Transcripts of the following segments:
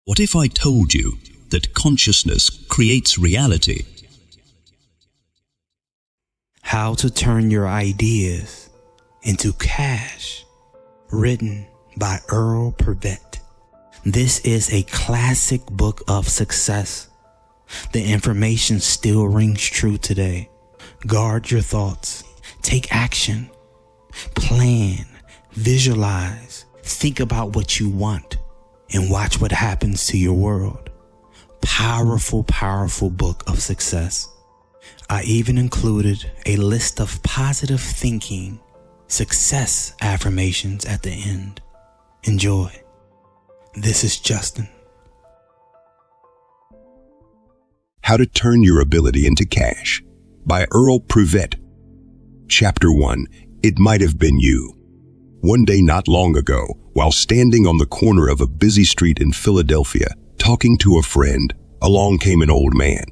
What if I told you that consciousness creates reality? How to Turn Your Ideas into Cash, written by Earl Purvett. This is a classic book of success. The information still rings true today. Guard your thoughts. Take action. Plan. Visualize. Think about what you want and watch what happens to your world. Powerful, powerful book of success. I even included a list of positive thinking, success affirmations at the end. Enjoy. This is Justin. How to Turn Your Ability into Cash by Earl Purvett. Chapter 1. It Might Have Been You. One day not long ago, while standing on the corner of a busy street in Philadelphia, talking to a friend, along came an old man.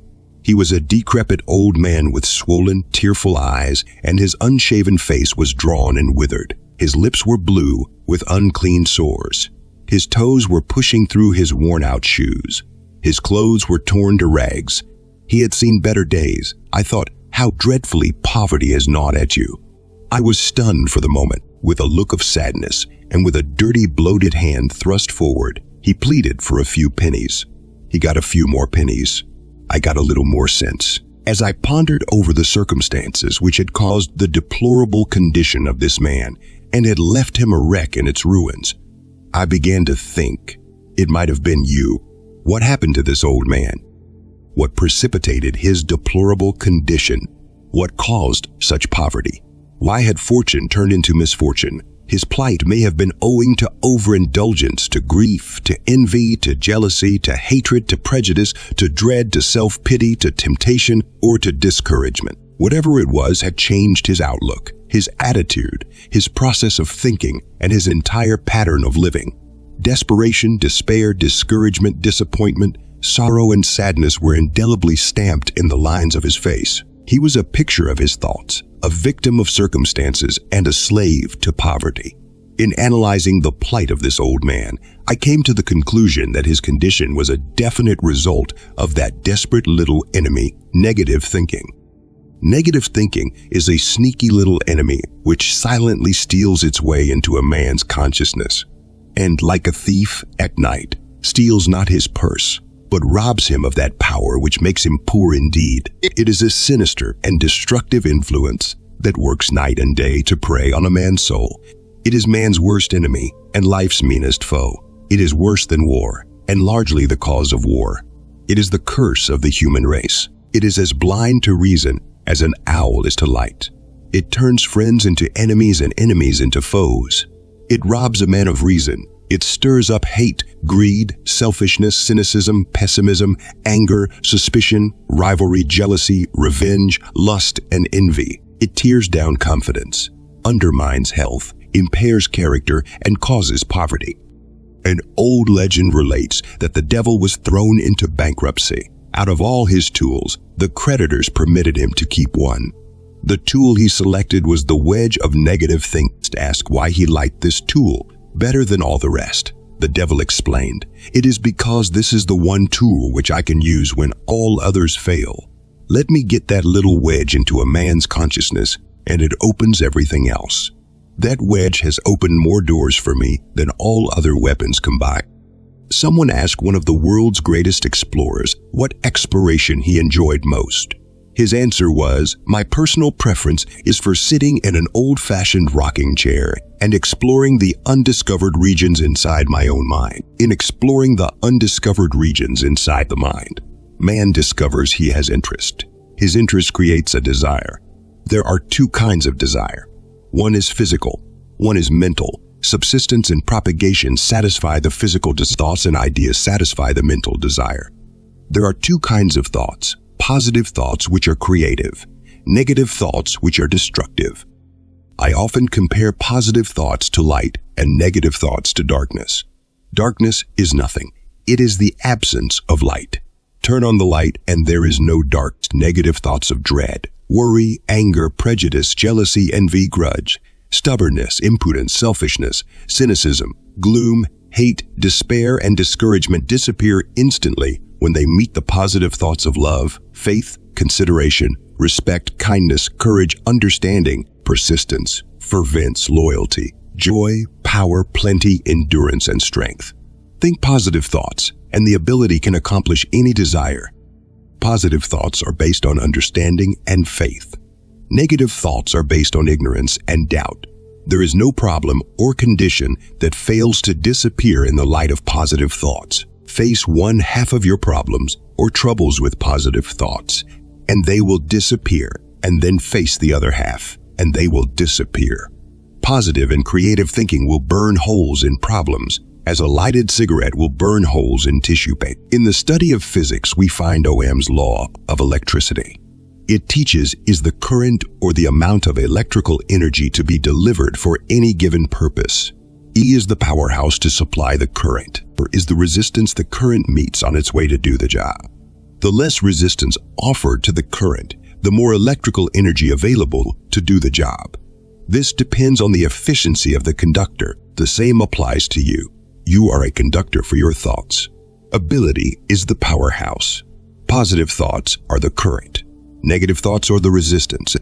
He was a decrepit old man with swollen, tearful eyes, and his unshaven face was drawn and withered. His lips were blue with unclean sores. His toes were pushing through his worn-out shoes. His clothes were torn to rags. He had seen better days. I thought, how dreadfully poverty has gnawed at you. I was stunned for the moment, with a look of sadness, and with a dirty, bloated hand thrust forward, he pleaded for a few pennies. He got a few more pennies. I got a little more sense. As I pondered over the circumstances which had caused the deplorable condition of this man and had left him a wreck in its ruins, I began to think, it might have been you. What happened to this old man? What precipitated his deplorable condition? What caused such poverty? Why had fortune turned into misfortune? His plight may have been owing to overindulgence, to grief, to envy, to jealousy, to hatred, to prejudice, to dread, to self-pity, to temptation, or to discouragement. Whatever it was had changed his outlook, his attitude, his process of thinking, and his entire pattern of living. Desperation, despair, discouragement, disappointment, sorrow, and sadness were indelibly stamped in the lines of his face. He was a picture of his thoughts, a victim of circumstances, and a slave to poverty. In analyzing the plight of this old man, I came to the conclusion that his condition was a definite result of that desperate little enemy, negative thinking. Negative thinking is a sneaky little enemy which silently steals its way into a man's consciousness, and like a thief at night, steals not his purse, but robs him of that power which makes him poor indeed. It is a sinister and destructive influence that works night and day to prey on a man's soul. It is man's worst enemy and life's meanest foe. It is worse than war, and largely the cause of war. It is the curse of the human race. It is as blind to reason as an owl is to light. It turns friends into enemies and enemies into foes. It robs a man of reason. It stirs up hate, greed, selfishness, cynicism, pessimism, anger, suspicion, rivalry, jealousy, revenge, lust, and envy. It tears down confidence, undermines health, impairs character, and causes poverty. An old legend relates that the devil was thrown into bankruptcy. Out of all his tools, the creditors permitted him to keep one. The tool he selected was the wedge of negative things. To ask why he liked this tool better than all the rest, the devil explained, "It is because this is the one tool which I can use when all others fail. Let me get that little wedge into a man's consciousness, and it opens everything else. That wedge has opened more doors for me than all other weapons combined." Someone asked one of the world's greatest explorers what exploration he enjoyed most. His answer was, "My personal preference is for sitting in an old-fashioned rocking chair and exploring the undiscovered regions inside my own mind." In exploring the undiscovered regions inside the mind, man discovers he has interest. His interest creates a desire. There are two kinds of desire. One is physical, one is mental. Subsistence and propagation satisfy the physical thoughts, and ideas satisfy the mental desire. There are two kinds of thoughts. Positive thoughts, which are creative, negative thoughts, which are destructive. I often compare positive thoughts to light and negative thoughts to darkness. Darkness is nothing. It is the absence of light. Turn on the light and there is no dark. Negative thoughts of dread, worry, anger, prejudice, jealousy, envy, grudge, stubbornness, impudence, selfishness, cynicism, gloom, hate, despair, and discouragement disappear instantly when they meet the positive thoughts of love, faith, consideration, respect, kindness, courage, understanding, persistence, fervence, loyalty, joy, power, plenty, endurance, and strength. Think positive thoughts, and the ability can accomplish any desire. Positive thoughts are based on understanding and faith. Negative thoughts are based on ignorance and doubt. There is no problem or condition that fails to disappear in the light of positive thoughts. Face one half of your problems or troubles with positive thoughts, and they will disappear, and then face the other half, and they will disappear. Positive and creative thinking will burn holes in problems, as a lighted cigarette will burn holes in tissue paper. In the study of physics, we find Ohm's law of electricity. It teaches is the current or the amount of electrical energy to be delivered for any given purpose. E is the powerhouse to supply the current, or is the resistance the current meets on its way to do the job. The less resistance offered to the current, the more electrical energy available to do the job. This depends on the efficiency of the conductor. The same applies to you. You are a conductor for your thoughts. Ability is the powerhouse. Positive thoughts are the current. Negative thoughts are the resistance.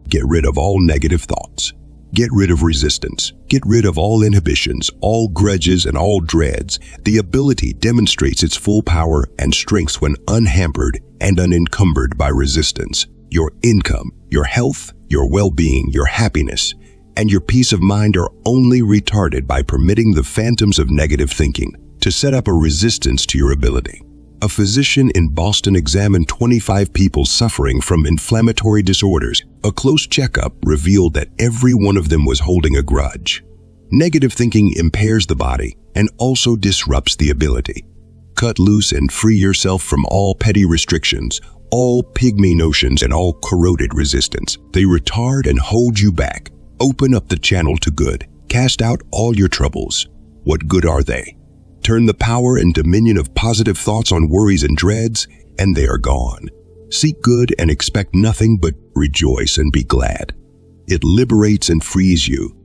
Get rid of all negative thoughts. Get rid of resistance. Get rid of all inhibitions, all grudges, and all dreads. The ability demonstrates its full power and strength when unhampered and unencumbered by resistance. Your income, your health, your well-being, your happiness, and your peace of mind are only retarded by permitting the phantoms of negative thinking to set up a resistance to your ability. A physician in Boston examined 25 people suffering from inflammatory disorders. A close checkup revealed that every one of them was holding a grudge. Negative thinking impairs the body and also disrupts the ability. Cut loose and free yourself from all petty restrictions, all pygmy notions, and all corroded resistance. They retard and hold you back. Open up the channel to good. Cast out all your troubles. What good are they? Turn the power and dominion of positive thoughts on worries and dreads, and they are gone. Seek good and expect nothing but rejoice and be glad. It liberates and frees you.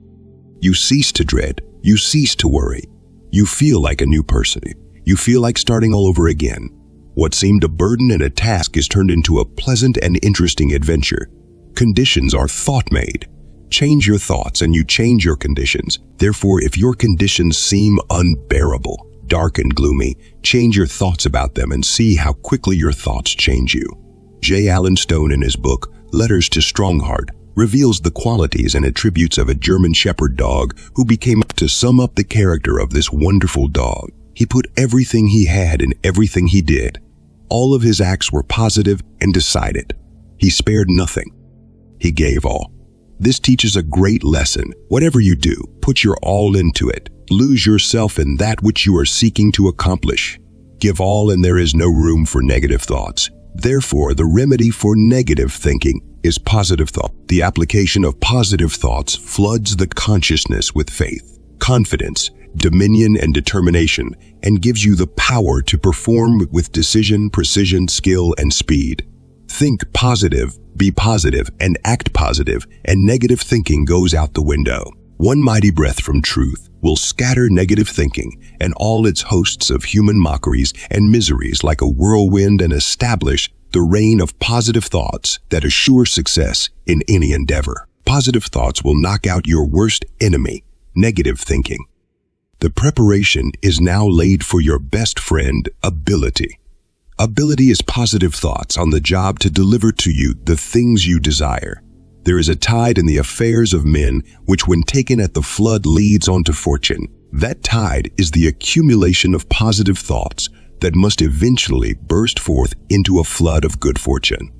You cease to dread. You cease to worry. You feel like a new person. You feel like starting all over again. What seemed a burden and a task is turned into a pleasant and interesting adventure. Conditions are thought-made. Change your thoughts and you change your conditions. Therefore, if your conditions seem unbearable, dark and gloomy, change your thoughts about them and see how quickly your thoughts change you. J. Allen Stone, in his book, Letters to Strongheart, reveals the qualities and attributes of a German Shepherd dog who became to sum up the character of this wonderful dog. He put everything he had in everything he did. All of his acts were positive and decided. He spared nothing. He gave all. This teaches a great lesson. Whatever you do, put your all into it. Lose yourself in that which you are seeking to accomplish. Give all and there is no room for negative thoughts. Therefore, the remedy for negative thinking is positive thought. The application of positive thoughts floods the consciousness with faith, confidence, dominion, and determination, and gives you the power to perform with decision, precision, skill, and speed. Think positive, be positive, and act positive, and negative thinking goes out the window. One mighty breath from truth will scatter negative thinking and all its hosts of human mockeries and miseries like a whirlwind and establish the reign of positive thoughts that assure success in any endeavor. Positive thoughts will knock out your worst enemy, negative thinking. The preparation is now laid for your best friend, ability. Ability is positive thoughts on the job to deliver to you the things you desire. There is a tide in the affairs of men which when taken at the flood leads on to fortune. That tide is the accumulation of positive thoughts that must eventually burst forth into a flood of good fortune.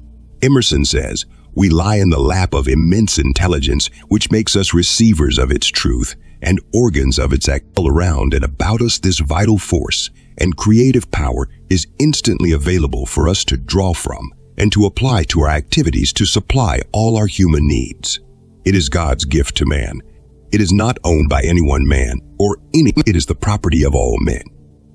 Emerson says, "We lie in the lap of immense intelligence which makes us receivers of its truth and organs of its act all around and about us. This vital force and creative power is instantly available for us to draw from and to apply to our activities to supply all our human needs. It is God's gift to man. It is not owned by any one man or any. It is the property of all men.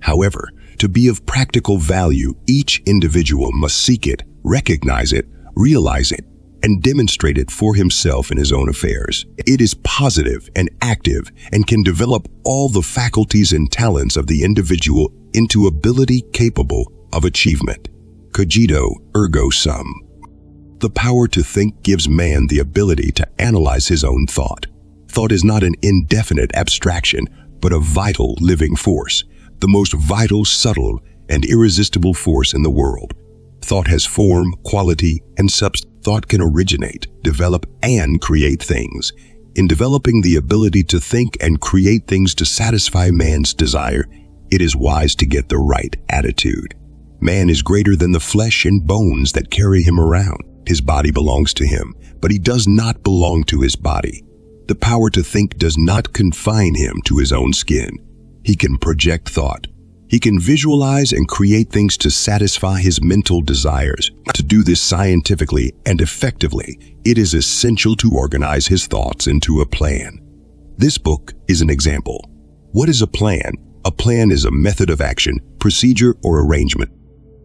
However, to be of practical value, each individual must seek it, recognize it, realize it, and demonstrate it for himself in his own affairs. It is positive and active and can develop all the faculties and talents of the individual into ability capable of achievement. Cogito ergo sum. The power to think gives man the ability to analyze his own thought. Thought is not an indefinite abstraction, but a vital living force, the most vital, subtle, and irresistible force in the world. Thought has form, quality, and substance. Thought can originate, develop, and create things. In developing the ability to think and create things to satisfy man's desire, it is wise to get the right attitude. Man is greater than the flesh and bones that carry him around. His body belongs to him, but he does not belong to his body. The power to think does not confine him to his own skin. He can project thought. He can visualize and create things to satisfy his mental desires. To do this scientifically and effectively, it is essential to organize his thoughts into a plan. This book is an example. What is a plan? A plan is a method of action, procedure, or arrangement.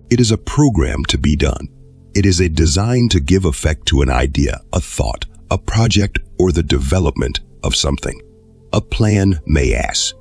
It is a program to be done. It is a design to give effect to an idea, a thought, a project, or the development of something. A plan may ask,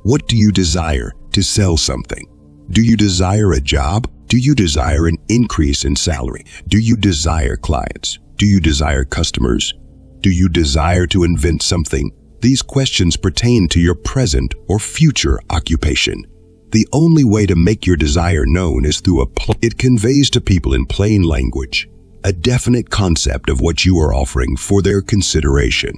what do you desire to sell something? Do you desire a job? Do you desire an increase in salary? Do you desire clients? Do you desire customers? Do you desire to invent something? These questions pertain to your present or future occupation. The only way to make your desire known is through a plan. It conveys to people in plain language a definite concept of what you are offering for their consideration.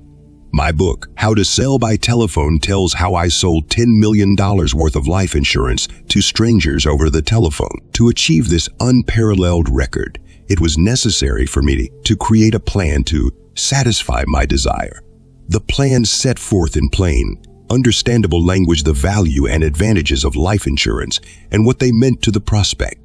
My book, How to Sell by Telephone, tells how I sold $10 million worth of life insurance to strangers over the telephone. To achieve this unparalleled record, it was necessary for me to create a plan to satisfy my desire. The plan set forth in plain, understandable language the value and advantages of life insurance and what they meant to the prospect.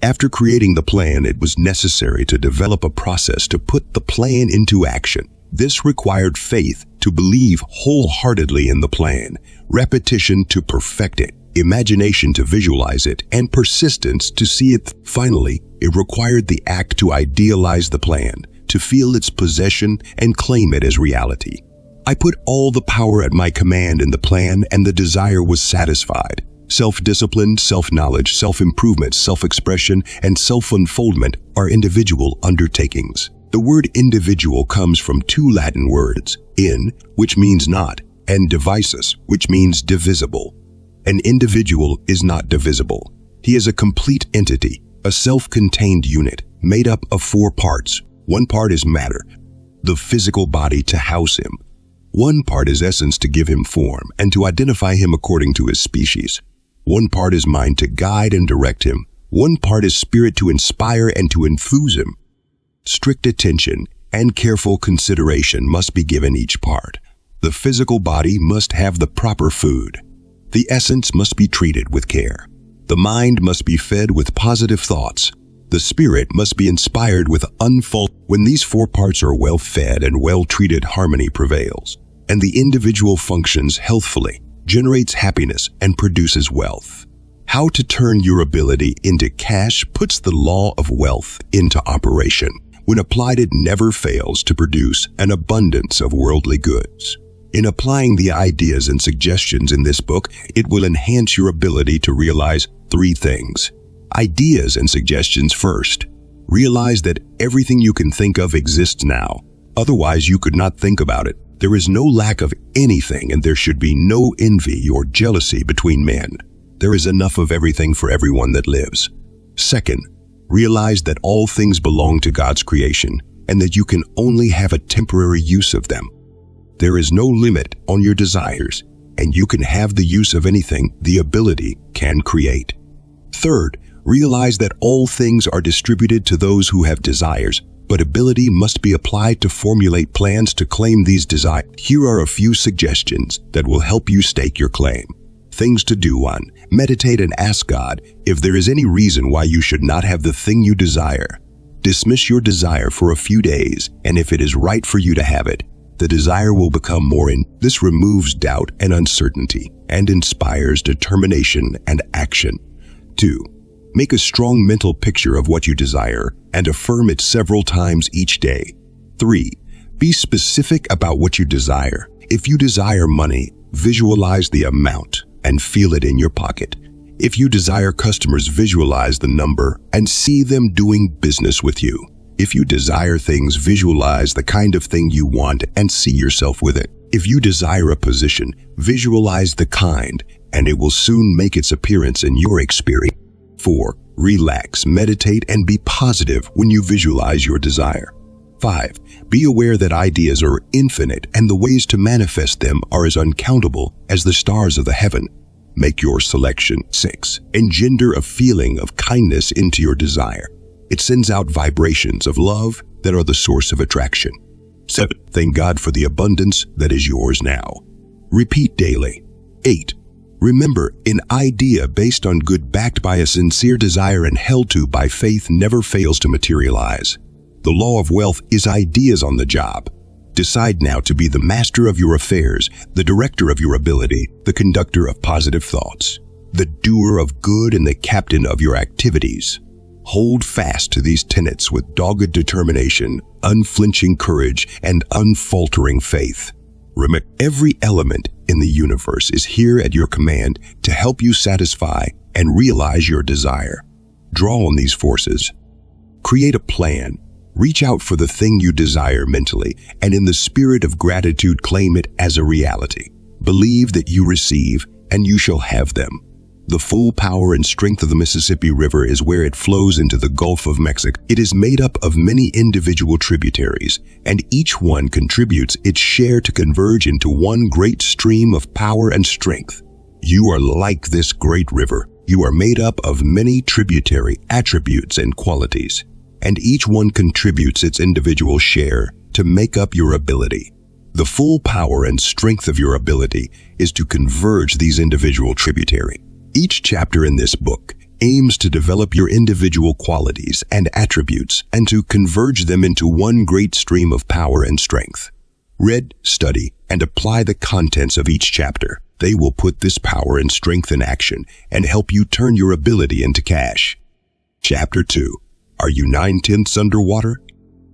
After creating the plan, it was necessary to develop a process to put the plan into action. This required faith to believe wholeheartedly in the plan, repetition to perfect it, imagination to visualize it, and persistence to see it. Finally, it required the act to idealize the plan, to feel its possession and claim it as reality. I put all the power at my command in the plan, and the desire was satisfied. Self-discipline, self-knowledge, self-improvement, self-expression, and self-unfoldment are individual undertakings. The word individual comes from two Latin words, in, which means not, and divisus, which means divisible. An individual is not divisible. He is a complete entity, a self-contained unit, made up of 4 parts. One part is matter, the physical body to house him. One part is essence to give him form and to identify him according to his species. One part is mind to guide and direct him. One part is spirit to inspire and to enthuse him. Strict attention and careful consideration must be given each part. The physical body must have the proper food. The essence must be treated with care. The mind must be fed with positive thoughts. The spirit must be inspired with unfold. When these 4 parts are well fed and well treated, harmony prevails, and the individual functions healthfully, generates happiness, and produces wealth. How to turn your ability into cash puts the law of wealth into operation. When applied, it never fails to produce an abundance of worldly goods. In applying the ideas and suggestions in this book, it will enhance your ability to realize 3 things. Ideas and suggestions first. Realize that everything you can think of exists now. Otherwise, you could not think about it. There is no lack of anything, and there should be no envy or jealousy between men. There is enough of everything for everyone that lives. Second, realize that all things belong to God's creation, and that you can only have a temporary use of them. There is no limit on your desires, and you can have the use of anything the ability can create. Third, realize that all things are distributed to those who have desires, but ability must be applied to formulate plans to claim these desires. Here are a few suggestions that will help you stake your claim. Things to do: 1. Meditate and ask God if there is any reason why you should not have the thing you desire. Dismiss your desire for a few days, and if it is right for you to have it, the desire will become more in. This removes doubt and uncertainty and inspires determination and action. 2. Make a strong mental picture of what you desire and affirm it several times each day. 3. Be specific about what you desire. If you desire money, visualize the amount and feel it in your pocket. If you desire customers, visualize the number and see them doing business with you. If you desire things, visualize the kind of thing you want and see yourself with it. If you desire a position, visualize the kind, and it will soon make its appearance in your experience. 4. Relax, meditate, and be positive when you visualize your desire. 5. Be aware that ideas are infinite and the ways to manifest them are as uncountable as the stars of the heaven. Make your selection. 6. Engender a feeling of kindness into your desire. It sends out vibrations of love that are the source of attraction. 7. Thank God for the abundance that is yours now. Repeat daily. 8. Remember, an idea based on good, backed by a sincere desire and held to by faith, never fails to materialize. The law of wealth is ideas on the job. Decide now to be the master of your affairs, the director of your ability, the conductor of positive thoughts, the doer of good, and the captain of your activities. Hold fast to these tenets with dogged determination, unflinching courage, and unfaltering faith. Remember, every element in the universe is here at your command to help you satisfy and realize your desire. Draw on these forces. Create a plan. Reach out for the thing you desire mentally, and in the spirit of gratitude, claim it as a reality. Believe that you receive, and you shall have them. The full power and strength of the Mississippi River is where it flows into the Gulf of Mexico. It is made up of many individual tributaries, and each one contributes its share to converge into one great stream of power and strength. You are like this great river. You are made up of many tributary attributes and qualities, and each one contributes its individual share to make up your ability. The full power and strength of your ability is to converge these individual tributaries. Each chapter in this book aims to develop your individual qualities and attributes and to converge them into one great stream of power and strength. Read, study, and apply the contents of each chapter. They will put this power and strength in action and help you turn your ability into cash. Chapter 2. Are you 9/10 underwater?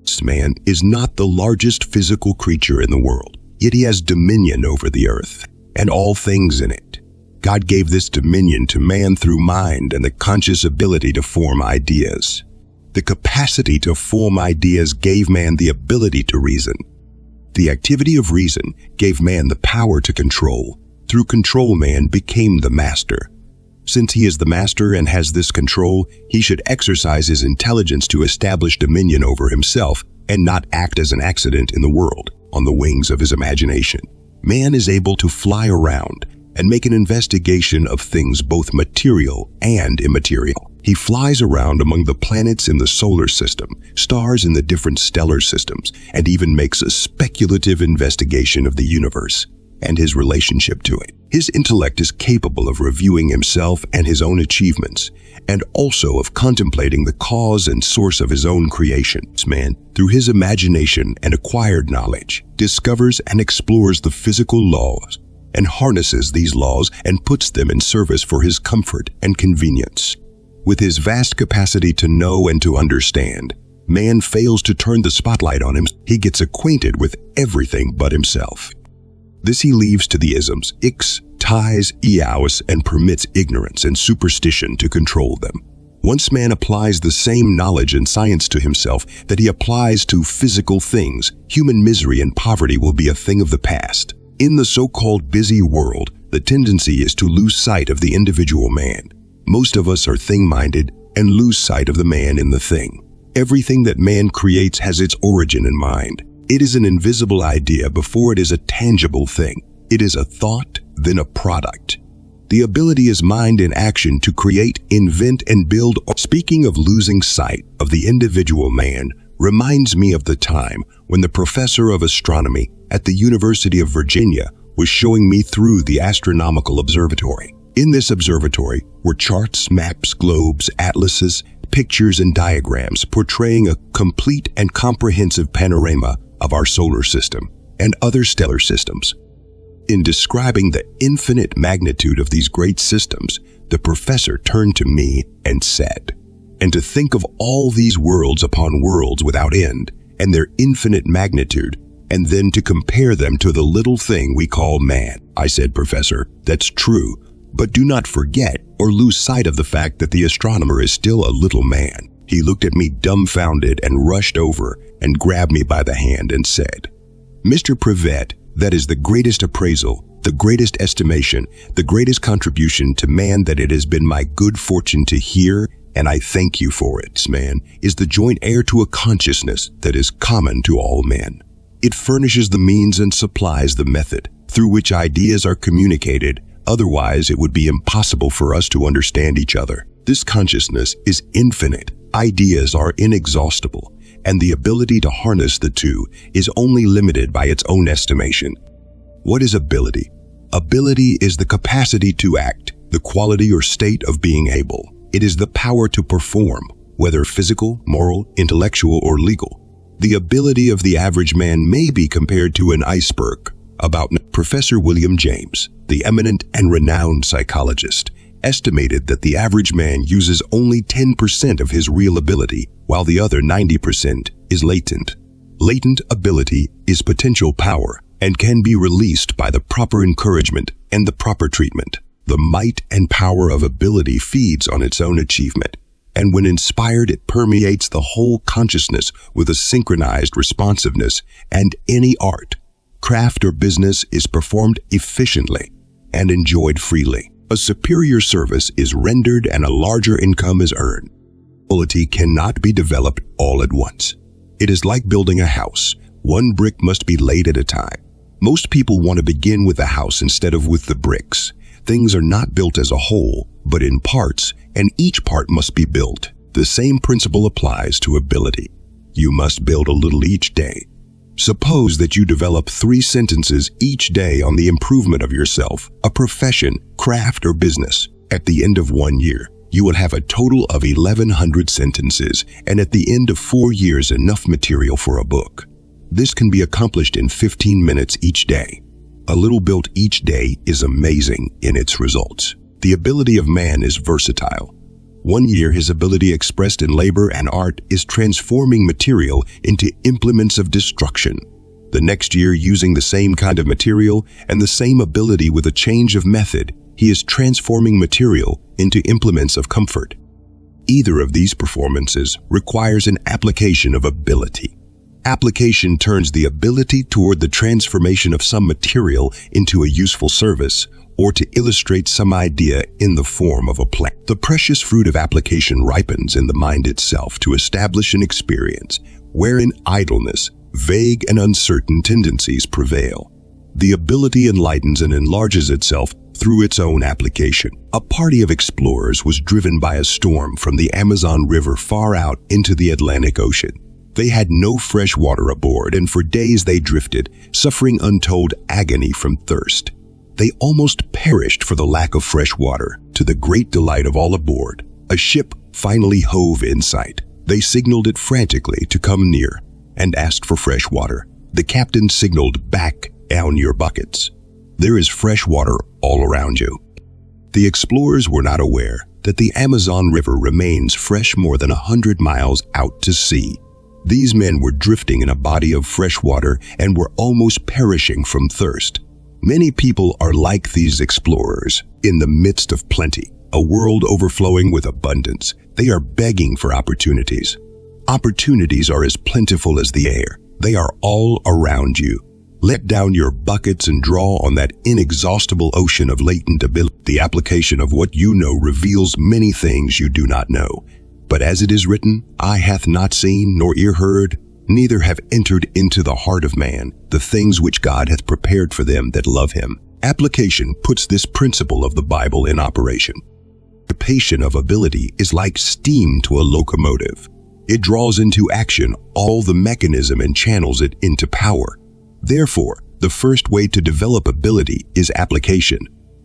This man is not the largest physical creature in the world, yet he has dominion over the earth and all things in it. God gave this dominion to man through mind and the conscious ability to form ideas. The capacity to form ideas gave man the ability to reason. The activity of reason gave man the power to control. Through control, man became the master. Since he is the master and has this control, he should exercise his intelligence to establish dominion over himself and not act as an accident in the world on the wings of his imagination. Man is able to fly around and make an investigation of things both material and immaterial. He flies around among the planets in the solar system, stars in the different stellar systems, and even makes a speculative investigation of the universe and his relationship to it. His intellect is capable of reviewing himself and his own achievements, and also of contemplating the cause and source of his own creation. This man, through his imagination and acquired knowledge, discovers and explores the physical laws and harnesses these laws and puts them in service for his comfort and convenience. With his vast capacity to know and to understand, man fails to turn the spotlight on him. He gets acquainted with everything but himself. This he leaves to the isms, ix, ties, eos, and permits ignorance and superstition to control them. Once man applies the same knowledge and science to himself that he applies to physical things, human misery and poverty will be a thing of the past. In the so-called busy world, the tendency is to lose sight of the individual man. Most of us are thing-minded and lose sight of the man in the thing. Everything that man creates has its origin in mind. It is an invisible idea before it is a tangible thing. It is a thought, then a product. The ability is mind in action to create, invent, and build. Speaking of losing sight of the individual man, reminds me of the time when the professor of astronomy at the University of Virginia was showing me through the astronomical observatory. In this observatory were charts, maps, globes, atlases, pictures, and diagrams portraying a complete and comprehensive panorama of our solar system and other stellar systems. In describing the infinite magnitude of these great systems, the professor turned to me and said, "And to think of all these worlds upon worlds without end, and their infinite magnitude, and then to compare them to the little thing we call man. I said, Professor, that's true, but do not forget or lose sight of the fact that the astronomer is still a little man. He looked at me dumbfounded and rushed over and grabbed me by the hand and said, Mr. Prevet, that is the greatest appraisal, the greatest estimation, the greatest contribution to man that it has been my good fortune to hear, and I thank you for it. Man is the joint heir to a consciousness that is common to all men. It furnishes the means and supplies the method through which ideas are communicated. Otherwise, it would be impossible for us to understand each other. This consciousness is infinite. Ideas are inexhaustible, and the ability to harness the two is only limited by its own estimation. What is ability? Ability is the capacity to act, the quality or state of being able. It is the power to perform, whether physical, moral, intellectual, or legal. The ability of the average man may be compared to an iceberg. About Professor William James, the eminent and renowned psychologist, estimated that the average man uses only 10% of his real ability, while the other 90% is latent. Latent ability is potential power and can be released by the proper encouragement and the proper treatment. The might and power of ability feeds on its own achievement, and when inspired, it permeates the whole consciousness with a synchronized responsiveness, and any art, craft, or business is performed efficiently and enjoyed freely. A superior service is rendered and a larger income is earned. Ability cannot be developed all at once. It is like building a house. One brick must be laid at a time. Most people want to begin with the house instead of with the bricks. Things are not built as a whole, but in parts, and each part must be built. The same principle applies to ability. You must build a little each day. Suppose that you develop 3 sentences each day on the improvement of yourself, a profession, craft, or business. At the end of 1 year, you will have a total of 1,100 sentences, and at the end of 4 years, enough material for a book. This can be accomplished in 15 minutes each day. A little built each day is amazing in its results. The ability of man is versatile. 1 year, his ability expressed in labor and art is transforming material into implements of destruction. The next year, using the same kind of material and the same ability with a change of method, he is transforming material into implements of comfort. Either of these performances requires an application of ability. Application turns the ability toward the transformation of some material into a useful service, or to illustrate some idea in the form of a plan. The precious fruit of application ripens in the mind itself to establish an experience wherein idleness, vague and uncertain tendencies prevail. The ability enlightens and enlarges itself through its own application. A party of explorers was driven by a storm from the Amazon River far out into the Atlantic Ocean. They had no fresh water aboard, and for days they drifted, suffering untold agony from thirst. They almost perished for the lack of fresh water. To the great delight of all aboard, a ship finally hove in sight. They signaled it frantically to come near and asked for fresh water. The captain signaled, "Back down your buckets. There is fresh water all around you." The explorers were not aware that the Amazon River remains fresh more than 100 miles out to sea. These men were drifting in a body of fresh water and were almost perishing from thirst. Many people are like these explorers. In the midst of plenty, a world overflowing with abundance, they are begging for opportunities. Opportunities are as plentiful as the air. They are all around you. Let down your buckets and draw on that inexhaustible ocean of latent ability. The application of what you know reveals many things you do not know. But as it is written, eye hath not seen, nor ear heard, neither have entered into the heart of man the things which God hath prepared for them that love him. Application puts this principle of the Bible in operation. The passion of ability is like steam to a locomotive. It draws into action all the mechanism and channels it into power. Therefore, the first way to develop ability is application.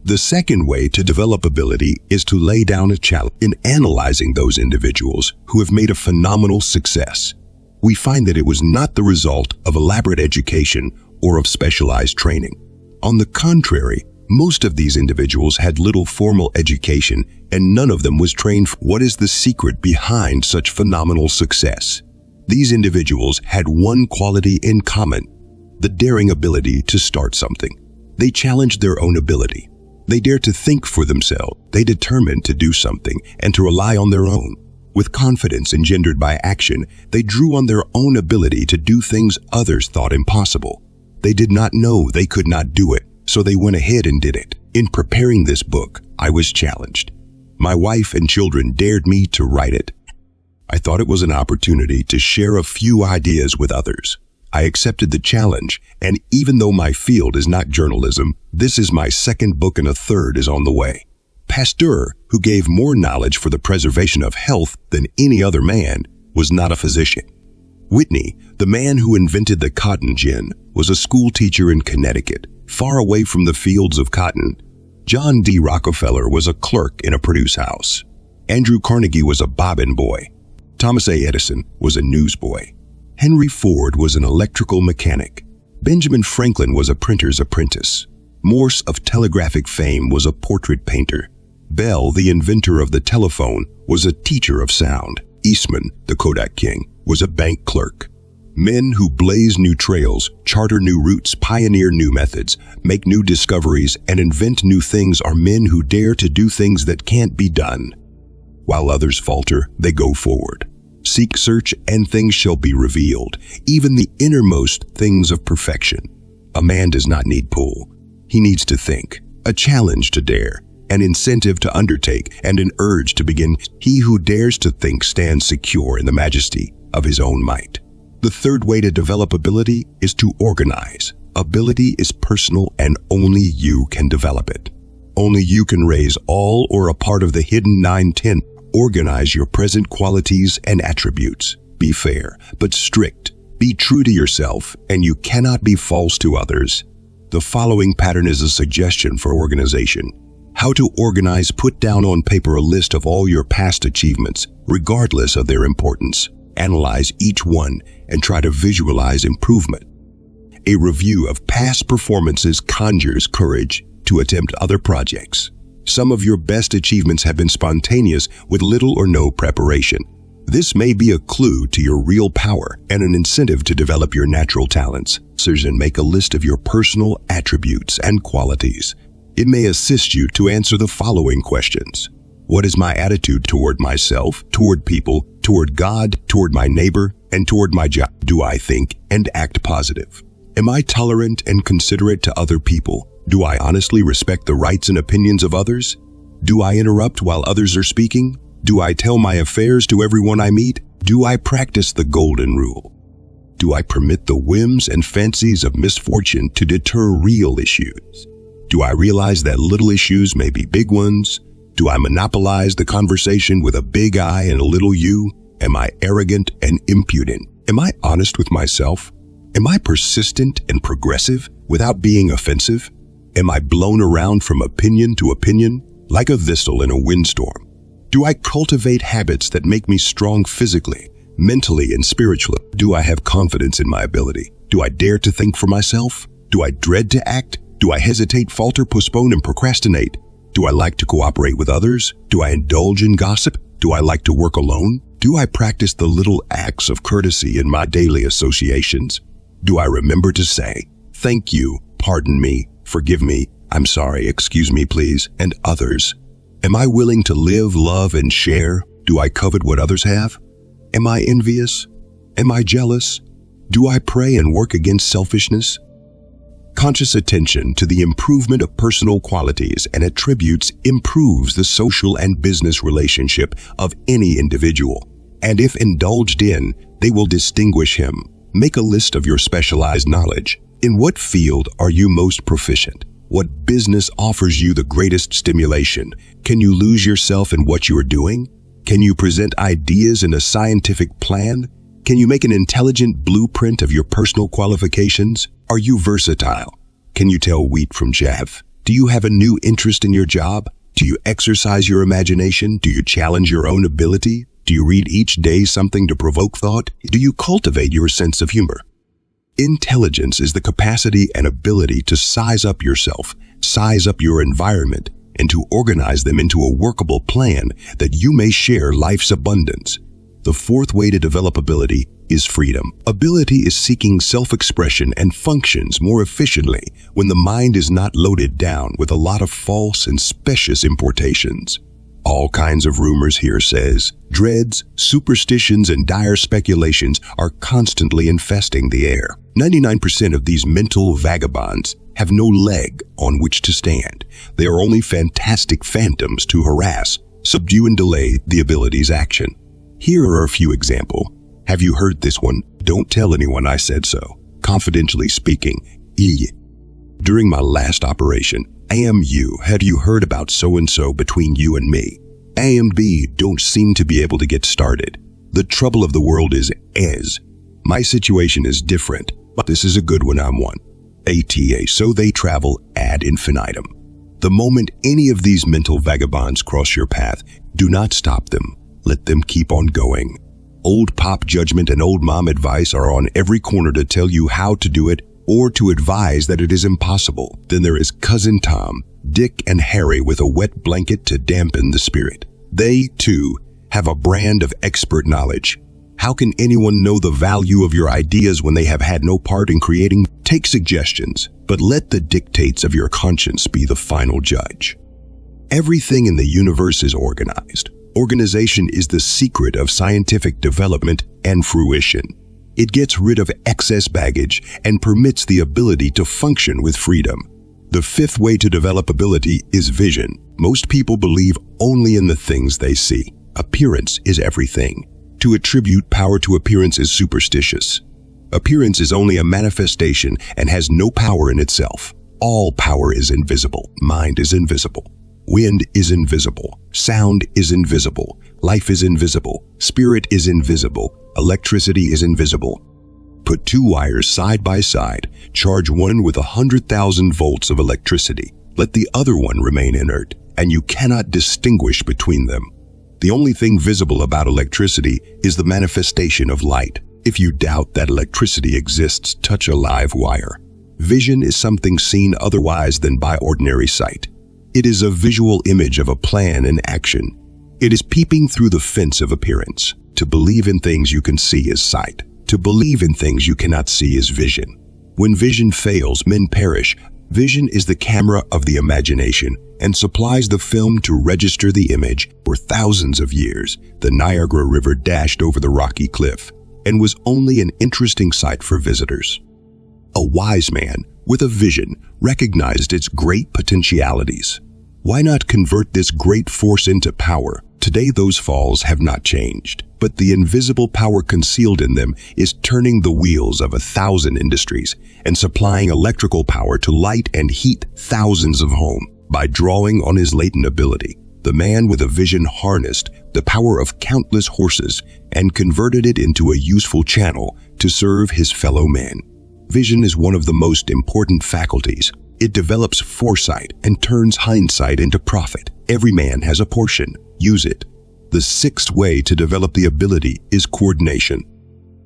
The second way to develop ability is to lay down a challenge. In analyzing those individuals who have made a phenomenal success, we find that it was not the result of elaborate education or of specialized training. On the contrary, most of these individuals had little formal education, and none of them was trained. What is the secret behind such phenomenal success? These individuals had one quality in common: the daring ability to start something. They challenged their own ability. They dared to think for themselves. They determined to do something and to rely on their own. With confidence engendered by action, they drew on their own ability to do things others thought impossible. They did not know they could not do it, so they went ahead and did it. In preparing this book, I was challenged. My wife and children dared me to write it. I thought it was an opportunity to share a few ideas with others. I accepted the challenge, and even though my field is not journalism, this is my second book and a third is on the way. Pasteur, who gave more knowledge for the preservation of health than any other man, was not a physician. Whitney, the man who invented the cotton gin, was a school teacher in Connecticut, far away from the fields of cotton. John D. Rockefeller was a clerk in a produce house. Andrew Carnegie was a bobbin boy. Thomas A. Edison was a newsboy. Henry Ford was an electrical mechanic. Benjamin Franklin was a printer's apprentice. Morse of telegraphic fame was a portrait painter. Bell, the inventor of the telephone, was a teacher of sound. Eastman, the Kodak king, was a bank clerk. Men who blaze new trails, charter new routes, pioneer new methods, make new discoveries, and invent new things are men who dare to do things that can't be done. While others falter, they go forward. Seek, search, and things shall be revealed, even the innermost things of perfection. A man does not need pull. He needs to think, a challenge to dare, an incentive to undertake, and an urge to begin. He who dares to think stands secure in the majesty of his own might. The third way to develop ability is to organize. Ability is personal and only you can develop it. Only you can raise all or a part of the hidden 9-10. Organize your present qualities and attributes. Be fair, but strict. Be true to yourself, and you cannot be false to others. The following pattern is a suggestion for organization. How to organize: put down on paper a list of all your past achievements, regardless of their importance. Analyze each one and try to visualize improvement. A review of past performances conjures courage to attempt other projects. Some of your best achievements have been spontaneous with little or no preparation. This may be a clue to your real power and an incentive to develop your natural talents. And make a list of your personal attributes and qualities. It may assist you to answer the following questions. What is my attitude toward myself, toward people, toward God, toward my neighbor, and toward my job? Do I think and act positive? Am I tolerant and considerate to other people? Do I honestly respect the rights and opinions of others? Do I interrupt while others are speaking? Do I tell my affairs to everyone I meet? Do I practice the golden rule? Do I permit the whims and fancies of misfortune to deter real issues? Do I realize that little issues may be big ones? Do I monopolize the conversation with a big I and a little U? Am I arrogant and impudent? Am I honest with myself? Am I persistent and progressive without being offensive? Am I blown around from opinion to opinion, like a thistle in a windstorm? Do I cultivate habits that make me strong physically, mentally, and spiritually? Do I have confidence in my ability? Do I dare to think for myself? Do I dread to act? Do I hesitate, falter, postpone, and procrastinate? Do I like to cooperate with others? Do I indulge in gossip? Do I like to work alone? Do I practice the little acts of courtesy in my daily associations? Do I remember to say, thank you, pardon me, forgive me, I'm sorry, excuse me please, and others? Am I willing to live, love, and share? Do I covet what others have? Am I envious? Am I jealous? Do I pray and work against selfishness? Conscious attention to the improvement of personal qualities and attributes improves the social and business relationship of any individual, and if indulged in, they will distinguish him. Make a list of your specialized knowledge. In what field are you most proficient? What business offers you the greatest stimulation? Can you lose yourself in what you are doing? Can you present ideas in a scientific plan? Can you make an intelligent blueprint of your personal qualifications? Are you versatile? Can you tell wheat from chaff? Do you have a new interest in your job? Do you exercise your imagination? Do you challenge your own ability? Do you read each day something to provoke thought? Do you cultivate your sense of humor? Intelligence is the capacity and ability to size up yourself, size up your environment, and to organize them into a workable plan that you may share life's abundance. The fourth way to develop ability is freedom. Ability is seeking self-expression and functions more efficiently when the mind is not loaded down with a lot of false and specious importations. All kinds of rumors, hearsays, dreads, superstitions, and dire speculations are constantly infesting the air. 99% of these mental vagabonds have no leg on which to stand. They are only fantastic phantoms to harass, subdue, and delay the ability's action. Here are a few examples. Have you heard this one? Don't tell anyone I said so. Confidentially speaking, E. During my last operation, AMU, had you heard about so-and-so between you and me? A and B don't seem to be able to get started. The trouble of the world is as. My situation is different, but this is a good one. I'm one. ATA, so they travel ad infinitum. The moment any of these mental vagabonds cross your path, do not stop them. Let them keep on going. Old pop judgment and old mom advice are on every corner to tell you how to do it or to advise that it is impossible. Then there is Cousin Tom, Dick, and Harry with a wet blanket to dampen the spirit. They, too, have a brand of expert knowledge. How can anyone know the value of your ideas when they have had no part in creating? Take suggestions, but let the dictates of your conscience be the final judge. Everything in the universe is organized. Organization is the secret of scientific development and fruition. It gets rid of excess baggage and permits the ability to function with freedom. The fifth way to develop ability is vision. Most people believe only in the things they see. Appearance is everything. To attribute power to appearance is superstitious. Appearance is only a manifestation and has no power in itself. All power is invisible. Mind is invisible. Wind is invisible. Sound is invisible. Life is invisible. Spirit is invisible. Electricity is invisible. Put two wires side by side. Charge one with 100,000 volts of electricity. Let the other one remain inert, and you cannot distinguish between them. The only thing visible about electricity is the manifestation of light. If you doubt that electricity exists, touch a live wire. Vision is something seen otherwise than by ordinary sight. It is a visual image of a plan in action. It is peeping through the fence of appearance. To believe in things you can see is sight. To believe in things you cannot see is vision. When vision fails, men perish. Vision is the camera of the imagination and supplies the film to register the image. For thousands of years, the Niagara River dashed over the rocky cliff and was only an interesting sight for visitors. A wise man with a vision recognized its great potentialities. Why not convert this great force into power? Today those falls have not changed, but the invisible power concealed in them is turning the wheels of 1,000 industries and supplying electrical power to light and heat thousands of homes. By drawing on his latent ability, the man with a vision harnessed the power of countless horses and converted it into a useful channel to serve his fellow men. Vision is one of the most important faculties. It develops foresight and turns hindsight into profit. Every man has a portion. Use it. The sixth way to develop the ability is coordination.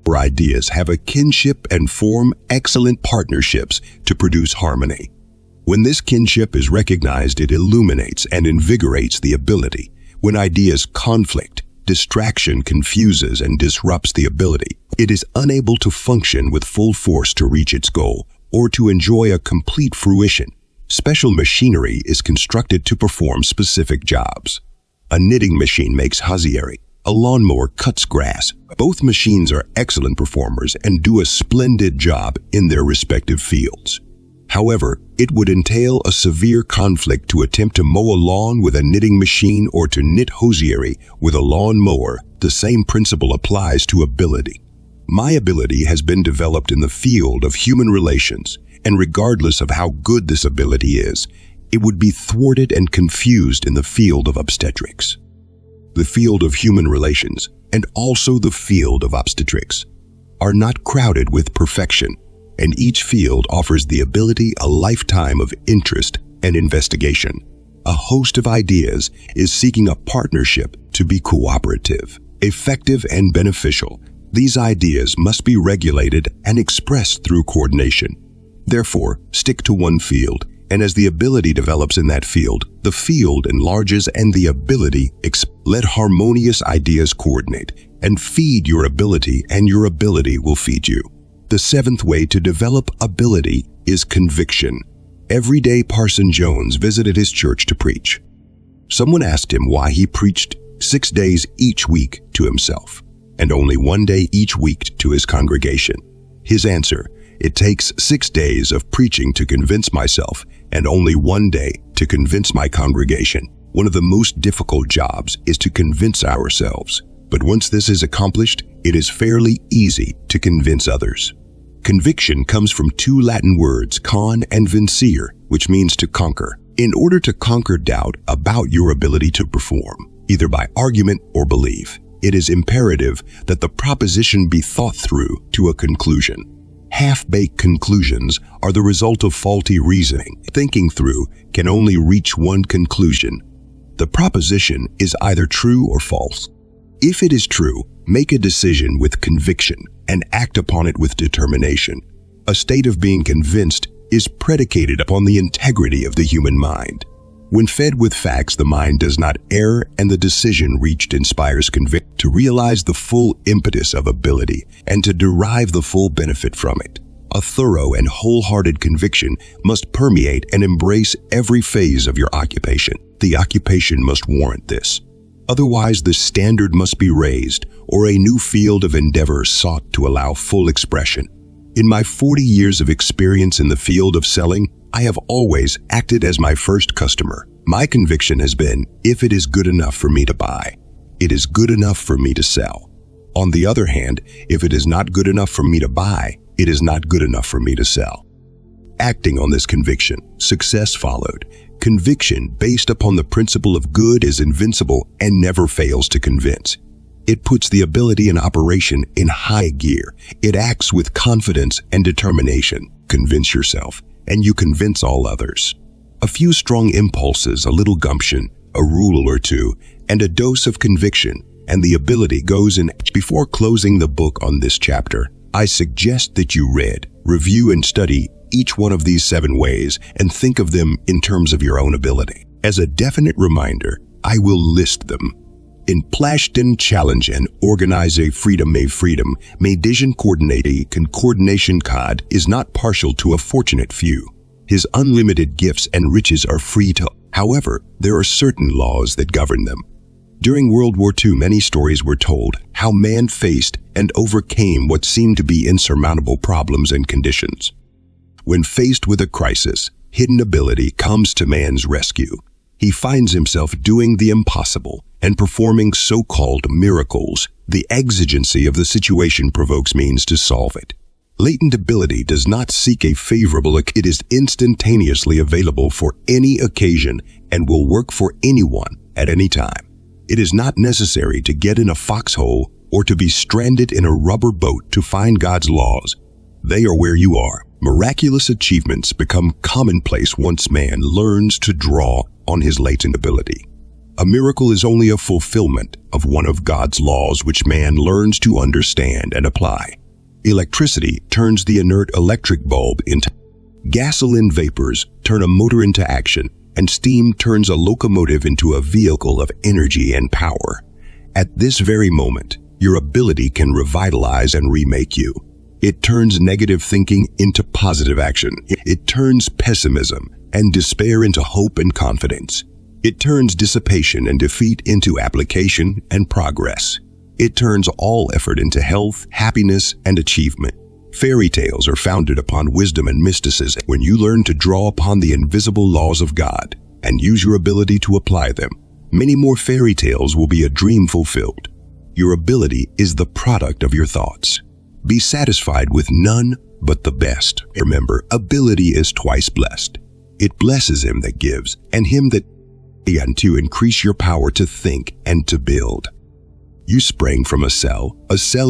Our ideas have a kinship and form excellent partnerships to produce harmony. When this kinship is recognized, it illuminates and invigorates the ability. When ideas conflict, distraction confuses and disrupts the ability. It is unable to function with full force to reach its goal or to enjoy a complete fruition. Special machinery is constructed to perform specific jobs. A knitting machine makes hosiery. A lawnmower cuts grass. Both machines are excellent performers and do a splendid job in their respective fields. However, it would entail a severe conflict to attempt to mow a lawn with a knitting machine or to knit hosiery with a lawn mower. The same principle applies to ability. My ability has been developed in the field of human relations, and regardless of how good this ability is, it would be thwarted and confused in the field of obstetrics. The field of human relations, and also the field of obstetrics, are not crowded with perfection, and each field offers the ability a lifetime of interest and investigation. A host of ideas is seeking a partnership to be cooperative, effective, and beneficial. These ideas must be regulated and expressed through coordination. Therefore, stick to one field. And as the ability develops in that field, the field enlarges and the ability let harmonious ideas coordinate and feed your ability, and your ability will feed you. The seventh way to develop ability is conviction. Every day Parson Jones visited his church to preach. Someone asked him why he preached 6 days each week to himself and only 1 day each week to his congregation. His answer: it takes 6 days of preaching to convince myself and only 1 day to convince my congregation. One of the most difficult jobs is to convince ourselves, but once this is accomplished, it is fairly easy to convince others. Conviction comes from 2 Latin words, con and vincere, which means to conquer. In order to conquer doubt about your ability to perform, either by argument or belief, it is imperative that the proposition be thought through to a conclusion. Half-baked conclusions are the result of faulty reasoning. Thinking through can only reach one conclusion. The proposition is either true or false. If it is true, make a decision with conviction and act upon it with determination. A state of being convinced is predicated upon the integrity of the human mind. When fed with facts, the mind does not err, and the decision reached inspires conviction to realize the full impetus of ability and to derive the full benefit from it. A thorough and wholehearted conviction must permeate and embrace every phase of your occupation. The occupation must warrant this. Otherwise, the standard must be raised or a new field of endeavor sought to allow full expression. In my 40 years of experience in the field of selling, I have always acted as my first customer. My conviction has been, if it is good enough for me to buy, it is good enough for me to sell. On the other hand, if it is not good enough for me to buy, it is not good enough for me to sell. Acting on this conviction, success followed. Conviction based upon the principle of good is invincible and never fails to convince. It puts the ability in operation in high gear. It acts with confidence and determination. Convince yourself, and you convince all others. A few strong impulses, a little gumption, a rule or two, and a dose of conviction, and the ability goes in. Before closing the book on this chapter, I suggest that you read, review, and study each one of these 7 ways and think of them in terms of your own ability. As a definite reminder, I will list them. In Plashton challenge and organize a freedom may vision coordination cod is not partial to a fortunate few. His unlimited gifts and riches are free to. However, there are certain laws that govern them. During World War II, many stories were told how man faced and overcame what seemed to be insurmountable problems and conditions. When faced with a crisis, hidden ability comes to man's rescue. He finds himself doing the impossible and performing so-called miracles. The exigency of the situation provokes means to solve it. Latent ability does not seek a favorable, it is instantaneously available for any occasion and will work for anyone at any time. It is not necessary to get in a foxhole or to be stranded in a rubber boat to find God's laws. They are where you are. Miraculous achievements become commonplace once man learns to draw on his latent ability. A miracle is only a fulfillment of one of God's laws which man learns to understand and apply. Electricity turns the inert electric bulb into gasoline. Vapors turn a motor into action, and steam turns a locomotive into a vehicle of energy and power. At this very moment, your ability can revitalize and remake you. It turns negative thinking into positive action. It turns pessimism and despair into hope and confidence. It turns dissipation and defeat into application and progress. It turns all effort into health, happiness, and achievement. Fairy tales are founded upon wisdom and mysticism. When you learn to draw upon the invisible laws of God and use your ability to apply them, many more fairy tales will be a dream fulfilled. Your ability is the product of your thoughts. Be satisfied with none but the best. Remember, ability is twice blessed. It blesses him that gives, and him that and to increase your power to think and to build. You sprang from a cell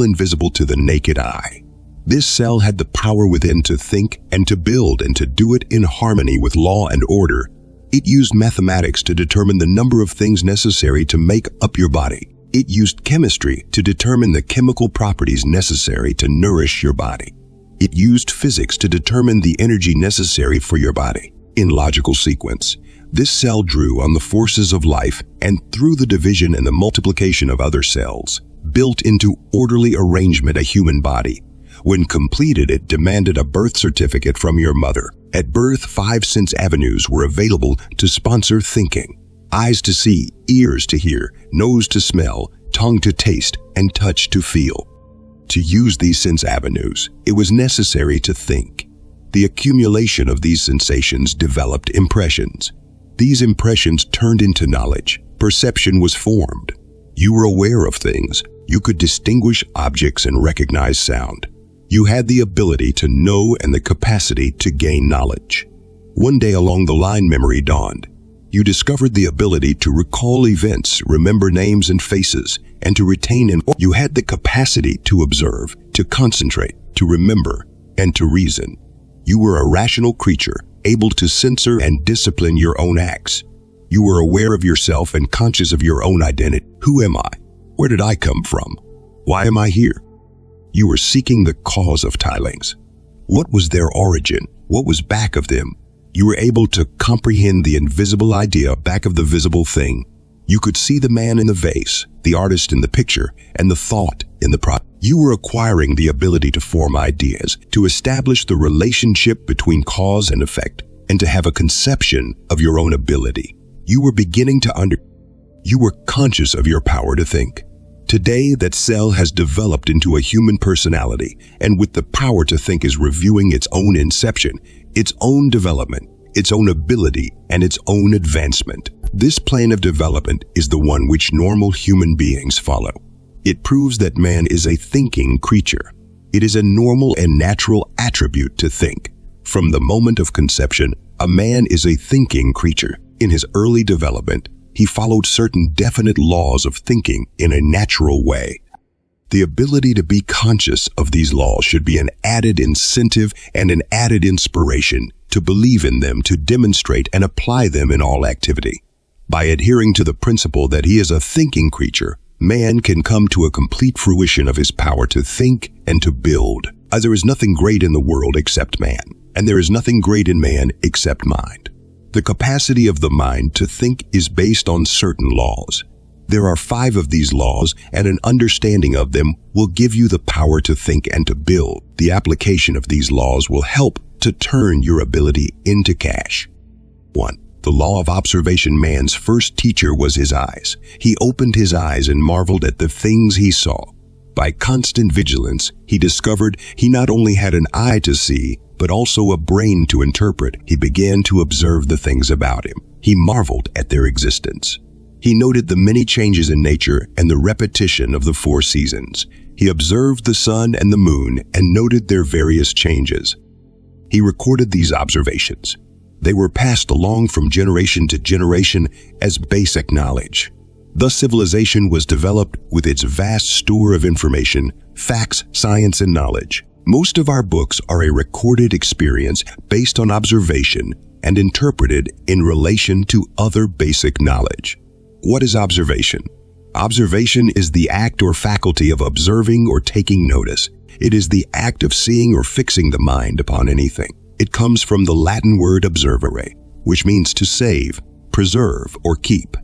invisible to the naked eye. This cell had the power within to think and to build and to do it in harmony with law and order. It used mathematics to determine the number of things necessary to make up your body. It used chemistry to determine the chemical properties necessary to nourish your body. It used physics to determine the energy necessary for your body. in logical sequence. This cell drew on the forces of life and through the division and the multiplication of other cells, built into orderly arrangement a human body. When completed, it demanded a birth certificate from your mother. At birth, 5 sense avenues were available to sponsor thinking. Eyes to see, ears to hear, nose to smell, tongue to taste, and touch to feel. To use these sense avenues, it was necessary to think. The accumulation of these sensations developed impressions. These impressions turned into knowledge. Perception was formed. You were aware of things. You could distinguish objects and recognize sound. You had the ability to know and the capacity to gain knowledge. One day along the line, memory dawned. You discovered the ability to recall events, remember names and faces, and to retain and you had the capacity to observe, to concentrate, to remember, and to reason. You were a rational creature, able to censor and discipline your own acts. You were aware of yourself and conscious of your own identity. Who am I? Where did I come from? Why am I here? You were seeking the cause of tilings. What was their origin? What was back of them? You were able to comprehend the invisible idea back of the visible thing. You could see the man in the vase, the artist in the picture, and the thought in the product. You were acquiring the ability to form ideas, to establish the relationship between cause and effect, and to have a conception of your own ability. You were beginning to You were conscious of your power to think. Today, that cell has developed into a human personality, and with the power to think is reviewing its own inception, its own development, its own ability, and its own advancement. This plane of development is the one which normal human beings follow. It proves that man is a thinking creature. It is a normal and natural attribute to think. From the moment of conception, a man is a thinking creature. In his early development, he followed certain definite laws of thinking in a natural way. The ability to be conscious of these laws should be an added incentive and an added inspiration to believe in them, to demonstrate and apply them in all activity. By adhering to the principle that he is a thinking creature, man can come to a complete fruition of his power to think and to build. As there is nothing great in the world except man, and there is nothing great in man except mind. The capacity of the mind to think is based on certain laws. There are 5 of these laws, and an understanding of them will give you the power to think and to build. The application of these laws will help to turn your ability into cash. 1. The law of observation. Man's first teacher was his eyes. He opened his eyes and marveled at the things he saw. By constant vigilance, he discovered he not only had an eye to see, but also a brain to interpret. He began to observe the things about him. He marveled at their existence. He noted the many changes in nature and the repetition of the 4 seasons. He observed the sun and the moon and noted their various changes. He recorded these observations. They were passed along from generation to generation as basic knowledge. Thus, civilization was developed with its vast store of information, facts, science, and knowledge. Most of our books are a recorded experience based on observation and interpreted in relation to other basic knowledge. What is observation? Observation is the act or faculty of observing or taking notice. It is the act of seeing or fixing the mind upon anything. It comes from the Latin word observare, which means to save, preserve, or keep.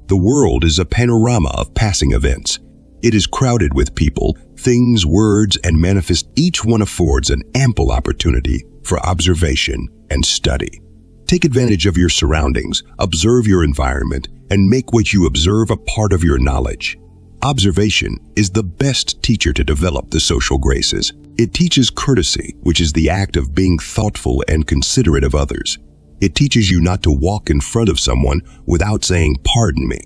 The world is a panorama of passing events. It is crowded with people, things, words, and manifest. Each one affords an ample opportunity for observation and study. Take advantage of your surroundings, observe your environment, and make what you observe a part of your knowledge. Observation is the best teacher to develop the social graces. It teaches courtesy, which is the act of being thoughtful and considerate of others. It teaches you not to walk in front of someone without saying, "Pardon me."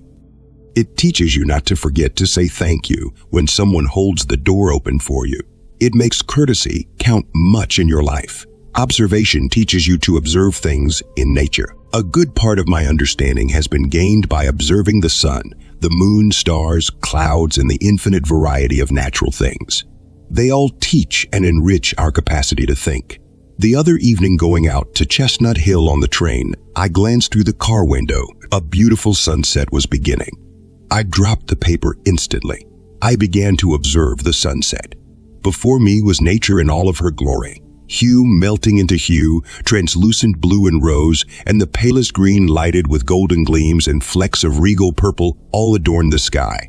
It teaches you not to forget to say thank you when someone holds the door open for you. It makes courtesy count much in your life. Observation teaches you to observe things in nature. A good part of my understanding has been gained by observing the sun, the moon, stars, clouds, and the infinite variety of natural things. They all teach and enrich our capacity to think. The other evening, going out to Chestnut Hill on the train, I glanced through the car window. A beautiful sunset was beginning. I dropped the paper instantly. I began to observe the sunset. Before me was nature in all of her glory. hue melting into hue, translucent blue and rose, and the palest green lighted with golden gleams and flecks of regal purple all adorned the sky.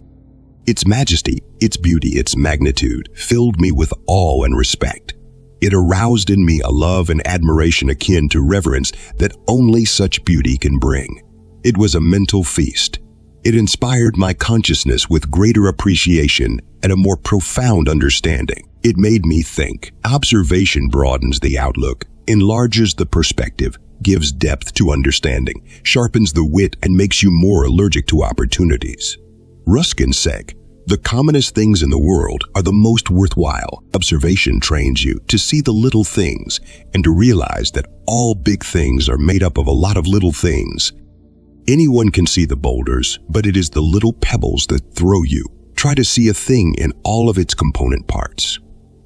Its majesty, its beauty, its magnitude filled me with awe and respect. It aroused in me a love and admiration akin to reverence that only such beauty can bring. It was a mental feast. It inspired my consciousness with greater appreciation and a more profound understanding. It made me think. Observation broadens the outlook, enlarges the perspective, gives depth to understanding, sharpens the wit, and makes you more allergic to opportunities. Ruskin said, "The commonest things in the world are the most worthwhile." Observation trains you to see the little things and to realize that all big things are made up of a lot of little things. Anyone can see the boulders, but it is the little pebbles that throw you. Try to see a thing in all of its component parts.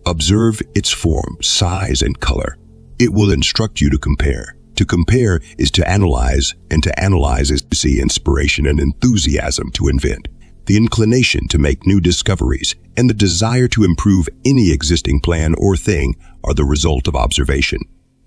Observe its form, size, and color. It will instruct you to compare. To compare is to analyze, and to analyze is to see inspiration and enthusiasm to invent. The inclination to make new discoveries and the desire to improve any existing plan or thing are the result of observation.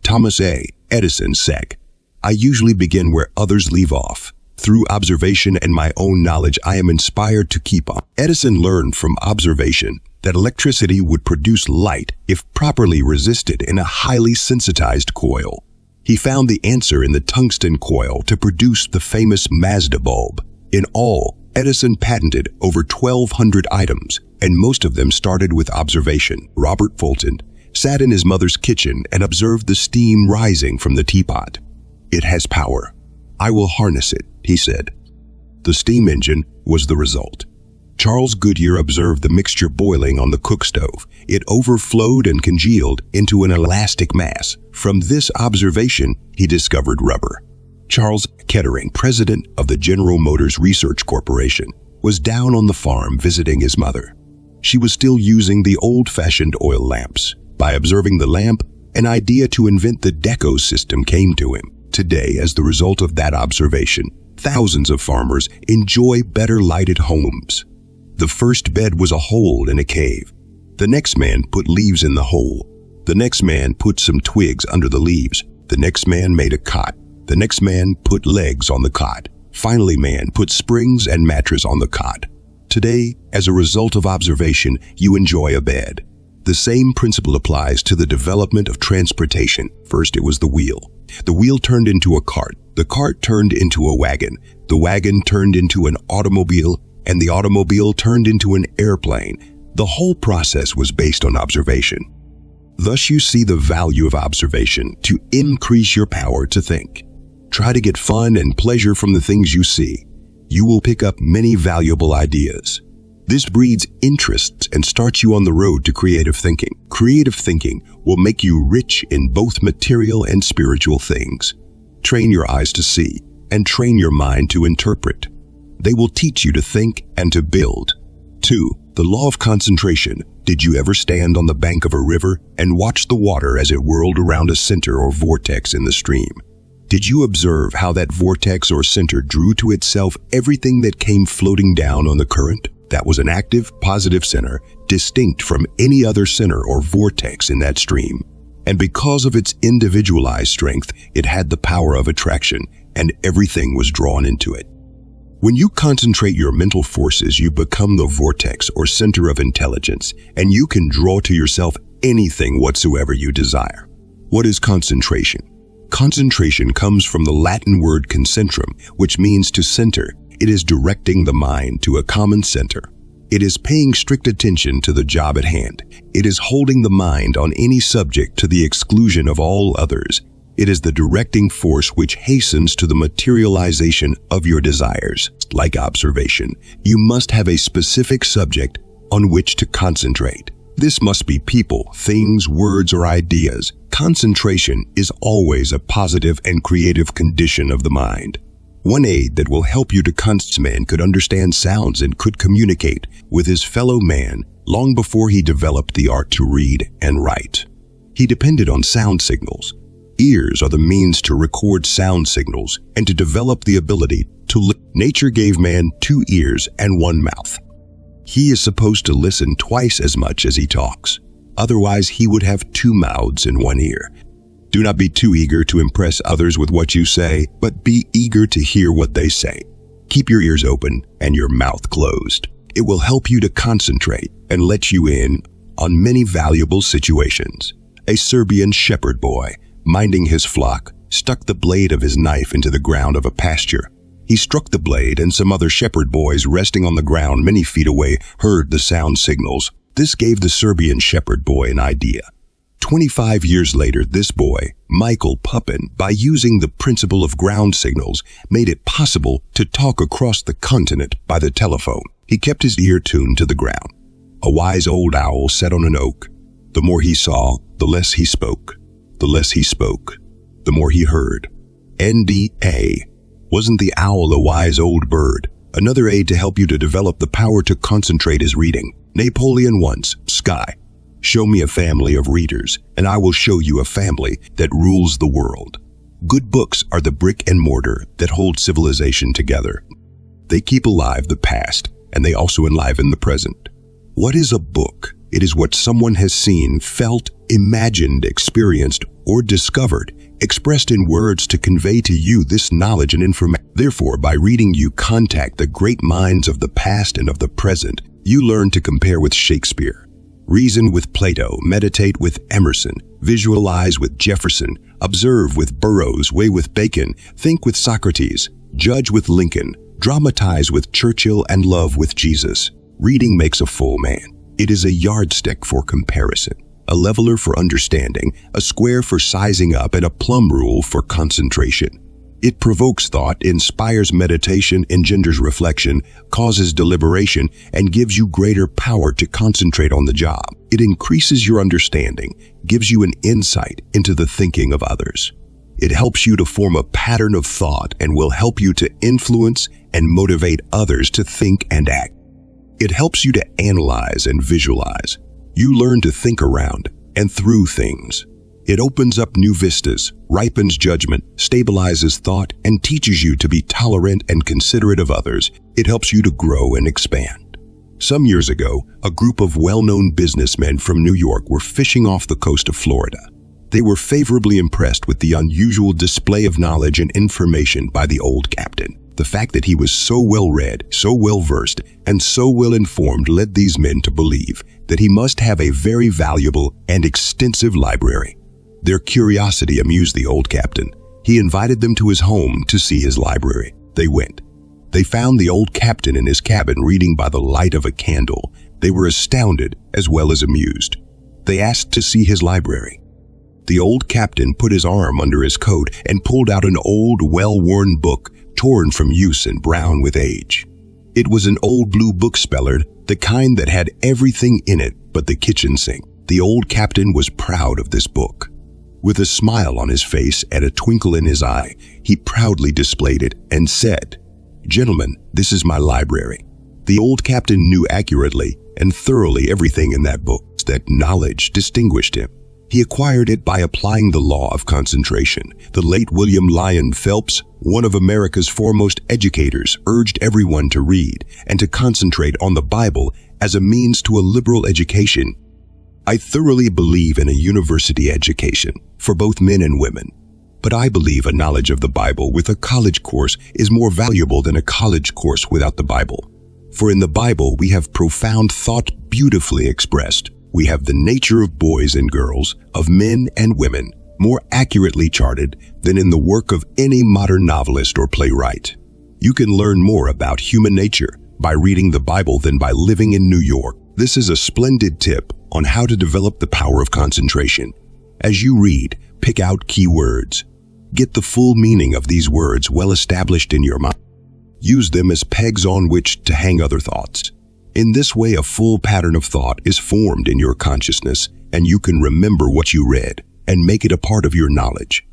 Thomas A. Edison said, "I usually begin where others leave off. Through observation and my own knowledge, I am inspired to keep on." Edison learned from observation that electricity would produce light if properly resisted in a highly sensitized coil. He found the answer in the tungsten coil to produce the famous Mazda bulb. In all, Edison patented over 1,200 items, and most of them started with observation. Robert Fulton sat in his mother's kitchen and observed the steam rising from the teapot. "It has power. I will harness it," he said. The steam engine was the result. Charles Goodyear observed the mixture boiling on the cook stove. It overflowed and congealed into an elastic mass. From this observation, he discovered rubber. Charles Kettering, president of the General Motors Research Corporation, was down on the farm visiting his mother. She was still using the old-fashioned oil lamps. By observing the lamp, an idea to invent the Deco system came to him. Today, as the result of that observation, thousands of farmers enjoy better lighted homes. The first bed was a hole in a cave. The next man put leaves in the hole. The next man put some twigs under the leaves. The next man made a cot. The next man put legs on the cot. Finally, man put springs and mattress on the cot. Today, as a result of observation, you enjoy a bed. The same principle applies to the development of transportation. First, it was the wheel. The wheel turned into a cart. The cart turned into a wagon. The wagon turned into an automobile, and the automobile turned into an airplane. The whole process was based on observation. Thus, you see the value of observation to increase your power to think. Try to get fun and pleasure from the things you see. You will pick up many valuable ideas. This breeds interests and starts you on the road to creative thinking. Creative thinking will make you rich in both material and spiritual things. Train your eyes to see and train your mind to interpret. They will teach you to think and to build. 2. The law of concentration. Did you ever stand on the bank of a river and watch the water as it whirled around a center or vortex in the stream? Did you observe how that vortex or center drew to itself everything that came floating down on the current? That was an active, positive center, distinct from any other center or vortex in that stream. And because of its individualized strength, it had the power of attraction, and everything was drawn into it. When you concentrate your mental forces, you become the vortex or center of intelligence, and you can draw to yourself anything whatsoever you desire. What is concentration? Concentration comes from the Latin word concentrum, which means to center. It is directing the mind to a common center. It is paying strict attention to the job at hand. It is holding the mind on any subject to the exclusion of all others. It is the directing force which hastens to the materialization of your desires. Like observation, you must have a specific subject on which to concentrate. This must be people, things, words, or ideas. Concentration is always a positive and creative condition of the mind. One aid that will help you to concentrate could understand sounds and could communicate with his fellow man long before he developed the art to read and write. He depended on sound signals. Ears are the means to record sound signals and to develop the ability to listen. Nature gave man 2 ears and 1 mouth. He is supposed to listen twice as much as he talks. Otherwise, he would have 2 mouths and 1 ear. Do not be too eager to impress others with what you say, but be eager to hear what they say. Keep your ears open and your mouth closed. It will help you to concentrate and let you in on many valuable situations. A Serbian shepherd boy, minding his flock, stuck the blade of his knife into the ground of a pasture. He struck the blade, and some other shepherd boys resting on the ground many feet away heard the sound signals. This gave the Serbian shepherd boy an idea. 25 years later, this boy, Michael Pupin, by using the principle of ground signals, made it possible to talk across the continent by the telephone. He kept his ear tuned to the ground. A wise old owl sat on an oak. The more he saw, the less he spoke. The less he spoke, the more he heard. NDA. Wasn't the owl a wise old bird? Another aid to help you to develop the power to concentrate is reading. Napoleon once, Sky. Show me a family of readers, and I will show you a family that rules the world. Good books are the brick and mortar that hold civilization together. They keep alive the past, and they also enliven the present. What is a book? It is what someone has seen, felt, imagined, experienced, or discovered, expressed in words to convey to you this knowledge and information. Therefore, by reading, you contact the great minds of the past and of the present. You learn to compare with Shakespeare, reason with Plato, meditate with Emerson, visualize with Jefferson, observe with Burroughs, weigh with Bacon, think with Socrates, judge with Lincoln, dramatize with Churchill, and love with Jesus. Reading makes a full man. It is a yardstick for comparison, a leveler for understanding, a square for sizing up, and a plumb rule for concentration. It provokes thought, inspires meditation, engenders reflection, causes deliberation, and gives you greater power to concentrate on the job. It increases your understanding, gives you an insight into the thinking of others. It helps you to form a pattern of thought and will help you to influence and motivate others to think and act. It helps you to analyze and visualize. You learn to think around and through things. It opens up new vistas, ripens judgment, stabilizes thought, and teaches you to be tolerant and considerate of others. It helps you to grow and expand. Some years ago, a group of well-known businessmen from New York were fishing off the coast of Florida. They were favorably impressed with the unusual display of knowledge and information by the old captain. The fact that he was so well-read, so well-versed, and so well-informed led these men to believe that he must have a very valuable and extensive library. Their curiosity amused the old captain. He invited them to his home to see his library. They went. They found the old captain in his cabin reading by the light of a candle. They were astounded as well as amused. They asked to see his library. The old captain put his arm under his coat and pulled out an old, well-worn book, torn from use and brown with age. It was an old blue book speller, the kind that had everything in it but the kitchen sink. The old captain was proud of this book. With a smile on his face and a twinkle in his eye, he proudly displayed it and said, "Gentlemen, this is my library." The old captain knew accurately and thoroughly everything in that book. That knowledge distinguished him. He acquired it by applying the law of concentration. The late William Lyon Phelps, one of America's foremost educators, urged everyone to read and to concentrate on the Bible as a means to a liberal education. I thoroughly believe in a university education for both men and women, but I believe a knowledge of the Bible with a college course is more valuable than a college course without the Bible. For in the Bible we have profound thought beautifully expressed. We have the nature of boys and girls, of men and women, more accurately charted than in the work of any modern novelist or playwright. You can learn more about human nature by reading the Bible than by living in New York. This is a splendid tip on how to develop the power of concentration. As you read, pick out key words. Get the full meaning of these words well established in your mind. Use them as pegs on which to hang other thoughts. In this way, a full pattern of thought is formed in your consciousness, and you can remember what you read and make it a part of your knowledge.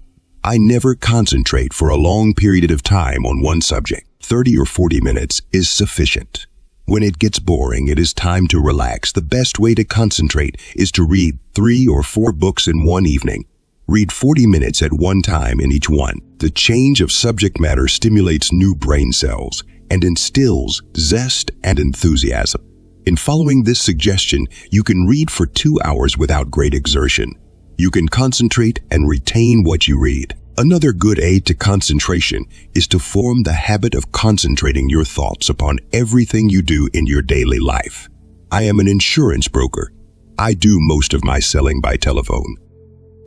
I never concentrate for a long period of time on one subject. 30 or 40 minutes is sufficient. When it gets boring, it is time to relax. The best way to concentrate is to read 3 or 4 books in one evening. Read 40 minutes at one time in each one. The change of subject matter stimulates new brain cells and instills zest and enthusiasm. In following this suggestion, you can read for 2 hours without great exertion. You can concentrate and retain what you read. Another good aid to concentration is to form the habit of concentrating your thoughts upon everything you do in your daily life. I am an insurance broker. I do most of my selling by telephone.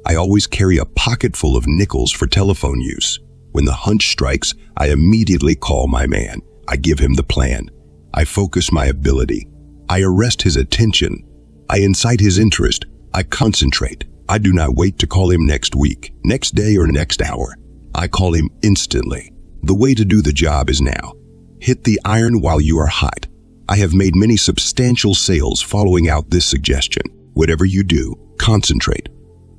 I always carry a pocket full of nickels for telephone use. When the hunch strikes, I immediately call my man. I give him the plan. I focus my ability. I arrest his attention. I incite his interest. I concentrate. I do not wait to call him next week, next day, or next hour. I call him instantly. The way to do the job is now. Hit the iron while you are hot. I have made many substantial sales following out this suggestion. Whatever you do, concentrate.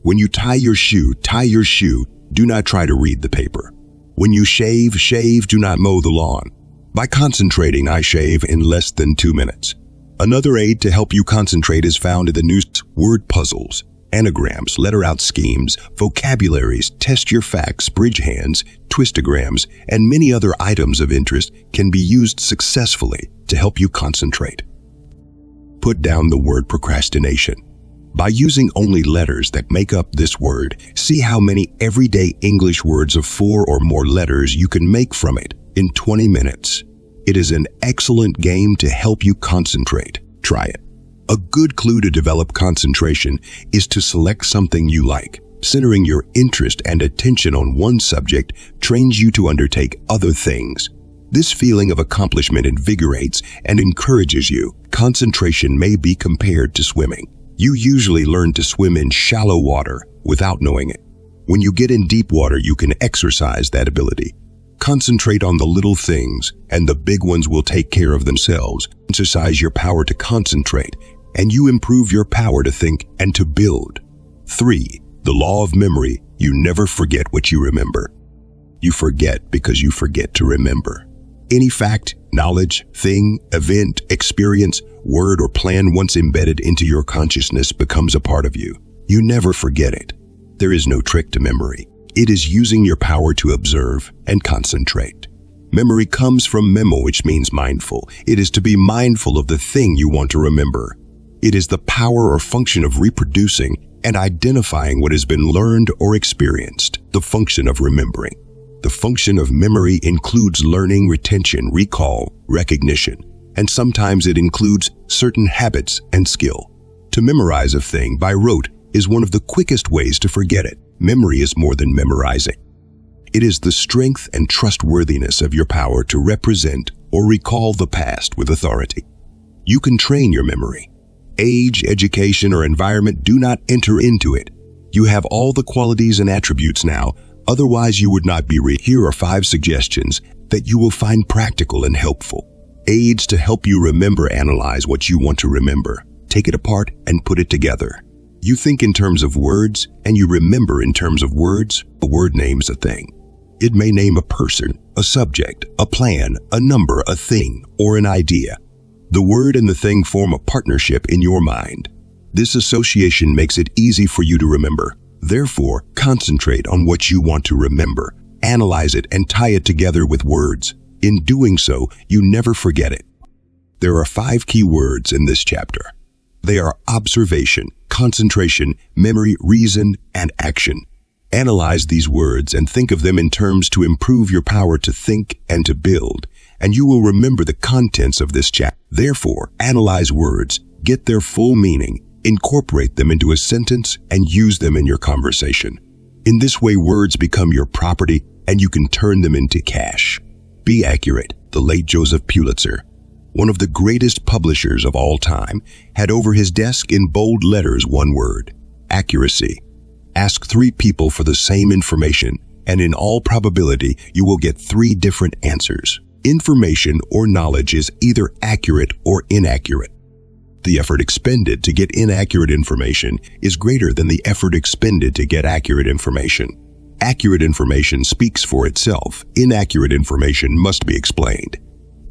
When you tie your shoe, do not try to read the paper. When you shave, do not mow the lawn. By concentrating, I shave in less than 2 minutes. Another aid to help you concentrate is found in the new word puzzles. Anagrams, letter-out schemes, vocabularies, test your facts, bridge hands, twistograms, and many other items of interest can be used successfully to help you concentrate. Put down the word procrastination. By using only letters that make up this word, see how many everyday English words of 4 or more letters you can make from it in 20 minutes. It is an excellent game to help you concentrate. Try it. A good clue to develop concentration is to select something you like. Centering your interest and attention on one subject trains you to undertake other things. This feeling of accomplishment invigorates and encourages you. Concentration may be compared to swimming. You usually learn to swim in shallow water without knowing it. When you get in deep water, you can exercise that ability. Concentrate on the little things, and the big ones will take care of themselves. Exercise your power to concentrate, and you improve your power to think and to build. 3. The law of memory. You never forget what you remember. You forget because you forget to remember. Any fact, knowledge, thing, event, experience, word, or plan once embedded into your consciousness becomes a part of you. You never forget it. There is no trick to memory. It is using your power to observe and concentrate. Memory comes from memo, which means mindful. It is to be mindful of the thing you want to remember. It is the power or function of reproducing and identifying what has been learned or experienced. The function of remembering. The function of memory includes learning, retention, recall, recognition, and sometimes it includes certain habits and skill. To memorize a thing by rote is one of the quickest ways to forget it. Memory is more than memorizing. It is the strength and trustworthiness of your power to represent or recall the past with authority. You can train your memory. Age, education, or environment do not enter into it. You have all the qualities and attributes now, otherwise you would not be Here are 5 suggestions that you will find practical and helpful. Aids to help you remember. Analyze what you want to remember. Take it apart and put it together. You think in terms of words, and you remember in terms of words. A word names a thing. It may name a person, a subject, a plan, a number, a thing, or an idea. The word and the thing form a partnership in your mind. This association makes it easy for you to remember. Therefore, concentrate on what you want to remember. Analyze it and tie it together with words. In doing so, you never forget it. There are 5 key words in this chapter. They are observation, concentration, memory, reason, and action. Analyze these words and think of them in terms to improve your power to think and to build, and you will remember the contents of this chapter. Therefore, analyze words, get their full meaning, incorporate them into a sentence, and use them in your conversation. In this way, words become your property, and you can turn them into cash. Be accurate. The late Joseph Pulitzer, one of the greatest publishers of all time, had over his desk in bold letters one word: accuracy. Ask 3 people for the same information, and in all probability, you will get 3 different answers. Information or knowledge is either accurate or inaccurate. The effort expended to get inaccurate information is greater than the effort expended to get accurate information. Accurate information speaks for itself. Inaccurate information must be explained.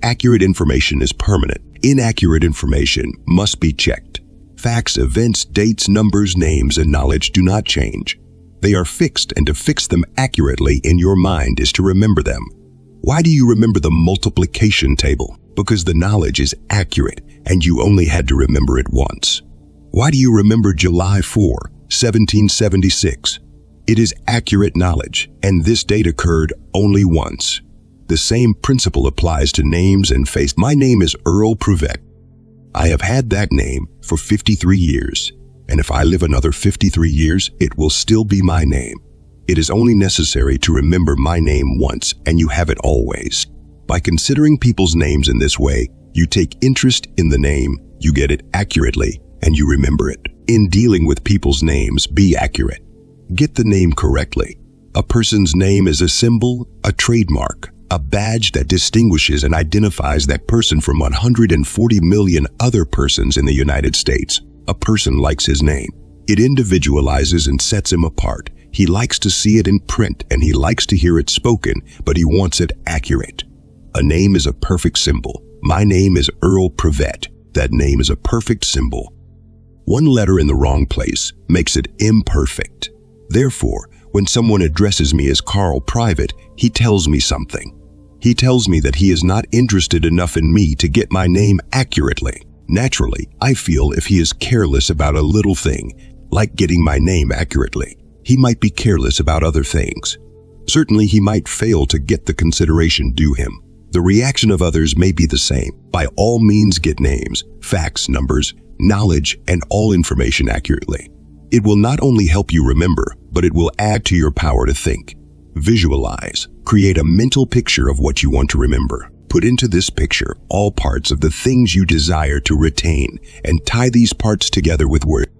Accurate information is permanent. Inaccurate information must be checked. Facts, events, dates, numbers, names, and knowledge do not change. They are fixed, and to fix them accurately in your mind is to remember them. Why do you remember the multiplication table? Because the knowledge is accurate. and you only had to remember it once. Why do you remember July 4, 1776? It is accurate knowledge, and this date occurred only once. The same principle applies to names and faces. My name is Earl Prevett. I have had that name for 53 years, and if I live another 53 years, it will still be my name. It is only necessary to remember my name once, and you have it always. By considering people's names in this way, you take interest in the name, you get it accurately, and you remember it. In dealing with people's names, be accurate. Get the name correctly. A person's name is a symbol, a trademark, a badge that distinguishes and identifies that person from 140 million other persons in the United States. A person likes his name. It individualizes and sets him apart. He likes to see it in print and he likes to hear it spoken, but he wants it accurate. A name is a perfect symbol. My name is Earl Prevett. That name is a perfect symbol. One letter in the wrong place makes it imperfect. Therefore, when someone addresses me as Carl Private, he tells me something. He tells me that he is not interested enough in me to get my name accurately. Naturally, I feel if he is careless about a little thing, like getting my name accurately, he might be careless about other things. Certainly, he might fail to get the consideration due him. The reaction of others may be the same. By all means, get names, facts, numbers, knowledge, and all information accurately. It will not only help you remember, but it will add to your power to think. Visualize. Create a mental picture of what you want to remember. Put into this picture all parts of the things you desire to retain and tie these parts together with words.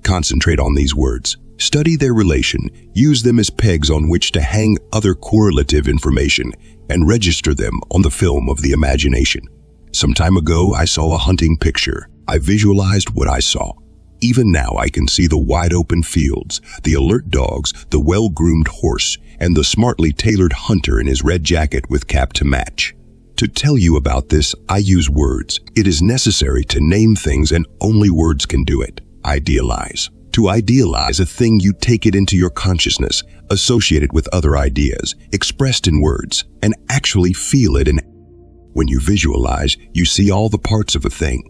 Concentrate on these words. Study their relation. Use them as pegs on which to hang other correlative information and register them on the film of the imagination. Some time ago, I saw a hunting picture. I visualized what I saw. Even now, I can see the wide-open fields, the alert dogs, the well-groomed horse, and the smartly tailored hunter in his red jacket with cap to match. To tell you about this, I use words. It is necessary to name things, and only words can do it. Idealize. To idealize a thing, you take it into your consciousness, associate it with other ideas, expressed in words, and actually feel it. When you visualize, you see all the parts of a thing.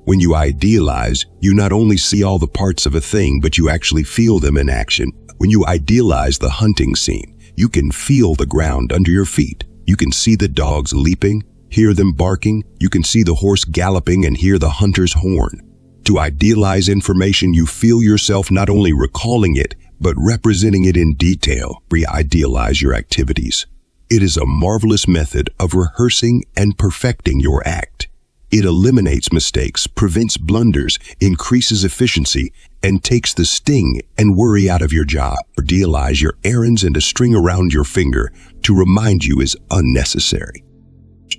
When you idealize, you not only see all the parts of a thing, but you actually feel them in action. When you idealize the hunting scene, you can feel the ground under your feet. You can see the dogs leaping, hear them barking. You can see the horse galloping and hear the hunter's horn. To idealize information, you feel yourself not only recalling it, but representing it in detail. Re-idealize your activities. It is a marvelous method of rehearsing and perfecting your act. It eliminates mistakes, prevents blunders, increases efficiency, and takes the sting and worry out of your job. Idealize your errands, and a string around your finger to remind you is unnecessary.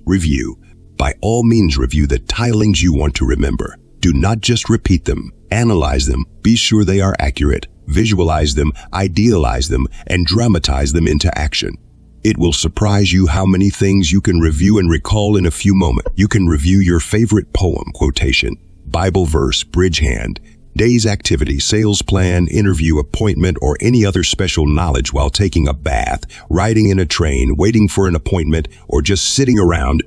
Review. By all means, review the tilings you want to remember. Do not just repeat them. Analyze them. Be sure they are accurate. Visualize them, idealize them, and dramatize them into action. It will surprise you how many things you can review and recall in a few moments. You can review your favorite poem, quotation, Bible verse, bridge hand, day's activity, sales plan, interview, appointment, or any other special knowledge while taking a bath, riding in a train, waiting for an appointment, or just sitting around.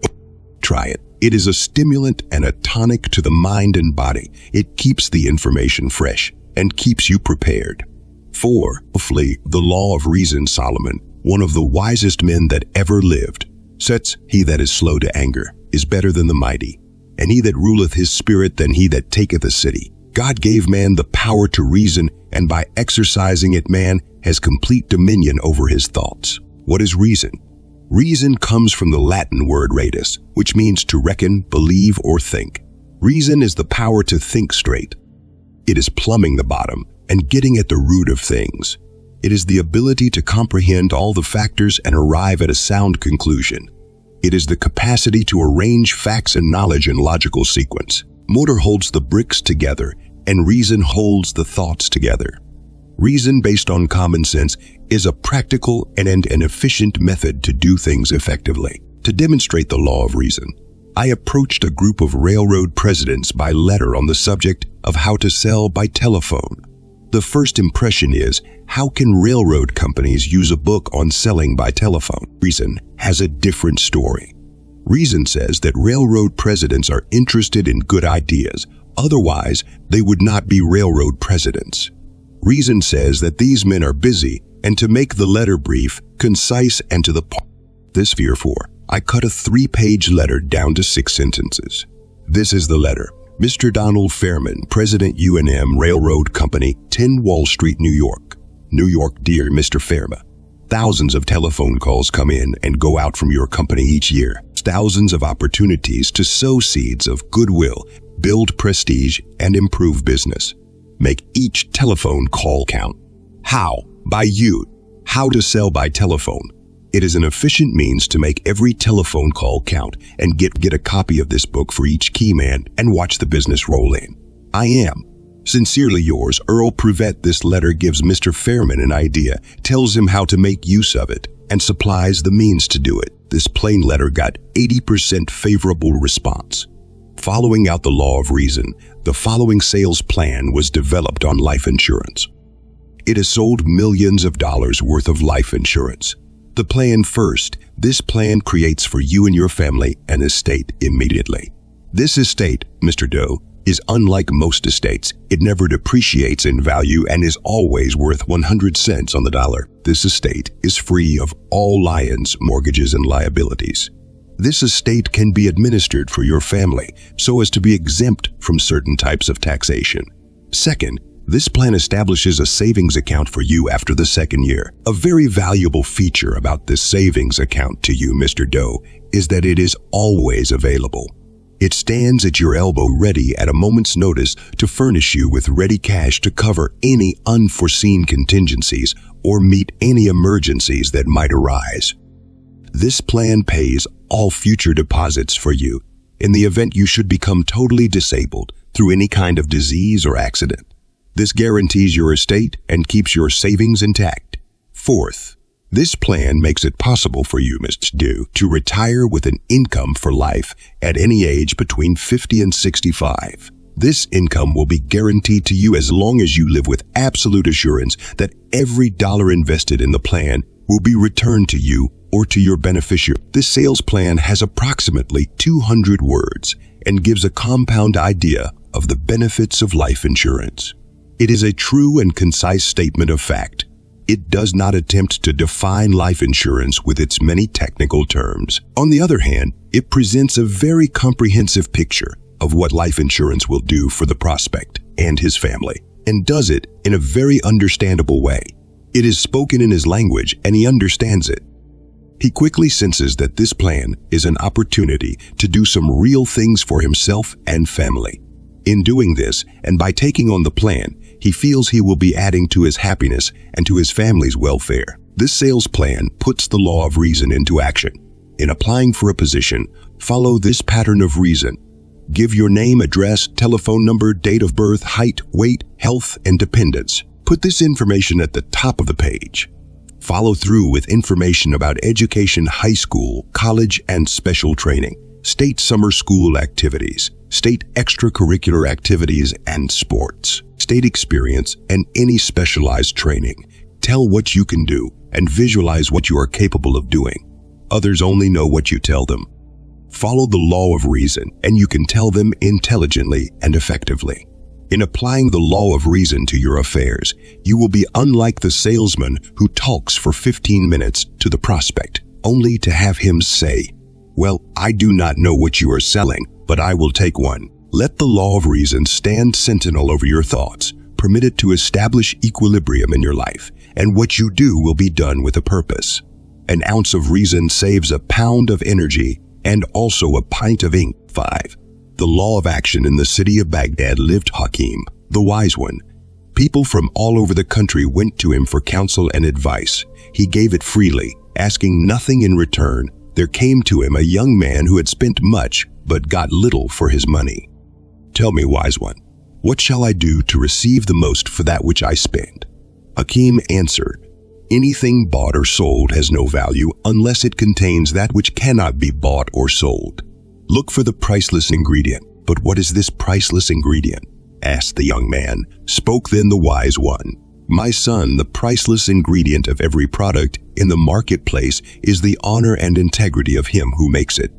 Try it. It is a stimulant and a tonic to the mind and body. It keeps the information fresh and keeps you prepared. 4. The law of reason. Solomon, one of the wisest men that ever lived, says, "He that is slow to anger is better than the mighty, and he that ruleth his spirit than he that taketh a city." God gave man the power to reason, and by exercising it, man has complete dominion over his thoughts. What is reason? Reason comes from the Latin word ratus, which means to reckon, believe, or think. Reason is the power to think straight. It is plumbing the bottom and getting at the root of things. It is the ability to comprehend all the factors and arrive at a sound conclusion. It is the capacity to arrange facts and knowledge in logical sequence. Mortar holds the bricks together, and reason holds the thoughts together. Reason based on common sense is a practical and an efficient method to do things effectively. To demonstrate the law of reason, I approached a group of railroad presidents by letter on the subject of how to sell by telephone. The first impression is, how can railroad companies use a book on selling by telephone? Reason has a different story. Reason says that railroad presidents are interested in good ideas, otherwise they would not be railroad presidents. Reason says that these men are busy, and to make the letter brief, concise, and to the point. This therefore, I cut a 3-page letter down to 6 sentences. This is the letter. Mr. Donald Fairman, President UNM Railroad Company, 10 Wall Street, New York. New York, dear Mr. Fairman. Thousands of telephone calls come in and go out from your company each year. Thousands of opportunities to sow seeds of goodwill, build prestige, and improve business. Make each telephone call count. How? By you. How to sell by telephone. It is an efficient means to make every telephone call count and get a copy of this book for each key man and watch the business roll in. I am sincerely yours, Earl Prevett. This letter gives Mr. Fairman an idea, tells him how to make use of it, and supplies the means to do it. This plain letter got 80% favorable response. Following out the law of reason, the following sales plan was developed on life insurance. It has sold millions of dollars worth of life insurance. The plan first. This plan creates for you and your family an estate immediately. This estate, Mr. Doe, is unlike most estates. It never depreciates in value and is always worth 100 cents on the dollar. This estate is free of all liens, mortgages, and liabilities. This estate can be administered for your family so as to be exempt from certain types of taxation. Second, this plan establishes a savings account for you after the 2nd year. A very valuable feature about this savings account to you, Mr. Doe, is that it is always available. It stands at your elbow ready at a moment's notice to furnish you with ready cash to cover any unforeseen contingencies or meet any emergencies that might arise. This plan pays all future deposits for you in the event you should become totally disabled through any kind of disease or accident. This guarantees your estate and keeps your savings intact. Fourth, this plan makes it possible for you, Mr. Doe, to retire with an income for life at any age between 50 and 65. This income will be guaranteed to you as long as you live with absolute assurance that every dollar invested in the plan will be returned to you or to your beneficiary. This sales plan has approximately 200 words and gives a compound idea of the benefits of life insurance. It is a true and concise statement of fact. It does not attempt to define life insurance with its many technical terms. On the other hand, it presents a very comprehensive picture of what life insurance will do for the prospect and his family, and does it in a very understandable way. It is spoken in his language and he understands it. He quickly senses that this plan is an opportunity to do some real things for himself and family. In doing this, and by taking on the plan, he feels he will be adding to his happiness and to his family's welfare. This sales plan puts the law of reason into action. In applying for a position, follow this pattern of reason. Give your name, address, telephone number, date of birth, height, weight, health, and dependents. Put this information at the top of the page. Follow through with information about education, high school, college, and special training, state summer school activities, state extracurricular activities and sports, state experience, and any specialized training. Tell what you can do and visualize what you are capable of doing. Others only know what you tell them. Follow the law of reason, and you can tell them intelligently and effectively. In applying the law of reason to your affairs, you will be unlike the salesman who talks for 15 minutes to the prospect, only to have him say, "Well, I do not know what you are selling, but I will take one." Let the law of reason stand sentinel over your thoughts. Permit it to establish equilibrium in your life, and what you do will be done with a purpose. An ounce of reason saves a pound of energy and also a pint of ink. 5. The law of action. In the city of Baghdad lived Hakim, the wise one. People from all over the country went to him for counsel and advice. He gave it freely, asking nothing in return. There came to him a young man who had spent much but got little for his money. "Tell me, wise one, what shall I do to receive the most for that which I spend?" Hakim answered, "Anything bought or sold has no value unless it contains that which cannot be bought or sold. Look for the priceless ingredient." "But what is this priceless ingredient?" asked the young man. Spoke then the wise one, "My son, the priceless ingredient of every product in the marketplace is the honor and integrity of him who makes it.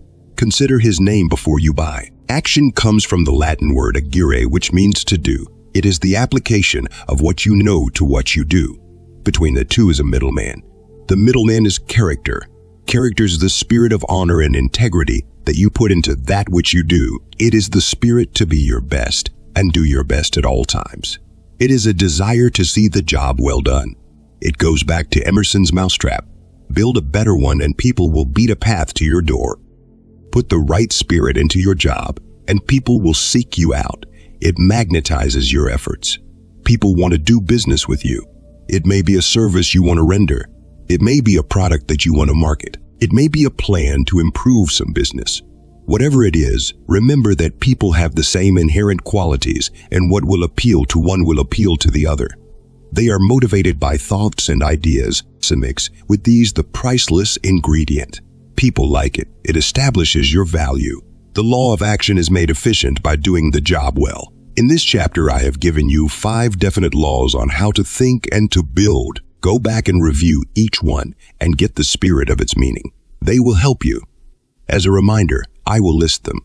Consider his name before you buy. Action comes from the Latin word agere, which means to do. It is the application of what you know to what you do. Between the two is a middleman. The middleman is character. Character is the spirit of honor and integrity that you put into that which you do. It is the spirit to be your best and do your best at all times. It is a desire to see the job well done. It goes back to Emerson's mousetrap. Build a better one and people will beat a path to your door. Put the right spirit into your job and people will seek you out. It magnetizes your efforts. People want to do business with you. It may be a service you want to render. It may be a product that you want to market. It may be a plan to improve some business. Whatever it is, remember that people have the same inherent qualities, and what will appeal to one will appeal to the other. They are motivated by thoughts and ideas. So mix with these the priceless ingredient. People like it. It establishes your value. The law of action is made efficient by doing the job well. In this chapter, I have given you 5 definite laws on how to think and to build. Go back and review each one and get the spirit of its meaning. They will help you. As a reminder, I will list them.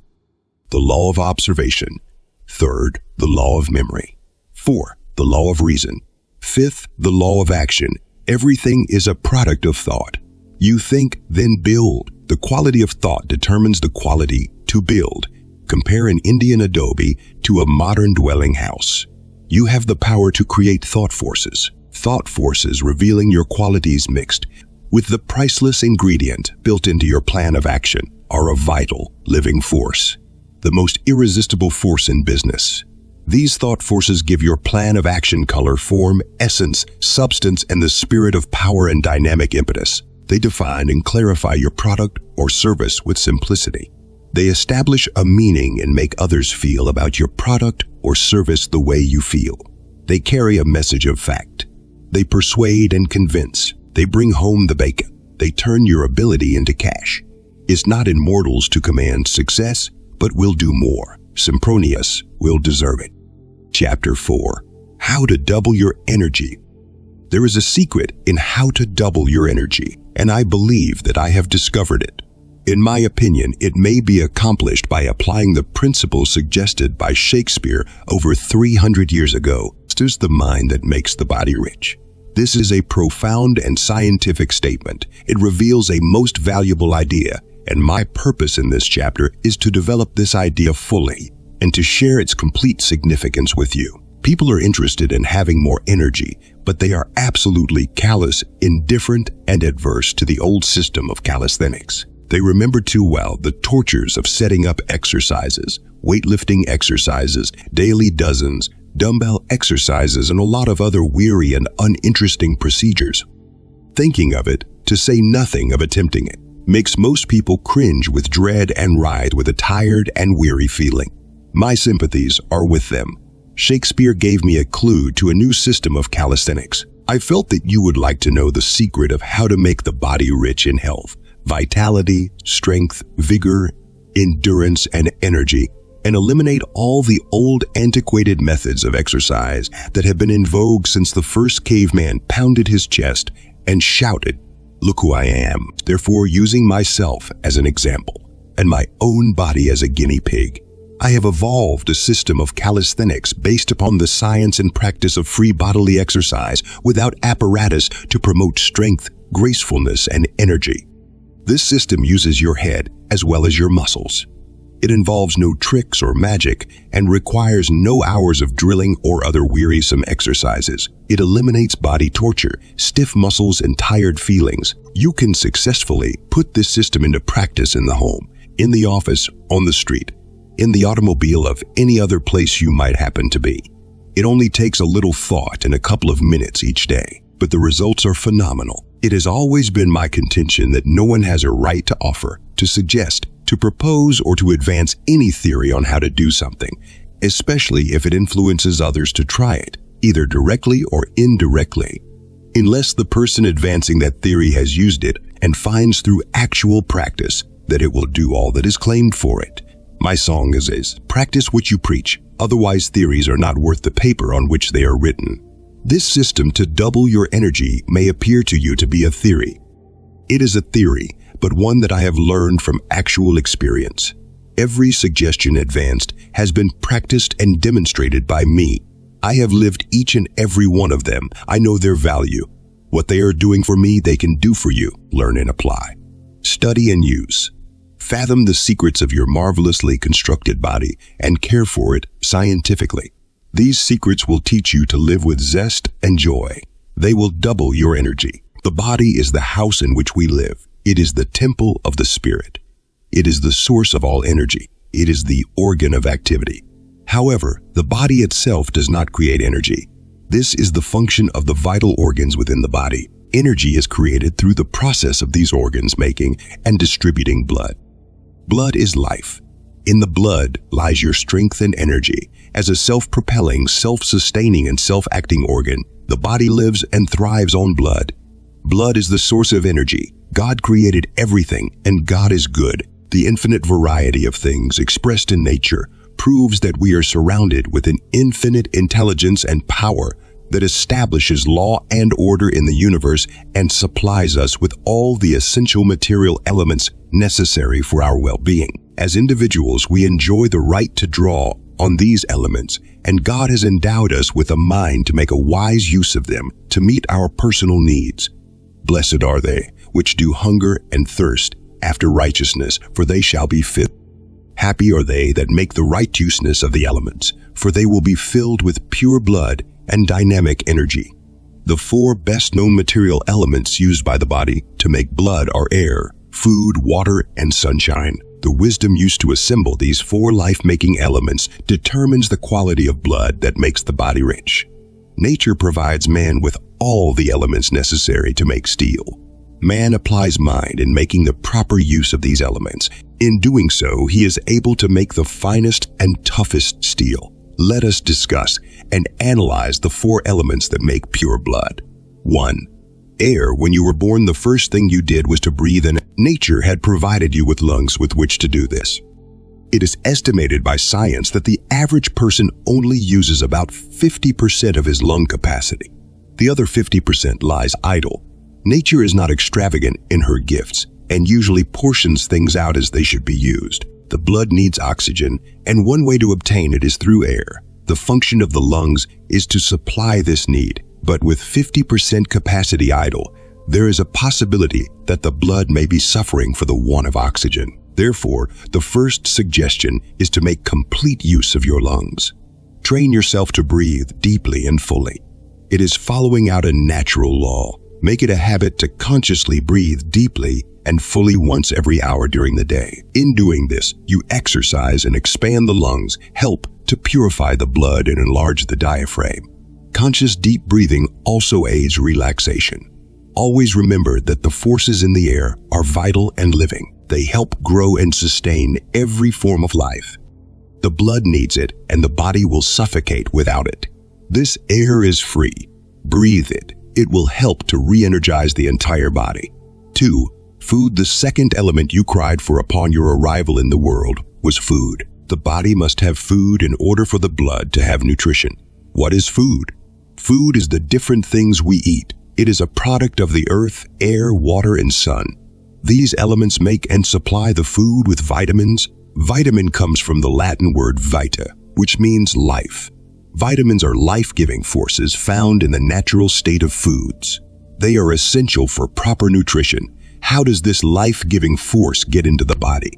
The law of observation. 3rd, the law of memory. 4, the law of reason. 5th, the law of action. Everything is a product of thought. You think, then build. The quality of thought determines the quality to build. Compare an Indian adobe to a modern dwelling house. You have the power to create thought forces. Thought forces revealing your qualities mixed with the priceless ingredient built into your plan of action are a vital, living force. The most irresistible force in business. These thought forces give your plan of action color, form, essence, substance, and the spirit of power and dynamic impetus. They define and clarify your product or service with simplicity. They establish a meaning and make others feel about your product or service the way you feel. They carry a message of fact. They persuade and convince. They bring home the bacon. They turn your ability into cash. It's not in mortals to command success, but will do more. Sempronius will deserve it. Chapter 4. How to double your energy. There is a secret in how to double your energy, and I believe that I have discovered it. In my opinion, it may be accomplished by applying the principles suggested by Shakespeare over 300 years ago. It is the mind that makes the body rich. This is a profound and scientific statement. It reveals a most valuable idea, and my purpose in this chapter is to develop this idea fully and to share its complete significance with you. People are interested in having more energy, but they are absolutely callous, indifferent, and adverse to the old system of calisthenics. They remember too well the tortures of setting up exercises, weightlifting exercises, daily dozens, dumbbell exercises, and a lot of other weary and uninteresting procedures. Thinking of it, to say nothing of attempting it, makes most people cringe with dread and writhe with a tired and weary feeling. My sympathies are with them. Shakespeare gave me a clue to a new system of calisthenics. I felt that you would like to know the secret of how to make the body rich in health, vitality, strength, vigor, endurance, and energy, and eliminate all the old antiquated methods of exercise that have been in vogue since the first caveman pounded his chest and shouted, "Look who I am," therefore using myself as an example and my own body as a guinea pig. I have evolved a system of calisthenics based upon the science and practice of free bodily exercise without apparatus to promote strength, gracefulness, and energy. This system uses your head as well as your muscles. It involves no tricks or magic and requires no hours of drilling or other wearisome exercises. It eliminates body torture, stiff muscles, and tired feelings. You can successfully put this system into practice in the home, in the office, on the street, in the automobile, of any other place you might happen to be. It only takes a little thought and a couple of minutes each day, but the results are phenomenal. It has always been my contention that no one has a right to offer, to suggest, to propose, or to advance any theory on how to do something, especially if it influences others to try it, either directly or indirectly, unless the person advancing that theory has used it and finds through actual practice that it will do all that is claimed for it. My song is practice what you preach, otherwise theories are not worth the paper on which they are written. This system to double your energy may appear to you to be a theory. It is a theory, but one that I have learned from actual experience. Every suggestion advanced has been practiced and demonstrated by me. I have lived each and every one of them. I know their value. What they are doing for me, they can do for you. Learn and apply. Study and use. Fathom the secrets of your marvelously constructed body and care for it scientifically. These secrets will teach you to live with zest and joy. They will double your energy. The body is the house in which we live. It is the temple of the spirit. It is the source of all energy. It is the organ of activity. However, the body itself does not create energy. This is the function of the vital organs within the body. Energy is created through the process of these organs making and distributing blood. Blood is life. In the blood lies your strength and energy. As a self-propelling, self-sustaining, and self-acting organ, the body lives and thrives on blood. Blood is the source of energy. God created everything, and God is good. The infinite variety of things expressed in nature proves that we are surrounded with an infinite intelligence and power that establishes law and order in the universe and supplies us with all the essential material elements necessary for our well-being. As individuals, we enjoy the right to draw on these elements, and God has endowed us with a mind to make a wise use of them to meet our personal needs. Blessed are they which do hunger and thirst after righteousness, for they shall be filled. Happy are they that make the right useness of the elements, for they will be filled with pure blood and dynamic energy. The four best-known material elements used by the body to make blood are air, food, water, and sunshine. The wisdom used to assemble these four life-making elements determines the quality of blood that makes the body rich. Nature provides man with all the elements necessary to make steel. Man applies mind in making the proper use of these elements. In doing so, he is able to make the finest and toughest steel. Let us discuss and analyze the four elements that make pure blood. 1. Air. When you were born, the first thing you did was to breathe in. Nature had provided you with lungs with which to do this. It is estimated by science that the average person only uses about 50% of his lung capacity. The other 50% lies idle. Nature is not extravagant in her gifts and usually portions things out as they should be used. The blood needs oxygen, and one way to obtain it is through air. The function of the lungs is to supply this need, but with 50% capacity idle, there is a possibility that the blood may be suffering for the want of oxygen. Therefore, the first suggestion is to make complete use of your lungs. Train yourself to breathe deeply and fully. It is following out a natural law. Make it a habit to consciously breathe deeply and fully once every hour during the day. In doing this, you exercise and expand the lungs, help to purify the blood and enlarge the diaphragm. Conscious deep breathing also aids relaxation. Always remember that the forces in the air are vital and living. They help grow and sustain every form of life. The blood needs it, and the body will suffocate without it. This air is free. Breathe it. It will help to re-energize the entire body. 2. Food. The second element you cried for upon your arrival in the world was food. The body must have food in order for the blood to have nutrition. What is food? Food is the different things we eat. It is a product of the earth, air, water, and sun. These elements make and supply the food with vitamins. Vitamin comes from the Latin word vita, which means life. Vitamins are life-giving forces found in the natural state of foods. They are essential for proper nutrition. How does this life-giving force get into the body?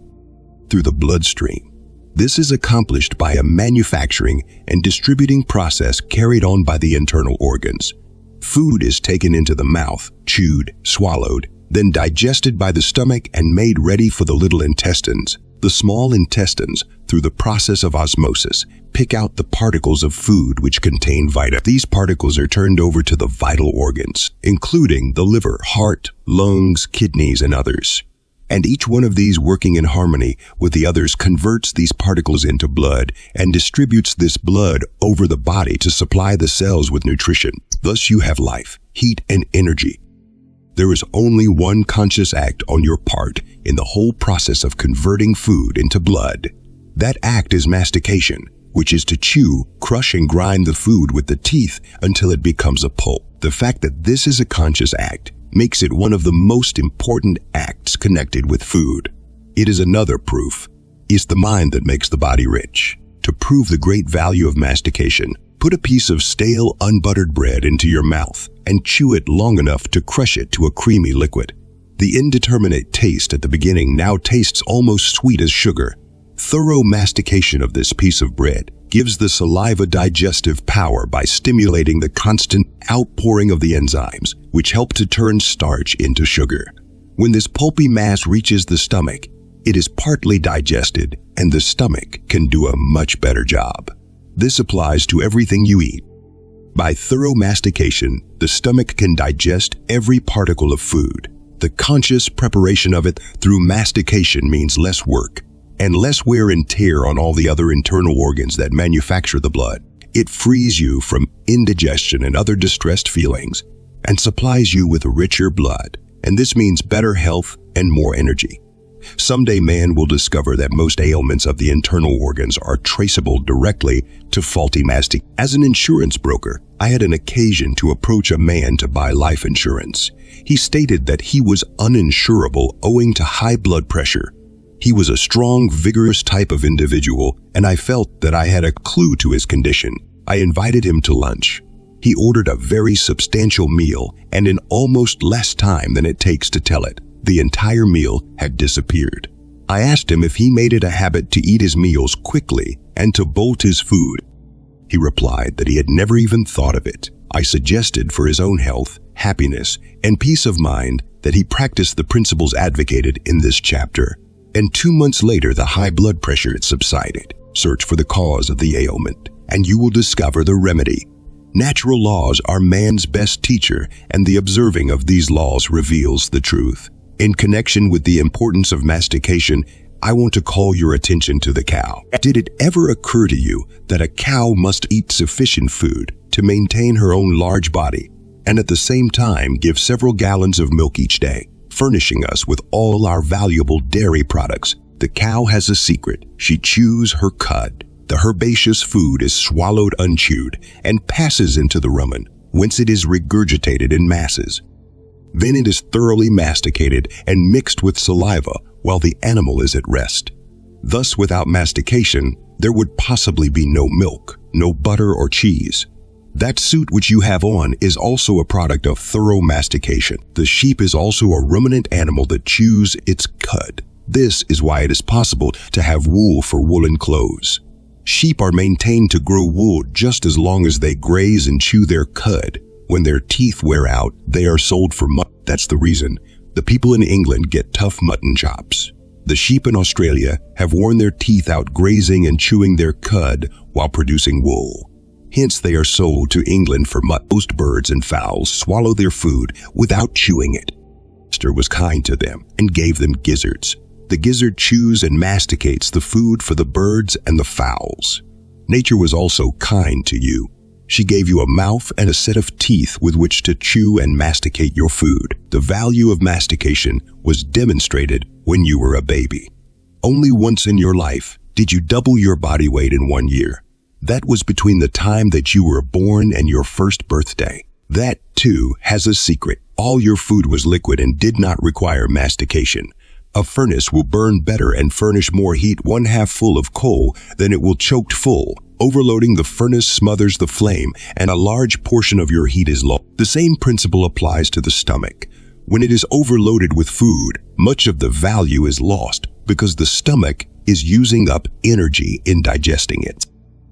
Through the bloodstream. This is accomplished by a manufacturing and distributing process carried on by the internal organs. Food is taken into the mouth, chewed, swallowed, then digested by the stomach and made ready for the little intestines. The small intestines, through the process of osmosis, pick out the particles of food which contain vitamins. These particles are turned over to the vital organs, including the liver, heart, lungs, kidneys, and others. And each one of these, working in harmony with the others, converts these particles into blood and distributes this blood over the body to supply the cells with nutrition. Thus you have life, heat, and energy. There is only one conscious act on your part in the whole process of converting food into blood. That act is mastication, which is to chew, crush, and grind the food with the teeth until it becomes a pulp. The fact that this is a conscious act makes it one of the most important acts connected with food. It is another proof. It's the mind that makes the body rich. To prove the great value of mastication, put a piece of stale, unbuttered bread into your mouth and chew it long enough to crush it to a creamy liquid. The indeterminate taste at the beginning now tastes almost sweet as sugar. Thorough mastication of this piece of bread gives the saliva digestive power by stimulating the constant outpouring of the enzymes, which help to turn starch into sugar. When this pulpy mass reaches the stomach, it is partly digested, and the stomach can do a much better job. This applies to everything you eat. By thorough mastication, the stomach can digest every particle of food. The conscious preparation of it through mastication means less work and less wear and tear on all the other internal organs that manufacture the blood. It frees you from indigestion and other distressed feelings and supplies you with richer blood, and this means better health and more energy. Someday man will discover that most ailments of the internal organs are traceable directly to faulty mastication. As an insurance broker, I had an occasion to approach a man to buy life insurance. He stated that he was uninsurable owing to high blood pressure. He was a strong, vigorous type of individual, and I felt that I had a clue to his condition. I invited him to lunch. He ordered a very substantial meal, and in almost less time than it takes to tell it, the entire meal had disappeared. I asked him if he made it a habit to eat his meals quickly and to bolt his food. He replied that he had never even thought of it. I suggested for his own health, happiness, and peace of mind that he practice the principles advocated in this chapter. And 2 months later, the high blood pressure had subsided. Search for the cause of the ailment, and you will discover the remedy. Natural laws are man's best teacher, and the observing of these laws reveals the truth. In connection with the importance of mastication, I want to call your attention to the cow. Did it ever occur to you that a cow must eat sufficient food to maintain her own large body and at the same time give several gallons of milk each day, furnishing us with all our valuable dairy products? The cow has a secret. She chews her cud. The herbaceous food is swallowed unchewed and passes into the rumen, whence it is regurgitated in masses. Then it is thoroughly masticated and mixed with saliva while the animal is at rest. Thus, without mastication, there would possibly be no milk, no butter or cheese. That suit which you have on is also a product of thorough mastication. The sheep is also a ruminant animal that chews its cud. This is why it is possible to have wool for woolen clothes. Sheep are maintained to grow wool just as long as they graze and chew their cud. When their teeth wear out, they are sold for mutton. That's the reason the people in England get tough mutton chops. The sheep in Australia have worn their teeth out grazing and chewing their cud while producing wool. Hence they are sold to England for mutton. Most birds and fowls swallow their food without chewing it. Master was kind to them and gave them gizzards. The gizzard chews and masticates the food for the birds and the fowls. Nature was also kind to you. She gave you a mouth and a set of teeth with which to chew and masticate your food. The value of mastication was demonstrated when you were a baby. Only once in your life did you double your body weight in 1 year. That was between the time that you were born and your first birthday. That, too, has a secret. All your food was liquid and did not require mastication. A furnace will burn better and furnish more heat 1/2 full of coal than it will choked full. Overloading the furnace smothers the flame, and a large portion of your heat is lost. The same principle applies to the stomach. When it is overloaded with food, much of the value is lost because the stomach is using up energy in digesting it.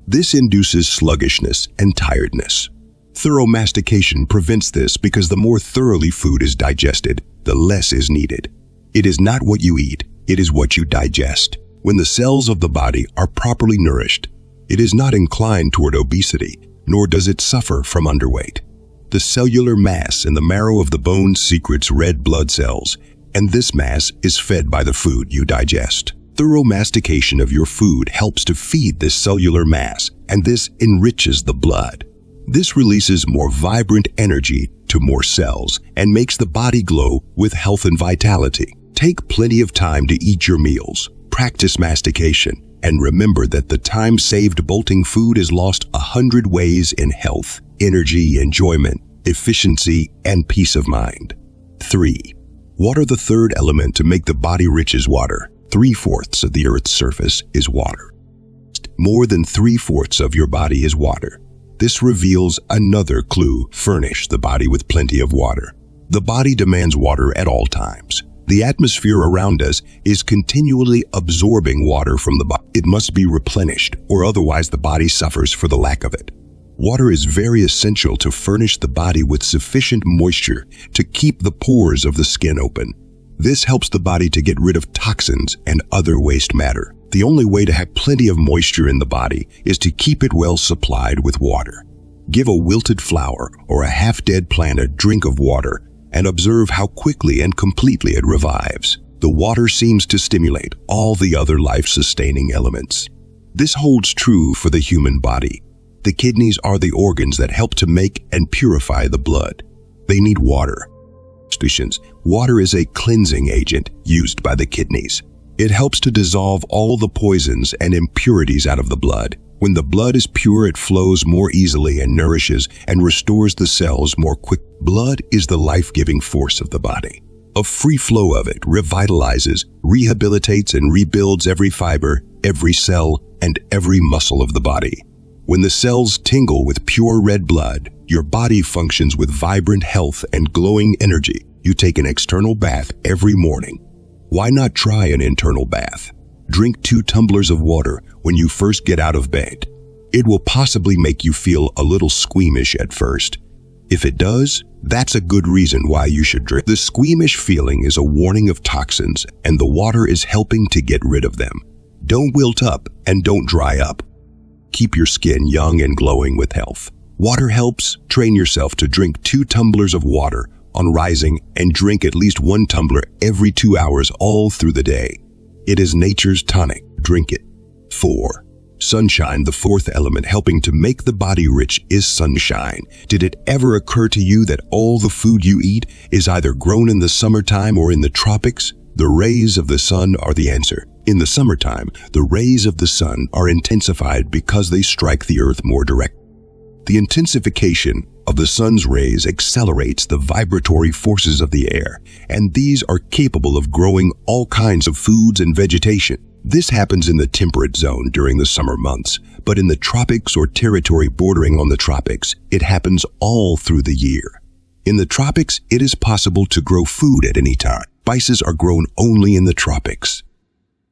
This induces sluggishness and tiredness. Thorough mastication prevents this because the more thoroughly food is digested, the less is needed. It is not what you eat, it is what you digest. When the cells of the body are properly nourished, it is not inclined toward obesity, nor does it suffer from underweight. The cellular mass in the marrow of the bones secretes red blood cells, and this mass is fed by the food you digest. Thorough mastication of your food helps to feed this cellular mass, and this enriches the blood. This releases more vibrant energy to more cells and makes the body glow with health and vitality. Take plenty of time to eat your meals. Practice mastication. And remember that the time saved bolting food is lost 100 ways in health, energy, enjoyment, efficiency, and peace of mind. 3. Water, the third element to make the body rich, is water. 3/4 of the Earth's surface is water. More than 3/4 of your body is water. This reveals another clue: furnish the body with plenty of water. The body demands water at all times. The atmosphere around us is continually absorbing water from the body. It must be replenished, or otherwise the body suffers for the lack of it. Water is very essential to furnish the body with sufficient moisture to keep the pores of the skin open. This helps the body to get rid of toxins and other waste matter. The only way to have plenty of moisture in the body is to keep it well supplied with water. Give a wilted flower or a half-dead plant a drink of water and observe how quickly and completely it revives. The water seems to stimulate all the other life-sustaining elements. This holds true for the human body. The kidneys are the organs that help to make and purify the blood. They need water. Water is a cleansing agent used by the kidneys. It helps to dissolve all the poisons and impurities out of the blood. When the blood is pure, it flows more easily and nourishes and restores the cells more quickly. Blood is the life-giving force of the body. A free flow of it revitalizes, rehabilitates, and rebuilds every fiber, every cell, and every muscle of the body. When the cells tingle with pure red blood, your body functions with vibrant health and glowing energy. You take an external bath every morning. Why not try an internal bath? Drink 2 tumblers of water when you first get out of bed. It will possibly make you feel a little squeamish at first. If it does, that's a good reason why you should drink. The squeamish feeling is a warning of toxins, and the water is helping to get rid of them. Don't wilt up and don't dry up. Keep your skin young and glowing with health. Water helps. Train yourself to drink 2 tumblers of water on rising and drink at least 1 tumbler every 2 hours all through the day. It is nature's tonic. Drink it. 4. Sunshine, the fourth element helping to make the body rich, is sunshine. Did it ever occur to you that all the food you eat is either grown in the summertime or in the tropics? The rays of the sun are the answer. In the summertime, the rays of the sun are intensified because they strike the earth more direct. The intensification of the sun's rays accelerates the vibratory forces of the air, and these are capable of growing all kinds of foods and vegetation. This happens in the temperate zone during the summer months, but in the tropics or territory bordering on the tropics, it happens all through the year. In the tropics, it is possible to grow food at any time. Spices are grown only in the tropics.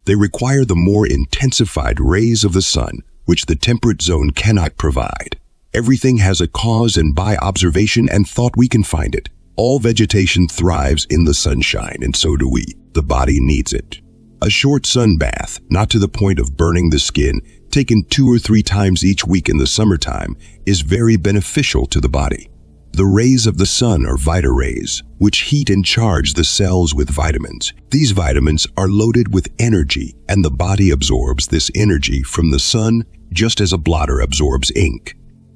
They require the more intensified rays of the sun, which the temperate zone cannot provide. Everything has a cause, and by observation and thought we can find it. All vegetation thrives in the sunshine, and so do we. The body needs it. A short sun bath, not to the point of burning the skin, taken 2 or 3 times each week in the summertime, is very beneficial to the body. The rays of the sun are vita rays, which heat and charge the cells with vitamins. These vitamins are loaded with energy, and the body absorbs this energy from the sun just as a blotter absorbs ink.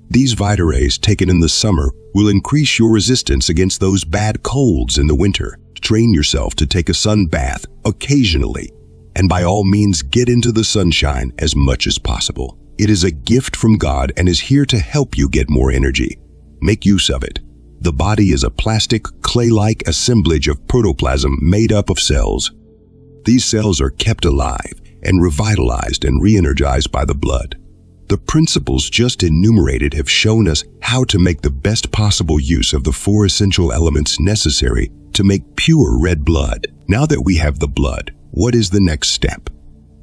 These vita rays taken in the summer will increase your resistance against those bad colds in the winter. Train yourself to take a sun bath occasionally, and by all means get into the sunshine as much as possible. It is a gift from God and is here to help you get more energy. Make use of it. The body is a plastic, clay-like assemblage of protoplasm made up of cells. These cells are kept alive and revitalized and re-energized by the blood. The principles just enumerated have shown us how to make the best possible use of the 4 essential elements necessary to make pure red blood. Now that we have the blood, what is the next step?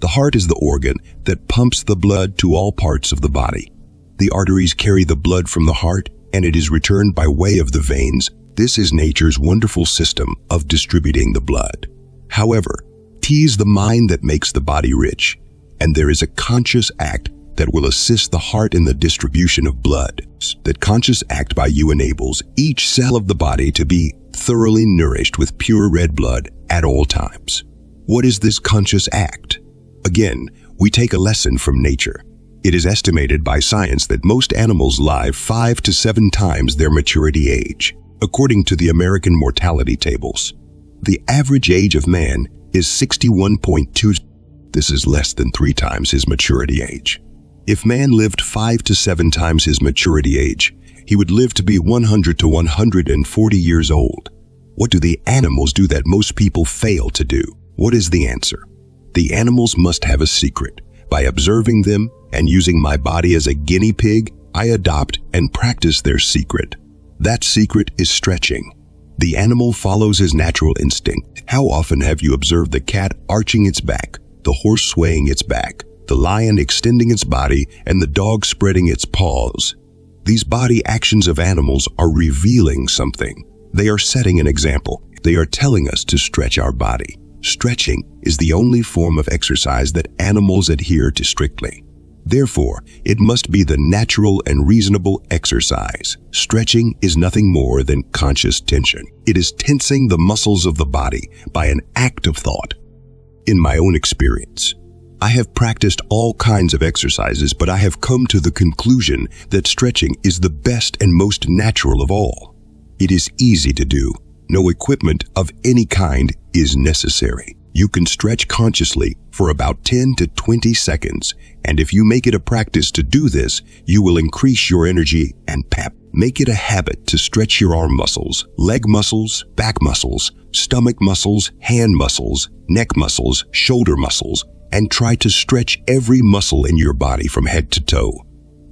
The heart is the organ that pumps the blood to all parts of the body. The arteries carry the blood from the heart, and it is returned by way of the veins. This is nature's wonderful system of distributing the blood. However, it is the mind that makes the body rich, and there is a conscious act that will assist the heart in the distribution of blood. That conscious act by you enables each cell of the body to be thoroughly nourished with pure red blood at all times. What is this conscious act? Again, we take a lesson from nature. It is estimated by science that most animals live 5 to 7 times their maturity age, according to the American mortality tables. The average age of man is 61.2. This is less than 3 times his maturity age. If man lived 5 to 7 times his maturity age, he would live to be 100 to 140 years old. What do the animals do that most people fail to do? What is the answer? The animals must have a secret. By observing them and using my body as a guinea pig, I adopt and practice their secret. That secret is stretching. The animal follows his natural instinct. How often have you observed the cat arching its back, the horse swaying its back, the lion extending its body, and the dog spreading its paws? These body actions of animals are revealing something. They are setting an example. They are telling us to stretch our body. Stretching is the only form of exercise that animals adhere to strictly. Therefore, it must be the natural and reasonable exercise. Stretching is nothing more than conscious tension. It is tensing the muscles of the body by an act of thought. In my own experience, I have practiced all kinds of exercises, but I have come to the conclusion that stretching is the best and most natural of all. It is easy to do. No equipment of any kind is necessary. You can stretch consciously for about 10 to 20 seconds, and if you make it a practice to do this, you will increase your energy and pep. Make it a habit to stretch your arm muscles, leg muscles, back muscles, stomach muscles, hand muscles, neck muscles, shoulder muscles, and try to stretch every muscle in your body from head to toe.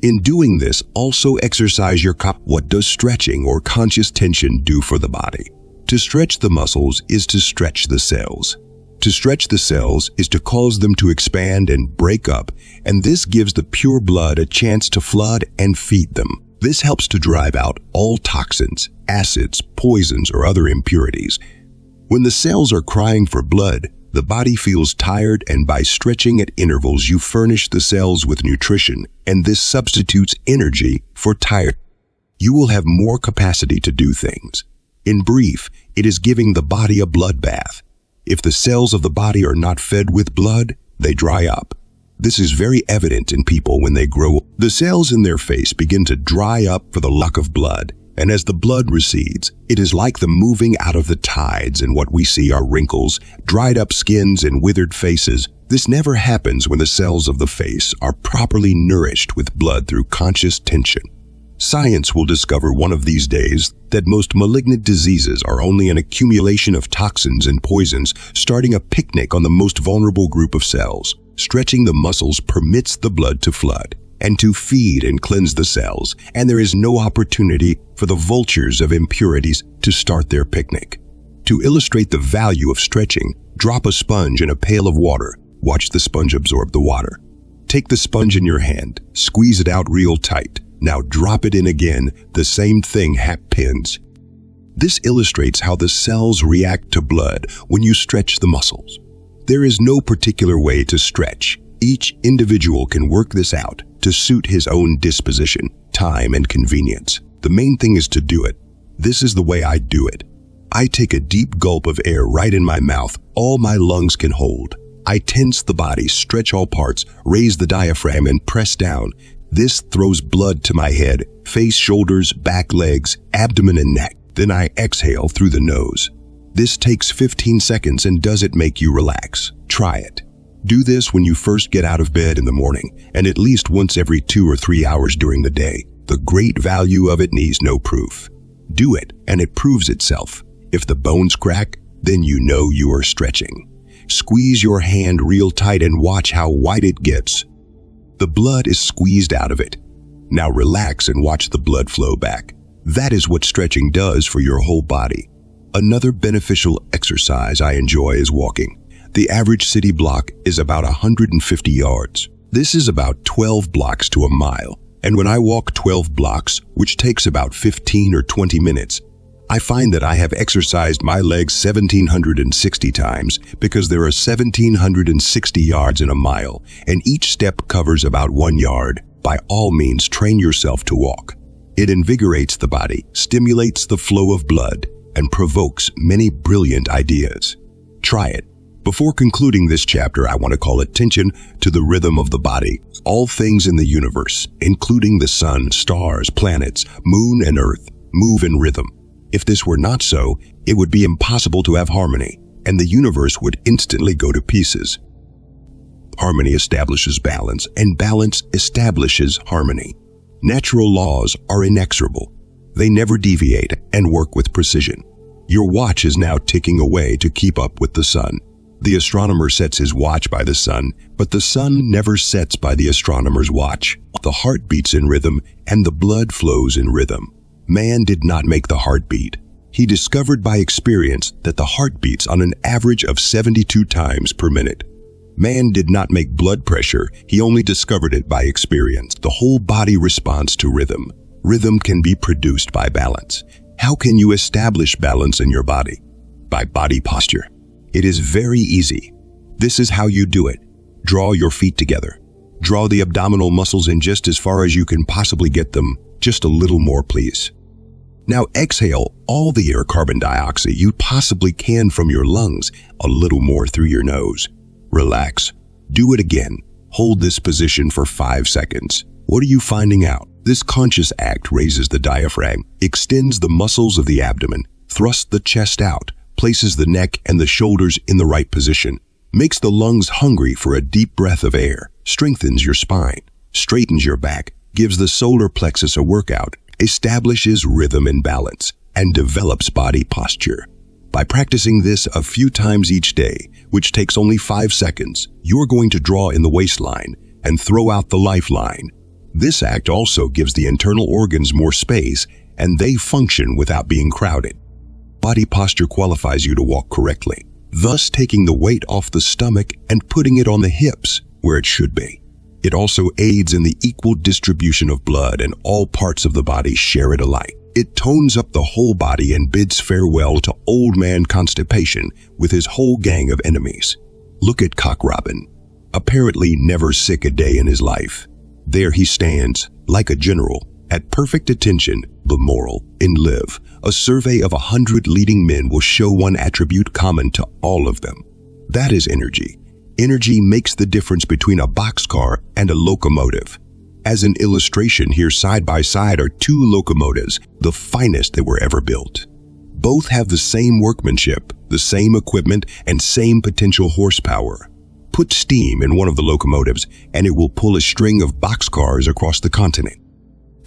In doing this, also exercise your core. What does stretching or conscious tension do for the body? To stretch the muscles is to stretch the cells. To stretch the cells is to cause them to expand and break up, and this gives the pure blood a chance to flood and feed them. This helps to drive out all toxins, acids, poisons, or other impurities. When the cells are crying for blood, the body feels tired, and by stretching at intervals, you furnish the cells with nutrition, and this substitutes energy for tired. You will have more capacity to do things. In brief, it is giving the body a blood bath. If the cells of the body are not fed with blood, they dry up. This is very evident in people when they grow. The cells in their face begin to dry up for the lack of blood, and as the blood recedes, it is like the moving out of the tides, and what we see are wrinkles, dried up skins, and withered faces. This never happens when the cells of the face are properly nourished with blood through conscious tension. Science will discover one of these days that most malignant diseases are only an accumulation of toxins and poisons, starting a picnic on the most vulnerable group of cells. Stretching the muscles permits the blood to flood and to feed and cleanse the cells, and there is no opportunity for the vultures of impurities to start their picnic. To illustrate the value of stretching, drop a sponge in a pail of water. Watch the sponge absorb the water. Take the sponge in your hand, squeeze it out real tight. Now drop it in again. The same thing happens. This illustrates how the cells react to blood when you stretch the muscles. There is no particular way to stretch. Each individual can work this out to suit his own disposition, time, and convenience. The main thing is to do it. This is the way I do it. I take a deep gulp of air right in my mouth, all my lungs can hold. I tense the body, stretch all parts, raise the diaphragm, and press down. This throws blood to my head, face, shoulders, back, legs, abdomen, and neck. Then I exhale through the nose. This takes 15 seconds, and does it make you relax? Try it. Do this when you first get out of bed in the morning, and at least once every 2 or 3 hours during the day. The great value of it needs no proof. Do it, and it proves itself. If the bones crack, then you know you are stretching. Squeeze your hand real tight and watch how white it gets. The blood is squeezed out of it. Now relax and watch the blood flow back. That is what stretching does for your whole body. Another beneficial exercise I enjoy is walking. The average city block is about 150 yards. This is about 12 blocks to a mile. And when I walk 12 blocks, which takes about 15 or 20 minutes, I find that I have exercised my legs 1,760 times because there are 1,760 yards in a mile, and each step covers about 1 yard. By all means, train yourself to walk. It invigorates the body, stimulates the flow of blood, and provokes many brilliant ideas. Try it. Before concluding this chapter, I want to call attention to the rhythm of the body. All things in the universe, including the sun, stars, planets, moon, and earth, move in rhythm. If this were not so, it would be impossible to have harmony, and the universe would instantly go to pieces. Harmony establishes balance, and balance establishes harmony. Natural laws are inexorable. They never deviate and work with precision. Your watch is now ticking away to keep up with the sun. The astronomer sets his watch by the sun, but the sun never sets by the astronomer's watch. The heart beats in rhythm, and the blood flows in rhythm. Man did not make the heartbeat. He discovered by experience that the heart beats on an average of 72 times per minute. Man did not make blood pressure, he only discovered it by experience. The whole body responds to rhythm. Rhythm can be produced by balance. How can you establish balance in your body? By body posture. It is very easy. This is how you do it. Draw your feet together. Draw the abdominal muscles in just as far as you can possibly get them. Just a little more, please. Now exhale all the air carbon dioxide you possibly can from your lungs, a little more through your nose. Relax. Do it again. Hold this position for 5 seconds. What are you finding out? This conscious act raises the diaphragm, extends the muscles of the abdomen, thrusts the chest out, places the neck and the shoulders in the right position, makes the lungs hungry for a deep breath of air, strengthens your spine, straightens your back, gives the solar plexus a workout, establishes rhythm and balance, and develops body posture. By practicing this a few times each day, which takes only 5 seconds, you're going to draw in the waistline and throw out the lifeline. This act also gives the internal organs more space, and they function without being crowded. Body posture qualifies you to walk correctly, thus taking the weight off the stomach and putting it on the hips, where it should be. It also aids in the equal distribution of blood, and all parts of the body share it alike. It tones up the whole body and bids farewell to old man constipation with his whole gang of enemies. Look at Cock Robin, apparently never sick a day in his life. There he stands, like a general, at perfect attention. The moral in Live, a survey of 100 leading men will show one attribute common to all of them. That is energy. Energy makes the difference between a boxcar and a locomotive. As an illustration, here side by side are 2 locomotives, the finest that were ever built. Both have the same workmanship, the same equipment, and same potential horsepower. Put steam in one of the locomotives, and it will pull a string of boxcars across the continent.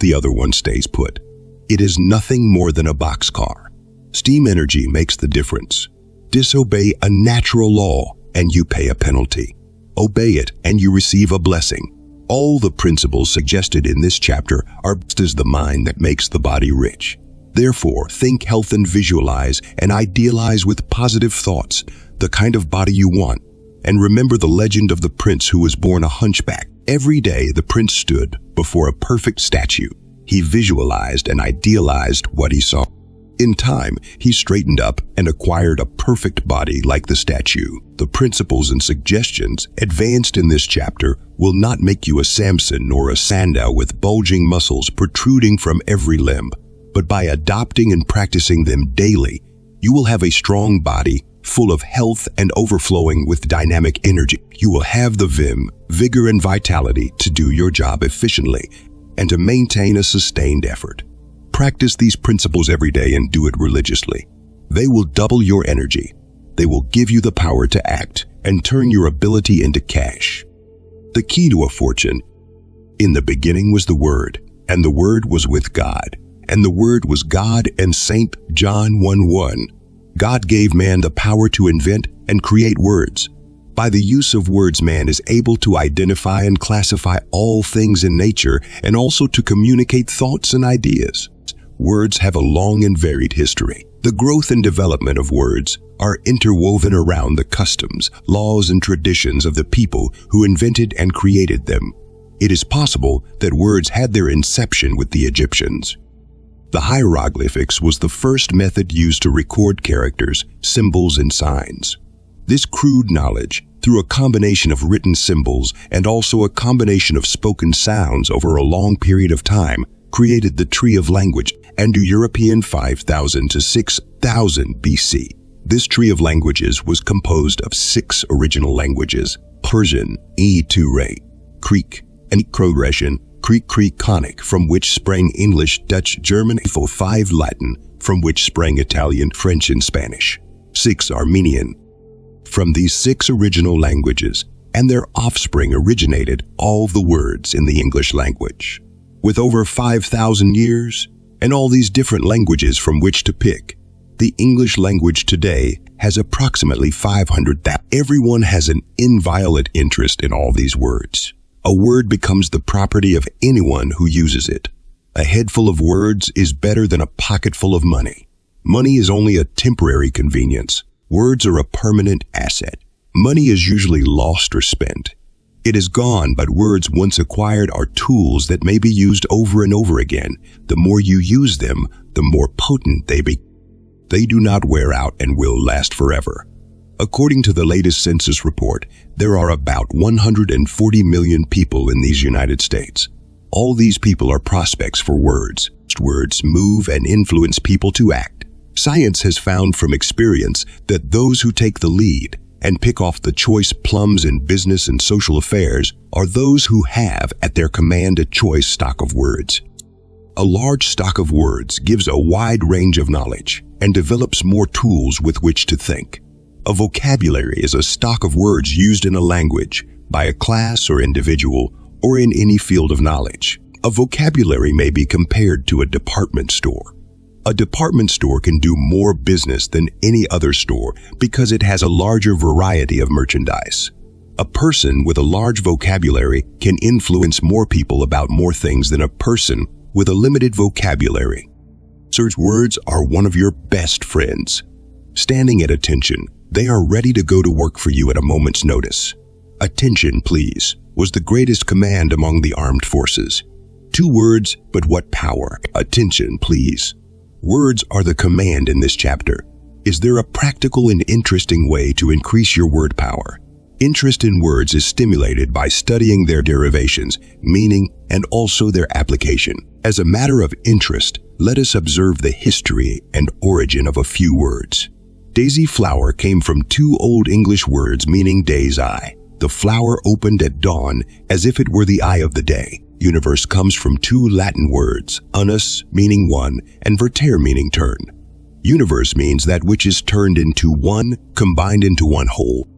The other one stays put. It is nothing more than a boxcar. Steam energy makes the difference. Disobey a natural law, and you pay a penalty. Obey it, and you receive a blessing. All the principles suggested in this chapter are as the mind that makes the body rich. Therefore, think, health, and visualize and idealize with positive thoughts the kind of body you want. And remember the legend of the prince who was born a hunchback. Every day the prince stood before a perfect statue. He visualized and idealized what he saw. In time, he straightened up and acquired a perfect body like the statue. The principles and suggestions advanced in this chapter will not make you a Samson nor a Sandow with bulging muscles protruding from every limb, but by adopting and practicing them daily, you will have a strong body full of health and overflowing with dynamic energy. You will have the vim, vigor, and vitality to do your job efficiently and to maintain a sustained effort. Practice these principles every day and do it religiously. They will double your energy. They will give you the power to act and turn your ability into cash. The key to a fortune. In the beginning was the Word, and the Word was with God, and the Word was God. And St. John 1:1. God gave man the power to invent and create words. By the use of words, man is able to identify and classify all things in nature and also to communicate thoughts and ideas. Words have a long and varied history. The growth and development of words are interwoven around the customs, laws, and traditions of the people who invented and created them. It is possible that words had their inception with the Egyptians. The hieroglyphics was the first method used to record characters, symbols, and signs. This crude knowledge, through a combination of written symbols and also a combination of spoken sounds over a long period of time, created the tree of language, Indo-European 5000 to 6000 BC. This tree of languages was composed of 6 original languages: Persian, Turay, Greek, and Croatian, Greek-Conic, from which sprang English, Dutch, German, 5 Latin, from which sprang Italian, French, and Spanish. 6 Armenian. From these 6 original languages and their offspring originated all the words in the English language. With over 5,000 years and all these different languages from which to pick, The English language today has approximately 500,000. Everyone has an inviolate interest in all these words. A word becomes the property of anyone who uses it. A head full of words is better than a pocket full of money. Money is only a temporary convenience. Words are a permanent asset. Money is usually lost or spent. It is gone, but words once acquired are tools that may be used over and over again. The more you use them, the more potent they become. They do not wear out and will last forever. According to the latest census report, there are about 140 million people in these United States. All these people are prospects for words. Words move and influence people to act. Science has found from experience that those who take the lead and pick off the choice plums in business and social affairs are those who have at their command a choice stock of words. A large stock of words gives a wide range of knowledge and develops more tools with which to think. A vocabulary is a stock of words used in a language by a class or individual or in any field of knowledge. A vocabulary may be compared to a department store. A department store can do more business than any other store because it has a larger variety of merchandise. A person with a large vocabulary can influence more people about more things than a person with a limited vocabulary. Search words are one of your best friends. Standing at attention, they are ready to go to work for you at a moment's notice. Attention, please, was the greatest command among the armed forces. 2 words, but what power? Attention, please. Words are the command in this chapter. Is there a practical and interesting way to increase your word power? Interest in words is stimulated by studying their derivations, meaning, and also their application. As a matter of interest, let us observe the history and origin of a few words. Daisy flower came from 2 Old English words meaning day's eye. The flower opened at dawn as if it were the eye of the day. Universe comes from 2 Latin words, unus meaning one and vertere meaning turn. Universe means that which is turned into one, combined into one whole.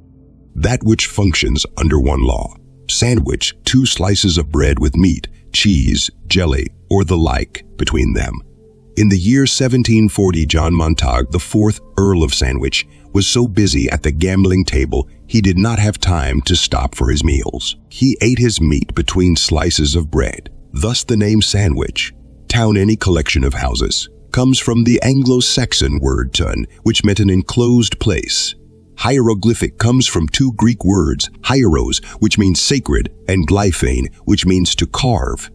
That which functions under one law. Sandwich, 2 slices of bread with meat, cheese, jelly, or the like between them. In the year 1740, John Montague, the 4th Earl of Sandwich, was so busy at the gambling table he did not have time to stop for his meals. He ate his meat between slices of bread. Thus the name sandwich. Town, any collection of houses, comes from the Anglo-Saxon word tun, which meant an enclosed place. Hieroglyphic comes from 2 Greek words, hieros, which means sacred, and glyphane, which means to carve.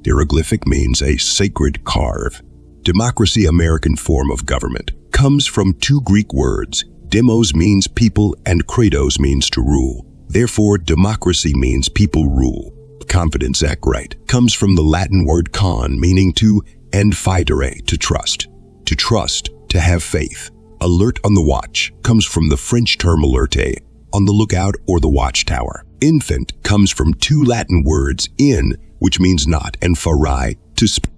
Hieroglyphic means a sacred carve. Democracy, American form of government, comes from 2 Greek words. Demos means people and kratos means to rule. Therefore, democracy means people rule. Confidence, act right, comes from the Latin word con, meaning to, and fidere, to trust. To trust, to have faith. Alert, on the watch, comes from the French term alerte, on the lookout or the watchtower. Infant comes from 2 Latin words, in, which means not, and farai, to speak.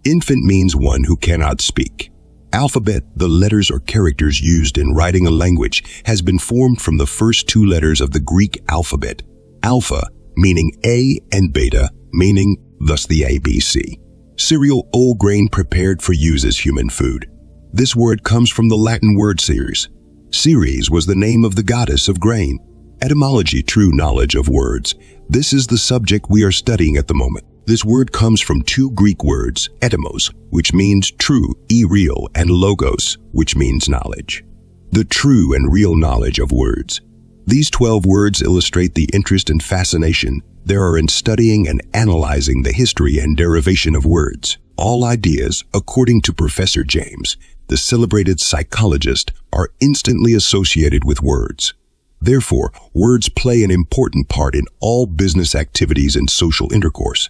Infant means one who cannot speak. Alphabet, the letters or characters used in writing a language, has been formed from the first 2 letters of the Greek alphabet. Alpha, meaning A, and beta, meaning thus the ABC. Cereal, whole grain prepared for use as human food. This word comes from the Latin word ceres. Ceres was the name of the goddess of grain. Etymology, true knowledge of words. This is the subject we are studying at the moment. This word comes from 2 Greek words, etymos, which means true, real, and logos, which means knowledge. The true and real knowledge of words. These 12 words illustrate the interest and fascination there are in studying and analyzing the history and derivation of words. All ideas, according to Professor James, the celebrated psychologist, are instantly associated with words. Therefore, words play an important part in all business activities and social intercourse.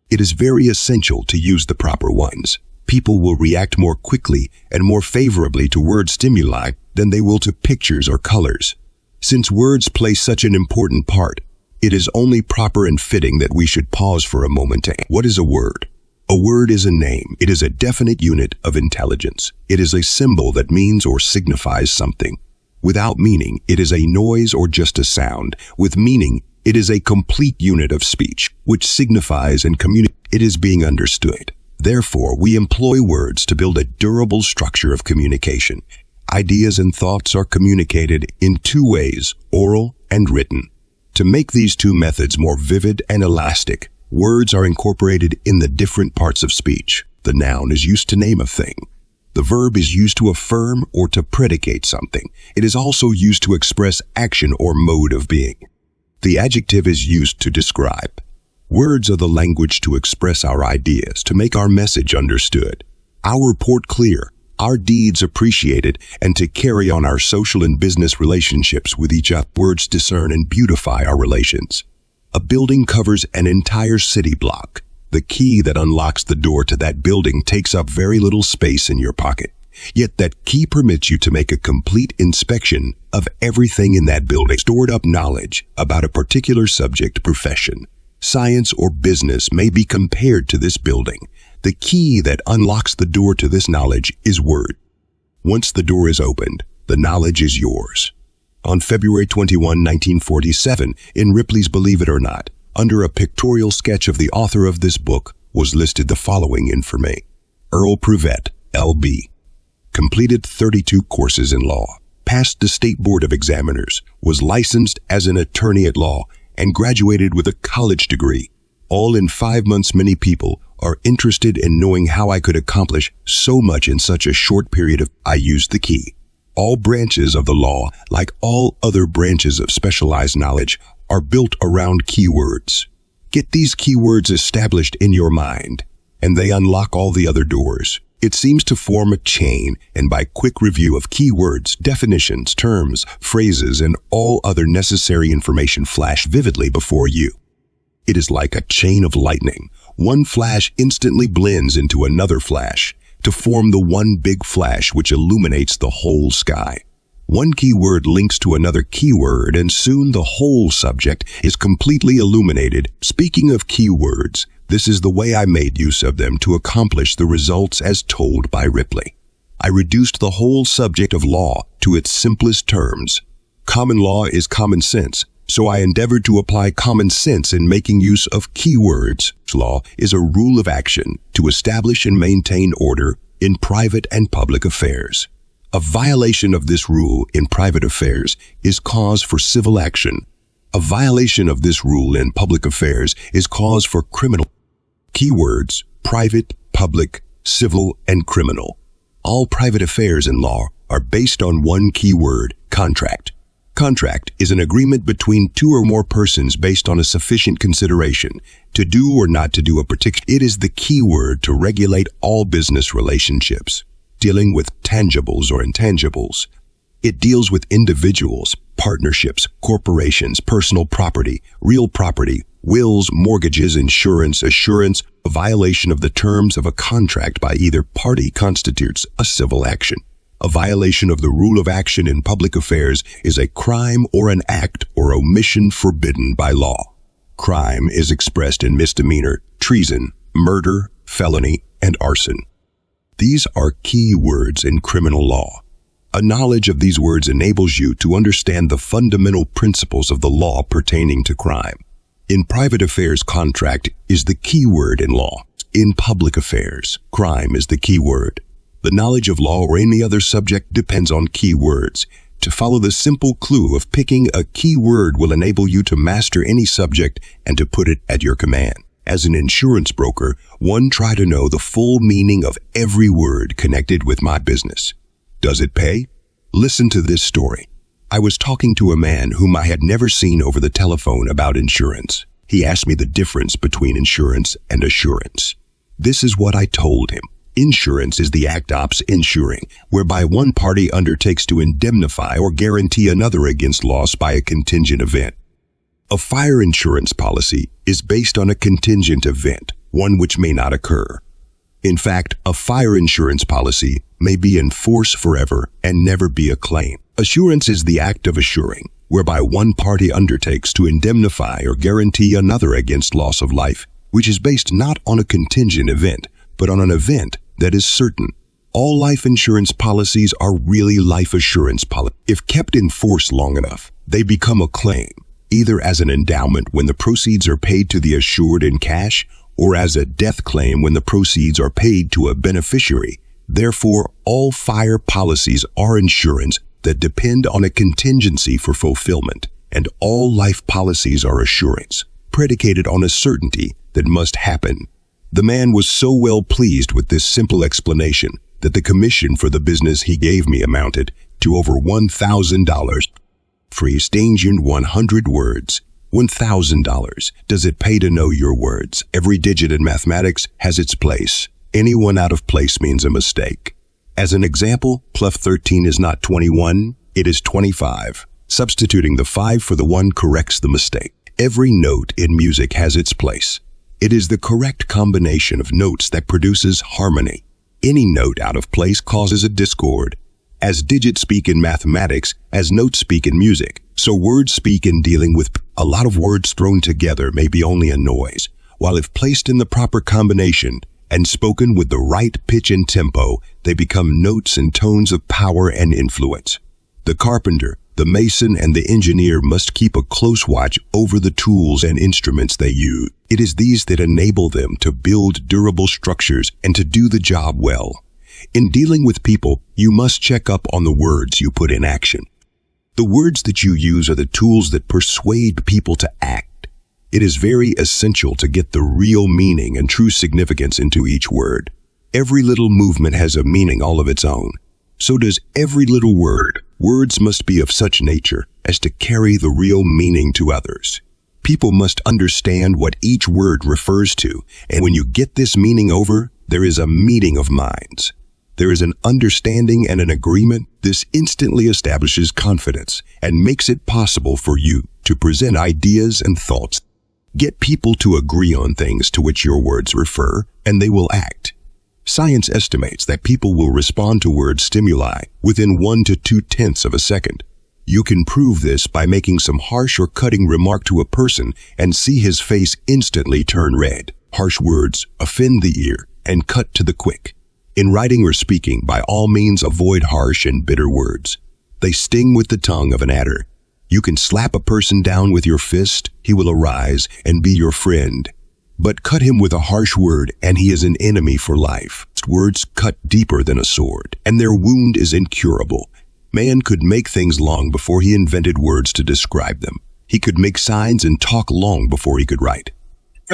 It is very essential to use the proper ones. People will react more quickly and more favorably to word stimuli than they will to pictures or colors. Since words play such an important part, it is only proper and fitting that we should pause for a moment to. What is a word? A word is a name. It is a definite unit of intelligence. It is a symbol that means or signifies something. Without meaning, it is a noise or just a sound. With meaning, it is a complete unit of speech, which signifies and communicates. It is being understood. Therefore, we employ words to build a durable structure of communication. Ideas and thoughts are communicated in two ways, oral and written. To make these two methods more vivid and elastic, words are incorporated in the different parts of speech. The noun is used to name a thing. The verb is used to affirm or to predicate something. It is also used to express action or mode of being. The adjective is used to describe. Words are the language to express our ideas, to make our message understood, our report clear, our deeds appreciated, and to carry on our social and business relationships with each other. Words discern and beautify our relations. A building covers an entire city block. The key that unlocks the door to that building takes up very little space in your pocket. Yet that key permits you to make a complete inspection of everything in that building. Stored up knowledge about a particular subject, profession, science, or business may be compared to this building. The key that unlocks the door to this knowledge is word. Once the door is opened, the knowledge is yours. On February 21, 1947, in Ripley's Believe It or Not, under a pictorial sketch of the author of this book, was listed the following information. Earl Pruvett, L.B. Completed 32 courses in law, passed the State Board of Examiners, was licensed as an attorney at law, and graduated with a college degree. All in 5 months. Many people are interested in knowing how I could accomplish so much in such a short period of time. I used the key. All branches of the law, like all other branches of specialized knowledge, are built around keywords. Get these keywords established in your mind, and they unlock all the other doors. It seems to form a chain, and by quick review of keywords, definitions, terms, phrases, and all other necessary information flash vividly before you. It is like a chain of lightning. One flash instantly blends into another flash to form the one big flash which illuminates the whole sky. One keyword links to another keyword, and soon the whole subject is completely illuminated. Speaking of keywords, this is the way I made use of them to accomplish the results as told by Ripley. I reduced the whole subject of law to its simplest terms. Common law is common sense, so I endeavored to apply common sense in making use of keywords. Law is a rule of action to establish and maintain order in private and public affairs. A violation of this rule in private affairs is cause for civil action. A violation of this rule in public affairs is cause for criminal. Keywords: private, public, civil, and criminal. All private affairs in law are based on one keyword: contract. Contract is an agreement between two or more persons based on a sufficient consideration to do or not to do a particular. It is the keyword to regulate all business relationships, dealing with tangibles or intangibles. It deals with individuals, partnerships, corporations, personal property, real property, wills, mortgages, insurance, assurance. A violation of the terms of a contract by either party constitutes a civil action. A violation of the rule of action in public affairs is a crime or an act or omission forbidden by law. Crime is expressed in misdemeanor, treason, murder, felony, and arson. These are key words in criminal law. A knowledge of these words enables you to understand the fundamental principles of the law pertaining to crime. In private affairs, contract is the key word in law. In public affairs, crime is the key word. The knowledge of law or any other subject depends on key words. To follow the simple clue of picking a key word will enable you to master any subject and to put it at your command. As an insurance broker, one try to know the full meaning of every word connected with my business. Does it pay? Listen to this story. I was talking to a man whom I had never seen over the telephone about insurance. He asked me the difference between insurance and assurance. This is what I told him. Insurance is the act ops insuring, whereby one party undertakes to indemnify or guarantee another against loss by a contingent event. A fire insurance policy is based on a contingent event, one which may not occur. In fact, a fire insurance policy may be in force forever and never be a claim. Assurance is the act of assuring, whereby one party undertakes to indemnify or guarantee another against loss of life, which is based not on a contingent event, but on an event that is certain. All life insurance policies are really life assurance policies. If kept in force long enough, they become a claim, either as an endowment when the proceeds are paid to the assured in cash or as a death claim when the proceeds are paid to a beneficiary. Therefore, all fire policies are insurance that depend on a contingency for fulfillment, and all life policies are assurance, predicated on a certainty that must happen. The man was so well pleased with this simple explanation that the commission for the business he gave me amounted to over $1,000. Free stage in 100 words. $1,000. Does it pay to know your words? Every digit in mathematics has its place. Any one out of place means a mistake. As an example, plus 13 is not 21, it is 25. Substituting the 5 for the 1 corrects the mistake. Every note in music has its place. It is the correct combination of notes that produces harmony. Any note out of place causes a discord. As digits speak in mathematics, as notes speak in music, so words speak in dealing with. A lot of words thrown together may be only a noise, while if placed in the proper combination and spoken with the right pitch and tempo, they become notes and tones of power and influence. The carpenter, the mason, and the engineer must keep a close watch over the tools and instruments they use. It is these that enable them to build durable structures and to do the job well. In dealing with people, you must check up on the words you put in action. The words that you use are the tools that persuade people to act. It is very essential to get the real meaning and true significance into each word. Every little movement has a meaning all of its own. So does every little word. Words must be of such nature as to carry the real meaning to others. People must understand what each word refers to, and when you get this meaning over, there is a meeting of minds. There is an understanding and an agreement. This instantly establishes confidence and makes it possible for you to present ideas and thoughts. Get people to agree on things to which your words refer, and they will act. Science estimates that people will respond to word stimuli within 1 to 2/10 of a second. You can prove this by making some harsh or cutting remark to a person and see his face instantly turn red. Harsh words offend the ear and cut to the quick. In writing or speaking, by all means avoid harsh and bitter words. They sting with the tongue of an adder. You can slap a person down with your fist, he will arise and be your friend. But cut him with a harsh word, and he is an enemy for life. Words cut deeper than a sword, and their wound is incurable. Man could make things long before he invented words to describe them. He could make signs and talk long before he could write.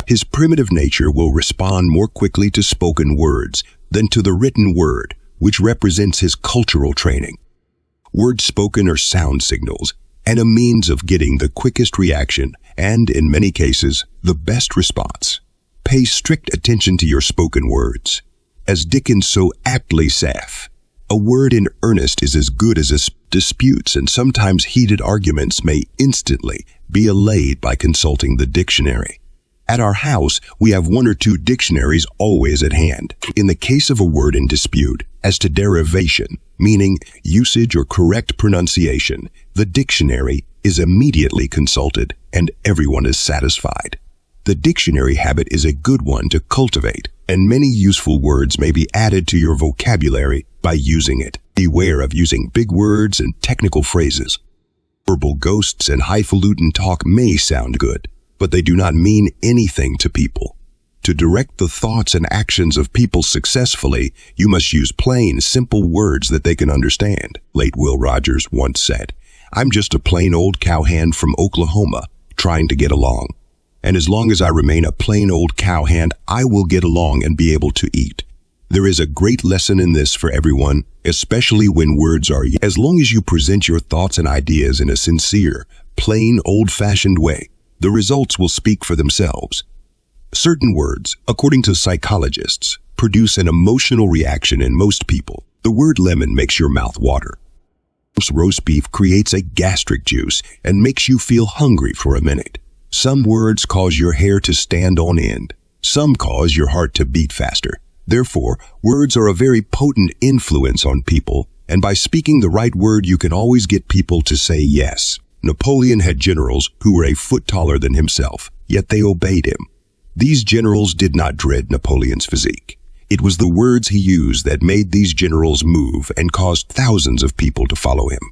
His primitive nature will respond more quickly to spoken words than to the written word, which represents his cultural training. Words spoken are sound signals, and a means of getting the quickest reaction and, in many cases, the best response. Pay strict attention to your spoken words. As Dickens so aptly saith, a word in earnest is as good as disputes, and sometimes heated arguments may instantly be allayed by consulting the dictionary. At our house, we have 1 or 2 dictionaries always at hand. In the case of a word in dispute, as to derivation, meaning usage or correct pronunciation, the dictionary is immediately consulted and everyone is satisfied. The dictionary habit is a good one to cultivate, and many useful words may be added to your vocabulary by using it. Beware of using big words and technical phrases. Verbal ghosts and highfalutin talk may sound good, but they do not mean anything to people. To direct the thoughts and actions of people successfully, you must use plain, simple words that they can understand. Late Will Rogers once said, "I'm just a plain old cowhand from Oklahoma, trying to get along. And as long as I remain a plain old cowhand, I will get along and be able to eat." There is a great lesson in this for everyone, especially when words are used. As long as you present your thoughts and ideas in a sincere, plain, old-fashioned way, the results will speak for themselves. Certain words, according to psychologists, produce an emotional reaction in most people. The word lemon makes your mouth water. Roast beef creates a gastric juice and makes you feel hungry for a minute. Some words cause your hair to stand on end. Some cause your heart to beat faster. Therefore, words are a very potent influence on people, and by speaking the right word, you can always get people to say yes. Napoleon had generals who were a foot taller than himself, yet they obeyed him. These generals did not dread Napoleon's physique. It was the words he used that made these generals move and caused thousands of people to follow him.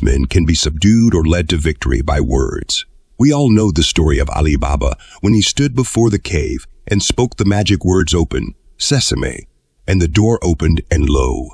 Men can be subdued or led to victory by words. We all know the story of Ali Baba when he stood before the cave and spoke the magic words open, sesame, and the door opened, and lo,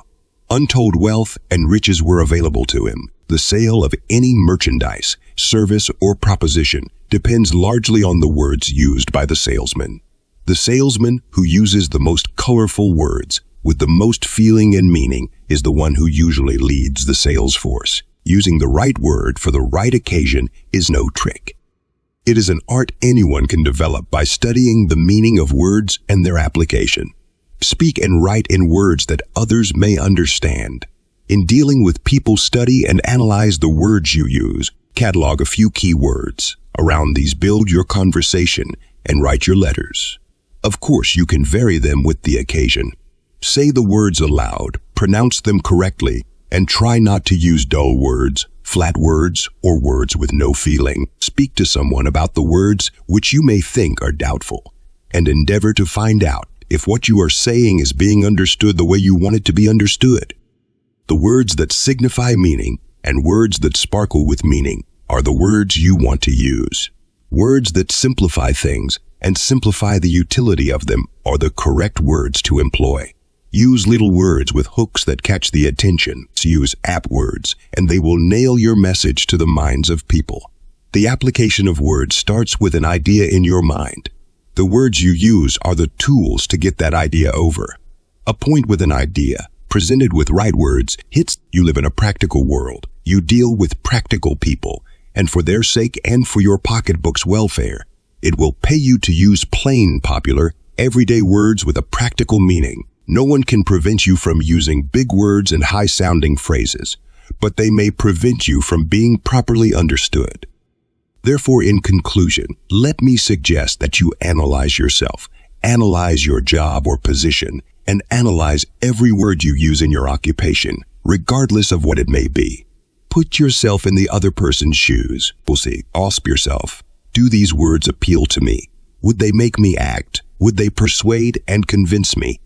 untold wealth and riches were available to him. The sale of any merchandise, service, or proposition depends largely on the words used by the salesman. The salesman who uses the most colorful words with the most feeling and meaning is the one who usually leads the sales force. Using the right word for the right occasion is no trick. It is an art anyone can develop by studying the meaning of words and their application. Speak and write in words that others may understand. In dealing with people, study and analyze the words you use. Catalog a few key words. Around these, build your conversation and write your letters. Of course, you can vary them with the occasion. Say the words aloud, pronounce them correctly, and try not to use dull words, flat words, or words with no feeling. Speak to someone about the words which you may think are doubtful, and endeavor to find out if what you are saying is being understood the way you want it to be understood. The words that signify meaning and words that sparkle with meaning are the words you want to use. Words that simplify things and simplify the utility of them are the correct words to employ. Use little words with hooks that catch the attention. Use apt words, and they will nail your message to the minds of people. The application of words starts with an idea in your mind. The words you use are the tools to get that idea over. A point with an idea, presented with right words, hits. You live in a practical world. You deal with practical people, and for their sake and for your pocketbook's welfare, it will pay you to use plain, popular, everyday words with a practical meaning. No one can prevent you from using big words and high-sounding phrases, but they may prevent you from being properly understood. Therefore, in conclusion, let me suggest that you analyze yourself, analyze your job or position, and analyze every word you use in your occupation, regardless of what it may be. Put yourself in the other person's shoes. Ask yourself, do these words appeal to me? Would they make me act? Would they persuade and convince me?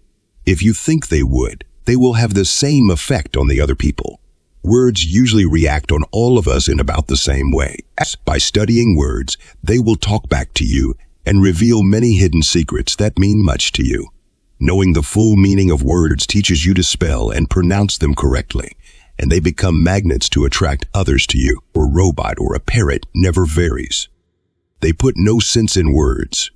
If you think they would, they will have the same effect on the other people. Words usually react on all of us in about the same way. By studying words, they will talk back to you and reveal many hidden secrets that mean much to you. Knowing the full meaning of words teaches you to spell and pronounce them correctly, and they become magnets to attract others to you. A robot or a parrot never varies. They put no sense in words.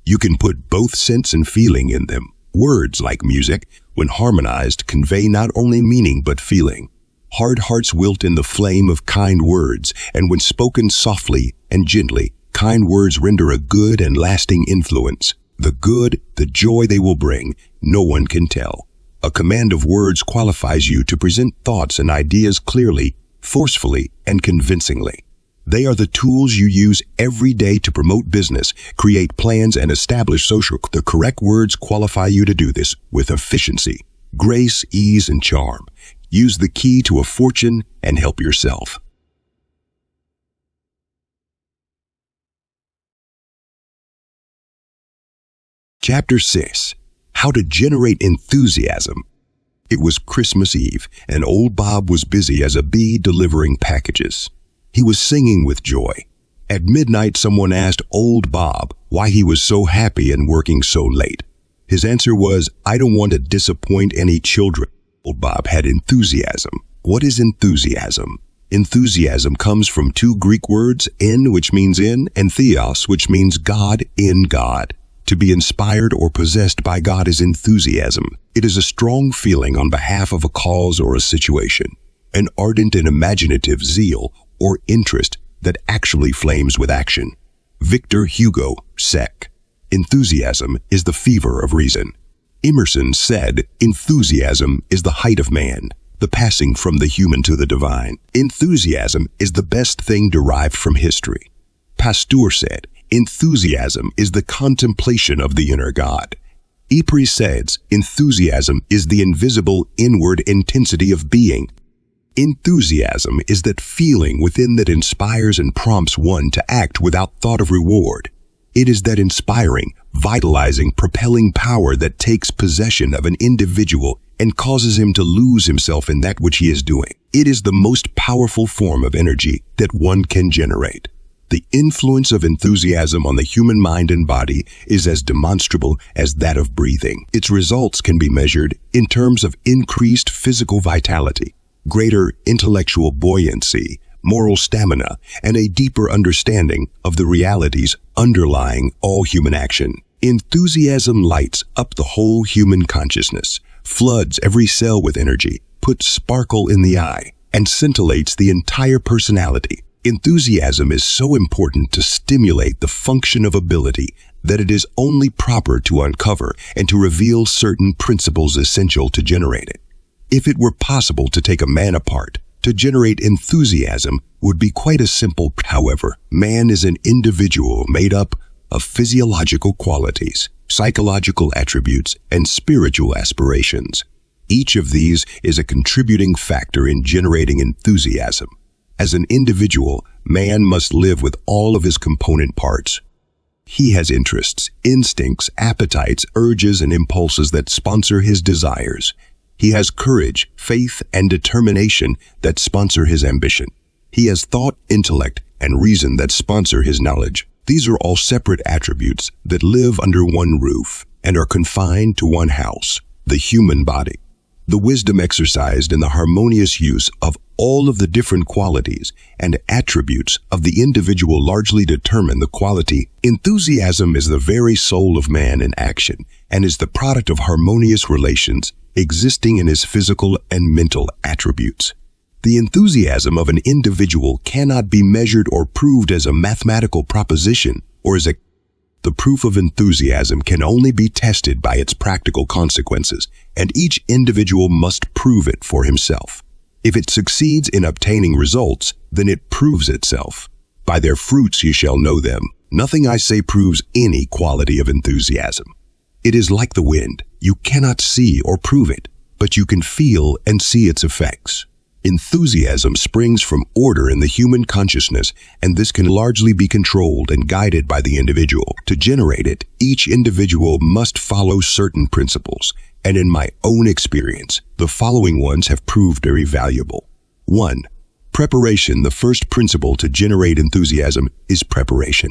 You can put both sense and feeling in them. Words, like music, when harmonized, convey not only meaning but feeling. Hard hearts wilt in the flame of kind words, and when spoken softly and gently, kind words render a good and lasting influence. The good, the joy they will bring, no one can tell. A command of words qualifies you to present thoughts and ideas clearly, forcefully, and convincingly. They are the tools you use every day to promote business, create plans, and establish social. The correct words qualify you to do this with efficiency, grace, ease, and charm. Use the key to a fortune and help yourself. Chapter 6. How to Generate Enthusiasm. It was Christmas Eve, and old Bob was busy as a bee delivering packages. He was singing with joy. At midnight, someone asked old Bob why he was so happy and working so late. His answer was, "I don't want to disappoint any children." Old Bob had enthusiasm. What is enthusiasm? Enthusiasm comes from two Greek words, en, which means in, and theos, which means God, in God. To be inspired or possessed by God is enthusiasm. It is a strong feeling on behalf of a cause or a situation, an ardent and imaginative zeal or interest that actually flames with action. Victor Hugo, Sec. Enthusiasm is the fever of reason. Emerson said, "Enthusiasm is the height of man, the passing from the human to the divine." Enthusiasm is the best thing derived from history. Pasteur said, "Enthusiasm is the contemplation of the inner God." Ypres says, "Enthusiasm is the invisible inward intensity of being." Enthusiasm is that feeling within that inspires and prompts one to act without thought of reward. It is that inspiring, vitalizing, propelling power that takes possession of an individual and causes him to lose himself in that which he is doing. It is the most powerful form of energy that one can generate. The influence of enthusiasm on the human mind and body is as demonstrable as that of breathing. Its results can be measured in terms of increased physical vitality, greater intellectual buoyancy, moral stamina, and a deeper understanding of the realities underlying all human action. Enthusiasm lights up the whole human consciousness, floods every cell with energy, puts sparkle in the eye, and scintillates the entire personality. Enthusiasm is so important to stimulate the function of ability that it is only proper to uncover and to reveal certain principles essential to generate it. If it were possible to take a man apart, to generate enthusiasm would be quite a simple. However, man is an individual made up of physiological qualities, psychological attributes, and spiritual aspirations. Each of these is a contributing factor in generating enthusiasm. As an individual, man must live with all of his component parts. He has interests, instincts, appetites, urges, and impulses that sponsor his desires. He has courage, faith, and determination that sponsor his ambition. He has thought, intellect, and reason that sponsor his knowledge. These are all separate attributes that live under one roof and are confined to one house, the human body. The wisdom exercised in the harmonious use of all of the different qualities and attributes of the individual largely determine the quality. Enthusiasm is the very soul of man in action and is the product of harmonious relations existing in his physical and mental attributes. The enthusiasm of an individual cannot be measured or proved as a mathematical proposition or as The proof of enthusiasm can only be tested by its practical consequences, and each individual must prove it for himself. If it succeeds in obtaining results, then it proves itself. By their fruits you shall know them. Nothing I say proves any quality of enthusiasm. It is like the wind. You cannot see or prove it, but you can feel and see its effects. Enthusiasm springs from order in the human consciousness, and this can largely be controlled and guided by the individual. To generate it, each individual must follow certain principles, and in my own experience, the following ones have proved very valuable. 1. Preparation. The first principle to generate enthusiasm is preparation.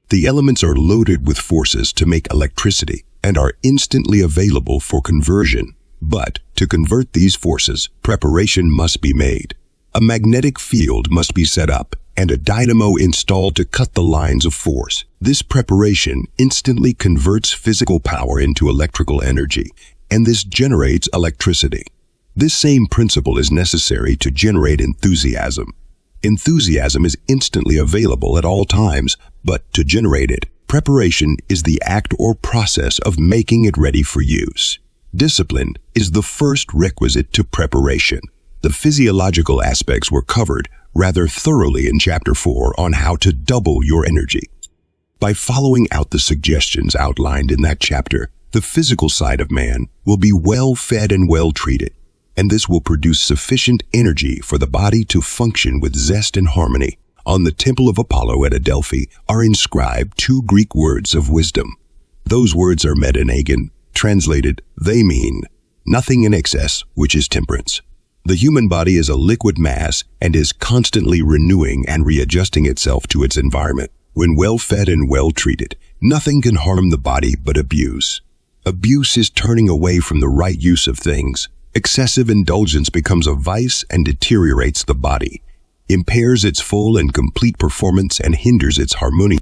The elements are loaded with forces to make electricity and are instantly available for conversion. But to convert these forces, preparation must be made. A magnetic field must be set up and a dynamo installed to cut the lines of force. This preparation instantly converts physical power into electrical energy, and this generates electricity. This same principle is necessary to generate enthusiasm. Enthusiasm is instantly available at all times, but to generate it, preparation is the act or process of making it ready for use. Discipline is the first requisite to preparation. The physiological aspects were covered rather thoroughly in Chapter 4 on how to double your energy. By following out the suggestions outlined in that chapter, the physical side of man will be well fed and well treated, and this will produce sufficient energy for the body to function with zest and harmony. On the temple of Apollo at Adelphi are inscribed 2 Greek words of wisdom. Those words are met and agen. Translated, they mean nothing in excess, which is temperance. The human body is a liquid mass and is constantly renewing and readjusting itself to its environment. When well fed and well treated, nothing can harm the body but abuse. Abuse is turning away from the right use of things. Excessive indulgence becomes a vice and deteriorates the body, impairs its full and complete performance, and hinders its harmony.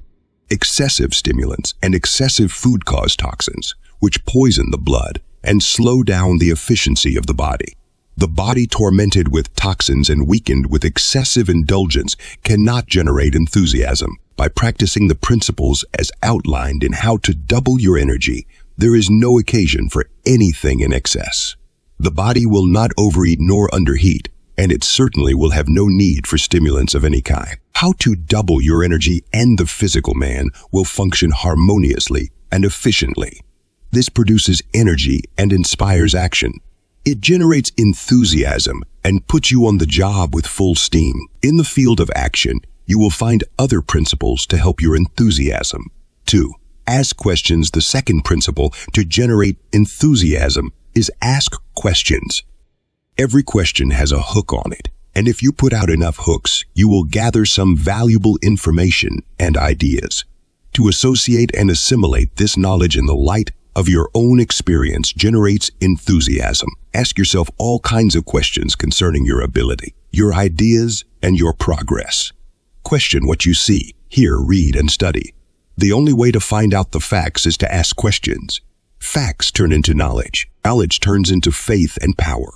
Excessive stimulants and excessive food cause toxins, which poison the blood and slow down the efficiency of the body. The body tormented with toxins and weakened with excessive indulgence cannot generate enthusiasm. By practicing the principles as outlined in how to double your energy, there is no occasion for anything in excess. The body will not overeat nor underheat, and it certainly will have no need for stimulants of any kind. How to double your energy and the physical man will function harmoniously and efficiently. This produces energy and inspires action. It generates enthusiasm and puts you on the job with full steam. In the field of action, you will find other principles to help your enthusiasm. 2. Ask questions. The second principle to generate enthusiasm is ask questions. Every question has a hook on it, And if you put out enough hooks, you will gather some valuable information and ideas. To associate and assimilate this knowledge in the light of your own experience generates enthusiasm. Ask yourself all kinds of questions concerning your ability, your ideas, and your progress. Question what you see, hear, read, and study. The only way to find out the facts is to ask questions. Facts turn into knowledge. Knowledge turns into faith and power.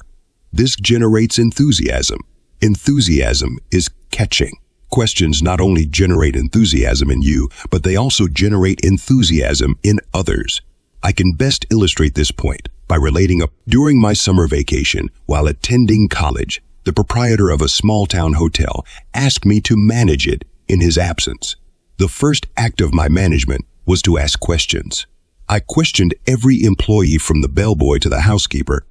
This generates enthusiasm. Enthusiasm is catching. Questions not only generate enthusiasm in you, but they also generate enthusiasm in others. I can best illustrate this point by relating during my summer vacation while attending college, the proprietor of a small-town hotel asked me to manage it in his absence. The first act of my management was to ask questions. I questioned every employee from the bellboy to the housekeeper.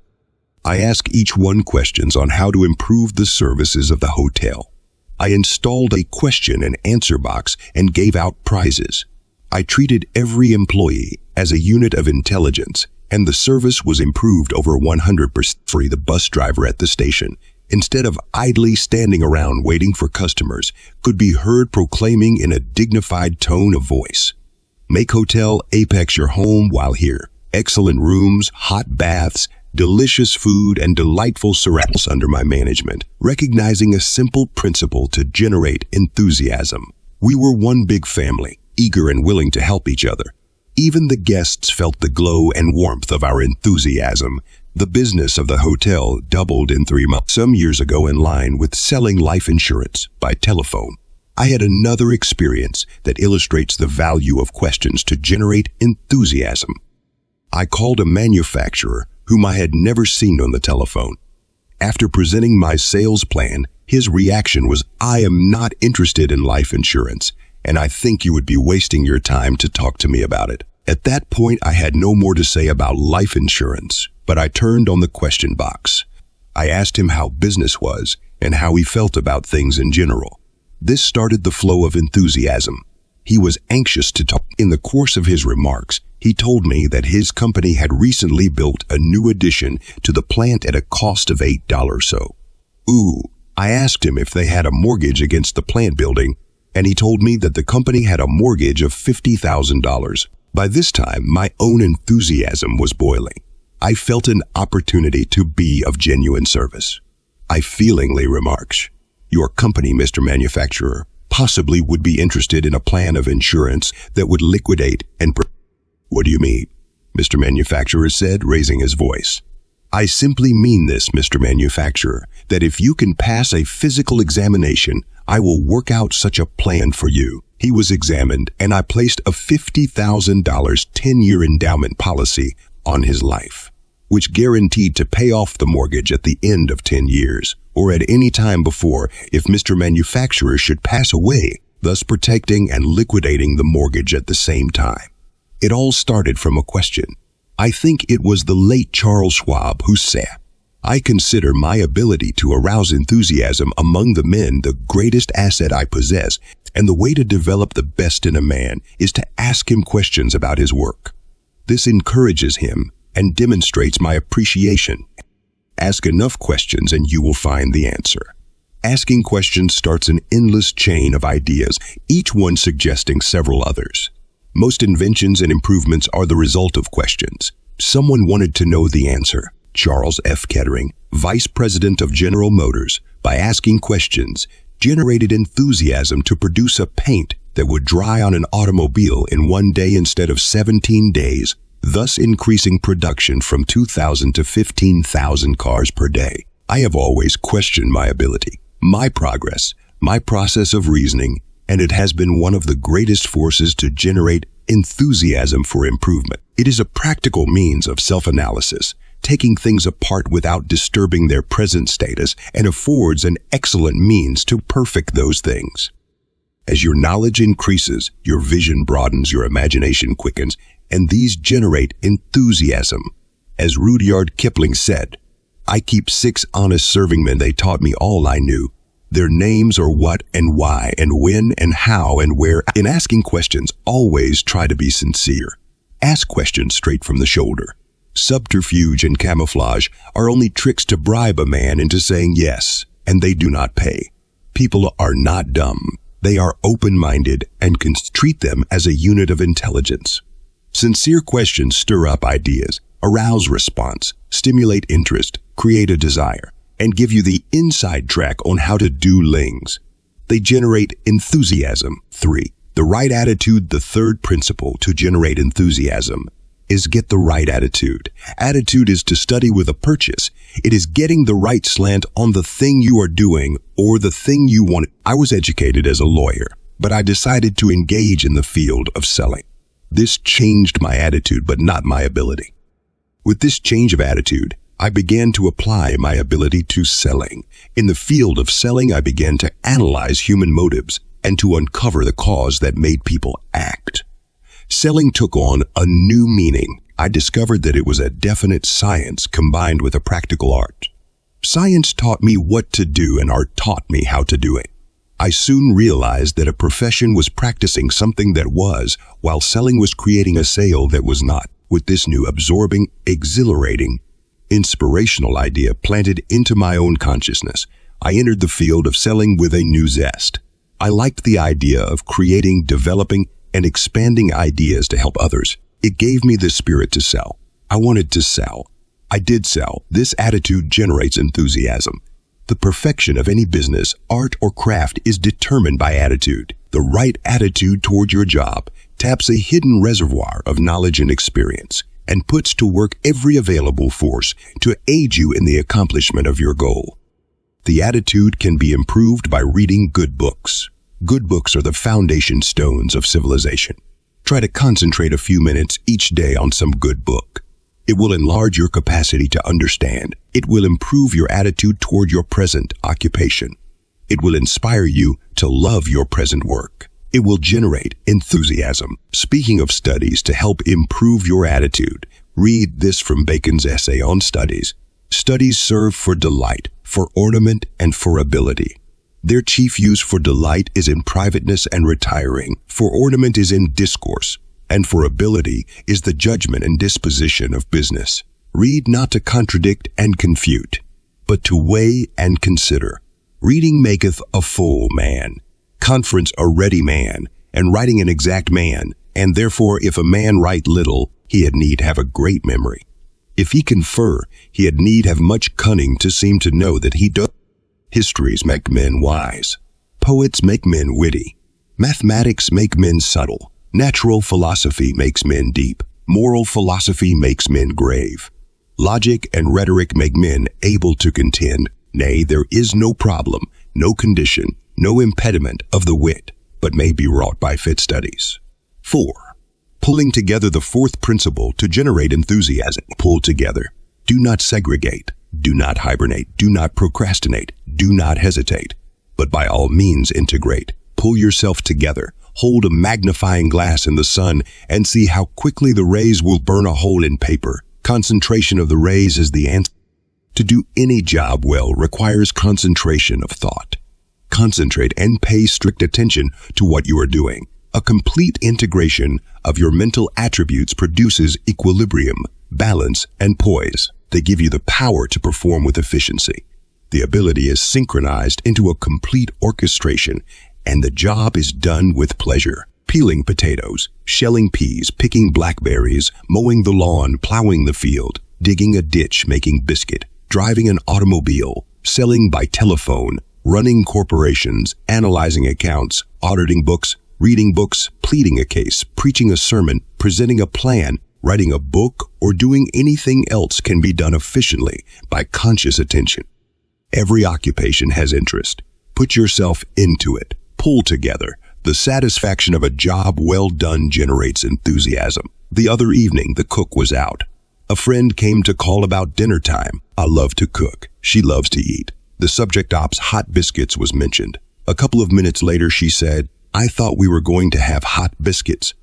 I asked each one questions on how to improve the services of the hotel. I installed a question and answer box and gave out prizes. I treated every employee as a unit of intelligence, and the service was improved over 100%. Free the bus driver at the station, instead of idly standing around waiting for customers, could be heard proclaiming in a dignified tone of voice, "Make Hotel Apex your home while here. Excellent rooms, hot baths, delicious food, and delightful surroundings under my management," recognizing a simple principle to generate enthusiasm. We were one big family, eager and willing to help each other. Even the guests felt the glow and warmth of our enthusiasm. The business of the hotel doubled in 3 months. Some years ago, in line with selling life insurance by telephone, I had another experience that illustrates the value of questions to generate enthusiasm. I called a manufacturer whom I had never seen on the telephone. After presenting my sales plan, his reaction was, "I am not interested in life insurance, and I think you would be wasting your time to talk to me about it." At that point, I had no more to say about life insurance, but I turned on the question box. I asked him how business was and how he felt about things in general. This started the flow of enthusiasm. He was anxious to talk. In the course of his remarks, he told me that his company had recently built a new addition to the plant at a cost of $8 so. I asked him if they had a mortgage against the plant building, and he told me that the company had a mortgage of $50,000. By this time, my own enthusiasm was boiling. I felt an opportunity to be of genuine service. I feelingly remarked, "Your company, Mr. Manufacturer, possibly would be interested in a plan of insurance that would liquidate and..." "What do you mean?" Mr. Manufacturer said, raising his voice. "I simply mean this, Mr. Manufacturer, that if you can pass a physical examination, I will work out such a plan for you." He was examined, and I placed a $50,000 10-year endowment policy on his life, which guaranteed to pay off the mortgage at the end of 10 years, or at any time before if Mr. Manufacturer should pass away, thus protecting and liquidating the mortgage at the same time. It all started from a question. I think it was the late Charles Schwab who said, "I consider my ability to arouse enthusiasm among the men the greatest asset I possess, and the way to develop the best in a man is to ask him questions about his work. This encourages him and demonstrates my appreciation. Ask enough questions and you will find the answer." Asking questions starts an endless chain of ideas, each one suggesting several others. Most inventions and improvements are the result of questions. Someone wanted to know the answer. Charles F. Kettering, Vice President of General Motors, by asking questions, generated enthusiasm to produce a paint that would dry on an automobile in 1 day instead of 17 days, thus increasing production from 2,000 to 15,000 cars per day. I have always questioned my ability, my progress, my process of reasoning, and it has been one of the greatest forces to generate enthusiasm for improvement. It is a practical means of self-analysis, taking things apart without disturbing their present status, and affords an excellent means to perfect those things. As your knowledge increases, your vision broadens, your imagination quickens, and these generate enthusiasm. As Rudyard Kipling said, "I keep 6 honest servingmen, they taught me all I knew. Their names are what and why and when and how and where." In asking questions, always try to be sincere. Ask questions straight from the shoulder. Subterfuge and camouflage are only tricks to bribe a man into saying yes. and they do not pay. People are not dumb. They are open-minded and can treat them as a unit of intelligence. Sincere questions stir up ideas, arouse response, stimulate interest, create a desire, and give you the inside track on how to do things. They generate enthusiasm. 3. The right attitude. The third principle to generate enthusiasm is get the right attitude. Attitude is to study with a purchase. It is getting the right slant on the thing you are doing or the thing you want. I was educated as a lawyer, but I decided to engage in the field of selling. This changed my attitude, but not my ability. With this change of attitude, I began to apply my ability to selling. In the field of selling, I began to analyze human motives and to uncover the cause that made people act. Selling took on a new meaning. I discovered that it was a definite science combined with a practical art. Science taught me what to do and art taught me how to do it. I soon realized that a profession was practicing something that was, while selling was creating a sale that was not. With this new absorbing, exhilarating, inspirational idea planted into my own consciousness, I entered the field of selling with a new zest. I liked the idea of creating, developing, and expanding ideas to help others. It gave me the spirit to sell. I wanted to sell. I did sell. This attitude generates enthusiasm. The perfection of any business, art, or craft is determined by attitude. The right attitude toward your job taps a hidden reservoir of knowledge and experience and puts to work every available force to aid you in the accomplishment of your goal. The attitude can be improved by reading good books. Good books are the foundation stones of civilization. Try to concentrate a few minutes each day on some good book. It will enlarge your capacity to understand. It will improve your attitude toward your present occupation. It will inspire you to love your present work. It will generate enthusiasm. Speaking of studies to help improve your attitude, read this from Bacon's essay on studies. Studies serve for delight, for ornament, and for ability. Their chief use for delight is in privateness and retiring, for ornament is in discourse, and for ability is the judgment and disposition of business. Read not to contradict and confute, but to weigh and consider. Reading maketh a full man, conference a ready man, and writing an exact man, and therefore if a man write little, he had need have a great memory. If he confer, he had need have much cunning to seem to know that he doth. Histories make men wise. Poets make men witty. Mathematics make men subtle. Natural philosophy makes men deep. Moral philosophy makes men grave. Logic and rhetoric make men able to contend. Nay, there is no problem, no condition, no impediment of the wit, but may be wrought by fit studies. 4. Pulling together. The fourth principle to generate enthusiasm. Pull together. Do not segregate. Do not hibernate. Do not procrastinate. Do not hesitate. But by all means integrate. Pull yourself together. Hold a magnifying glass in the sun and see how quickly the rays will burn a hole in paper. Concentration of the rays is the answer. To do any job well requires concentration of thought. Concentrate and pay strict attention to what you are doing. A complete integration of your mental attributes produces equilibrium, balance, and poise. They give you the power to perform with efficiency. The ability is synchronized into a complete orchestration, and the job is done with pleasure. Peeling potatoes, shelling peas, picking blackberries, mowing the lawn, plowing the field, digging a ditch, making biscuit, driving an automobile, selling by telephone, running corporations, analyzing accounts, auditing books, reading books, pleading a case, preaching a sermon, presenting a plan, writing a book, or doing anything else can be done efficiently by conscious attention. Every occupation has interest. Put yourself into it. Pull together. The satisfaction of a job well done generates enthusiasm. The other evening, the cook was out. A friend came to call about dinner time. I love to cook. She loves to eat. The subject ops hot biscuits was mentioned. A couple of minutes later, she said, I thought we were going to have hot biscuits.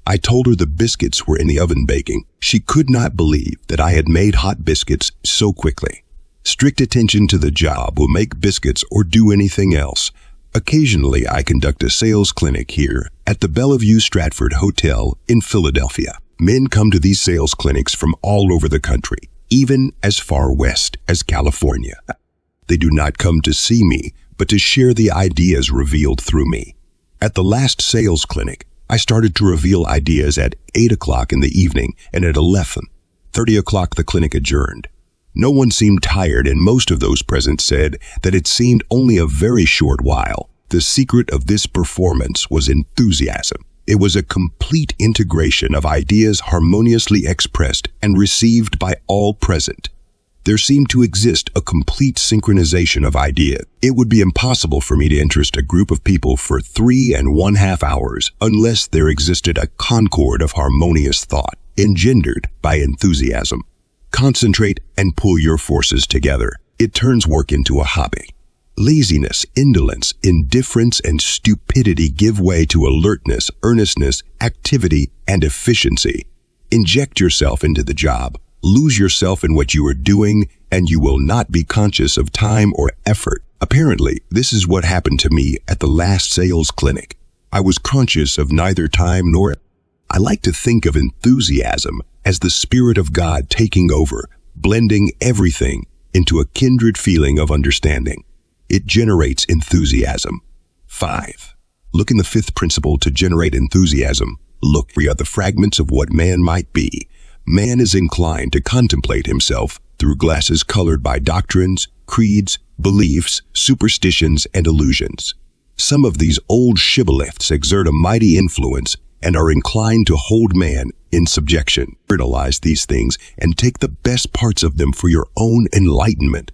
I told her the biscuits were in the oven baking. She could not believe that I had made hot biscuits so quickly. Strict attention to the job will make biscuits or do anything else. Occasionally, I conduct a sales clinic here at the Bellevue Stratford Hotel in Philadelphia. Men come to these sales clinics from all over the country, even as far west as California. They do not come to see me, but to share the ideas revealed through me. At the last sales clinic, I started to reveal ideas at 8 o'clock in the evening, and at 11:30 o'clock the clinic adjourned. No one seemed tired, and most of those present said that it seemed only a very short while. The secret of this performance was enthusiasm. It was a complete integration of ideas harmoniously expressed and received by all present. There seemed to exist a complete synchronization of ideas. It would be impossible for me to interest a group of people for 3.5 hours unless there existed a concord of harmonious thought, engendered by enthusiasm. Concentrate and pull your forces together. It turns work into a hobby. Laziness, indolence, indifference, and stupidity give way to alertness, earnestness, activity, and efficiency. Inject yourself into the job. Lose yourself in what you are doing, and you will not be conscious of time or effort. Apparently, this is what happened to me at the last sales clinic. I was conscious of neither time nor effort. I like to think of enthusiasm as the Spirit of God taking over, blending everything into a kindred feeling of understanding. It generates enthusiasm. 5. Look in the fifth principle to generate enthusiasm. Look for the fragments of what man might be. Man is inclined to contemplate himself through glasses colored by doctrines, creeds, beliefs, superstitions, and illusions. Some of these old shibboleths exert a mighty influence and are inclined to hold man in subjection. Internalize these things and take the best parts of them for your own enlightenment.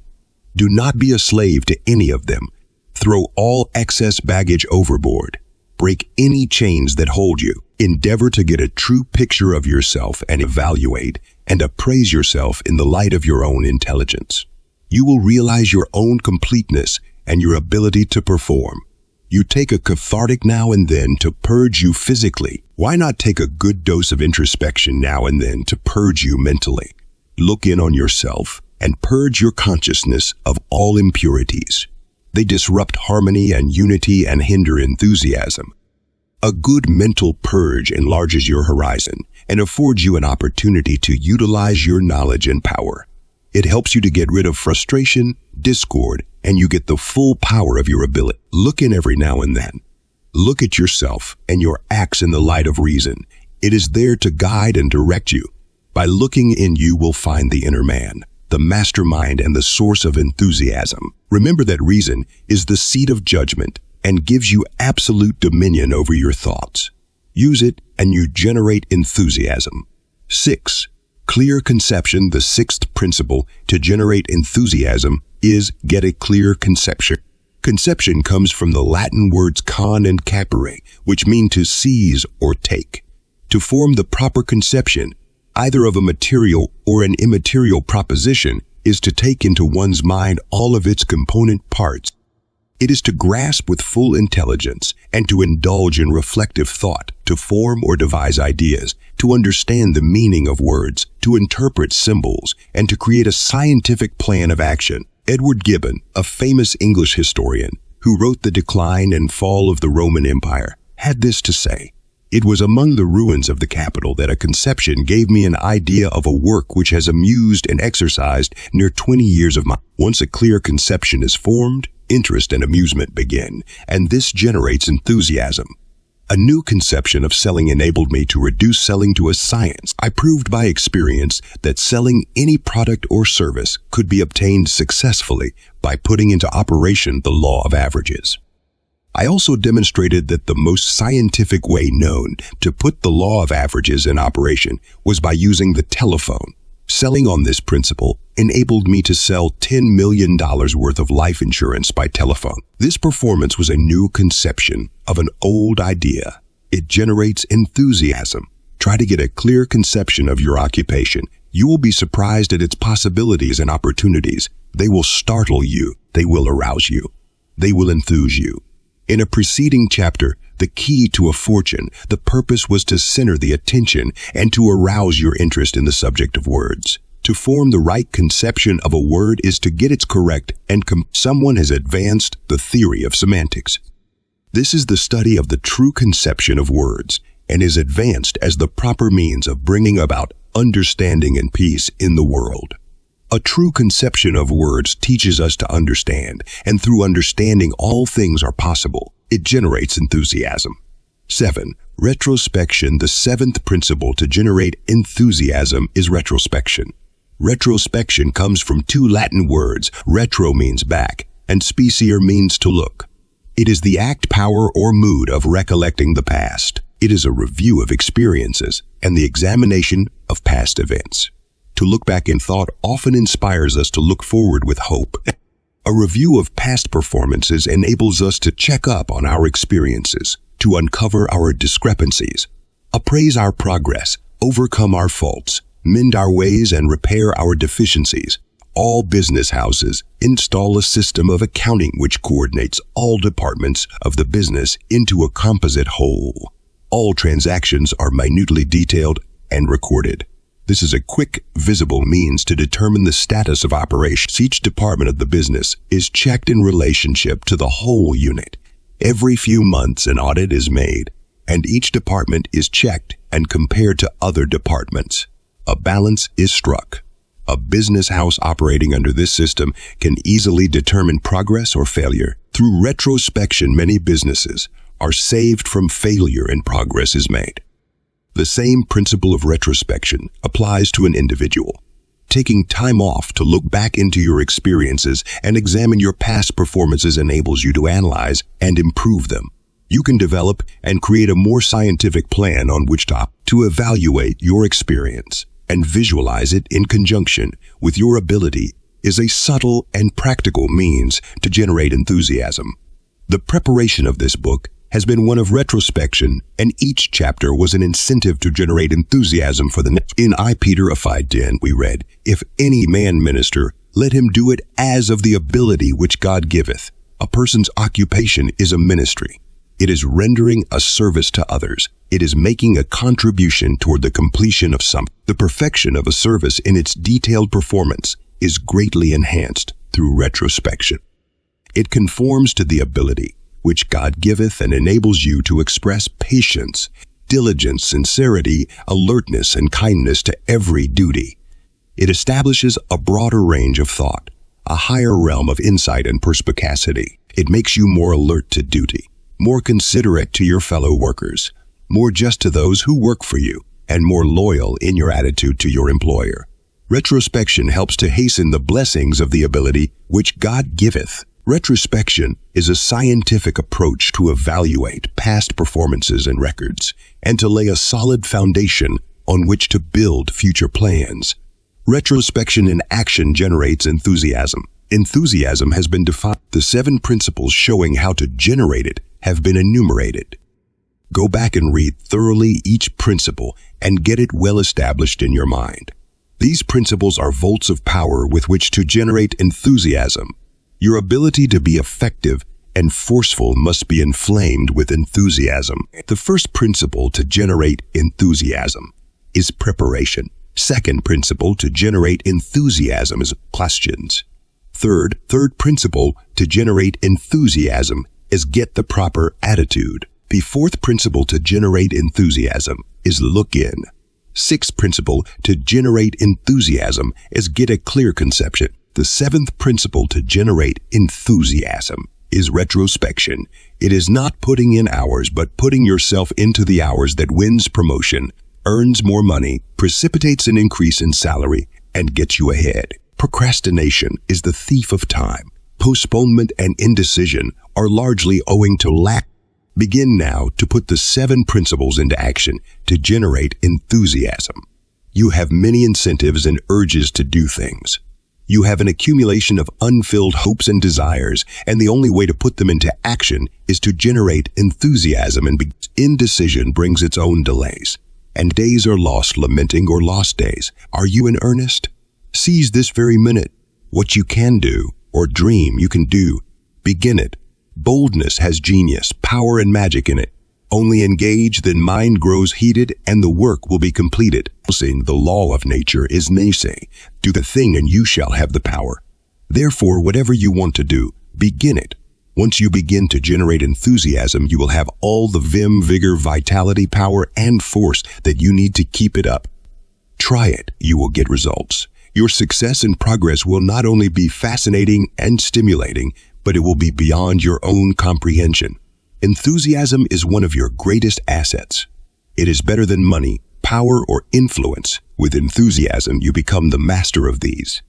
Do not be a slave to any of them. Throw all excess baggage overboard. Break any chains that hold you. Endeavor to get a true picture of yourself and evaluate and appraise yourself in the light of your own intelligence. You will realize your own completeness and your ability to perform. You take a cathartic now and then to purge you physically. Why not take a good dose of introspection now and then to purge you mentally? Look in on yourself and purge your consciousness of all impurities. They disrupt harmony and unity and hinder enthusiasm. A good mental purge enlarges your horizon and affords you an opportunity to utilize your knowledge and power. It helps you to get rid of frustration, discord, and you get the full power of your ability. Look in every now and then. Look at yourself and your acts in the light of reason. It is there to guide and direct you. By looking in, you will find the inner man, the mastermind and the source of enthusiasm. Remember that reason is the seat of judgment and gives you absolute dominion over your thoughts. Use it and you generate enthusiasm. 6. Clear conception. The sixth principle to generate enthusiasm is get a clear conception. Conception comes from the Latin words con and capere, which mean to seize or take. To form the proper conception, either of a material or an immaterial proposition, is to take into one's mind all of its component parts. It is to grasp with full intelligence and to indulge in reflective thought, to form or devise ideas, to understand the meaning of words, to interpret symbols, and to create a scientific plan of action. Edward Gibbon, a famous English historian who wrote The Decline and Fall of the Roman Empire, had this to say: "It was among the ruins of the Capitol that a conception gave me an idea of a work which has amused and exercised near 20 years of my..." Once a clear conception is formed, interest and amusement begin, and this generates enthusiasm. A new conception of selling enabled me to reduce selling to a science. I proved by experience that selling any product or service could be obtained successfully by putting into operation the law of averages. I also demonstrated that the most scientific way known to put the law of averages in operation was by using the telephone. Selling on this principle enabled me to sell $10 million worth of life insurance by telephone. This performance was a new conception of an old idea. It generates enthusiasm. Try to get a clear conception of your occupation. You will be surprised at its possibilities and opportunities. They will startle you. They will arouse you. They will enthuse you. In a preceding chapter, the key to a fortune, the purpose was to center the attention and to arouse your interest in the subject of words. To form the right conception of a word is to get its correct and someone has advanced the theory of semantics. This is the study of the true conception of words and is advanced as the proper means of bringing about understanding and peace in the world. A true conception of words teaches us to understand, and through understanding all things are possible. It generates enthusiasm. 7. Retrospection. The seventh principle to generate enthusiasm is retrospection. Retrospection comes from two Latin words. Retro means back, and speciere means to look. It is the act, power, or mood of recollecting the past. It is a review of experiences and the examination of past events. To look back in thought often inspires us to look forward with hope. A review of past performances enables us to check up on our experiences, to uncover our discrepancies, appraise our progress, overcome our faults, mend our ways, and repair our deficiencies. All business houses install a system of accounting which coordinates all departments of the business into a composite whole. All transactions are minutely detailed and recorded. This is a quick, visible means to determine the status of operations. Each department of the business is checked in relationship to the whole unit. Every few months an audit is made, and each department is checked and compared to other departments. A balance is struck. A business house operating under this system can easily determine progress or failure. Through retrospection, many businesses are saved from failure and progress is made. The same principle of retrospection applies to an individual. Taking time off to look back into your experiences and examine your past performances enables you to analyze and improve them. You can develop and create a more scientific plan on which to evaluate your experience and visualize it in conjunction with your ability is a subtle and practical means to generate enthusiasm. The preparation of this book has been one of retrospection, and each chapter was an incentive to generate enthusiasm for the next. In I Peter 5:10 we read, "If any man minister, let him do it as of the ability which God giveth." A person's occupation is a ministry. It is rendering a service to others. It is making a contribution toward the completion of something. The perfection of a service in its detailed performance is greatly enhanced through retrospection. It conforms to the ability which God giveth and enables you to express patience, diligence, sincerity, alertness, and kindness to every duty. It establishes a broader range of thought, a higher realm of insight and perspicacity. It makes you more alert to duty, more considerate to your fellow workers, more just to those who work for you, and more loyal in your attitude to your employer. Retrospection helps to hasten the blessings of the ability which God giveth. Retrospection is a scientific approach to evaluate past performances and records, and to lay a solid foundation on which to build future plans. Retrospection in action generates enthusiasm. Enthusiasm has been defined. The 7 principles showing how to generate it have been enumerated. Go back and read thoroughly each principle and get it well established in your mind. These principles are volts of power with which to generate enthusiasm. Your ability to be effective and forceful must be inflamed with enthusiasm. The first principle to generate enthusiasm is preparation. Second principle to generate enthusiasm is questions. Third principle to generate enthusiasm is get the proper attitude. The fourth principle to generate enthusiasm is look in. Sixth principle to generate enthusiasm is get a clear conception. The seventh principle to generate enthusiasm is retrospection. It is not putting in hours, but putting yourself into the hours that wins promotion, earns more money, precipitates an increase in salary, and gets you ahead. Procrastination is the thief of time. Postponement and indecision are largely owing to lack. Begin now to put the 7 principles into action to generate enthusiasm. You have many incentives and urges to do things. You have an accumulation of unfilled hopes and desires, and the only way to put them into action is to generate enthusiasm, and indecision brings its own delays. And days are lost lamenting or lost days. Are you in earnest? Seize this very minute. What you can do or dream you can do, begin it. Boldness has genius, power, and magic in it. Only engage, then mind grows heated, and the work will be completed. The law of nature is naysay. Do the thing and you shall have the power. Therefore, whatever you want to do, begin it. Once you begin to generate enthusiasm, you will have all the vim, vigor, vitality, power, and force that you need to keep it up. Try it. You will get results. Your success and progress will not only be fascinating and stimulating, but it will be beyond your own comprehension. Enthusiasm is one of your greatest assets. It is better than money, power, or influence. With enthusiasm, you become the master of these.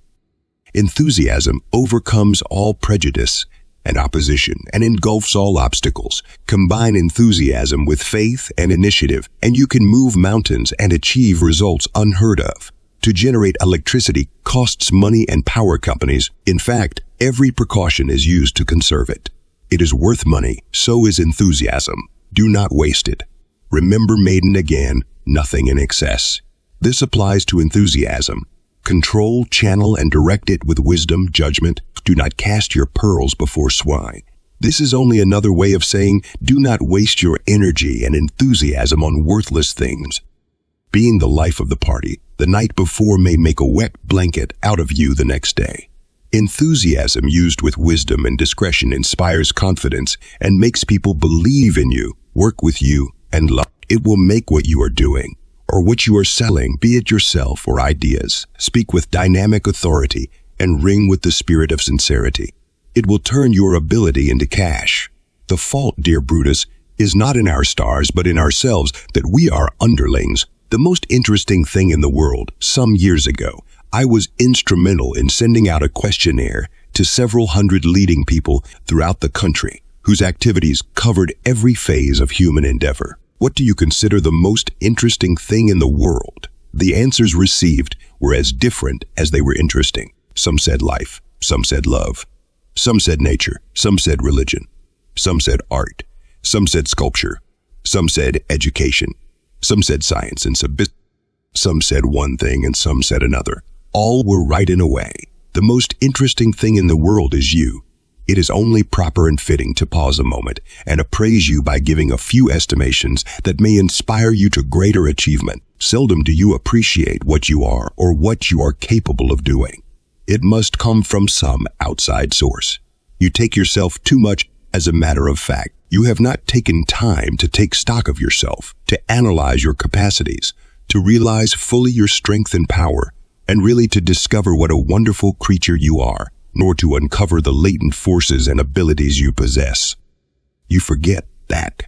Enthusiasm overcomes all prejudice and opposition and engulfs all obstacles. Combine enthusiasm with faith and initiative, and you can move mountains and achieve results unheard of. To generate electricity costs money and power companies. In fact, every precaution is used to conserve it. It is worth money, so is enthusiasm. Do not waste it. Remember Maiden again, nothing in excess. This applies to enthusiasm. Control, channel, and direct it with wisdom, judgment. Do not cast your pearls before swine. This is only another way of saying, do not waste your energy and enthusiasm on worthless things. Being the life of the party, the night before may make a wet blanket out of you the next day. Enthusiasm used with wisdom and discretion inspires confidence and makes people believe in you, work with you, and love. It will make what you are doing, or what you are selling, be it yourself or ideas, speak with dynamic authority and ring with the spirit of sincerity. It will turn your ability into cash. The fault, dear Brutus, is not in our stars but in ourselves, that we are underlings. The most interesting thing in the world, some years ago, I was instrumental in sending out a questionnaire to several hundred leading people throughout the country whose activities covered every phase of human endeavor. What do you consider the most interesting thing in the world? The answers received were as different as they were interesting. Some said life, some said love, some said nature, some said religion, some said art, some said sculpture, some said education, some said science, and some said one thing and some said another. All were right in a way. The most interesting thing in the world is you. It is only proper and fitting to pause a moment and appraise you by giving a few estimations that may inspire you to greater achievement. Seldom do you appreciate what you are or what you are capable of doing. It must come from some outside source. You take yourself too much as a matter of fact. You have not taken time to take stock of yourself, to analyze your capacities, to realize fully your strength and power, and really to discover what a wonderful creature you are, nor to uncover the latent forces and abilities you possess. You forget that.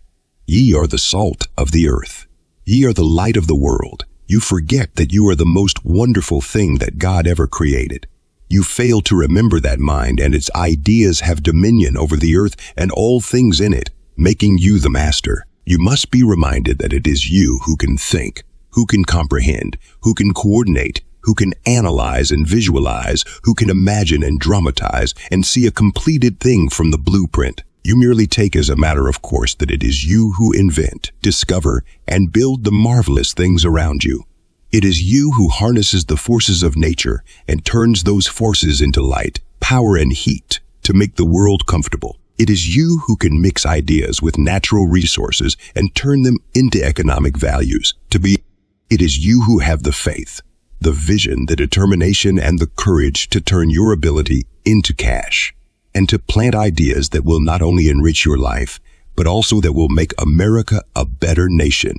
Ye are the salt of the earth. Ye are the light of the world. You forget that you are the most wonderful thing that God ever created. You fail to remember that mind and its ideas have dominion over the earth and all things in it, making you the master. You must be reminded that it is you who can think, who can comprehend, who can coordinate, who can analyze and visualize, who can imagine and dramatize and see a completed thing from the blueprint. You merely take as a matter of course that it is you who invent, discover, and build the marvelous things around you. It is you who harnesses the forces of nature and turns those forces into light, power, and heat to make the world comfortable. It is you who can mix ideas with natural resources and turn them into economic values. It is you who have the faith, the vision, the determination, and the courage to turn your ability into cash, and to plant ideas that will not only enrich your life, but also that will make America a better nation,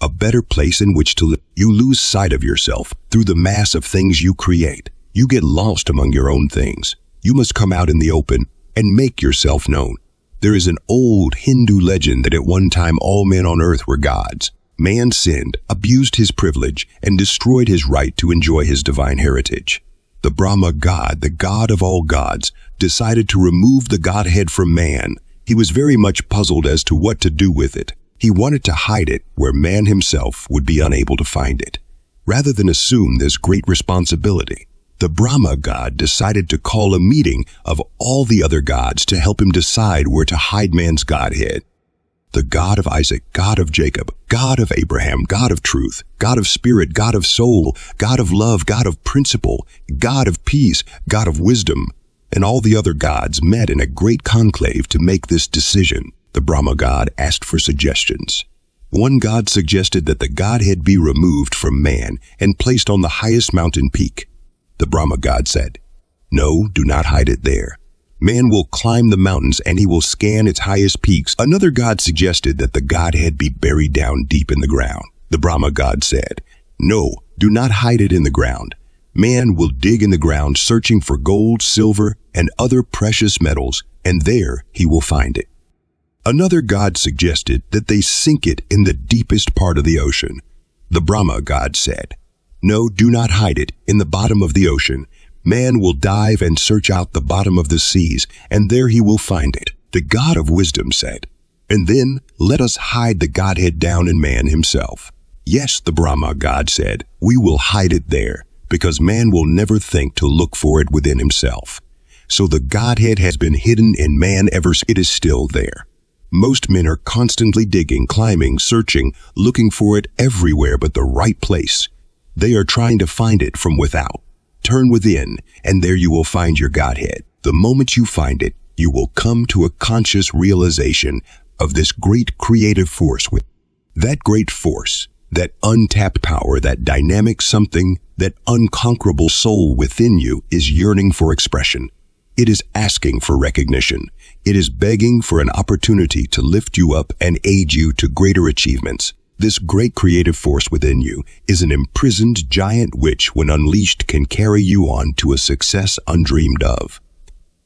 a better place in which to live. You lose sight of yourself through the mass of things you create. You get lost among your own things. You must come out in the open and make yourself known. There is an old Hindu legend that at one time all men on earth were gods. Man sinned, abused his privilege, and destroyed his right to enjoy his divine heritage. The Brahma god, the god of all gods, decided to remove the godhead from man. He was very much puzzled as to what to do with it. He wanted to hide it where man himself would be unable to find it. Rather than assume this great responsibility, the Brahma god decided to call a meeting of all the other gods to help him decide where to hide man's godhead. The God of Isaac, God of Jacob, God of Abraham, God of truth, God of spirit, God of soul, God of love, God of principle, God of peace, God of wisdom, and all the other gods met in a great conclave to make this decision. The Brahma god asked for suggestions. One god suggested that the godhead be removed from man and placed on the highest mountain peak. The Brahma god said, "No, do not hide it there. Man will climb the mountains and he will scan its highest peaks." Another god suggested that the godhead be buried down deep in the ground. The Brahma god said, "No, do not hide it in the ground. Man will dig in the ground searching for gold, silver, and other precious metals, and there he will find it. Another god suggested that they sink it in the deepest part of the ocean. The Brahma god said, "No, do not hide it in the bottom of the ocean. Man will dive and search out the bottom of the seas, and there he will find it." The god of wisdom said, "And then let us hide the Godhead down in man himself." Yes, the Brahma god said, "We will hide it there, because man will never think to look for it within himself." So the Godhead has been hidden in man ever since. It is still there. Most men are constantly digging, climbing, searching, looking for it everywhere but the right place. They are trying to find it from without. Turn within, and there you will find your Godhead. The moment you find it, you will come to a conscious realization of this great creative force. That great force, that untapped power, that dynamic something, that unconquerable soul within you is yearning for expression. It is asking for recognition. It is begging for an opportunity to lift you up and aid you to greater achievements. This great creative force within you is an imprisoned giant which, when unleashed, can carry you on to a success undreamed of.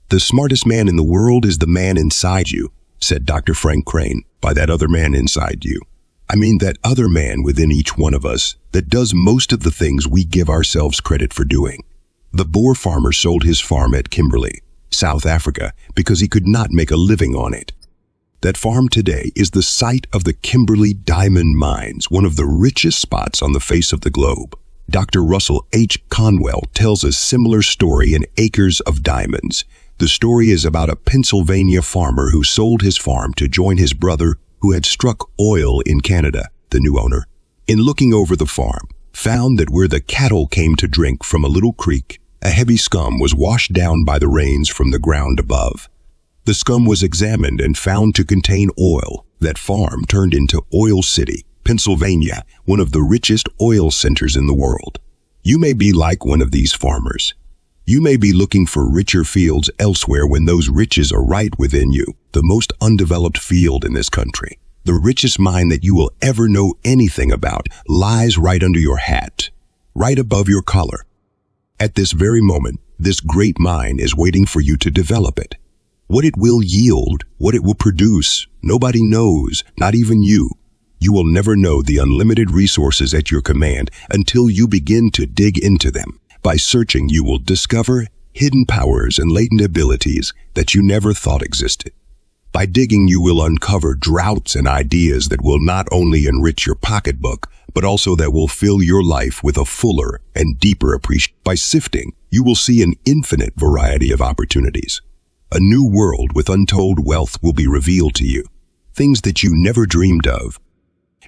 "The smartest man in the world is the man inside you," said Dr. Frank Crane. By that other man inside you, I mean that other man within each one of us that does most of the things we give ourselves credit for doing. The Boer farmer sold his farm at Kimberley, South Africa, because he could not make a living on it. That farm today is the site of the Kimberley Diamond Mines, one of the richest spots on the face of the globe. Dr. Russell H. Conwell tells a similar story in Acres of Diamonds. The story is about a Pennsylvania farmer who sold his farm to join his brother who had struck oil in Canada. The new owner, in looking over the farm, found that where the cattle came to drink from a little creek, a heavy scum was washed down by the rains from the ground above. The scum was examined and found to contain oil. That farm turned into Oil City, Pennsylvania, one of the richest oil centers in the world. You may be like one of these farmers. You may be looking for richer fields elsewhere when those riches are right within you, the most undeveloped field in this country. The richest mine that you will ever know anything about lies right under your hat, right above your collar. At this very moment, this great mine is waiting for you to develop it. What it will yield, what it will produce, nobody knows, not even you. You will never know the unlimited resources at your command until you begin to dig into them. By searching, you will discover hidden powers and latent abilities that you never thought existed. By digging, you will uncover droughts and ideas that will not only enrich your pocketbook, but also that will fill your life with a fuller and deeper appreciation. By sifting, you will see an infinite variety of opportunities. A new world with untold wealth will be revealed to you, things that you never dreamed of.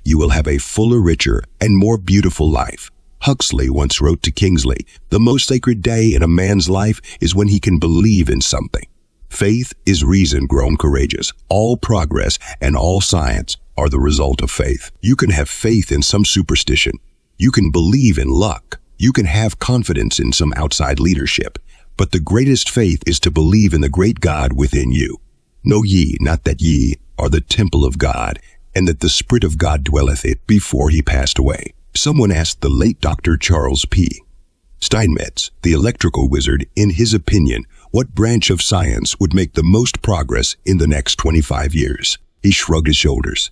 You will have a fuller, richer, and more beautiful life. Huxley once wrote to Kingsley, "The most sacred day in a man's life is when he can believe in something." Faith is reason grown courageous. All progress and all science are the result of faith. You can have faith in some superstition. You can believe in luck. You can have confidence in some outside leadership. But the greatest faith is to believe in the great God within you. Know ye not that ye are the temple of God, and that the Spirit of God dwelleth it before he passed away. Someone asked the late Dr. Charles P. Steinmetz, the electrical wizard, in his opinion, what branch of science would make the most progress in the next 25 years. He shrugged his shoulders,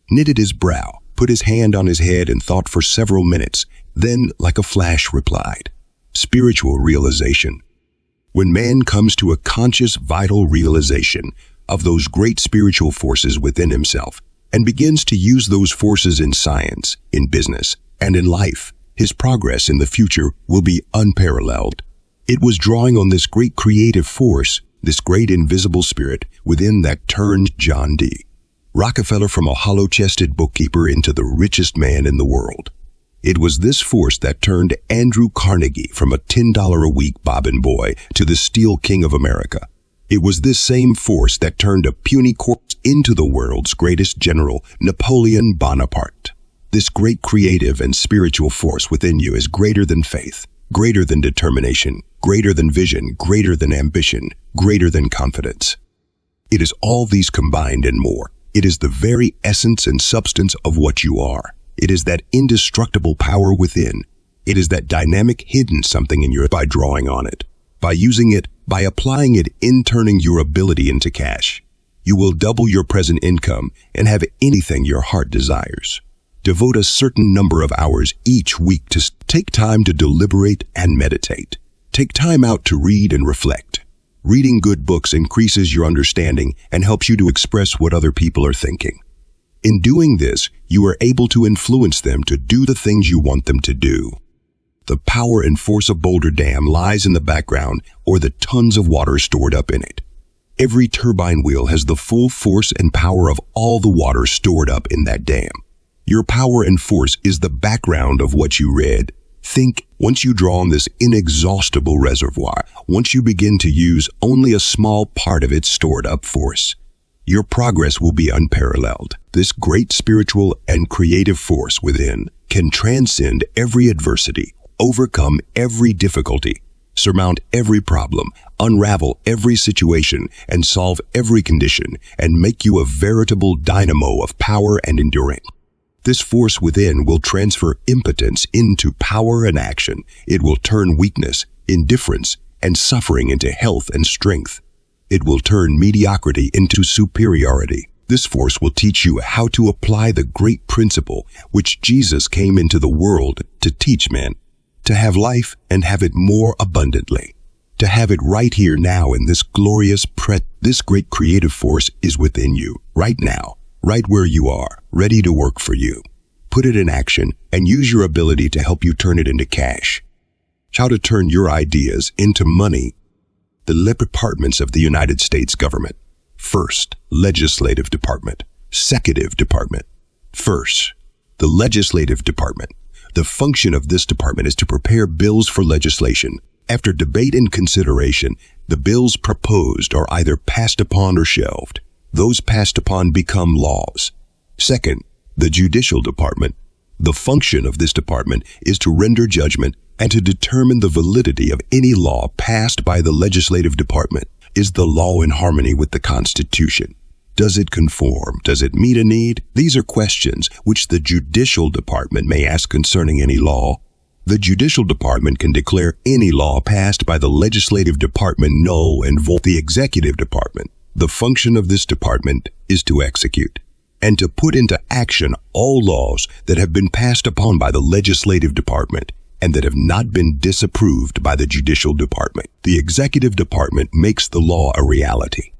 knitted his brow, put his hand on his head and thought for several minutes, then, like a flash, replied, "Spiritual realization." When man comes to a conscious, vital realization of those great spiritual forces within himself and begins to use those forces in science, in business, and in life, his progress in the future will be unparalleled. It was drawing on this great creative force, this great invisible spirit within that turned John D. Rockefeller from a hollow-chested bookkeeper into the richest man in the world. It was this force that turned Andrew Carnegie from a $10 a week bobbin boy to the steel king of America. It was this same force that turned a puny corpse into the world's greatest general, Napoleon Bonaparte. This great creative and spiritual force within you is greater than faith, greater than determination, greater than vision, greater than ambition, greater than confidence. It is all these combined and more. It is the very essence and substance of what you are. It is that indestructible power within. It is that dynamic hidden something in by drawing on it, by using it, by applying it in turning your ability into cash. You will double your present income and have anything your heart desires. Devote a certain number of hours each week to take time to deliberate and meditate. Take time out to read and reflect. Reading good books increases your understanding and helps you to express what other people are thinking. In doing this, you are able to influence them to do the things you want them to do. The power and force of Boulder Dam lies in the background or the tons of water stored up in it. Every turbine wheel has the full force and power of all the water stored up in that dam. Your power and force is the background of what you read. Think, once you draw on this inexhaustible reservoir, once you begin to use only a small part of its stored up force, your progress will be unparalleled. This great spiritual and creative force within can transcend every adversity, overcome every difficulty, surmount every problem, unravel every situation, and solve every condition, and make you a veritable dynamo of power and endurance. This force within will transfer impotence into power and action. It will turn weakness, indifference, and suffering into health and strength. It will turn mediocrity into superiority. This force will teach you how to apply the great principle which Jesus came into the world to teach men, to have life and have it more abundantly, to have it right here now in this glorious this great creative force is within you, right now, right where you are, ready to work for you. Put it in action and use your ability to help you turn it into cash. How to turn your ideas into money. The departments of the United States government. First, legislative department. Executive department. First, the legislative department. The function of this department is to prepare bills for legislation. After debate and consideration, the bills proposed are either passed upon or shelved. Those passed upon become laws. Second, the judicial department. The function of this department is to render judgment and to determine the validity of any law passed by the legislative department. Is the law in harmony with the Constitution? Does it conform? Does it meet a need? These are questions which the judicial department may ask concerning any law. The judicial department can declare any law passed by the legislative department null and void. The executive department. The function of this department is to execute and to put into action all laws that have been passed upon by the legislative department and that have not been disapproved by the judicial department. The executive department makes the law a reality.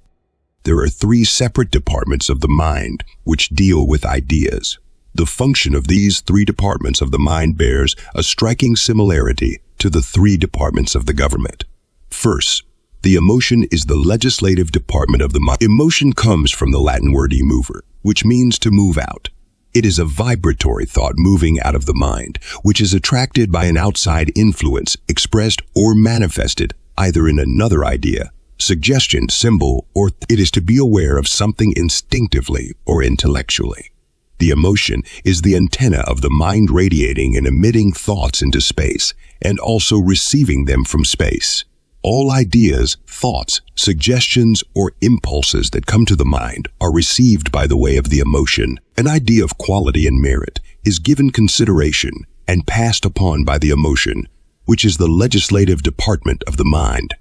There are 3 separate departments of the mind which deal with ideas. The function of these 3 departments of the mind bears a striking similarity to the 3 departments of the government. First, the emotion is the legislative department of the mind. Emotion comes from the Latin word emover, which means to move out. It is a vibratory thought moving out of the mind, which is attracted by an outside influence, expressed or manifested either in another idea, suggestion, symbol, or it is to be aware of something instinctively or intellectually. The emotion is the antenna of the mind radiating and emitting thoughts into space and also receiving them from space. All ideas, thoughts, suggestions, or impulses that come to the mind are received by the way of the emotion. An idea of quality and merit is given consideration and passed upon by the emotion, which is the legislative department of the mind.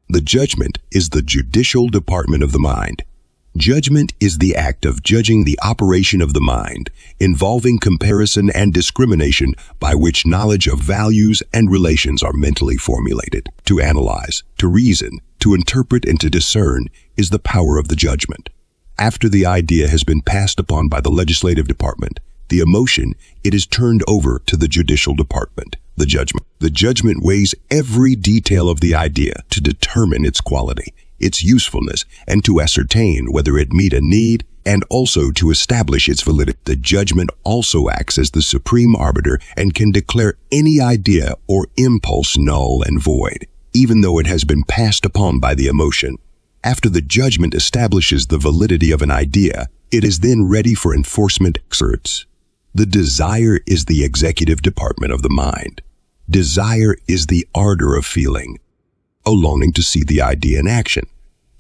The judgment is the judicial department of the mind. Judgment is the act of judging the operation of the mind, involving comparison and discrimination by which knowledge of values and relations are mentally formulated. To analyze, to reason, to interpret, and to discern is the power of the judgment. After the idea has been passed upon by the legislative department, the emotion, it is turned over to the judicial department, the judgment. The judgment weighs every detail of the idea to determine its quality, its usefulness, and to ascertain whether it meet a need and also to establish its validity. The judgment also acts as the supreme arbiter and can declare any idea or impulse null and void, even though it has been passed upon by the emotion. After the judgment establishes the validity of an idea, it is then ready for enforcement exerts. The desire is the executive department of the mind. Desire is the ardor of feeling, a longing to see the idea in action.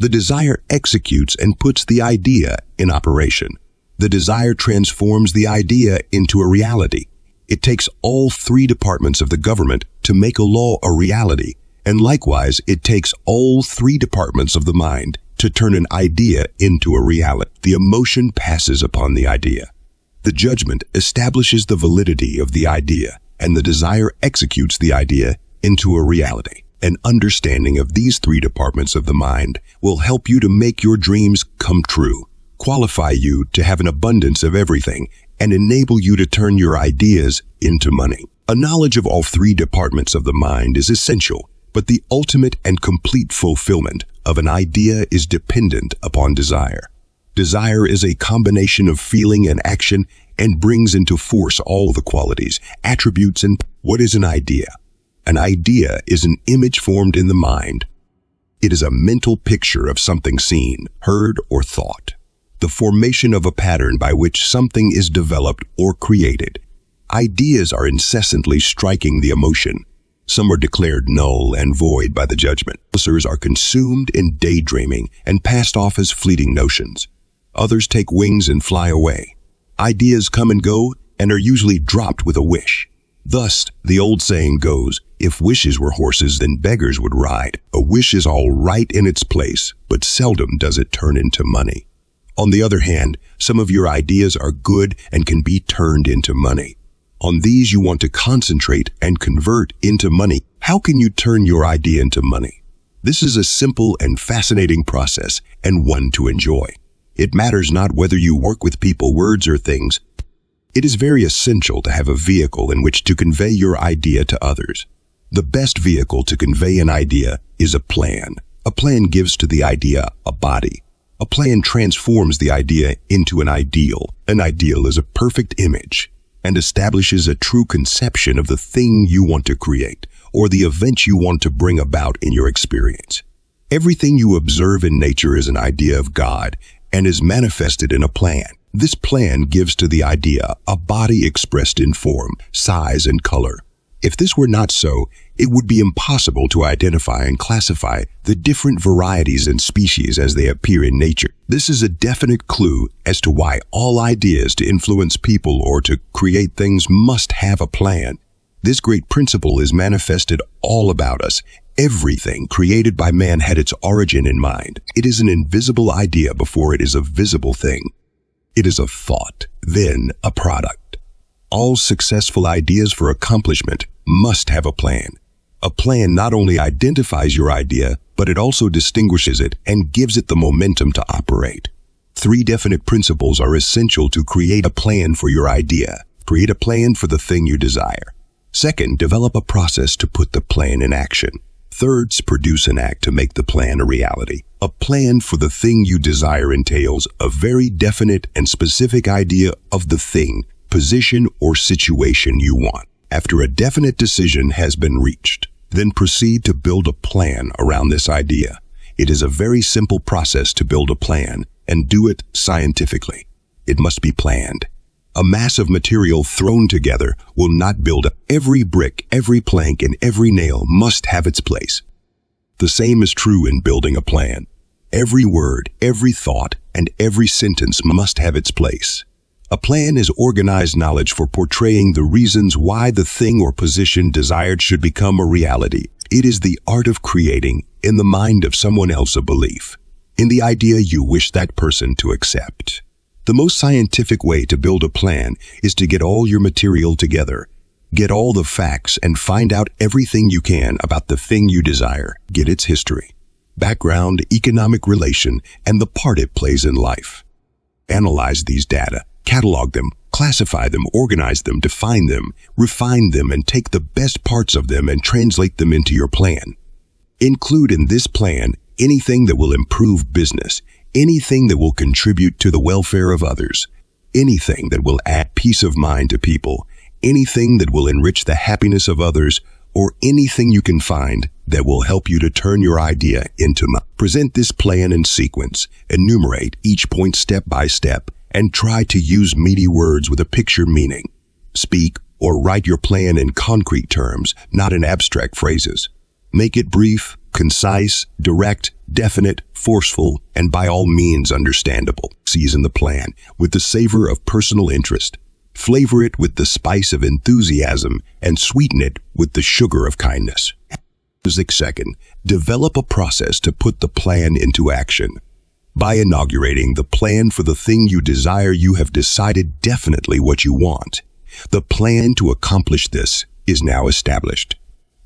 The desire executes and puts the idea in operation. The desire transforms the idea into a reality. It takes all three departments of the government to make a law a reality, and likewise, it takes all three departments of the mind to turn an idea into a reality. The emotion passes upon the idea. The judgment establishes the validity of the idea, and the desire executes the idea into a reality. An understanding of these three departments of the mind will help you to make your dreams come true, qualify you to have an abundance of everything, and enable you to turn your ideas into money. A knowledge of all three departments of the mind is essential, but the ultimate and complete fulfillment of an idea is dependent upon desire. Desire is a combination of feeling and action and brings into force all the qualities, attributes, and what is an idea? An idea is an image formed in the mind. It is a mental picture of something seen, heard, or thought. The formation of a pattern by which something is developed or created. Ideas are incessantly striking the emotion. Some are declared null and void by the judgment. Others are consumed in daydreaming and passed off as fleeting notions. Others take wings and fly away. Ideas come and go and are usually dropped with a wish. Thus, the old saying goes, if wishes were horses, then beggars would ride. A wish is all right in its place, but seldom does it turn into money. On the other hand, some of your ideas are good and can be turned into money. On these you want to concentrate and convert into money. How can you turn your idea into money? This is a simple and fascinating process, and one to enjoy. It matters not whether you work with people, words, or things. It is very essential to have a vehicle in which to convey your idea to others. The best vehicle to convey an idea is a plan. A plan gives to the idea a body. A plan transforms the idea into an ideal. An ideal is a perfect image and establishes a true conception of the thing you want to create or the event you want to bring about in your experience. Everything you observe in nature is an idea of God and is manifested in a plan. This plan gives to the idea a body expressed in form, size, and color. If this were not so, it would be impossible to identify and classify the different varieties and species as they appear in nature. This is a definite clue as to why all ideas to influence people or to create things must have a plan. This great principle is manifested all about us. Everything created by man had its origin in mind. It is an invisible idea before it is a visible thing. It is a thought, then a product. All successful ideas for accomplishment must have a plan. A plan not only identifies your idea, but it also distinguishes it and gives it the momentum to operate. 3 definite principles are essential to create a plan for your idea. Create a plan for the thing you desire. Second, develop a process to put the plan in action. Third, produce an act to make the plan a reality. A plan for the thing you desire entails a very definite and specific idea of the thing, position, or situation you want. After a definite decision has been reached, then proceed to build a plan around this idea. It is a very simple process to build a plan, and do it scientifically. It must be planned. A mass of material thrown together will not build up. Every brick, every plank, and every nail must have its place. The same is true in building a plan. Every word, every thought, and every sentence must have its place. A plan is organized knowledge for portraying the reasons why the thing or position desired should become a reality. It is the art of creating, in the mind of someone else, a belief in the idea you wish that person to accept. The most scientific way to build a plan is to get all your material together. Get all the facts and find out everything you can about the thing you desire. Get its history, background, economic relation, and the part it plays in life. Analyze these data, catalog them, classify them, organize them, define them, refine them, and take the best parts of them and translate them into your plan. Include in this plan anything that will improve business, anything that will contribute to the welfare of others, anything that will add peace of mind to people, anything that will enrich the happiness of others, or anything you can find that will help you to turn your idea into money. Present this plan in sequence, enumerate each point step by step, and try to use meaty words with a picture meaning. Speak or write your plan in concrete terms, not in abstract phrases. Make it brief, concise, direct, definite, forceful, and by all means understandable. Season the plan with the savor of personal interest. Flavor it with the spice of enthusiasm and sweeten it with the sugar of kindness. Second, develop a process to put the plan into action. By inaugurating the plan for the thing you desire, you have decided definitely what you want. The plan to accomplish this is now established.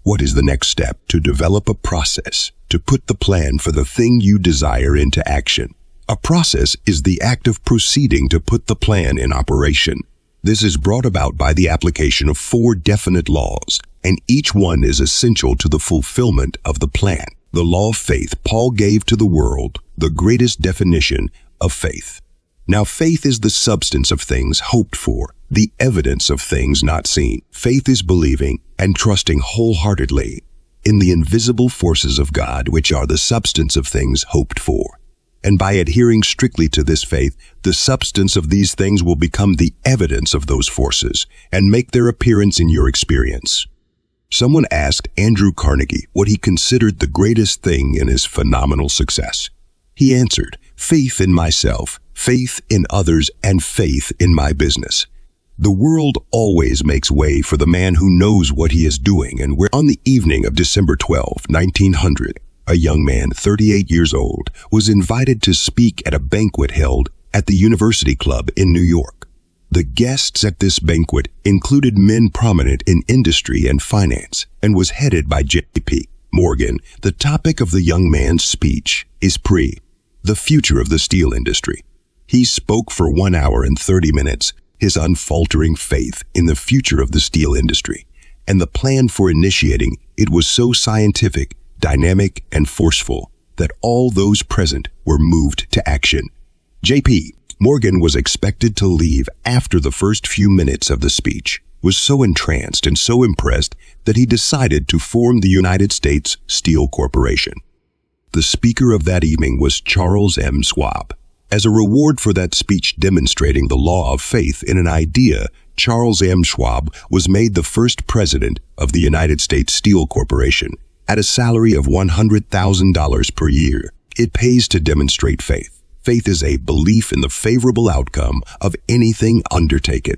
What is the next step? To develop a process to put the plan for the thing you desire into action. A process is the act of proceeding to put the plan in operation. This is brought about by the application of 4 definite laws, and each one is essential to the fulfillment of the plan. The law of faith Paul gave to the world the greatest definition of faith. Now, faith is the substance of things hoped for, the evidence of things not seen. Faith is believing and trusting wholeheartedly in the invisible forces of God, which are the substance of things hoped for. And by adhering strictly to this faith, the substance of these things will become the evidence of those forces and make their appearance in your experience. Someone asked Andrew Carnegie what he considered the greatest thing in his phenomenal success. He answered, faith in myself, faith in others, and faith in my business. The world always makes way for the man who knows what he is doing, and on the evening of December 12, 1900, a young man, 38 years old, was invited to speak at a banquet held at the University Club in New York. The guests at this banquet included men prominent in industry and finance and was headed by J.P. Morgan. The topic of the young man's speech is the future of the steel industry. He spoke for 1 hour and 30 minutes, his unfaltering faith in the future of the steel industry, and the plan for initiating it was so scientific, dynamic, and forceful that all those present were moved to action. J.P. Morgan was expected to leave after the first few minutes of the speech, was so entranced and so impressed that he decided to form the United States Steel Corporation. The speaker of that evening was Charles M. Schwab. As a reward for that speech demonstrating the law of faith in an idea, Charles M. Schwab was made the first president of the United States Steel Corporation at a salary of $100,000 per year. It pays to demonstrate faith. Faith is a belief in the favorable outcome of anything undertaken.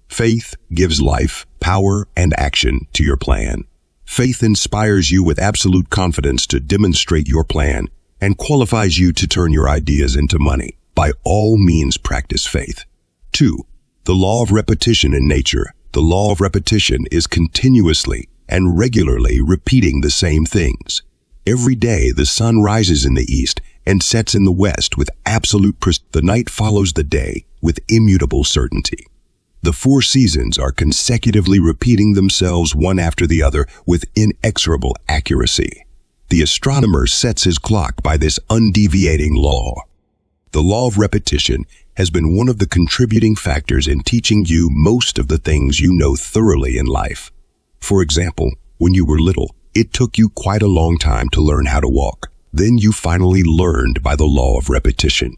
Faith gives life, power, and action to your plan. Faith inspires you with absolute confidence to demonstrate your plan and qualifies you to turn your ideas into money. By all means, practice faith. 2. The law of repetition in nature. The law of repetition is continuously and regularly repeating the same things. Every day the sun rises in the east and sets in the west with absolute precision. The night follows the day with immutable certainty. The 4 seasons are consecutively repeating themselves one after the other with inexorable accuracy. The astronomer sets his clock by this undeviating law. The law of repetition has been one of the contributing factors in teaching you most of the things you know thoroughly in life. For example, when you were little, it took you quite a long time to learn how to walk. Then you finally learned by the law of repetition.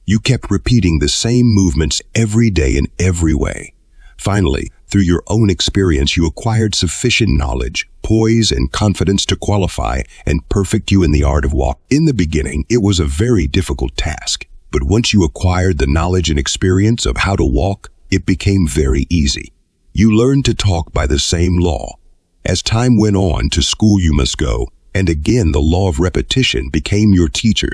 You kept repeating the same movements every day in every way. Finally, through your own experience, you acquired sufficient knowledge, poise, and confidence to qualify and perfect you in the art of walking. In the beginning, it was a very difficult task, but once you acquired the knowledge and experience of how to walk, it became very easy. You learned to talk by the same law. As time went on, to school you must go, and again the law of repetition became your teacher.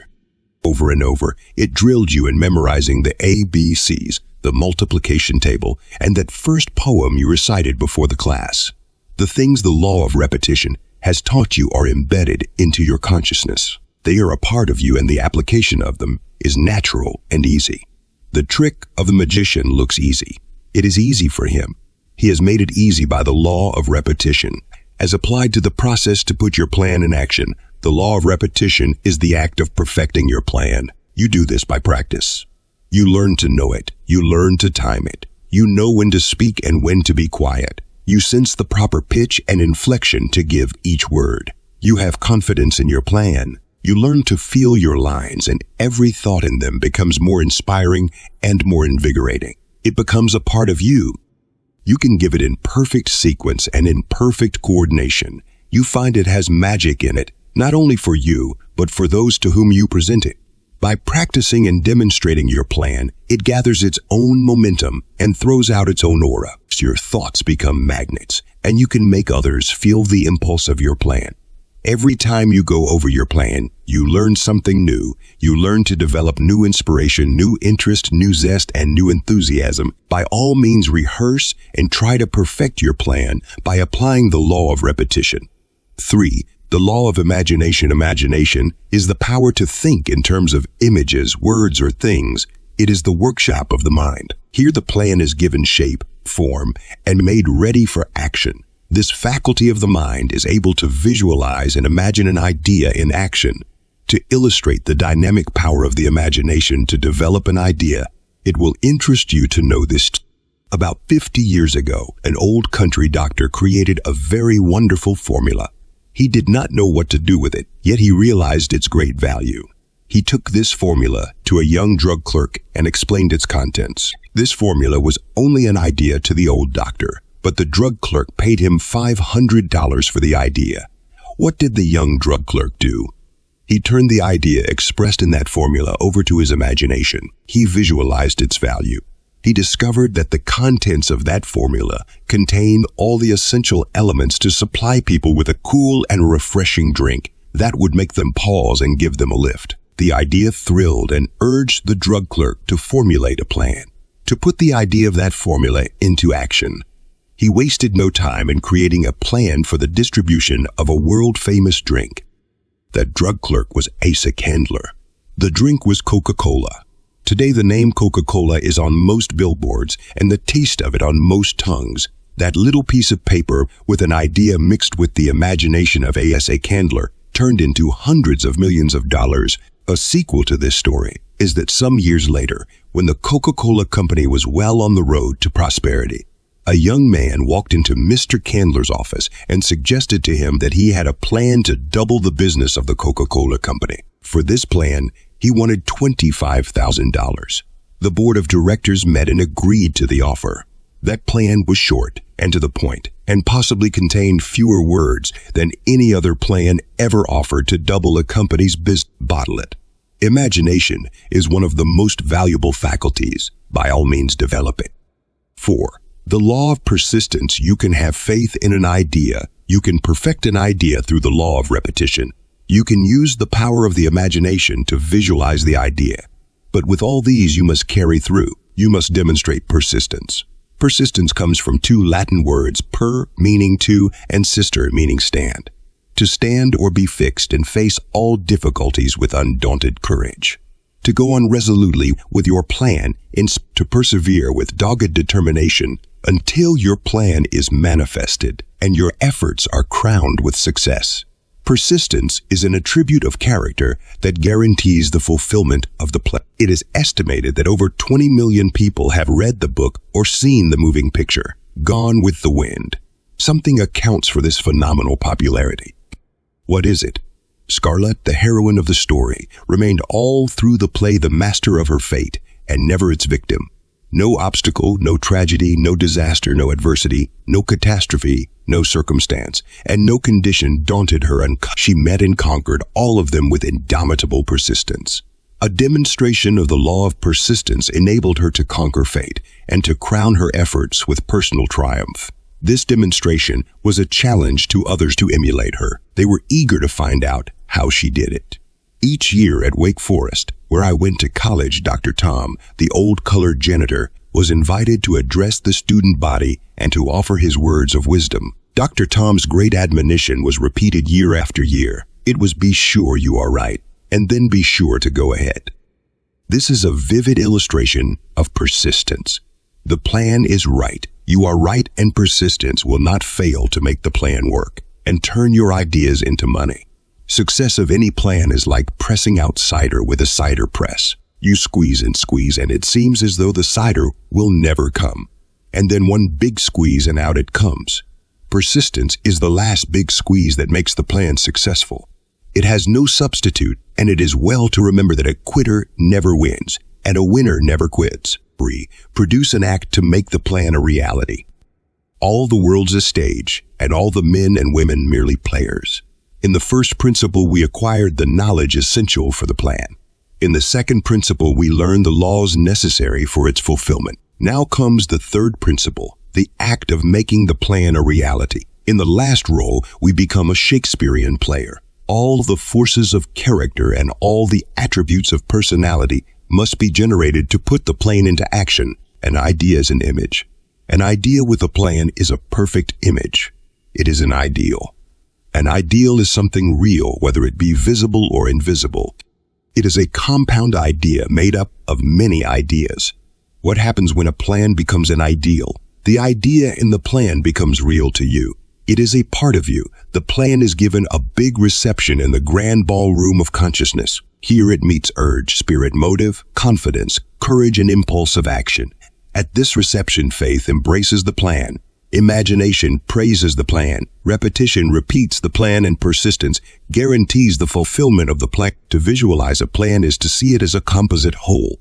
Over and over, it drilled you in memorizing the ABCs, the multiplication table, and that first poem you recited before the class. The things the law of repetition has taught you are embedded into your consciousness. They are a part of you, and the application of them is natural and easy. The trick of the magician looks easy. It is easy for him. He has made it easy by the law of repetition. As applied to the process to put your plan in action, the law of repetition is the act of perfecting your plan. You do this by practice. You learn to know it. You learn to time it. You know when to speak and when to be quiet. You sense the proper pitch and inflection to give each word. You have confidence in your plan. You learn to feel your lines, and every thought in them becomes more inspiring and more invigorating. It becomes a part of you. You can give it in perfect sequence and in perfect coordination. You find it has magic in it, not only for you, but for those to whom you present it. By practicing and demonstrating your plan, it gathers its own momentum and throws out its own aura. Your thoughts become magnets, and you can make others feel the impulse of your plan. Every time you go over your plan, you learn something new. You learn to develop new inspiration, new interest, new zest, and new enthusiasm. By all means, rehearse and try to perfect your plan by applying the law of repetition. 3. The law of imagination. Imagination is the power to think in terms of images, words, or things. It is the workshop of the mind. Here the plan is given shape, form, and made ready for action. This faculty of the mind is able to visualize and imagine an idea in action. To illustrate the dynamic power of the imagination to develop an idea, it will interest you to know this. About 50 years ago, an old country doctor created a very wonderful formula. He did not know what to do with it, yet he realized its great value. He took this formula to a young drug clerk and explained its contents. This formula was only an idea to the old doctor, but the drug clerk paid him $500 for the idea. What did the young drug clerk do? He turned the idea expressed in that formula over to his imagination. He visualized its value. He discovered that the contents of that formula contained all the essential elements to supply people with a cool and refreshing drink that would make them pause and give them a lift. The idea thrilled and urged the drug clerk to formulate a plan, to put the idea of that formula into action. He wasted no time in creating a plan for the distribution of a world-famous drink. That drug clerk was Asa Candler. The drink was Coca-Cola. Today the name Coca-Cola is on most billboards and the taste of it on most tongues. That little piece of paper with an idea mixed with the imagination of Asa Candler turned into hundreds of millions of dollars. A sequel to this story is that some years later, when the Coca-Cola company was well on the road to prosperity, a young man walked into Mr. Candler's office and suggested to him that he had a plan to double the business of the Coca-Cola company. For this plan, he wanted $25,000. The board of directors met and agreed to the offer. That plan was short and to the point, and possibly contained fewer words than any other plan ever offered to double a company's business. Bottle it. Imagination is one of the most valuable faculties. By all means, develop it. 4. The law of persistence. You can have faith in an idea. You can perfect an idea through the law of repetition. You can use the power of the imagination to visualize the idea. But with all these, you must carry through. You must demonstrate persistence. Persistence comes from two Latin words, per, meaning to, and sister, meaning stand. To stand or be fixed and face all difficulties with undaunted courage. To go on resolutely with your plan, to persevere with dogged determination until your plan is manifested and your efforts are crowned with success. Persistence is an attribute of character that guarantees the fulfillment of the plan. It is estimated that over 20 million people have read the book or seen the moving picture, Gone with the Wind. Something accounts for this phenomenal popularity. What is it? Scarlett, the heroine of the story, remained all through the play the master of her fate and never its victim. No obstacle, no tragedy, no disaster, no adversity, no catastrophe, no circumstance, and no condition daunted her, and she met and conquered all of them with indomitable persistence. A demonstration of the law of persistence enabled her to conquer fate and to crown her efforts with personal triumph. This demonstration was a challenge to others to emulate her. They were eager to find out how she did it. Each year at Wake Forest, where I went to college, Dr. Tom, the old colored janitor, was invited to address the student body and to offer his words of wisdom. Dr. Tom's great admonition was repeated year after year. It was, be sure you are right, and then be sure to go ahead. This is a vivid illustration of persistence. The plan is right. You are right, and persistence will not fail to make the plan work and turn your ideas into money. Success of any plan is like pressing out cider with a cider press. You squeeze, and it seems as though the cider will never come. And then one big squeeze and out it comes. Persistence is the last big squeeze that makes the plan successful. It has no substitute, and it is well to remember that a quitter never wins, and a winner never quits. Produce an act to make the plan a reality. All the world's a stage, and all the men and women merely players. In the first principle, we acquired the knowledge essential for the plan. In the second principle, we learn the laws necessary for its fulfillment. Now comes the third principle, the act of making the plan a reality. In the last role, we become a Shakespearean player. All the forces of character and all the attributes of personality must be generated to put the plan into action. An idea is an image. An idea with a plan is a perfect image. It is an ideal. An ideal is something real, whether it be visible or invisible. It is a compound idea made up of many ideas. What happens when a plan becomes an ideal? The idea in the plan becomes real to you. It is a part of you. The plan is given a big reception in the grand ballroom of consciousness. Here it meets urge, spirit, motive, confidence, courage, and impulse of action. At this reception, faith embraces the plan. Imagination praises the plan. Repetition repeats the plan, and persistence guarantees the fulfillment of the plan. To visualize a plan is to see it as a composite whole.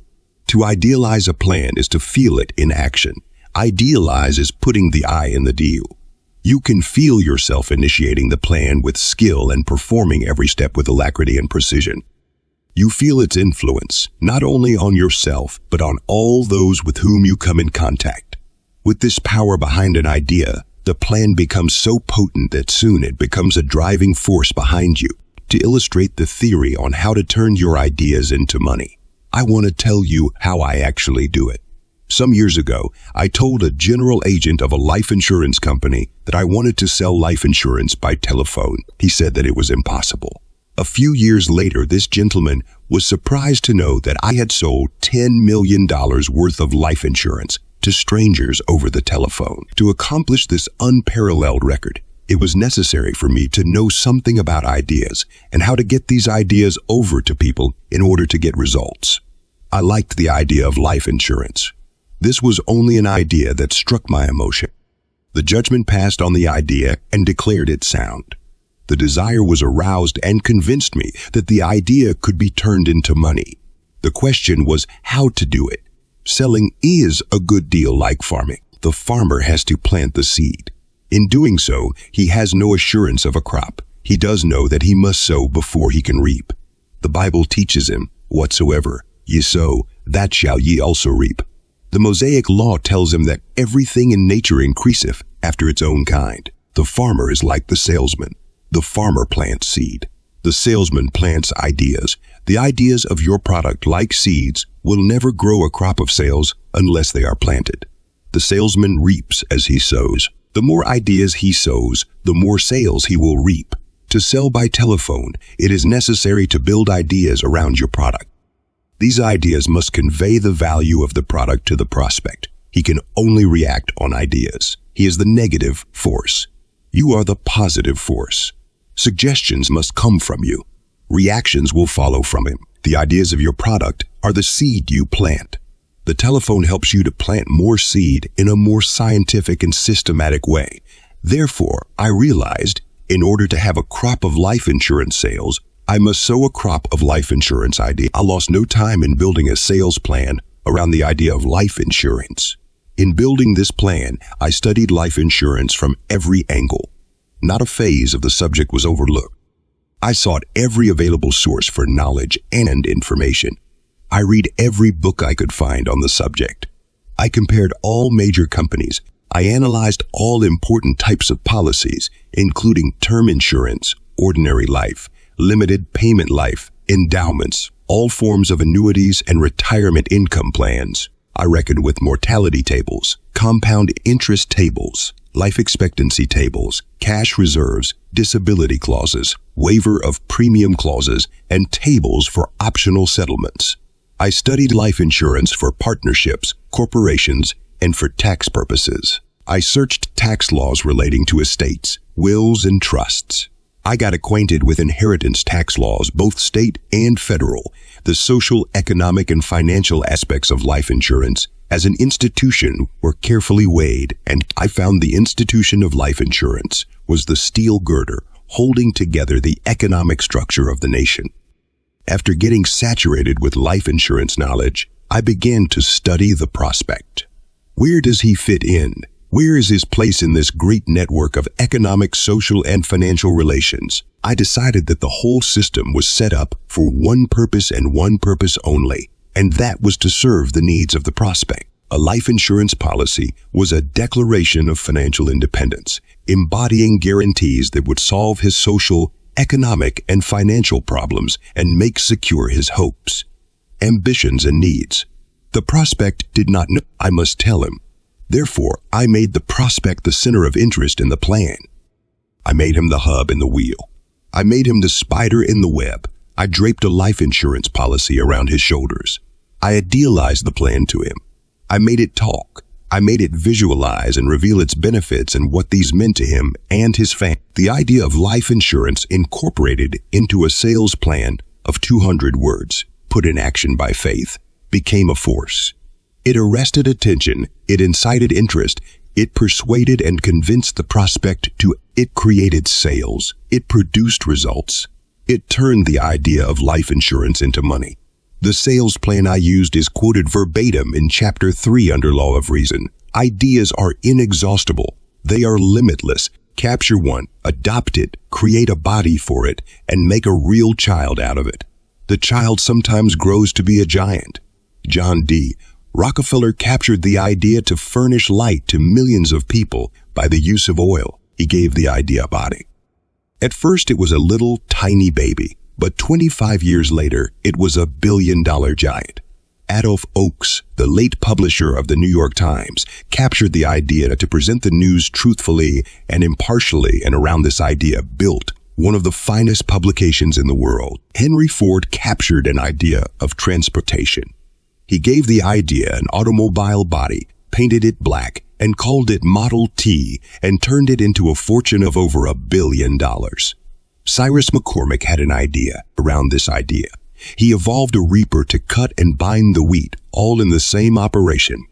To idealize a plan is to feel it in action. Idealize is putting the I in the deal. You can feel yourself initiating the plan with skill and performing every step with alacrity and precision. You feel its influence, not only on yourself, but on all those with whom you come in contact. With this power behind an idea, the plan becomes so potent that soon it becomes a driving force behind you. To illustrate the theory on how to turn your ideas into money, I want to tell you how I actually do it. Some years ago, I told a general agent of a life insurance company that I wanted to sell life insurance by telephone. He said that it was impossible. A few years later, this gentleman was surprised to know that I had sold $10 million worth of life insurance to strangers over the telephone. To accomplish this unparalleled record, it was necessary for me to know something about ideas and how to get these ideas over to people in order to get results. I liked the idea of life insurance. This was only an idea that struck my emotion. The judgment passed on the idea and declared it sound. The desire was aroused and convinced me that the idea could be turned into money. The question was how to do it. Selling is a good deal like farming. The farmer has to plant the seed. In doing so, he has no assurance of a crop. He does know that he must sow before he can reap. The Bible teaches him, "Whatsoever ye sow, that shall ye also reap." The Mosaic law tells him that everything in nature increaseth after its own kind. The farmer is like the salesman. The farmer plants seed. The salesman plants ideas. The ideas of your product, like seeds, will never grow a crop of sales unless they are planted. The salesman reaps as he sows. The more ideas he sows, the more sales he will reap. To sell by telephone, it is necessary to build ideas around your product. These ideas must convey the value of the product to the prospect. He can only react on ideas. He is the negative force. You are the positive force. Suggestions must come from you. Reactions will follow from him. The ideas of your product are the seed you plant. The telephone helps you to plant more seed in a more scientific and systematic way. Therefore, I realized, in order to have a crop of life insurance sales, I must sow a crop of life insurance idea. I lost no time in building a sales plan around the idea of life insurance. In building this plan, I studied life insurance from every angle. Not a phase of the subject was overlooked. I sought every available source for knowledge and information. I read every book I could find on the subject. I compared all major companies. I analyzed all important types of policies, including term insurance, ordinary life, limited payment life, endowments, all forms of annuities and retirement income plans. I reckoned with mortality tables, compound interest tables, life expectancy tables, cash reserves, disability clauses, waiver of premium clauses, and tables for optional settlements. I studied life insurance for partnerships, corporations, and for tax purposes. I searched tax laws relating to estates, wills, and trusts. I got acquainted with inheritance tax laws, both state and federal. The social, economic, and financial aspects of life insurance as an institution were carefully weighed, and I found the institution of life insurance was the steel girder holding together the economic structure of the nation. After getting saturated with life insurance knowledge, I began to study the prospect. Where does he fit in? Where is his place in this great network of economic, social, and financial relations? I decided that the whole system was set up for one purpose and one purpose only, and that was to serve the needs of the prospect. A life insurance policy was a declaration of financial independence, embodying guarantees that would solve his social, economic, and financial problems and make secure his hopes, ambitions, and needs. The prospect did not know I must tell him. Therefore, I made the prospect the center of interest in the plan. I made him the hub in the wheel. I made him the spider in the web. I draped a life insurance policy around his shoulders. I idealized the plan to him. I made it talk. I made it visualize and reveal its benefits and what these meant to him and his family. The idea of life insurance incorporated into a sales plan of 200 words, put in action by faith, became a force. It arrested attention, it incited interest, it persuaded and convinced the prospect to. It created sales, it produced results. It turned the idea of life insurance into money. The sales plan I used is quoted verbatim in Chapter 3 under Law of Reason. Ideas are inexhaustible. They are limitless. Capture one, adopt it, create a body for it, and make a real child out of it. The child sometimes grows to be a giant. John D. Rockefeller captured the idea to furnish light to millions of people by the use of oil. He gave the idea a body. At first, it was a little tiny baby, but 25 years later, it was a billion-dollar giant. Adolph Oakes, the late publisher of the New York Times, captured the idea to present the news truthfully and impartially, and around this idea built one of the finest publications in the world. Henry Ford captured an idea of transportation. He gave the idea an automobile body, painted it black, and called it Model T, and turned it into a fortune of over $1 billion. Cyrus McCormick had an idea around this idea. He evolved a reaper to cut and bind the wheat, all in the same operation.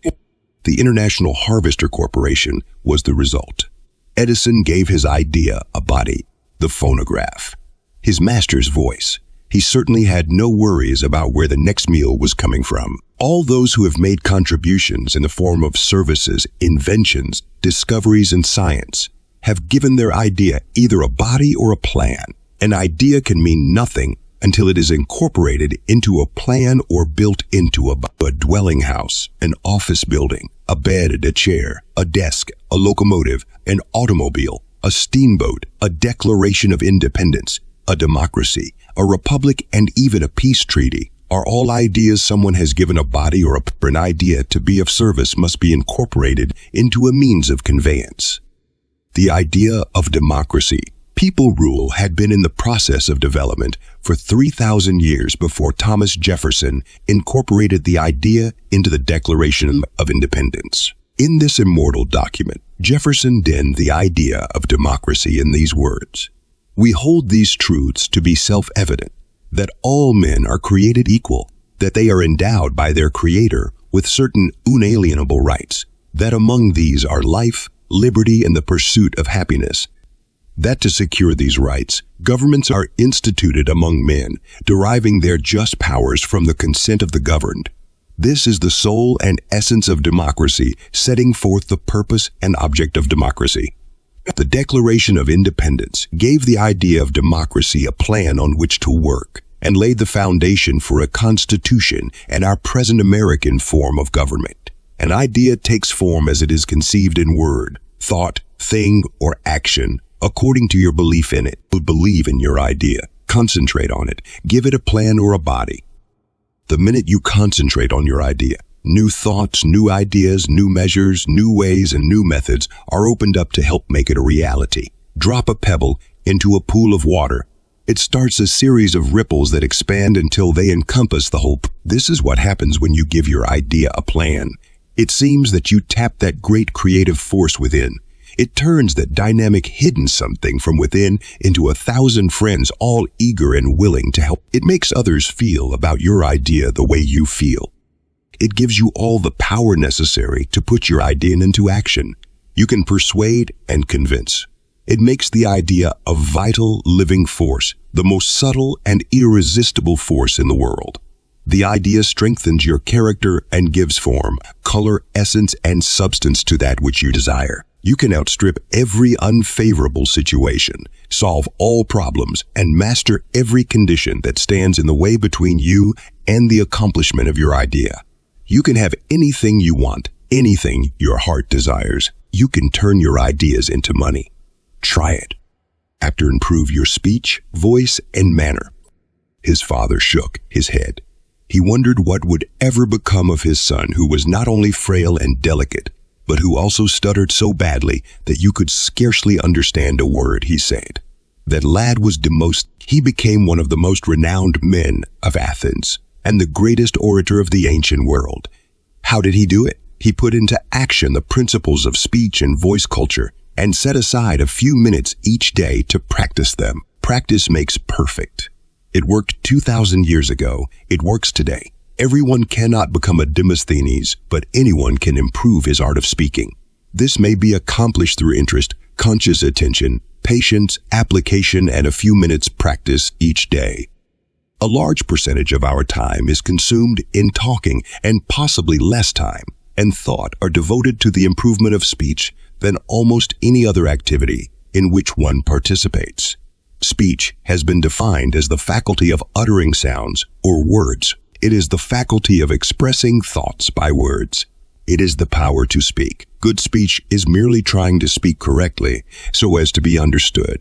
The International Harvester Corporation was the result. Edison gave his idea a body, the phonograph, his master's voice. He certainly had no worries about where the next meal was coming from. All those who have made contributions in the form of services, inventions, discoveries, and science have given their idea either a body or a plan. An idea can mean nothing until it is incorporated into a plan or built into a dwelling house, an office building, a bed, a chair, a desk, a locomotive, an automobile, a steamboat, a Declaration of Independence, a democracy, a republic, and even a peace treaty are all ideas someone has given a body, or an idea to be of service must be incorporated into a means of conveyance. The idea of democracy, people rule, had been in the process of development for 3,000 years before Thomas Jefferson incorporated the idea into the Declaration of Independence. In this immortal document, Jefferson denned the idea of democracy in these words: "We hold these truths to be self-evident, that all men are created equal, that they are endowed by their Creator with certain unalienable rights, that among these are life, liberty, and the pursuit of happiness, that to secure these rights, governments are instituted among men, deriving their just powers from the consent of the governed. This is the soul and essence of democracy, setting forth the purpose and object of democracy." The Declaration of Independence gave the idea of democracy a plan on which to work, and laid the foundation for a constitution and our present American form of government. An idea takes form as it is conceived in word, thought, thing, or action, according to your belief in it. Believe in your idea, concentrate on it, give it a plan or a body. The minute you concentrate on your idea, new thoughts, new ideas, new measures, new ways, and new methods are opened up to help make it a reality. Drop a pebble into a pool of water. It starts a series of ripples that expand until they encompass the whole. This is what happens when you give your idea a plan. It seems that you tap that great creative force within. It turns that dynamic hidden something from within into 1,000 friends, all eager and willing to help. It makes others feel about your idea the way you feel. It gives you all the power necessary to put your idea into action. You can persuade and convince. It makes the idea a vital, living force, the most subtle and irresistible force in the world. The idea strengthens your character and gives form, color, essence, and substance to that which you desire. You can outstrip every unfavorable situation, solve all problems, and master every condition that stands in the way between you and the accomplishment of your idea. You can have anything you want, anything your heart desires. You can turn your ideas into money. Try it. After improve your speech, voice, and manner. His father shook his head. He wondered what would ever become of his son, who was not only frail and delicate, but who also stuttered so badly that you could scarcely understand a word he said. That lad was Demost. He became one of the most renowned men of Athens and the greatest orator of the ancient world. How did he do it? He put into action the principles of speech and voice culture and set aside a few minutes each day to practice them. Practice makes perfect. It worked 2,000 years ago. It works today. Everyone cannot become a Demosthenes, but anyone can improve his art of speaking. This may be accomplished through interest, conscious attention, patience, application, and a few minutes practice each day. A large percentage of our time is consumed in talking, and possibly less time and thought are devoted to the improvement of speech than almost any other activity in which one participates. Speech has been defined as the faculty of uttering sounds or words. It is the faculty of expressing thoughts by words. It is the power to speak. Good speech is merely trying to speak correctly so as to be understood.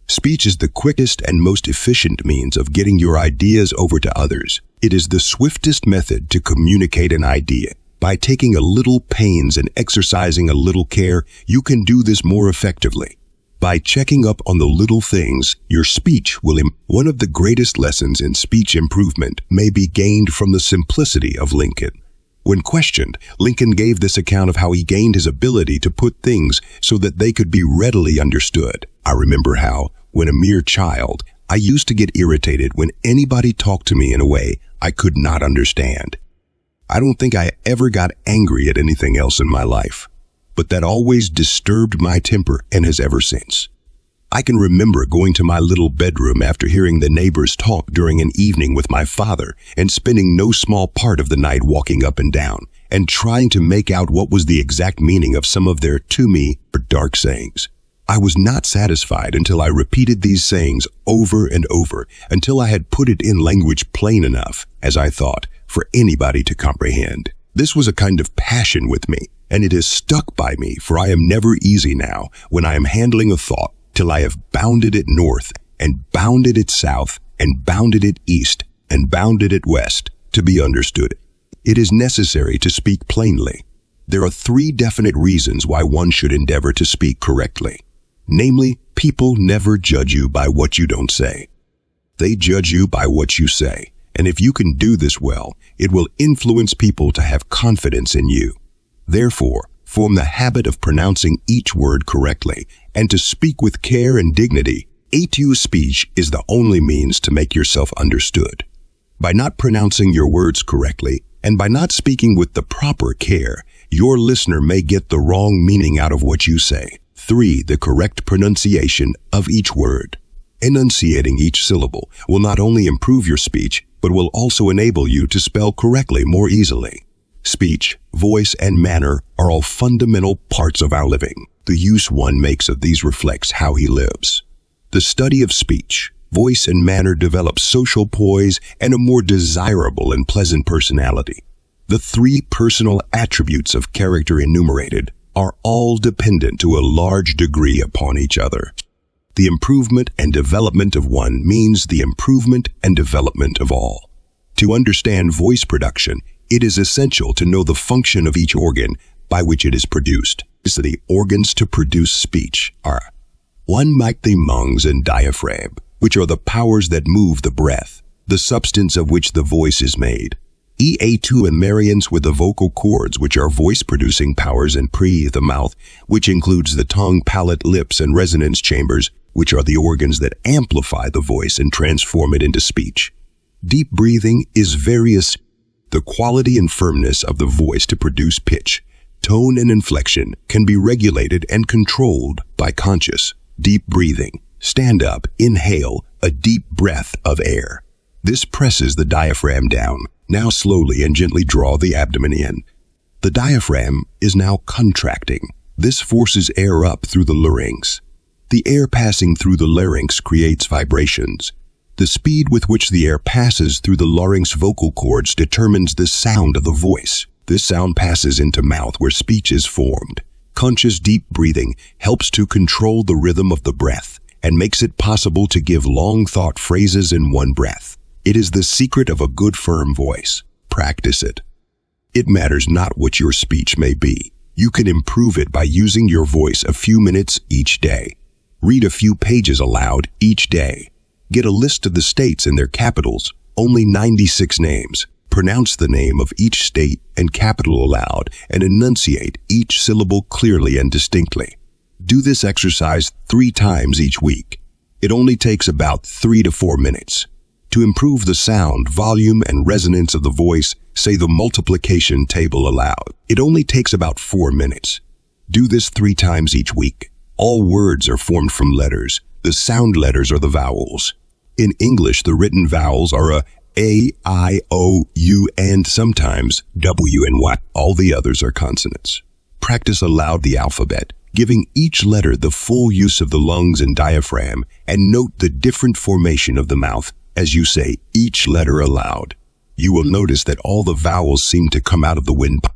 Speech is the quickest and most efficient means of getting your ideas over to others. It is the swiftest method to communicate an idea. By taking a little pains and exercising a little care, you can do this more effectively. By checking up on the little things, your speech will One of the greatest lessons in speech improvement may be gained from the simplicity of Lincoln. When questioned, Lincoln gave this account of how he gained his ability to put things so that they could be readily understood. I remember how, when a mere child, I used to get irritated when anybody talked to me in a way I could not understand. I don't think I ever got angry at anything else in my life, but that always disturbed my temper and has ever since. I can remember going to my little bedroom after hearing the neighbors talk during an evening with my father and spending no small part of the night walking up and down and trying to make out what was the exact meaning of some of their, to me, dark sayings. I was not satisfied until I repeated these sayings over and over until I had put it in language plain enough, as I thought, for anybody to comprehend. This was a kind of passion with me, and it has stuck by me, for I am never easy now when I am handling a thought till I have bounded it north and bounded it south and bounded it east and bounded it west to be understood. It is necessary to speak plainly. There are 3 definite reasons why one should endeavor to speak correctly. Namely, people never judge you by what you don't say. They judge you by what you say, and if you can do this well, it will influence people to have confidence in you. Therefore, form the habit of pronouncing each word correctly and to speak with care and dignity. A2 speech is the only means to make yourself understood. By not pronouncing your words correctly and by not speaking with the proper care, your listener may get the wrong meaning out of what you say. 3. The correct pronunciation of each word. Enunciating each syllable will not only improve your speech, but will also enable you to spell correctly more easily. Speech, voice, and manner are all fundamental parts of our living. The use one makes of these reflects how he lives. The study of speech, voice, and manner develops social poise and a more desirable and pleasant personality. The 3 personal attributes of character enumerated are all dependent to a large degree upon each other. The improvement and development of one means the improvement and development of all. To understand voice production, it is essential to know the function of each organ by which it is produced. The organs to produce speech are 1. The lungs and diaphragm, which are the powers that move the breath, the substance of which the voice is made. EA2 and meridians with the vocal cords, which are voice-producing powers, and the mouth, which includes the tongue, palate, lips, and resonance chambers, which are the organs that amplify the voice and transform it into speech. Deep breathing is various. The quality and firmness of the voice to produce pitch, tone, and inflection can be regulated and controlled by conscious, deep breathing. Stand up, inhale a deep breath of air. This presses the diaphragm down, Now slowly and gently draw the abdomen in. The diaphragm is now contracting. This forces air up through the larynx. The air passing through the larynx creates vibrations. The speed with which the air passes through the larynx vocal cords determines the sound of the voice. This sound passes into mouth where speech is formed. Conscious deep breathing helps to control the rhythm of the breath and makes it possible to give long-thought phrases in one breath. It is the secret of a good firm voice. Practice it. It matters not what your speech may be. You can improve it by using your voice a few minutes each day. Read a few pages aloud each day. Get a list of the states and their capitals, only 96 names. Pronounce the name of each state and capital aloud and enunciate each syllable clearly and distinctly. Do this exercise 3 times each week. It only takes about 3 to 4 minutes. To improve the sound, volume, and resonance of the voice, say the multiplication table aloud. It only takes about 4 minutes. Do this 3 times each week. All words are formed from letters. The sound letters are the vowels. In English, the written vowels are A, I, O, U, and sometimes W and Y. All the others are consonants. Practice aloud the alphabet, giving each letter the full use of the lungs and diaphragm, and note the different formation of the mouth as you say each letter aloud. You will notice that all the vowels seem to come out of the windpipe.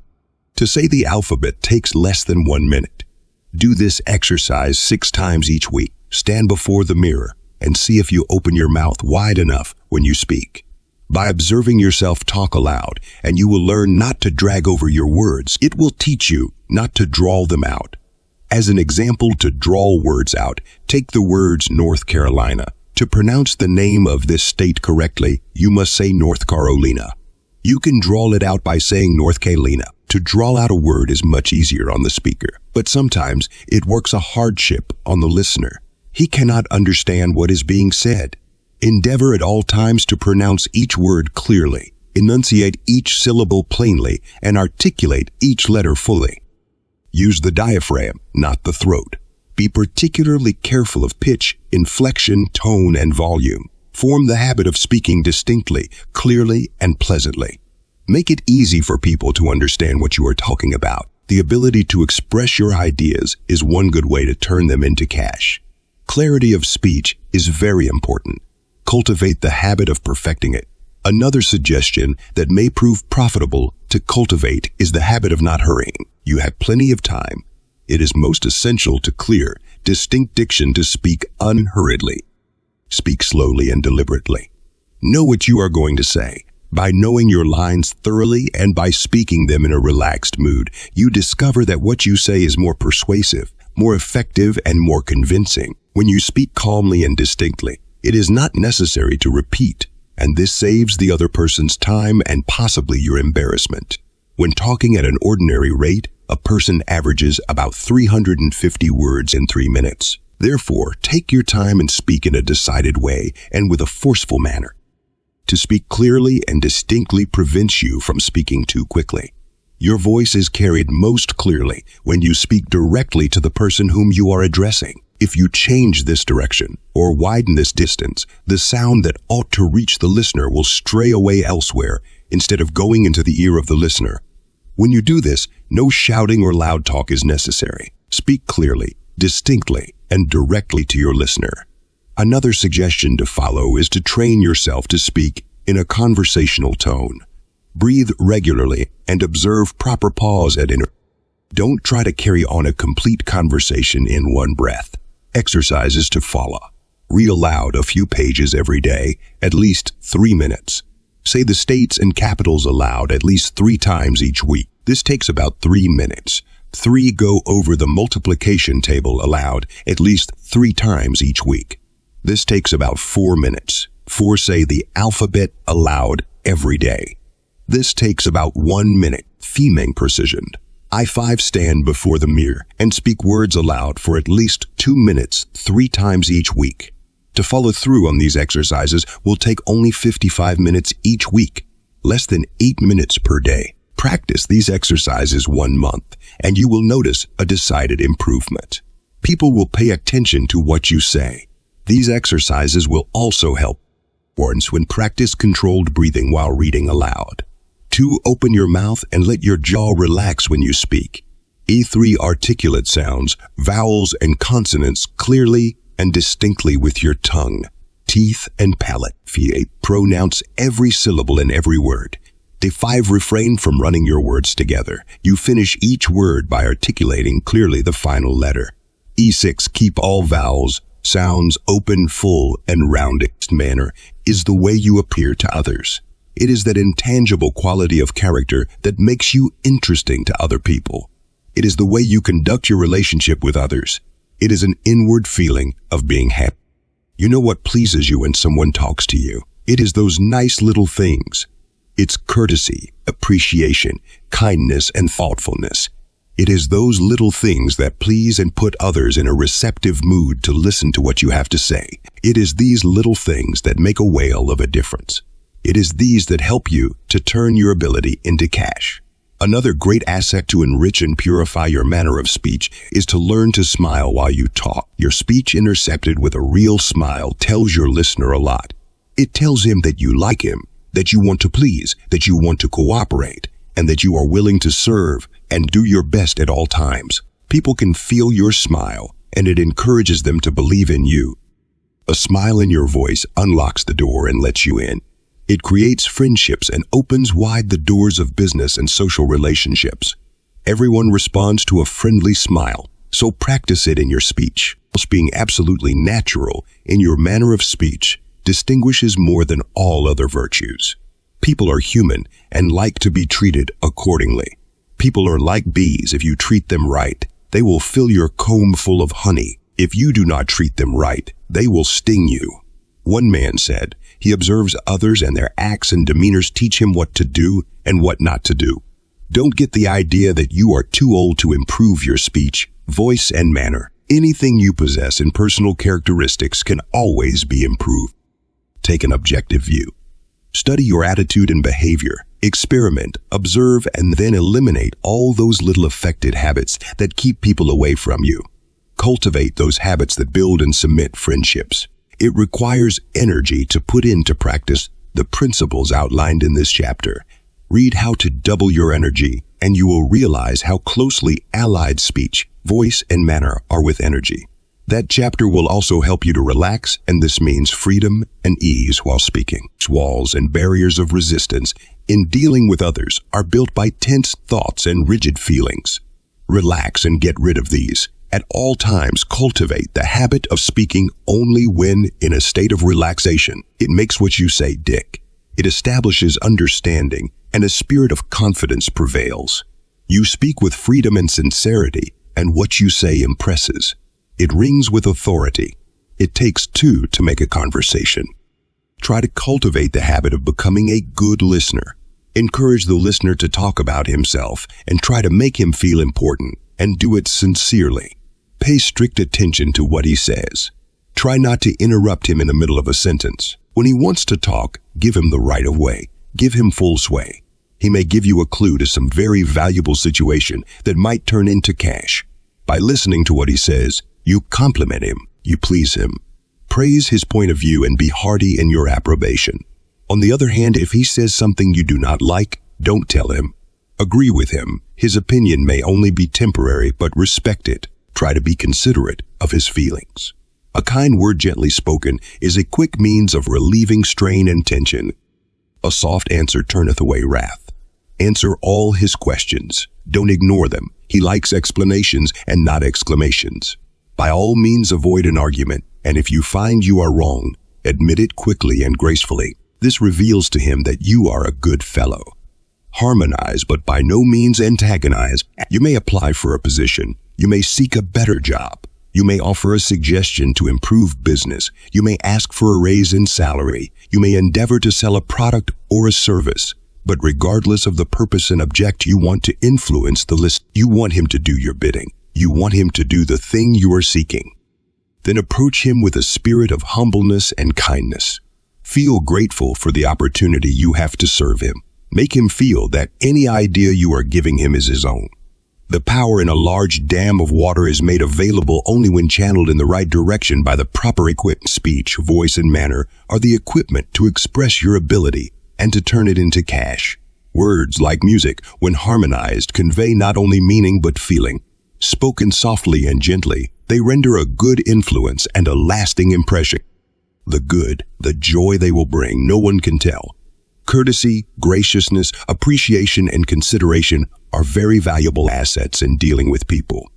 To say the alphabet takes less than 1 minute. Do this exercise 6 times each week. Stand before the mirror and see if you open your mouth wide enough when you speak. By observing yourself talk aloud, and you will learn not to drag over your words. It will teach you not to drawl them out. As an example to drawl words out, take the words North Carolina. To pronounce the name of this state correctly, you must say North Carolina. You can drawl it out by saying North Carolina. To drawl out a word is much easier on the speaker, but sometimes it works a hardship on the listener. He cannot understand what is being said. Endeavor at all times to pronounce each word clearly, enunciate each syllable plainly, and articulate each letter fully. Use the diaphragm, not the throat. Be particularly careful of pitch, inflection, tone, and volume. Form the habit of speaking distinctly, clearly, and pleasantly. Make it easy for people to understand what you are talking about. The ability to express your ideas is one good way to turn them into cash. Clarity of speech is very important. Cultivate the habit of perfecting it. Another suggestion that may prove profitable to cultivate is the habit of not hurrying. You have plenty of time. It is most essential to clear, distinct diction to speak unhurriedly. Speak slowly and deliberately. Know what you are going to say. By knowing your lines thoroughly and by speaking them in a relaxed mood, you discover that what you say is more persuasive, more effective, and more convincing. When you speak calmly and distinctly, it is not necessary to repeat, and this saves the other person's time and possibly your embarrassment. When talking at an ordinary rate, a person averages about 350 words in 3 minutes. Therefore, take your time and speak in a decided way and with a forceful manner. To speak clearly and distinctly prevents you from speaking too quickly. Your voice is carried most clearly when you speak directly to the person whom you are addressing. If you change this direction or widen this distance, the sound that ought to reach the listener will stray away elsewhere instead of going into the ear of the listener. When you do this, no shouting or loud talk is necessary. Speak clearly, distinctly, and directly to your listener. Another suggestion to follow is to train yourself to speak in a conversational tone. Breathe regularly and observe proper pause at intervals. Don't try to carry on a complete conversation in one breath. Exercises to follow. Read aloud a few pages every day, at least 3 minutes. Say the states and capitals aloud at least 3 times each week. This takes about 3 minutes. 3. Go over the multiplication table aloud at least 3 times each week. This takes about 4 minutes. 4. Say the alphabet aloud every day. This takes about 1 minute. Theming precision. 5. Stand before the mirror and speak words aloud for at least 2 minutes 3 times each week. To follow through on these exercises will take only 55 minutes each week, less than 8 minutes per day. Practice these exercises 1 month, and you will notice a decided improvement. People will pay attention to what you say. These exercises will also help Once when practice controlled breathing while reading aloud. 2. Open your mouth and let your jaw relax when you speak. E3. Articulate sounds, vowels and consonants clearly and distinctly with your tongue, teeth, and palate. 4. Pronounce every syllable in every word. 5. Refrain from running your words together. You finish each word by articulating clearly the final letter. E6. Keep all vowels, sounds open, full, and rounded. Manner is the way you appear to others. It is that intangible quality of character that makes you interesting to other people. It is the way you conduct your relationship with others. It is an inward feeling of being happy. You know what pleases you when someone talks to you? It is those nice little things. It's courtesy, appreciation, kindness, and thoughtfulness. It is those little things that please and put others in a receptive mood to listen to what you have to say. It is these little things that make a whale of a difference. It is these that help you to turn your ability into cash. Another great asset to enrich and purify your manner of speech is to learn to smile while you talk. Your speech intercepted with a real smile tells your listener a lot. It tells him that you like him, that you want to please, that you want to cooperate, and that you are willing to serve and do your best at all times. People can feel your smile, and it encourages them to believe in you. A smile in your voice unlocks the door and lets you in. It creates friendships and opens wide the doors of business and social relationships. Everyone responds to a friendly smile, so practice it in your speech. Being absolutely natural in your manner of speech distinguishes more than all other virtues. People are human and like to be treated accordingly. People are like bees. If you treat them right, they will fill your comb full of honey. If you do not treat them right, they will sting you. One man said, he observes others and their acts and demeanors teach him what to do and what not to do. Don't get the idea that you are too old to improve your speech, voice, and manner. Anything you possess in personal characteristics can always be improved. Take an objective view. Study your attitude and behavior. Experiment, observe, and then eliminate all those little affected habits that keep people away from you. Cultivate those habits that build and cement friendships. It requires energy to put into practice the principles outlined in this chapter. Read How to Double Your Energy, and you will realize how closely allied speech, voice, and manner are with energy. That chapter will also help you to relax, and this means freedom and ease while speaking. Walls and barriers of resistance in dealing with others are built by tense thoughts and rigid feelings. Relax and get rid of these. At all times, cultivate the habit of speaking only when in a state of relaxation. It makes what you say dick. It establishes understanding, and a spirit of confidence prevails. You speak with freedom and sincerity, and what you say impresses. It rings with authority. It takes two to make a conversation. Try to cultivate the habit of becoming a good listener. Encourage the listener to talk about himself and try to make him feel important, and do it sincerely. Pay strict attention to what he says. Try not to interrupt him in the middle of a sentence. When he wants to talk, give him the right of way. Give him full sway. He may give you a clue to some very valuable situation that might turn into cash. By listening to what he says, you compliment him, you please him. Praise his point of view and be hearty in your approbation. On the other hand, if he says something you do not like, don't tell him. Agree with him. His opinion may only be temporary, but respect it. Try to be considerate of his feelings. A kind word gently spoken is a quick means of relieving strain and tension. A soft answer turneth away wrath. Answer all his questions. Don't ignore them. He likes explanations and not exclamations. By all means avoid an argument, and if you find you are wrong, admit it quickly and gracefully. This reveals to him that you are a good fellow. Harmonize, but by no means antagonize. You may apply for a position. You may seek a better job. You may offer a suggestion to improve business. You may ask for a raise in salary. You may endeavor to sell a product or a service. But regardless of the purpose and object, you want to influence the list. You want him to do your bidding. You want him to do the thing you are seeking. Then approach him with a spirit of humbleness and kindness. Feel grateful for the opportunity you have to serve him. Make him feel that any idea you are giving him is his own. The power in a large dam of water is made available only when channeled in the right direction by the proper equipment. Speech, voice, and manner are the equipment to express your ability and to turn it into cash. Words, like music, when harmonized, convey not only meaning but feeling. Spoken softly and gently, they render a good influence and a lasting impression. The good, the joy they will bring, no one can tell. Courtesy, graciousness, appreciation, and consideration are very valuable assets in dealing with people.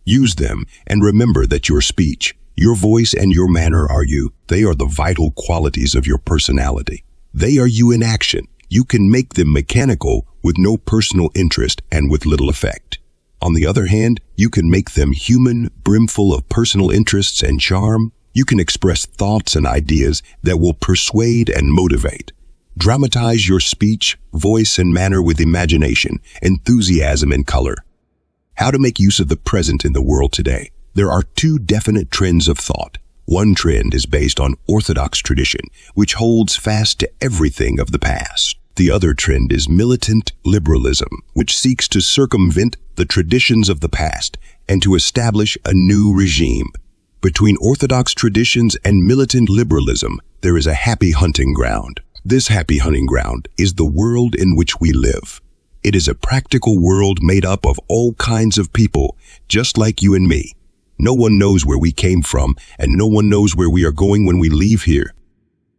Use them and remember that your speech, your voice, and your manner are you. They are the vital qualities of your personality. They are you in action. You can make them mechanical with no personal interest and with little effect. On the other hand, you can make them human, brimful of personal interests and charm. You can express thoughts and ideas that will persuade and motivate. Dramatize your speech, voice, and manner with imagination, enthusiasm, and color. How to make use of the present in the world today. There are two definite trends of thought. One trend is based on orthodox tradition, which holds fast to everything of the past. The other trend is militant liberalism, which seeks to circumvent the traditions of the past and to establish a new regime. Between orthodox traditions and militant liberalism, there is a happy hunting ground. This happy hunting ground is the world in which we live. It is a practical world made up of all kinds of people, just like you and me. No one knows where we came from, and no one knows where we are going when we leave here.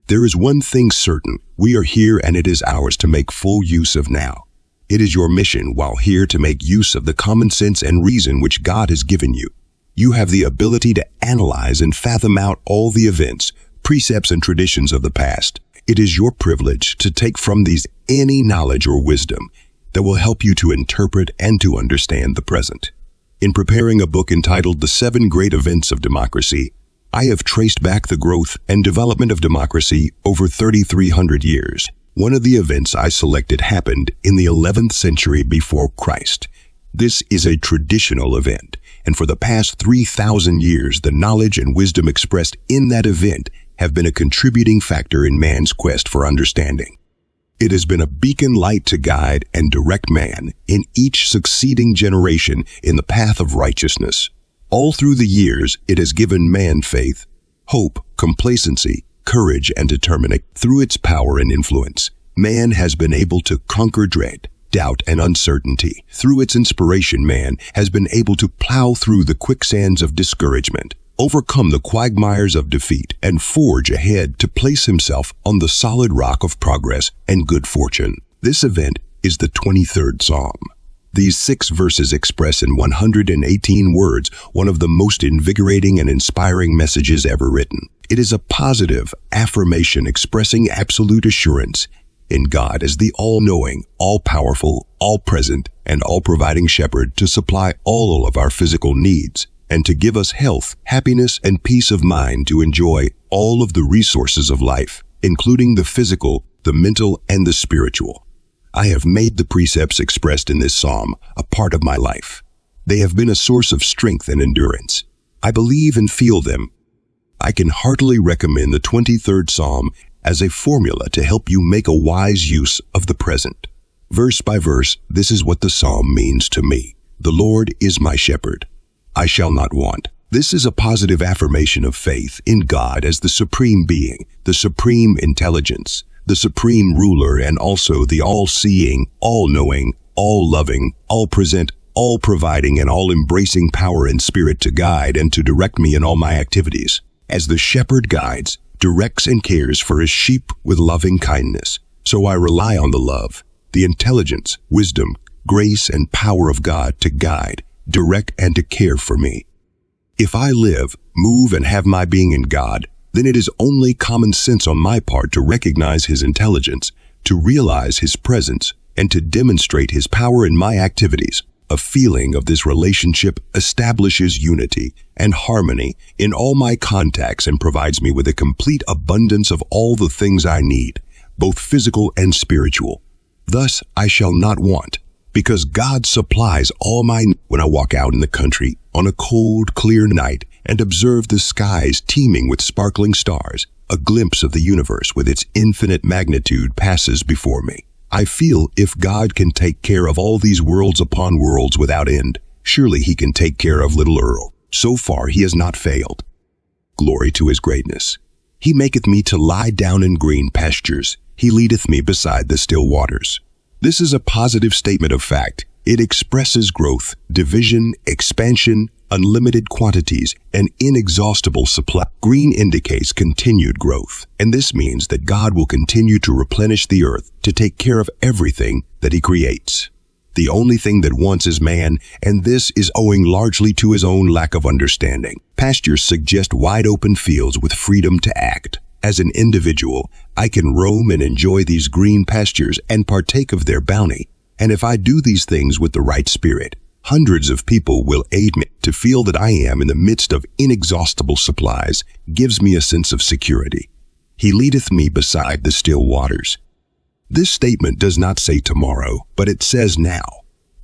There is one thing certain. We are here, and it is ours to make full use of now. It is your mission while here to make use of the common sense and reason which God has given you. You have the ability to analyze and fathom out all the events, precepts, and traditions of the past. It is your privilege to take from these any knowledge or wisdom that will help you to interpret and to understand the present. In preparing a book entitled The 7 Great Events of Democracy, I have traced back the growth and development of democracy over 3,300 years. One of the events I selected happened in the 11th century before Christ. This is a traditional event, and for the past 3,000 years, the knowledge and wisdom expressed in that event have been a contributing factor in man's quest for understanding. It has been a beacon light to guide and direct man in each succeeding generation in the path of righteousness. All through the years, it has given man faith, hope, complacency, courage, and determination. Through its power and influence, man has been able to conquer dread, doubt, and uncertainty. Through its inspiration, man has been able to plow through the quicksands of discouragement, overcome the quagmires of defeat, and forge ahead to place himself on the solid rock of progress and good fortune. This event is the 23rd Psalm. These 6 verses express in 118 words one of the most invigorating and inspiring messages ever written. It is a positive affirmation expressing absolute assurance in God as the all-knowing, all-powerful, all-present, and all-providing shepherd to supply all of our physical needs and to give us health, happiness, and peace of mind to enjoy all of the resources of life, including the physical, the mental, and the spiritual. I have made the precepts expressed in this psalm a part of my life. They have been a source of strength and endurance. I believe and feel them. I can heartily recommend the 23rd Psalm as a formula to help you make a wise use of the present. Verse by verse, this is what the psalm means to me. The Lord is my shepherd. I shall not want. This is a positive affirmation of faith in God as the supreme being, the supreme intelligence, the supreme ruler, and also the all-seeing, all-knowing, all-loving, all-present, all-providing, and all-embracing power and spirit to guide and to direct me in all my activities. As the shepherd guides, directs, and cares for his sheep with loving kindness, so I rely on the love, the intelligence, wisdom, grace, and power of God to guide, direct, and to care for me. If I live, move, and have my being in God, then it is only common sense on my part to recognize his intelligence, to realize his presence, and to demonstrate his power in my activities. A feeling of this relationship establishes unity and harmony in all my contacts and provides me with a complete abundance of all the things I need, both physical and spiritual. Thus, I shall not want, because God supplies all my needs. When I walk out in the country on a cold, clear night and observe the skies teeming with sparkling stars, a glimpse of the universe with its infinite magnitude passes before me. I feel if God can take care of all these worlds upon worlds without end, Surely he can take care of little Earl. So far he has not failed. Glory to his greatness. He maketh me to lie down in green pastures. He leadeth me beside the still waters. This is a positive statement of fact. It expresses growth, division, expansion, unlimited quantities, and inexhaustible supply. Green indicates continued growth, and this means that God will continue to replenish the earth to take care of everything that he creates. The only thing that wants is man, and this is owing largely to his own lack of understanding. Pastures suggest wide open fields with freedom to act. As an individual, I can roam and enjoy these green pastures and partake of their bounty. And if I do these things with the right spirit, hundreds of people will aid me. To feel that I am in the midst of inexhaustible supplies gives me a sense of security. He leadeth me beside the still waters. This statement does not say tomorrow, but it says now.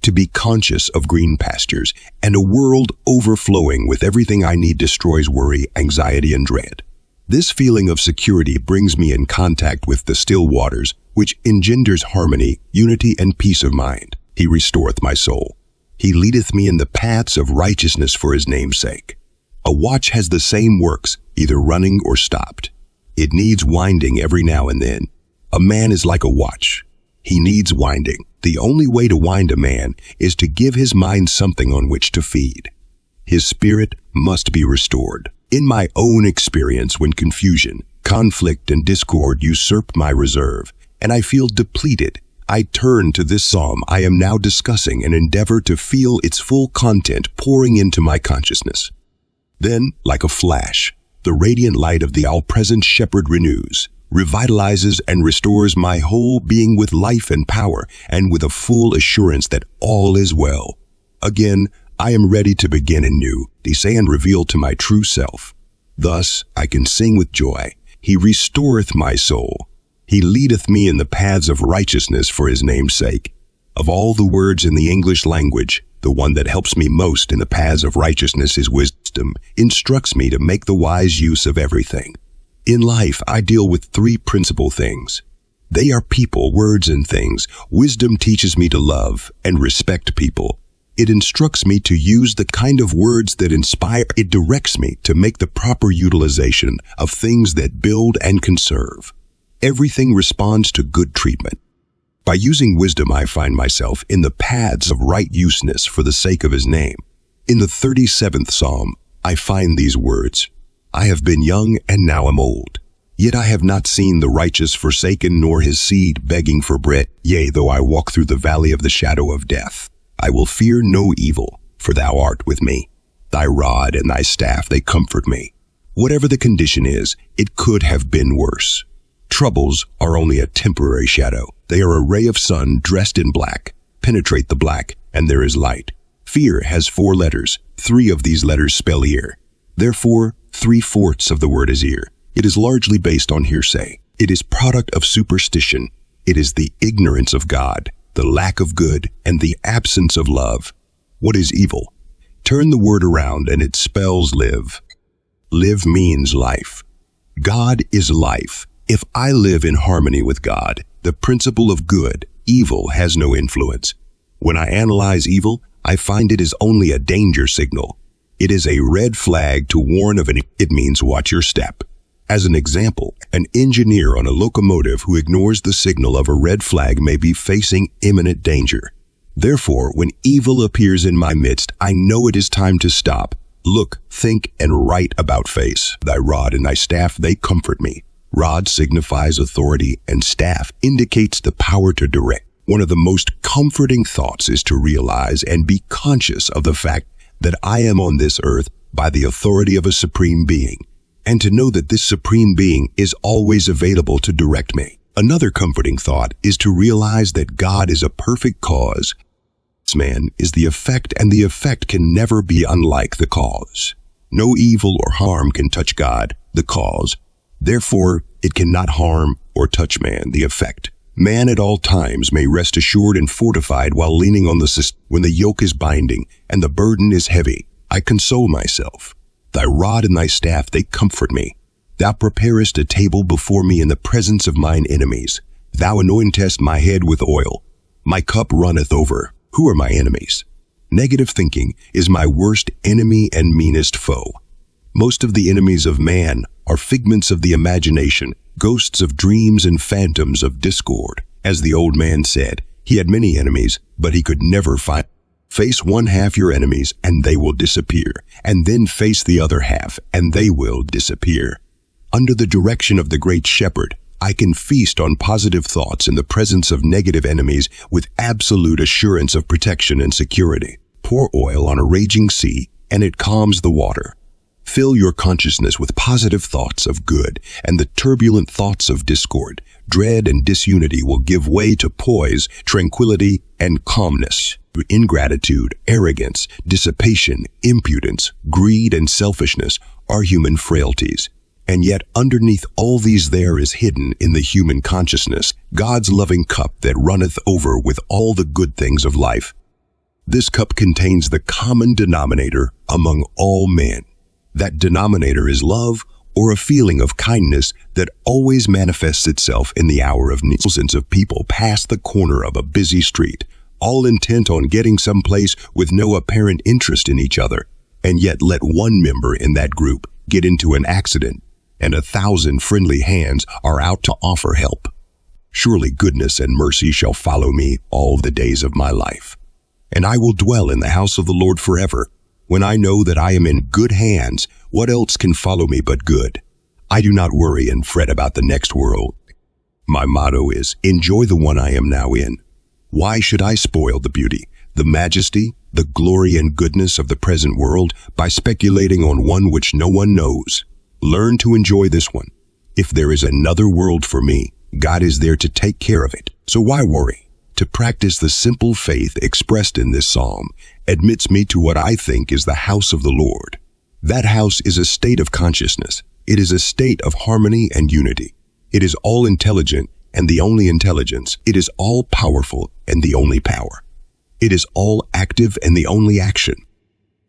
To be conscious of green pastures and a world overflowing with everything I need destroys worry, anxiety, and dread. This feeling of security brings me in contact with the still waters, which engenders harmony, unity, and peace of mind. He restoreth my soul. He leadeth me in the paths of righteousness for his name's sake. A watch has the same works, either running or stopped. It needs winding every now and then. A man is like a watch. He needs winding. The only way to wind a man is to give his mind something on which to feed. His spirit must be restored. In my own experience, when confusion, conflict, and discord usurp my reserve, and I feel depleted, I turn to this psalm I am now discussing and endeavor to feel its full content pouring into my consciousness. Then, like a flash, the radiant light of the all-present shepherd renews, revitalizes, and restores my whole being with life and power, and with a full assurance that all is well. Again, I am ready to begin anew, and reveal to my true self. Thus I can sing with joy. He restoreth my soul. He leadeth me in the paths of righteousness for his name's sake. Of all the words in the English language, the one that helps me most in the paths of righteousness is wisdom, instructs me to make the wise use of everything. In life, I deal with three principal things. They are people, words, and things. Wisdom teaches me to love and respect people. It instructs me to use the kind of words that inspire. It directs me to make the proper utilization of things that build and conserve. Everything responds to good treatment. By using wisdom, I find myself in the paths of right useness for the sake of his name. In the 37th Psalm, I find these words, I have been young and now am old. Yet I have not seen the righteous forsaken, nor his seed begging for bread. Yea, though I walk through the valley of the shadow of death, I will fear no evil, for thou art with me. Thy rod and thy staff, they comfort me. Whatever the condition is, it could have been worse. Troubles are only a temporary shadow. They are a ray of sun dressed in black. Penetrate the black, and there is light. Fear has 4 letters. 3 of these letters spell ear. Therefore, 3/4 of the word is ear. It is largely based on hearsay. It is product of superstition. It is the ignorance of God, the lack of good, and the absence of love. What is evil? Turn the word around and it spells live. Live means life. God is life. If I live in harmony with God, the principle of good, evil has no influence. When I analyze evil, I find it is only a danger signal. It is a red flag to warn of it means watch your step. As an example, an engineer on a locomotive who ignores the signal of a red flag may be facing imminent danger. Therefore, when evil appears in my midst, I know it is time to stop. Look, think, and write about face. Thy rod and thy staff, they comfort me. Rod signifies authority, and staff indicates the power to direct. One of the most comforting thoughts is to realize and be conscious of the fact that I am on this earth by the authority of a supreme being, and to know that this supreme being is always available to direct me. Another comforting thought is to realize that God is a perfect cause. Man is the effect, and the effect can never be unlike the cause. No evil or harm can touch God, the cause. Therefore, it cannot harm or touch man, the effect. Man at all times may rest assured and fortified while leaning on the system. When the yoke is binding and the burden is heavy, I console myself. Thy rod and thy staff, they comfort me. Thou preparest a table before me in the presence of mine enemies. Thou anointest my head with oil. My cup runneth over. Who are my enemies? Negative thinking is my worst enemy and meanest foe. Most of the enemies of man are figments of the imagination, ghosts of dreams and phantoms of discord. As the old man said, he had many enemies, but he could never find. Face one half your enemies and they will disappear, and then face the other half and they will disappear. Under the direction of the great shepherd, I can feast on positive thoughts in the presence of negative enemies with absolute assurance of protection and security. Pour oil on a raging sea and it calms the water. Fill your consciousness with positive thoughts of good, and the turbulent thoughts of discord, dread, and disunity will give way to poise, tranquility, and calmness. Ingratitude, arrogance, dissipation, impudence, greed, and selfishness are human frailties. And yet underneath all these there is hidden in the human consciousness God's loving cup that runneth over with all the good things of life. This cup contains the common denominator among all men. That denominator is love, or a feeling of kindness that always manifests itself in the hour of need. Thousands of people pass the corner of a busy street, all intent on getting someplace with no apparent interest in each other, and yet let one member in that group get into an accident, and 1,000 friendly hands are out to offer help. Surely goodness and mercy shall follow me all the days of my life, and I will dwell in the house of the Lord forever. When I know that I am in good hands, what else can follow me but good? I do not worry and fret about the next world. My motto is, enjoy the one I am now in. Why should I spoil the beauty, the majesty, the glory and goodness of the present world by speculating on one which no one knows? Learn to enjoy this one. If there is another world for me, God is there to take care of it. So why worry? To practice the simple faith expressed in this psalm admits me to what I think is the house of the Lord. That house is a state of consciousness. It is a state of harmony and unity. It is all intelligent and the only intelligence. It is all powerful and the only power. It is all active and the only action.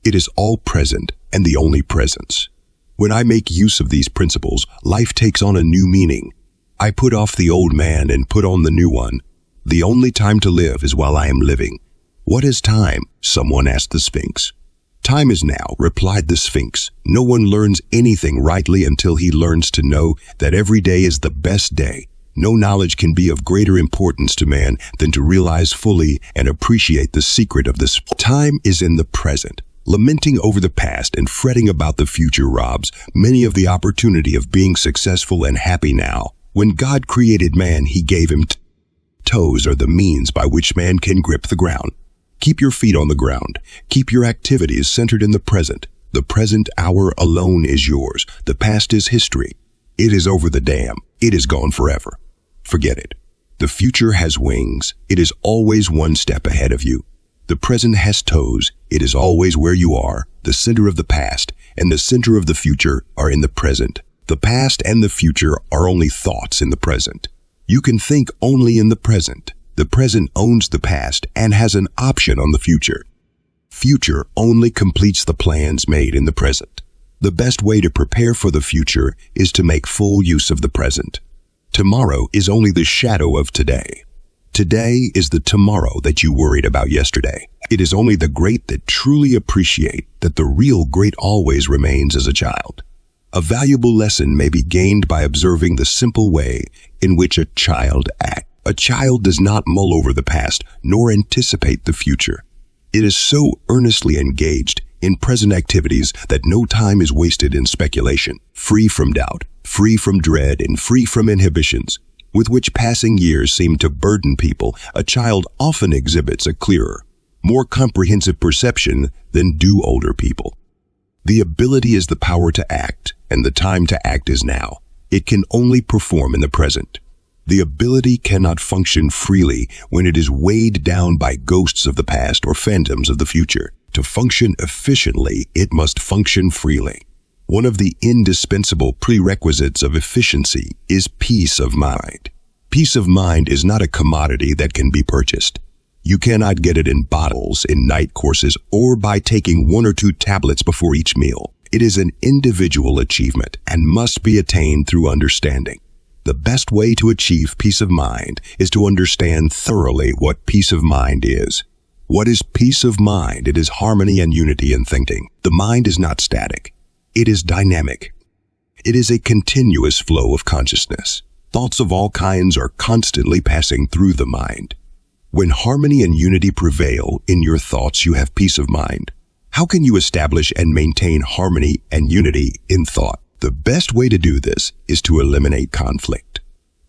It is all present and the only presence. When I make use of these principles, life takes on a new meaning. I put off the old man and put on the new one. The only time to live is while I am living. What is time? Someone asked the Sphinx. Time is now, replied the Sphinx. No one learns anything rightly until he learns to know that every day is the best day. No knowledge can be of greater importance to man than to realize fully and appreciate the secret of this. Time is in the present. Lamenting over the past and fretting about the future robs many of the opportunity of being successful and happy now. When God created man, he gave him toes are the means by which man can grip the ground. Keep your feet on the ground. Keep your activities centered in the present. The present hour alone is yours. The past is history. It is over the dam. It is gone forever. Forget it. The future has wings. It is always one step ahead of you. The present has toes. It is always where you are. The center of the past and the center of the future are in the present. The past and the future are only thoughts in the present. You can think only in the present. The present owns the past and has an option on the future. Future only completes the plans made in the present. The best way to prepare for the future is to make full use of the present. Tomorrow is only the shadow of today. Today is the tomorrow that you worried about yesterday. It is only the great that truly appreciate that the real great always remains as a child. A valuable lesson may be gained by observing the simple way in which a child acts. A child does not mull over the past nor anticipate the future. It is so earnestly engaged in present activities that no time is wasted in speculation, free from doubt, free from dread, and free from inhibitions, with which passing years seem to burden people. A child often exhibits a clearer, more comprehensive perception than do older people. The ability is the power to act, and the time to act is now. It can only perform in the present. The ability cannot function freely when it is weighed down by ghosts of the past or phantoms of the future. To function efficiently, it must function freely. One of the indispensable prerequisites of efficiency is peace of mind. Peace of mind is not a commodity that can be purchased. You cannot get it in bottles, in night courses, or by taking 1 or 2 tablets before each meal. It is an individual achievement and must be attained through understanding. The best way to achieve peace of mind is to understand thoroughly what peace of mind is. What is peace of mind? It is harmony and unity in thinking. The mind is not static. It is dynamic. It is a continuous flow of consciousness. Thoughts of all kinds are constantly passing through the mind. When harmony and unity prevail in your thoughts, you have peace of mind. How can you establish and maintain harmony and unity in thought? The best way to do this is to eliminate conflict.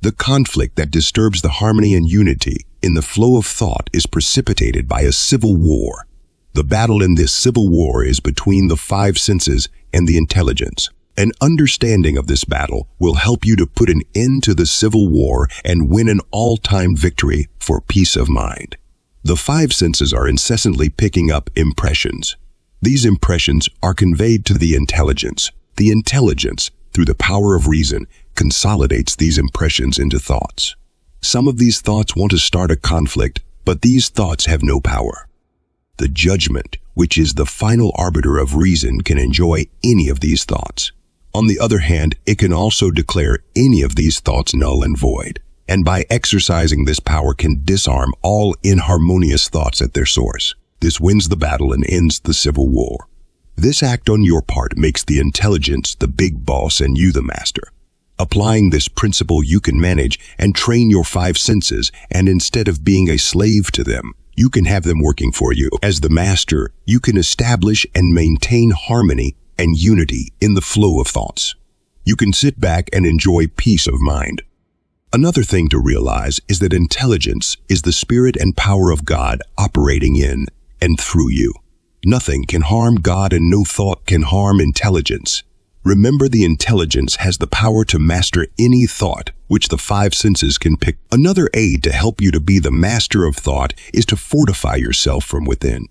The conflict that disturbs the harmony and unity in the flow of thought is precipitated by a civil war. The battle in this civil war is between the five senses and the intelligence. An understanding of this battle will help you to put an end to the civil war and win an all-time victory for peace of mind. The five senses are incessantly picking up impressions. These impressions are conveyed to the intelligence. The intelligence, through the power of reason, consolidates these impressions into thoughts. Some of these thoughts want to start a conflict, but these thoughts have no power. The judgment, which is the final arbiter of reason, can enjoy any of these thoughts. On the other hand, it can also declare any of these thoughts null and void, and by exercising this power can disarm all inharmonious thoughts at their source. This wins the battle and ends the civil war. This act on your part makes the intelligence the big boss and you the master. Applying this principle, you can manage and train your five senses, and instead of being a slave to them, you can have them working for you. As the master, you can establish and maintain harmony and unity in the flow of thoughts. You can sit back and enjoy peace of mind. Another thing to realize is that intelligence is the spirit and power of God operating in and through you. Nothing can harm God and no thought can harm intelligence. Remember, the intelligence has the power to master any thought which the five senses can pick. Another aid to help you to be the master of thought is to fortify yourself from within.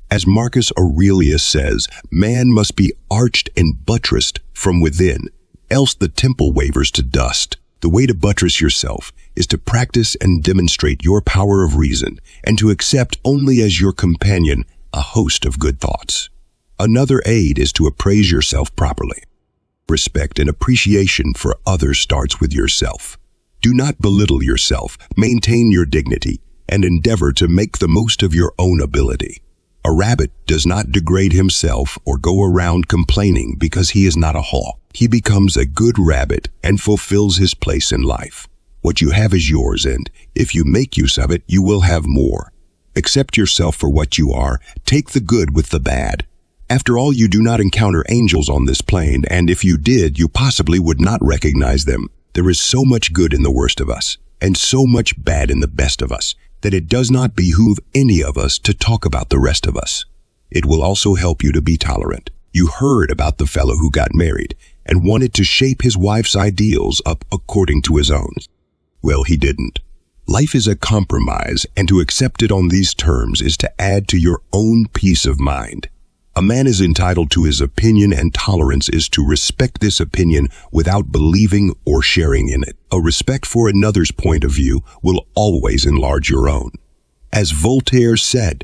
As Marcus Aurelius says, man must be arched and buttressed from within, else the temple wavers to dust. The way to buttress yourself is to practice and demonstrate your power of reason, and to accept only as your companion a host of good thoughts. Another aid is to appraise yourself properly. Respect and appreciation for others starts with yourself. Do not belittle yourself, maintain your dignity, and endeavor to make the most of your own ability. A rabbit does not degrade himself or go around complaining because he is not a hawk. He becomes a good rabbit and fulfills his place in life. What you have is yours, and if you make use of it, you will have more. Accept yourself for what you are. Take the good with the bad. After all, you do not encounter angels on this plane, and if you did, you possibly would not recognize them. There is so much good in the worst of us, and so much bad in the best of us, that it does not behoove any of us to talk about the rest of us. It will also help you to be tolerant. You heard about the fellow who got married and wanted to shape his wife's ideals up according to his own. Well, he didn't. Life is a compromise, and to accept it on these terms is to add to your own peace of mind. A man is entitled to his opinion, and tolerance is to respect this opinion without believing or sharing in it. A respect for another's point of view will always enlarge your own. As Voltaire said,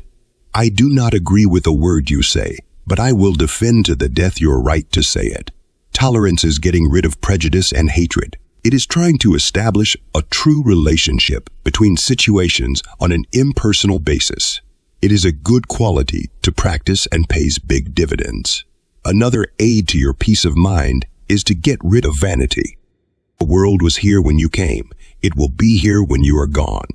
"I do not agree with a word you say, but I will defend to the death your right to say it." Tolerance is getting rid of prejudice and hatred. It is trying to establish a true relationship between situations on an impersonal basis. It is a good quality to practice and pays big dividends. Another aid to your peace of mind is to get rid of vanity. The world was here when you came. It will be here when you are gone.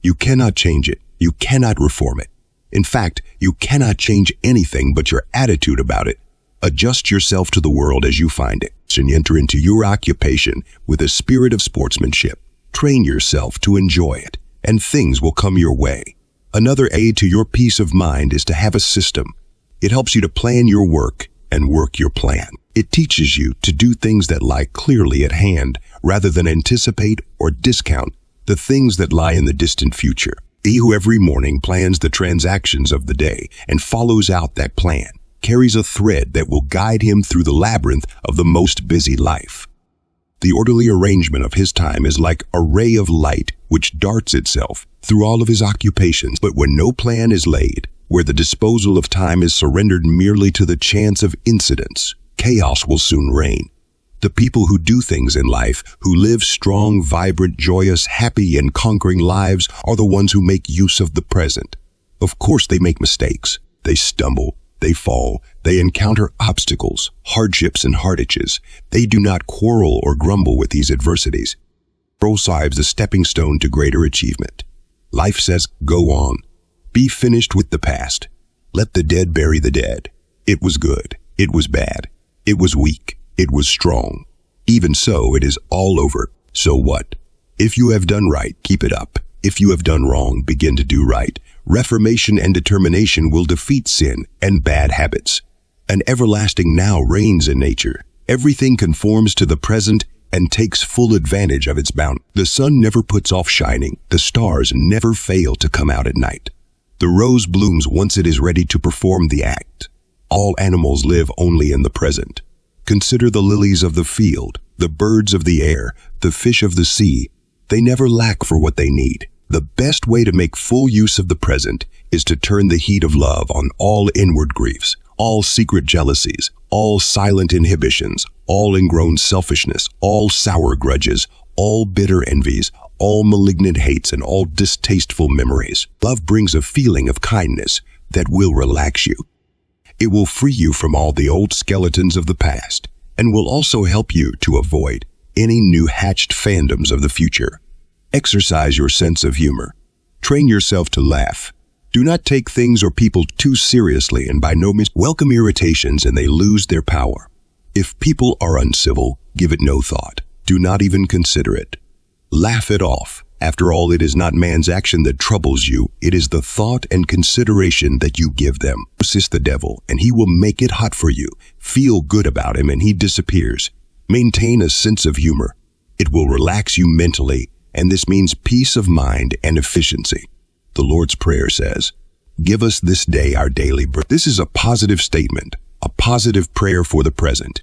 You cannot change it. You cannot reform it. In fact, you cannot change anything but your attitude about it. Adjust yourself to the world as you find it, and enter into your occupation with a spirit of sportsmanship. Train yourself to enjoy it, and things will come your way. Another aid to your peace of mind is to have a system. It helps you to plan your work and work your plan. It teaches you to do things that lie clearly at hand rather than anticipate or discount the things that lie in the distant future. He who every morning plans the transactions of the day and follows out that plan carries a thread that will guide him through the labyrinth of the most busy life. The orderly arrangement of his time is like a ray of light which darts itself through all of his occupations. But when no plan is laid, where the disposal of time is surrendered merely to the chance of incidents, chaos will soon reign. The people who do things in life, who live strong, vibrant, joyous, happy, and conquering lives, are the ones who make use of the present. Of course they make mistakes. They stumble, they fall, they encounter obstacles, hardships, and heartaches. They do not quarrel or grumble with these adversities. Provides a stepping stone to greater achievement. Life says, go on. Be finished with the past. Let the dead bury the dead. It was good. It was bad. It was weak. It was strong. Even so, it is all over. So what? If you have done right, keep it up. If you have done wrong, begin to do right. Reformation and determination will defeat sin and bad habits. An everlasting now reigns in nature. Everything conforms to the present and takes full advantage of its bounty. The sun never puts off shining. The stars never fail to come out at night. The rose blooms once it is ready to perform the act. All animals live only in the present. Consider the lilies of the field, the birds of the air, the fish of the sea. They never lack for what they need. The best way to make full use of the present is to turn the heat of love on all inward griefs, all secret jealousies, all silent inhibitions, all ingrown selfishness, all sour grudges, all bitter envies, all malignant hates, and all distasteful memories. Love brings a feeling of kindness that will relax you. It will free you from all the old skeletons of the past and will also help you to avoid any new hatched phantoms of the future. Exercise your sense of humor. Train yourself to laugh. Do not take things or people too seriously, and by no means welcome irritations and they lose their power. If people are uncivil, give it no thought. Do not even consider it. Laugh it off. After all, it is not man's action that troubles you. It is the thought and consideration that you give them. Resist the devil, and he will make it hot for you. Feel good about him, and he disappears. Maintain a sense of humor. It will relax you mentally, and this means peace of mind and efficiency. The Lord's Prayer says, "Give us this day our daily bread." This is a positive statement, a positive prayer for the present.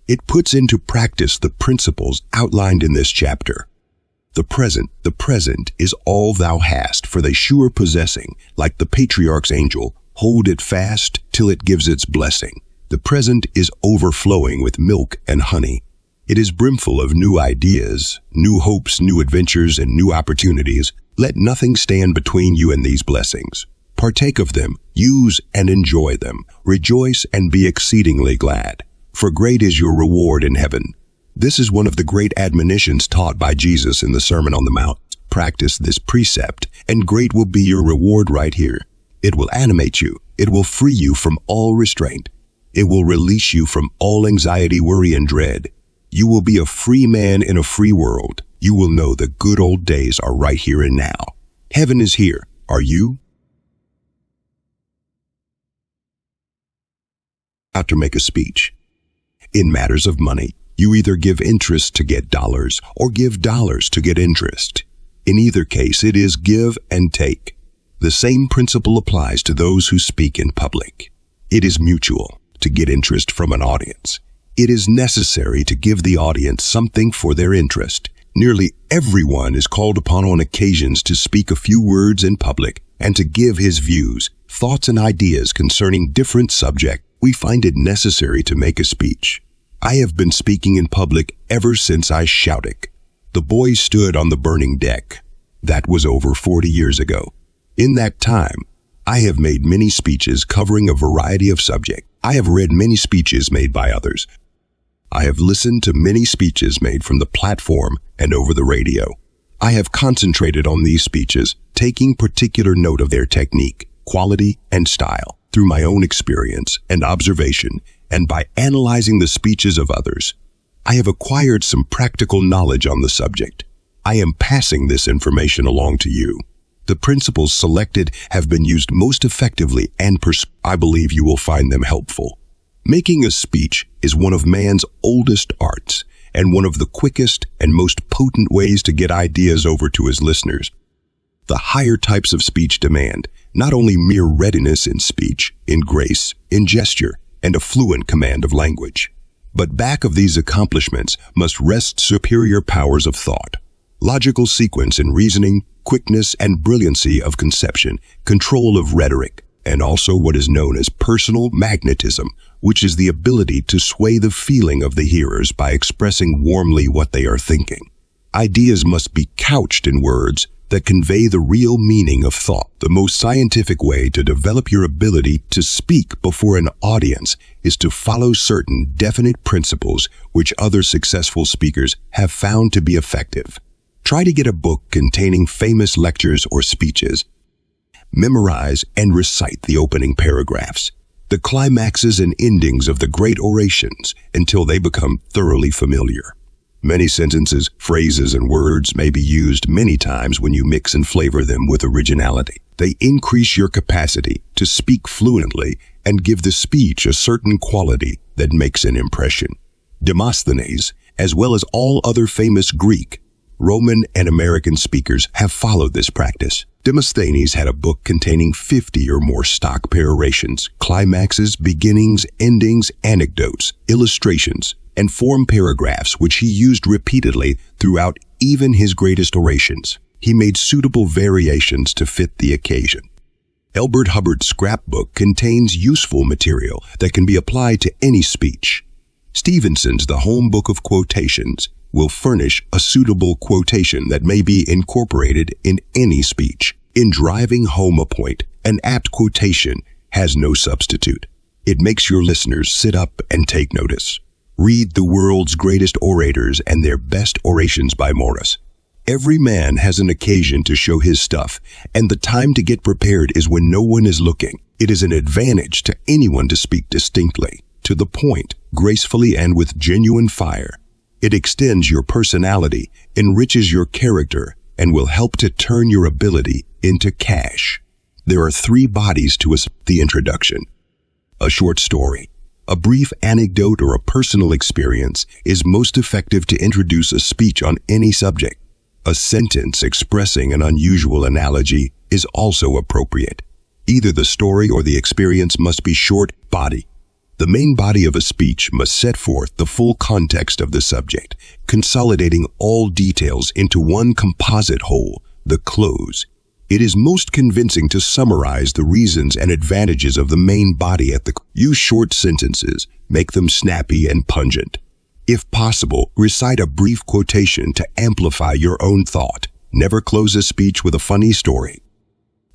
It puts into practice the principles outlined in this chapter. The present is all thou hast, for they sure possessing, like the patriarch's angel, hold it fast till it gives its blessing. The present is overflowing with milk and honey. It is brimful of new ideas, new hopes, new adventures, and new opportunities. Let nothing stand between you and these blessings. Partake of them, use and enjoy them. Rejoice and be exceedingly glad, for great is your reward in heaven. This is one of the great admonitions taught by Jesus in the Sermon on the Mount. Practice this precept, and great will be your reward right here. It will animate you. It will free you from all restraint. It will release you from all anxiety, worry, and dread. You will be a free man in a free world. You will know the good old days are right here and now. Heaven is here. Are you? How to make a speech. In matters of money, you either give interest to get dollars or give dollars to get interest. In either case, it is give and take. The same principle applies to those who speak in public. It is mutual to get interest from an audience. It is necessary to give the audience something for their interest. Nearly everyone is called upon on occasions to speak a few words in public and to give his views, thoughts, and ideas concerning different subjects. We find it necessary to make a speech. I have been speaking in public ever since I shouted. The boys stood on the burning deck. That was over 40 years ago. In that time, I have made many speeches covering a variety of subjects. I have read many speeches made by others. I have listened to many speeches made from the platform and over the radio. I have concentrated on these speeches, taking particular note of their technique, quality, and style. Through my own experience and observation, and by analyzing the speeches of others, I have acquired some practical knowledge on the subject. I am passing this information along to you. The principles selected have been used most effectively, and I believe you will find them helpful. Making a speech is one of man's oldest arts and one of the quickest and most potent ways to get ideas over to his listeners. The higher types of speech demand not only mere readiness in speech, in grace, in gesture, and a fluent command of language, but back of these accomplishments must rest superior powers of thought, logical sequence in reasoning, quickness and brilliancy of conception, control of rhetoric, and also what is known as personal magnetism, which is the ability to sway the feeling of the hearers by expressing warmly what they are thinking. Ideas must be couched in words that convey the real meaning of thought. The most scientific way to develop your ability to speak before an audience is to follow certain definite principles which other successful speakers have found to be effective. Try to get a book containing famous lectures or speeches. Memorize and recite the opening paragraphs, the climaxes and endings of the great orations until they become thoroughly familiar. Many sentences, phrases, and words may be used many times when you mix and flavor them with originality. They increase your capacity to speak fluently and give the speech a certain quality that makes an impression. Demosthenes, as well as all other famous Greek, Roman, and American speakers have followed this practice. Demosthenes had a book containing 50 or more stock perorations, climaxes, beginnings, endings, anecdotes, illustrations, and form paragraphs which he used repeatedly throughout even his greatest orations. He made suitable variations to fit the occasion. Elbert Hubbard's scrapbook contains useful material that can be applied to any speech. Stevenson's The Home Book of Quotations will furnish a suitable quotation that may be incorporated in any speech. In driving home a point, an apt quotation has no substitute. It makes your listeners sit up and take notice. Read The World's Greatest Orators and Their Best Orations by Morris. Every man has an occasion to show his stuff, and the time to get prepared is when no one is looking. It is an advantage to anyone to speak distinctly, to the point, gracefully, and with genuine fire. It extends your personality, enriches your character, and will help to turn your ability into cash. There are 3 bodies to the introduction. A short story, a brief anecdote, or a personal experience is most effective to introduce a speech on any subject. A sentence expressing an unusual analogy is also appropriate. Either the story or the experience must be short. Body. The main body of a speech must set forth the full context of the subject, consolidating all details into one composite whole, the close. It is most convincing to summarize the reasons and advantages of the main body at the Use short sentences, make them snappy and pungent. If possible, recite a brief quotation to amplify your own thought. Never close a speech with a funny story.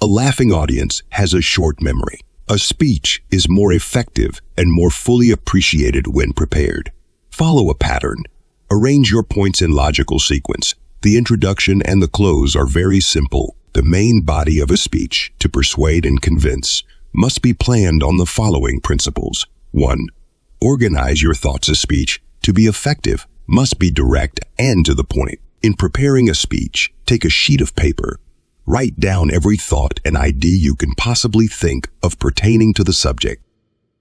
A laughing audience has a short memory. A speech is more effective and more fully appreciated when prepared. Follow a pattern. Arrange your points in logical sequence. The introduction and the close are very simple. The main body of a speech, to persuade and convince, must be planned on the following principles. 1. Organize your thoughts. A speech, to be effective, must be direct and to the point. In preparing a speech, take a sheet of paper. Write down every thought and idea you can possibly think of pertaining to the subject.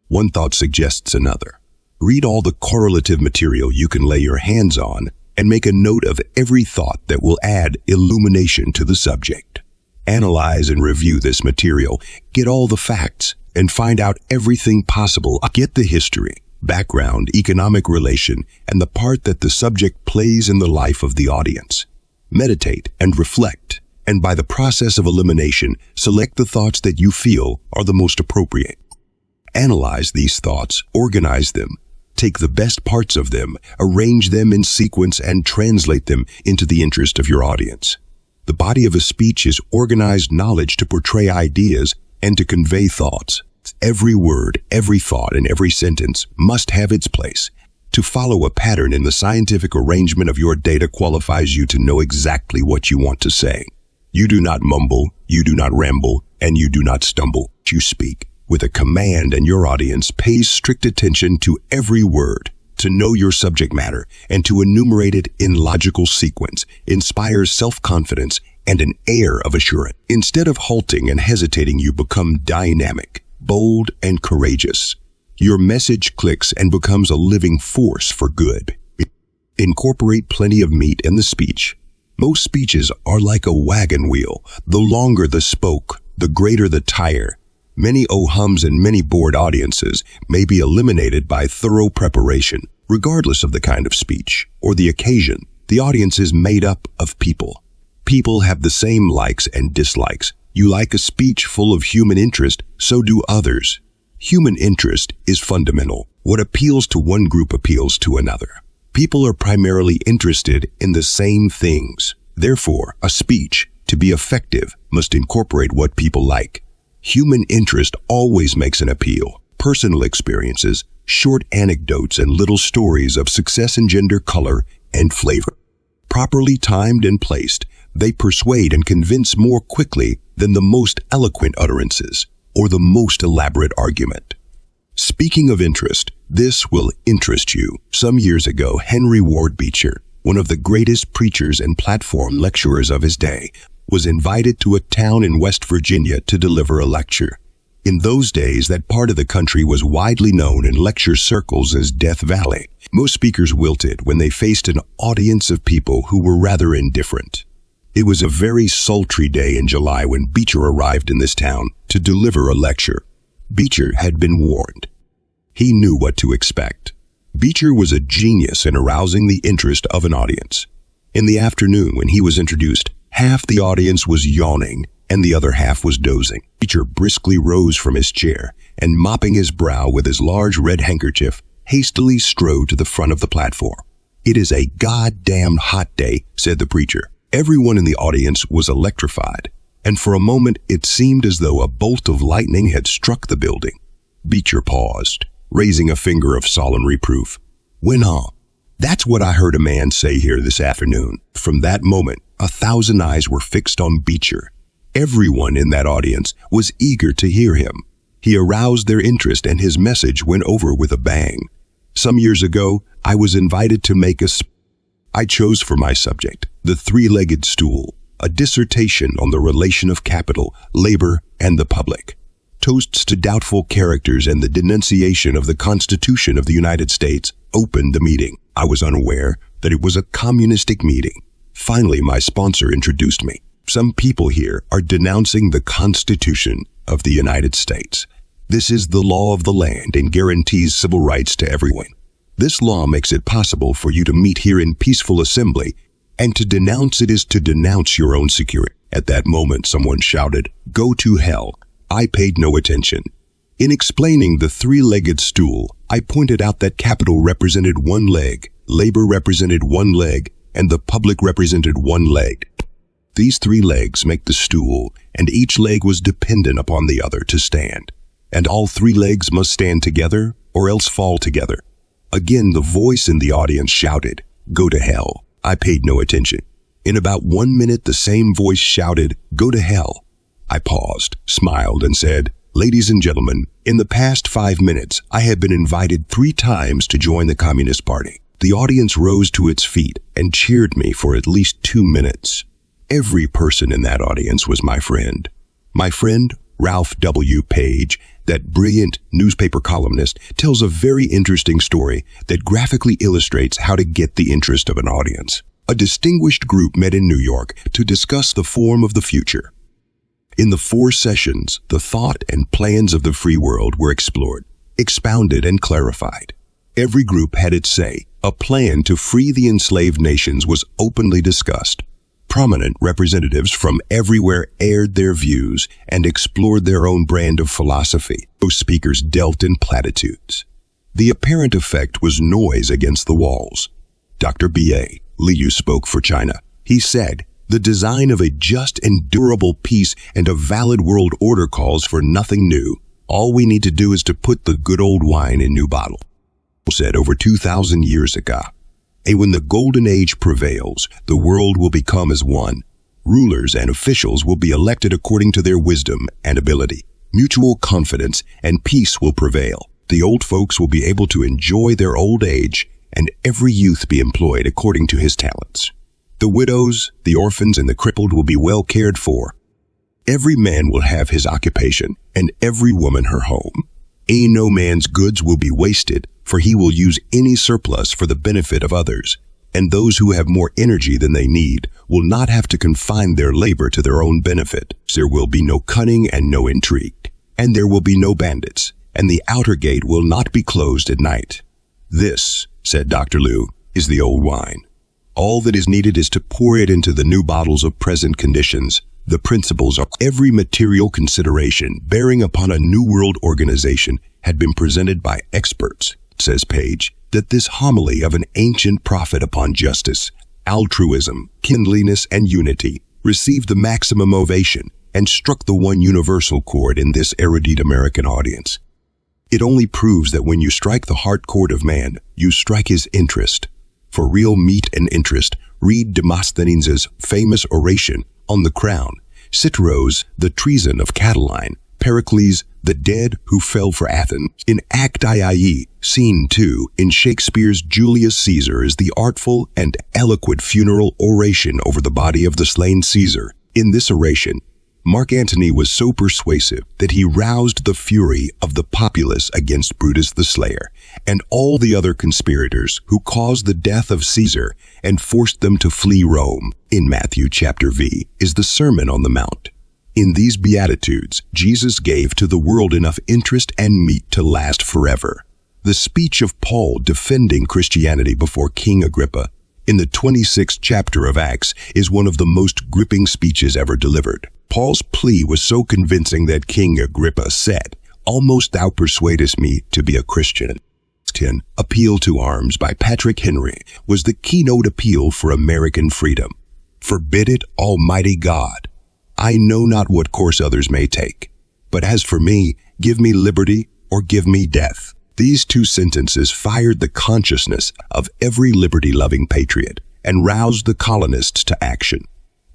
One thought suggests another. Read all the correlative material you can lay your hands on and make a note of every thought that will add illumination to the subject. Analyze and review this material, get all the facts, and find out everything possible. Get the history, background, economic relation, and the part that the subject plays in the life of the audience. Meditate and reflect, and by the process of elimination, select the thoughts that you feel are the most appropriate. Analyze these thoughts, organize them, take the best parts of them, arrange them in sequence, and translate them into the interest of your audience. The body of a speech is organized knowledge to portray ideas and to convey thoughts. Every word, every thought, and every sentence must have its place. To follow a pattern in the scientific arrangement of your data qualifies you to know exactly what you want to say. You do not mumble, you do not ramble, and you do not stumble. You speak with a command, and your audience pays strict attention to every word. To know your subject matter and to enumerate it in logical sequence inspires self-confidence and an air of assurance. Instead of halting and hesitating, you become dynamic, bold, and courageous. Your message clicks and becomes a living force for good. Incorporate plenty of meat in the speech. Most speeches are like a wagon wheel. The longer the spoke, the greater the tire. Many oh-hums and many bored audiences may be eliminated by thorough preparation. Regardless of the kind of speech or the occasion, the audience is made up of people. People have the same likes and dislikes. You like a speech full of human interest, so do others. Human interest is fundamental. What appeals to one group appeals to another. People are primarily interested in the same things. Therefore, a speech to be effective, must incorporate what people like. Human interest always makes an appeal. Personal experiences, short anecdotes, and little stories of success engender color and flavor. Properly timed and placed, they persuade and convince more quickly than the most eloquent utterances or the most elaborate argument. Speaking of interest, this will interest you. Some years ago, Henry Ward Beecher, one of the greatest preachers and platform lecturers of his day, was invited to a town in West Virginia to deliver a lecture. In those days, that part of the country was widely known in lecture circles as Death Valley. Most speakers wilted when they faced an audience of people who were rather indifferent. It was a very sultry day in July when Beecher arrived in this town to deliver a lecture. Beecher had been warned. He knew what to expect. Beecher was a genius in arousing the interest of an audience. In the afternoon, when he was introduced, half the audience was yawning and the other half was dozing. Beecher briskly rose from his chair and, mopping his brow with his large red handkerchief, hastily strode to the front of the platform. "It is a goddamn hot day," said the preacher. Everyone in the audience was electrified, and for a moment it seemed as though a bolt of lightning had struck the building. Beecher paused, raising a finger of solemn reproof. "Went on. That's what I heard a man say here this afternoon." From that moment, 1,000 eyes were fixed on Beecher. Everyone in that audience was eager to hear him. He aroused their interest and his message went over with a bang. Some years ago, I was invited to make I chose for my subject, The Three-Legged Stool, a dissertation on the relation of capital, labor, and the public. Toasts to doubtful characters and the denunciation of the Constitution of the United States opened the meeting. I was unaware that it was a communistic meeting. Finally, my sponsor introduced me. "Some people here are denouncing the Constitution of the United States. This is the law of the land and guarantees civil rights to everyone. This law makes it possible for you to meet here in peaceful assembly, and to denounce it is to denounce your own security." At that moment, someone shouted, "Go to hell." I paid no attention. In explaining the three-legged stool, I pointed out that capital represented one leg, labor represented one leg, and the public represented one leg. These three legs make the stool, and each leg was dependent upon the other to stand. And all three legs must stand together, or else fall together. Again, the voice in the audience shouted, "Go to hell." I paid no attention. In about 1 minute, the same voice shouted, "Go to hell." I paused, smiled, and said, "Ladies and gentlemen, in the past 5 minutes, I have been invited 3 times to join the Communist Party." The audience rose to its feet and cheered me for at least 2 minutes. Every person in that audience was my friend. My friend, Ralph W. Page, that brilliant newspaper columnist, tells a very interesting story that graphically illustrates how to get the interest of an audience. A distinguished group met in New York to discuss the form of the future. In the 4 sessions, the thought and plans of the free world were explored, expounded, and clarified. Every group had its say. A plan to free the enslaved nations was openly discussed. Prominent representatives from everywhere aired their views and explored their own brand of philosophy. Those speakers dealt in platitudes. The apparent effect was noise against the walls. Dr. B.A. Liu spoke for China. He said, "The design of a just and durable peace and a valid world order calls for nothing new. All we need to do is to put the good old wine in new bottle." Said over 2,000 years ago. And when the golden age prevails, the world will become as one. Rulers and officials will be elected according to their wisdom and ability. Mutual confidence and peace will prevail. The old folks will be able to enjoy their old age, and every youth be employed according to his talents. The widows, the orphans, and the crippled will be well cared for. Every man will have his occupation, and every woman her home. No man's goods will be wasted, for he will use any surplus for the benefit of others, and those who have more energy than they need will not have to confine their labor to their own benefit. There will be no cunning and no intrigue, and there will be no bandits, and the outer gate will not be closed at night. This, said Dr. Liu, is the old wine. All that is needed is to pour it into the new bottles of present conditions. The principles of every material consideration bearing upon a new world organization had been presented by experts, says Page, that this homily of an ancient prophet upon justice, altruism, kindliness, and unity received the maximum ovation and struck the one universal chord in this erudite American audience. It only proves that when you strike the heart chord of man, you strike his interest. For real meat and interest, read Demosthenes' famous oration on the crown, Citeros, the treason of Catiline, Pericles, the dead who fell for Athens. In Act II, Scene 2, in Shakespeare's Julius Caesar is the artful and eloquent funeral oration over the body of the slain Caesar. In this oration, Mark Antony was so persuasive that he roused the fury of the populace against Brutus the Slayer and all the other conspirators who caused the death of Caesar and forced them to flee Rome. In Matthew chapter V is the Sermon on the Mount. In these Beatitudes, Jesus gave to the world enough interest and meat to last forever. The speech of Paul defending Christianity before King Agrippa in the 26th chapter of Acts is one of the most gripping speeches ever delivered. Paul's plea was so convincing that King Agrippa said, "Almost thou persuadest me to be a Christian." 10. Appeal to Arms by Patrick Henry was the keynote appeal for American freedom. Forbid it, Almighty God. I know not what course others may take, but as for me, give me liberty or give me death. These two sentences fired the consciousness of every liberty-loving patriot and roused the colonists to action.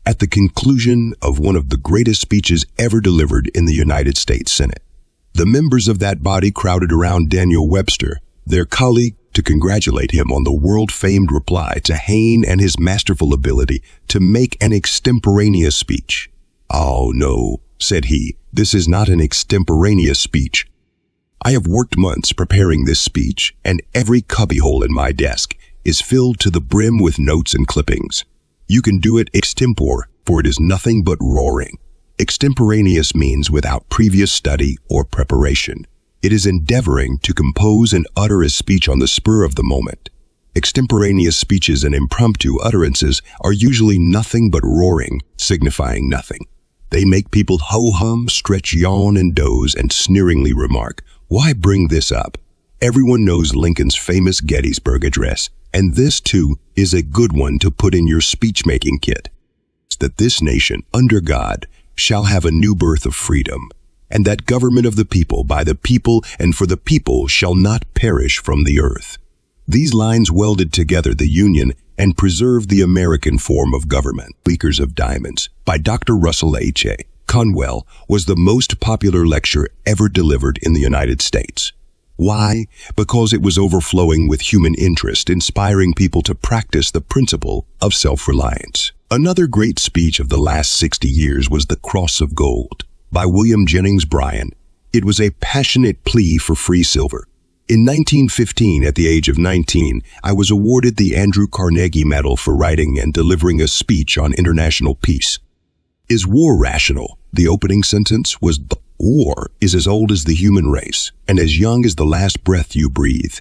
At the conclusion of one of the greatest speeches ever delivered in the United States Senate, the members of that body crowded around Daniel Webster, their colleague, to congratulate him on the world-famed reply to Hayne and his masterful ability to make an extemporaneous speech. "Oh, no," said he, "this is not an extemporaneous speech. I have worked months preparing this speech, and every cubbyhole in my desk is filled to the brim with notes and clippings. You can do it extempore, for it is nothing but roaring. Extemporaneous means without previous study or preparation. It is endeavoring to compose and utter a speech on the spur of the moment. Extemporaneous speeches and impromptu utterances are usually nothing but roaring, signifying nothing. They make people ho-hum, stretch, yawn, and doze, and sneeringly remark, "Why bring this up?" Everyone knows Lincoln's famous Gettysburg Address, and this, too, is a good one to put in your speech-making kit. It's that this nation, under God, shall have a new birth of freedom, and that government of the people, by the people, and for the people, shall not perish from the earth. These lines welded together the Union and preserved the American form of government. Leakers of Diamonds by Dr. Russell H.A. Conwell was the most popular lecture ever delivered in the United States. Why? Because it was overflowing with human interest, inspiring people to practice the principle of self-reliance. Another great speech of the last 60 years was The Cross of Gold by William Jennings Bryan. It was a passionate plea for free silver. In 1915, at the age of 19, I was awarded the Andrew Carnegie Medal for writing and delivering a speech on international peace. Is war rational? The opening sentence was, "War is as old as the human race and as young as the last breath you breathe."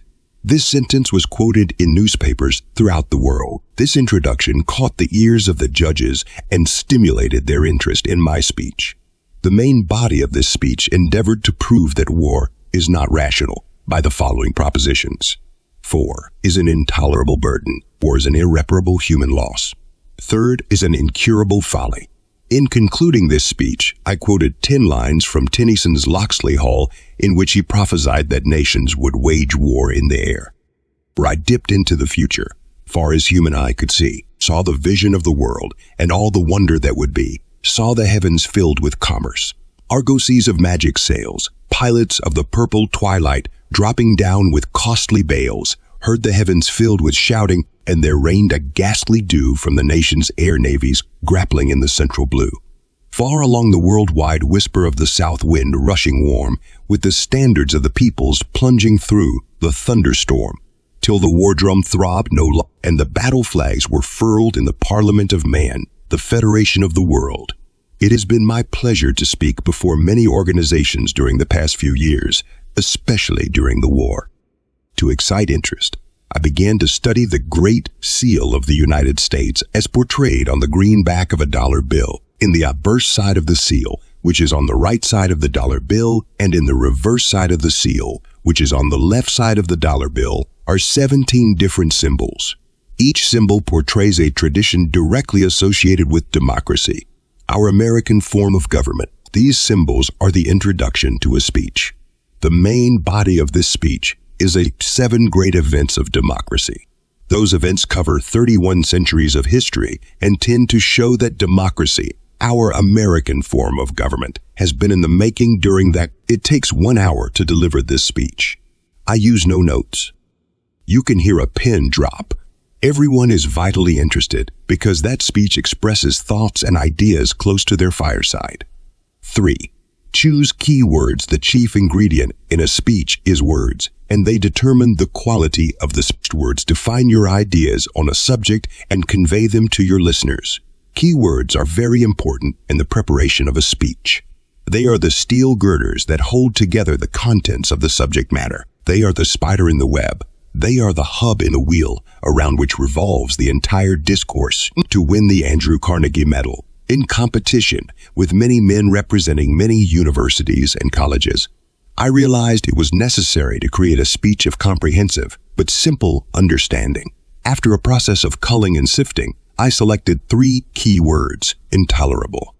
This sentence was quoted in newspapers throughout the world. This introduction caught the ears of the judges and stimulated their interest in my speech. The main body of this speech endeavored to prove that war is not rational by the following propositions. 4 is an intolerable burden. War is an irreparable human loss. Third is an incurable folly. In concluding this speech, I quoted 10 lines from Tennyson's Locksley Hall, in which he prophesied that nations would wage war in the air. For I dipped into the future, far as human eye could see, saw the vision of the world and all the wonder that would be, saw the heavens filled with commerce, argosies of magic sails, pilots of the purple twilight dropping down with costly bales, heard the heavens filled with shouting, and there rained a ghastly dew from the nation's air navies grappling in the central blue. Far along the worldwide whisper of the south wind rushing warm, with the standards of the peoples plunging through the thunderstorm, till the war drum throbbed no longer, and the battle flags were furled in the Parliament of Man, the Federation of the World. It has been my pleasure to speak before many organizations during the past few years, especially during the war. To excite interest, I began to study the Great Seal of the United States as portrayed on the green back of a dollar bill, in the obverse side of the seal, which is on the right side of the dollar bill, and in the reverse side of the seal, which is on the left side of the dollar bill, are 17 different symbols. Each symbol portrays a tradition directly associated with democracy, our American form of government. These symbols are the introduction to a speech. The main body of this speech is a 7 great events of democracy. Those events cover 31 centuries of history and tend to show that democracy, our American form of government, has been in the making during that. It takes 1 hour to deliver this speech. I use no notes. You can hear a pin drop. Everyone is vitally interested because that speech expresses thoughts and ideas close to their fireside. 3. Choose keywords. The chief ingredient in a speech is words, and they determine the quality of the speech. Words define your ideas on a subject and convey them to your listeners. Keywords are very important in the preparation of a speech. They are the steel girders that hold together the contents of the subject matter. They are the spider in the web. They are the hub in the wheel around which revolves the entire discourse. To win the Andrew Carnegie Medal, in competition with many men representing many universities and colleges, I realized it was necessary to create a speech of comprehensive but simple understanding. After a process of culling and sifting, I selected 3 key words. Intolerable.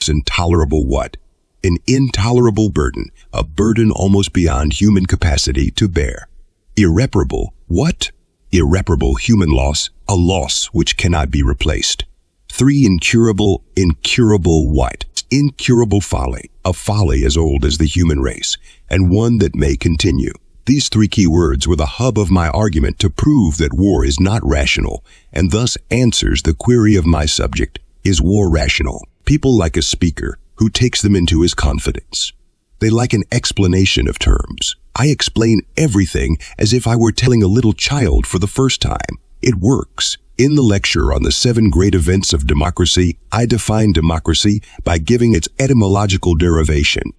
Intolerable what? An intolerable burden, a burden almost beyond human capacity to bear. Irreparable what? Irreparable human loss, a loss which cannot be replaced. 3. Incurable. Incurable what? Incurable folly, a folly as old as the human race, and one that may continue. These 3 key words were the hub of my argument to prove that war is not rational, and thus answers the query of my subject, is war rational? People like a speaker who takes them into his confidence. They like an explanation of terms. I explain everything as if I were telling a little child for the first time. It works. In the lecture on the 7 great events of democracy, I define democracy by giving its etymological derivation.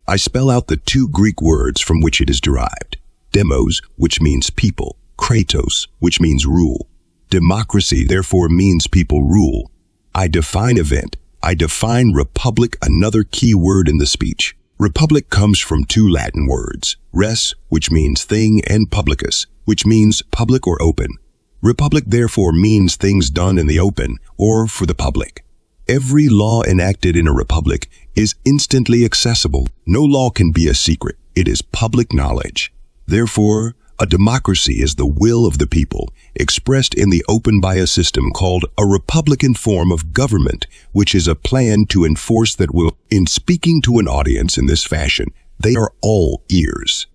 I spell out the 2 Greek words from which it is derived. Demos, which means people. Kratos, which means rule. Democracy, therefore, means people rule. I define event. I define republic, another key word in the speech. Republic comes from 2 Latin words, res, which means thing, and publicus, which means public or open. Republic therefore means things done in the open or for the public. Every law enacted in a republic is instantly accessible. No law can be a secret. It is public knowledge. Therefore, a democracy is the will of the people, expressed in the open by a system called a republican form of government, which is a plan to enforce that will. In speaking to an audience in this fashion, they are all ears.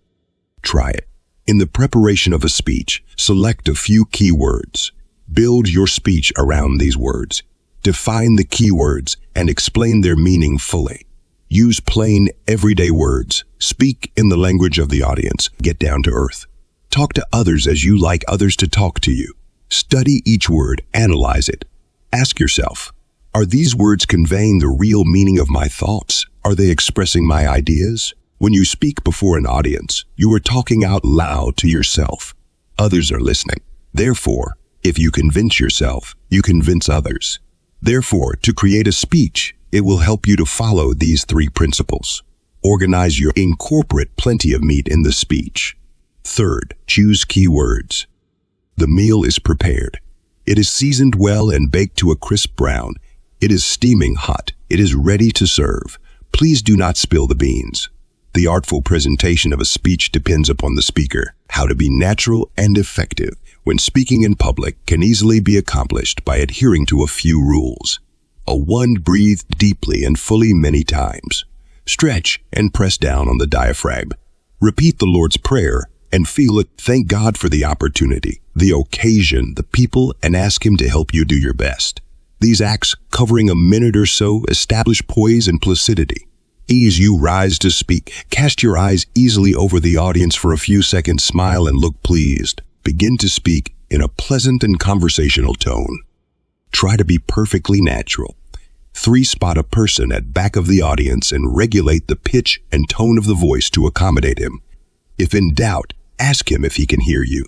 Try it. In the preparation of a speech, select a few key words. Build your speech around these words. Define the key words and explain their meaning fully. Use plain, everyday words. Speak in the language of the audience. Get down to earth. Talk to others as you like others to talk to you. Study each word, analyze it. Ask yourself, are these words conveying the real meaning of my thoughts? Are they expressing my ideas? When you speak before an audience, you are talking out loud to yourself. Others are listening. Therefore, if you convince yourself, you convince others. Therefore, to create a speech, it will help you to follow these 3 principles. Organize your. Incorporate plenty of meat in the speech. 3rd, choose key words. The meal is prepared. It is seasoned well and baked to a crisp brown. It is steaming hot. It is ready to serve. Please do not spill the beans. The artful presentation of a speech depends upon the speaker. How to be natural and effective when speaking in public can easily be accomplished by adhering to a few rules. 1. Breathe deeply and fully many times. Stretch and press down on the diaphragm. Repeat the Lord's Prayer and feel it. Thank God for the opportunity, the occasion, the people, and ask Him to help you do your best. These acts, covering a minute or so, establish poise and placidity. Ease you rise to speak. Cast your eyes easily over the audience for a few seconds. Smile and look pleased. Begin to speak in a pleasant and conversational tone. Try to be perfectly natural. 3. Spot a person at back of the audience and regulate the pitch and tone of the voice to accommodate him. If in doubt, ask him if he can hear you.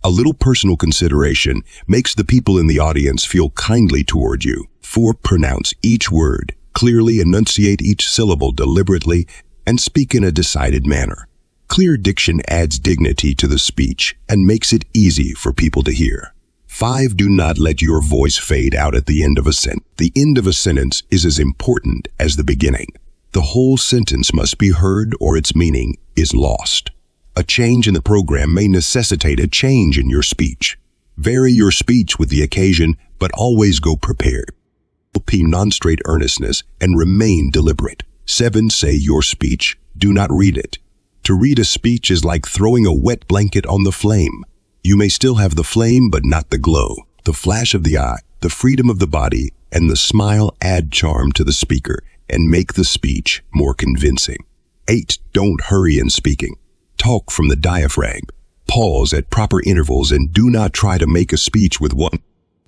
A little personal consideration makes the people in the audience feel kindly toward you. 4. Pronounce each word. Clearly enunciate each syllable deliberately and speak in a decided manner. Clear diction adds dignity to the speech and makes it easy for people to hear. 5. Do not let your voice fade out at the end of a sentence. The end of a sentence is as important as the beginning. The whole sentence must be heard or its meaning is lost. A change in the program may necessitate a change in your speech. Vary your speech with the occasion, but always go prepared. P. Non-straight earnestness and remain deliberate. 7. Say your speech. Do not read it. To read a speech is like throwing a wet blanket on the flame. You may still have the flame, but not the glow. The flash of the eye, the freedom of the body, and the smile add charm to the speaker and make the speech more convincing. 8. Don't hurry in speaking. Talk from the diaphragm. Pause at proper intervals and do not try to make a speech with one.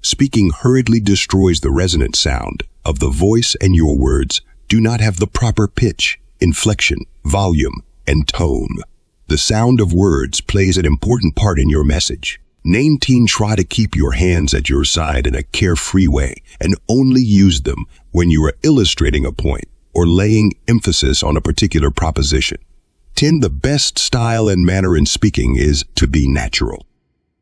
Speaking hurriedly destroys the resonant sound of the voice, and your words do not have the proper pitch, inflection, volume, and tone. The sound of words plays an important part in your message. 19. Try to keep your hands at your side in a carefree way and only use them when you are illustrating a point or laying emphasis on a particular proposition. 10. The best style and manner in speaking is to be natural.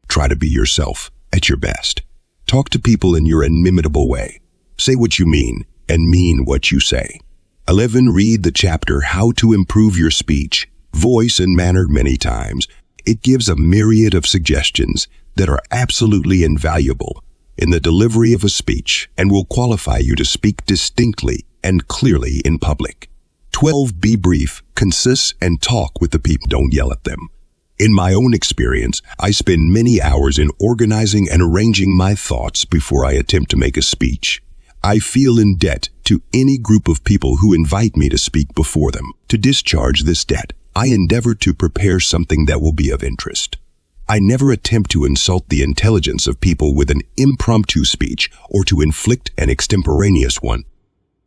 Try to be yourself at your best. Talk to people in your inimitable way. Say what you mean and mean what you say. 11. Read the chapter How to Improve Your Speech, Voice and Manner many times. It gives a myriad of suggestions that are absolutely invaluable in the delivery of a speech and will qualify you to speak distinctly and clearly in public. 12. Be brief, concise, and talk with the people. Don't yell at them. In my own experience, I spend many hours in organizing and arranging my thoughts before I attempt to make a speech. I feel in debt to any group of people who invite me to speak before them. To discharge this debt, I endeavor to prepare something that will be of interest. I never attempt to insult the intelligence of people with an impromptu speech or to inflict an extemporaneous one.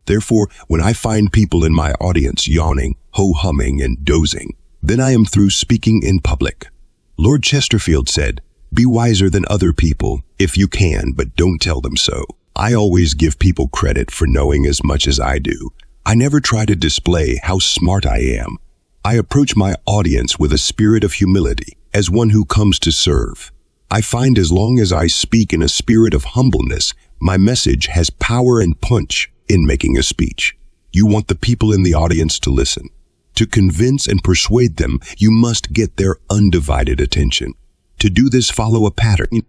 Therefore, when I find people in my audience yawning, ho-humming, and dozing, then I am through speaking in public. Lord Chesterfield said, "Be wiser than other people if you can, but don't tell them so." I always give people credit for knowing as much as I do. I never try to display how smart I am. I approach my audience with a spirit of humility, as one who comes to serve. I find as long as I speak in a spirit of humbleness, my message has power and punch in making a speech. You want the people in the audience to listen. To convince and persuade them, you must get their undivided attention. To do this, follow a pattern.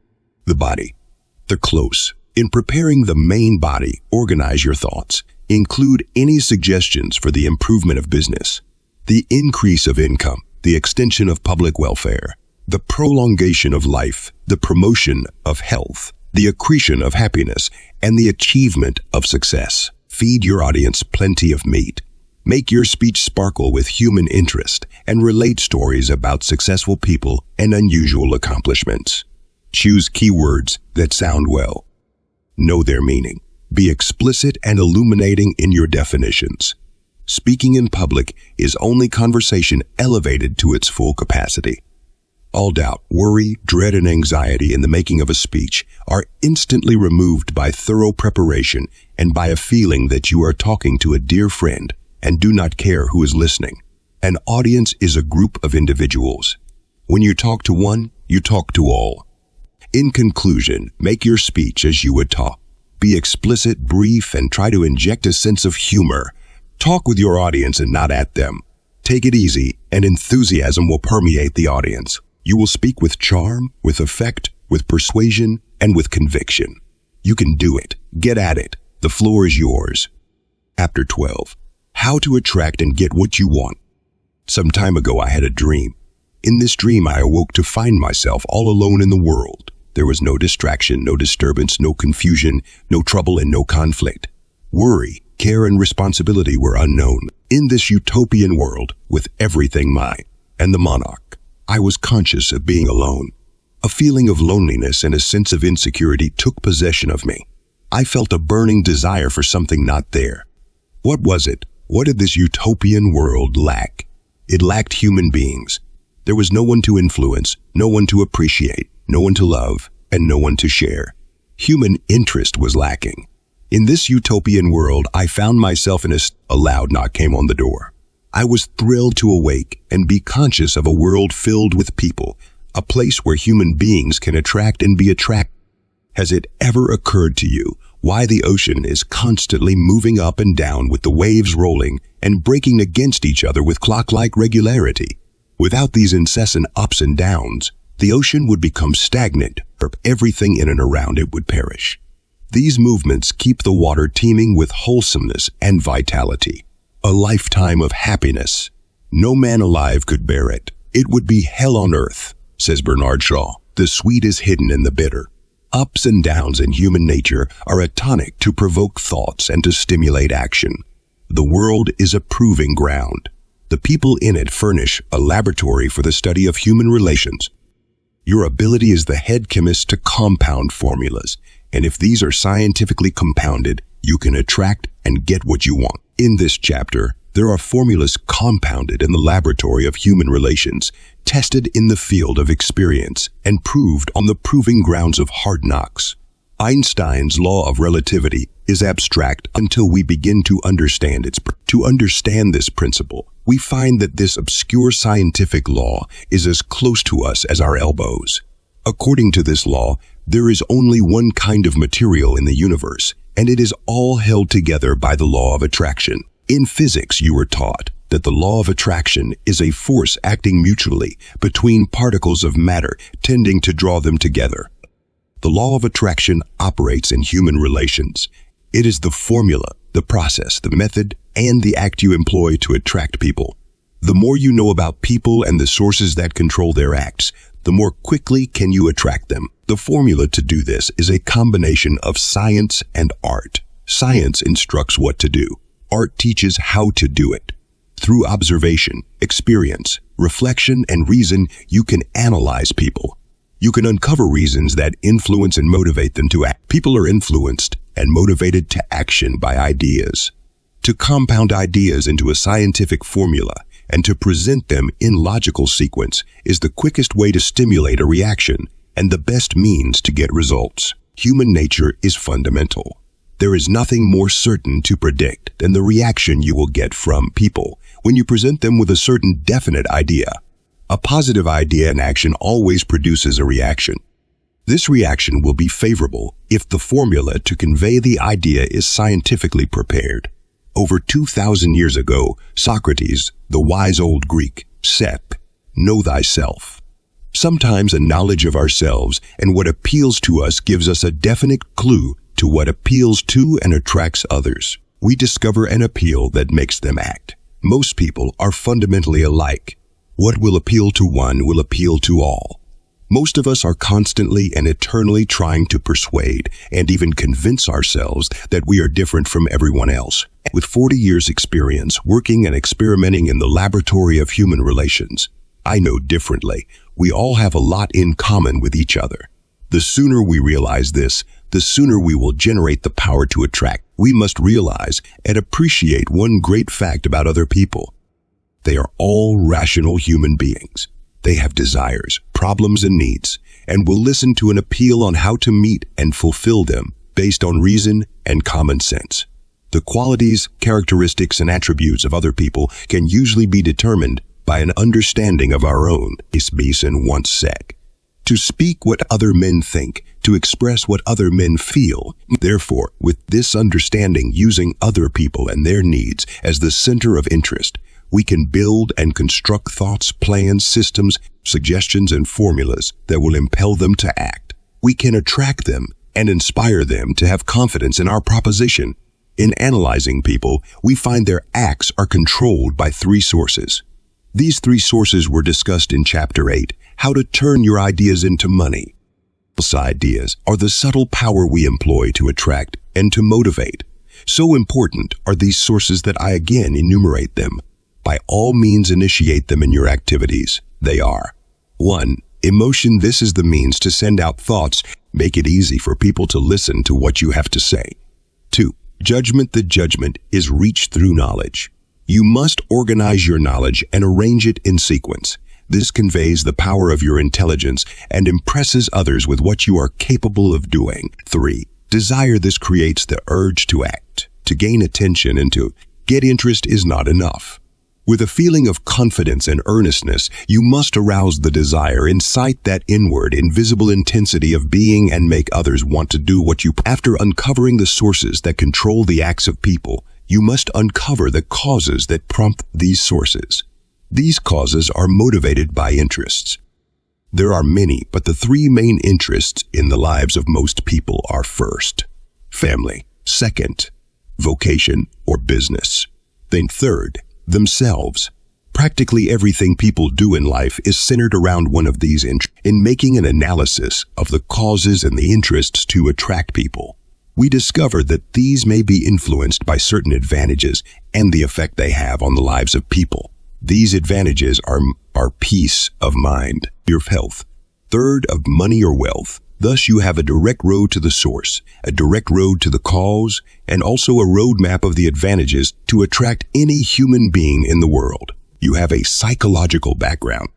The body. The close. In preparing the main body, organize your thoughts. Include any suggestions for the improvement of business, the increase of income, the extension of public welfare, the prolongation of life, the promotion of health, the accretion of happiness, and the achievement of success. Feed your audience plenty of meat. Make your speech sparkle with human interest and relate stories about successful people and unusual accomplishments. Choose keywords that sound well. Know their meaning. Be explicit and illuminating in your definitions. Speaking in public is only conversation elevated to its full capacity. All doubt, worry, dread, and anxiety in the making of a speech are instantly removed by thorough preparation and by a feeling that you are talking to a dear friend and do not care who is listening. An audience is a group of individuals. When you talk to one, you talk to all. In conclusion, make your speech as you would talk. Be explicit, brief, and try to inject a sense of humor. Talk with your audience and not at them. Take it easy, and enthusiasm will permeate the audience. You will speak with charm, with effect, with persuasion, and with conviction. You can do it. Get at it. The floor is yours. Chapter 12. How to attract and get what you want. Some time ago, I had a dream. In this dream, I awoke to find myself all alone in the world. There was no distraction, no disturbance, no confusion, no trouble, and no conflict. Worry, care, and responsibility were unknown. In this utopian world, with everything mine and the monarch, I was conscious of being alone. A feeling of loneliness and a sense of insecurity took possession of me. I felt a burning desire for something not there. What was it? What did this utopian world lack? It lacked human beings. There was no one to influence, no one to appreciate, no one to love, and no one to share. Human interest was lacking. In this utopian world, I found myself in a loud knock came on the door. I was thrilled to awake and be conscious of a world filled with people, a place where human beings can attract and be attracted. Has it ever occurred to you why the ocean is constantly moving up and down with the waves rolling and breaking against each other with clock-like regularity? Without these incessant ups and downs, the ocean would become stagnant, or everything in and around it would perish. These movements keep the water teeming with wholesomeness and vitality. A lifetime of happiness. No man alive could bear it. It would be hell on earth, says Bernard Shaw. The sweet is hidden in the bitter. Ups and downs in human nature are a tonic to provoke thoughts and to stimulate action. The world is a proving ground. The people in it furnish a laboratory for the study of human relations. Your ability as the head chemist to compound formulas, and if these are scientifically compounded, you can attract and get what you want. In this chapter, there are formulas compounded in the laboratory of human relations, tested in the field of experience, and proved on the proving grounds of hard knocks. Einstein's law of relativity is abstract until we begin to understand its. To understand this principle, we find that this obscure scientific law is as close to us as our elbows. According to this law, there is only one kind of material in the universe, and it is all held together by the law of attraction. In physics, you were taught that the law of attraction is a force acting mutually between particles of matter, tending to draw them together. The law of attraction operates in human relations. It is the formula, the process, the method, and the act you employ to attract people. The more you know about people and the sources that control their acts, the more quickly can you attract them. The formula to do this is a combination of science and art. Science instructs what to do. Art teaches how to do it. Through observation, experience, reflection, and reason, you can analyze people. You can uncover reasons that influence and motivate them to act. People are influenced and motivated to action by ideas. To compound ideas into a scientific formula and to present them in logical sequence is the quickest way to stimulate a reaction and the best means to get results. Human nature is fundamental. There is nothing more certain to predict than the reaction you will get from people when you present them with a certain definite idea. A positive idea in action always produces a reaction. This reaction will be favorable if the formula to convey the idea is scientifically prepared. Over 2,000 years ago, Socrates, the wise old Greek, said, "Know thyself." Sometimes a knowledge of ourselves and what appeals to us gives us a definite clue to what appeals to and attracts others. We discover an appeal that makes them act. Most people are fundamentally alike. What will appeal to one will appeal to all. Most of us are constantly and eternally trying to persuade and even convince ourselves that we are different from everyone else. With 40 years' experience working and experimenting in the laboratory of human relations, I know differently. We all have a lot in common with each other. The sooner we realize this, the sooner we will generate the power to attract. We must realize and appreciate one great fact about other people. They are all rational human beings. They have desires, problems, and needs, and will listen to an appeal on how to meet and fulfill them based on reason and common sense. The qualities, characteristics, and attributes of other people can usually be determined by an understanding of our own. Mason once said, "To speak what other men think, to express what other men feel." Therefore, with this understanding, using other people and their needs as the center of interest, we can build and construct thoughts, plans, systems, suggestions, and formulas that will impel them to act. We can attract them and inspire them to have confidence in our proposition. In analyzing people, we find their acts are controlled by three sources. These three sources were discussed in Chapter 8, How to Turn Your Ideas into Money. These ideas are the subtle power we employ to attract and to motivate. So important are these sources that I again enumerate them. By all means, initiate them in your activities. They are: 1. Emotion. This is the means to send out thoughts. Make it easy for people to listen to what you have to say. 2. Judgment. The judgment is reached through knowledge. You must organize your knowledge and arrange it in sequence. This conveys the power of your intelligence and impresses others with what you are capable of doing. 3. Desire. This creates the urge to act, to gain attention, and to get interest is not enough. With a feeling of confidence and earnestness, you must arouse the desire, incite that inward, invisible intensity of being and make others want to do what you. After uncovering the sources that control the acts of people, you must uncover the causes that prompt these sources. These causes are motivated by interests. There are many, but the three main interests in the lives of most people are: first, family; second, vocation or business; then third, themselves. Practically everything people do in life is centered around one of these interests. In making an analysis of the causes and the interests to attract people, we discover that these may be influenced by certain advantages and the effect they have on the lives of people. These advantages are peace of mind, your health; third, of money or wealth. Thus you have a direct road to the source, a direct road to the cause, and also a roadmap of the advantages to attract any human being in the world. You have a psychological background.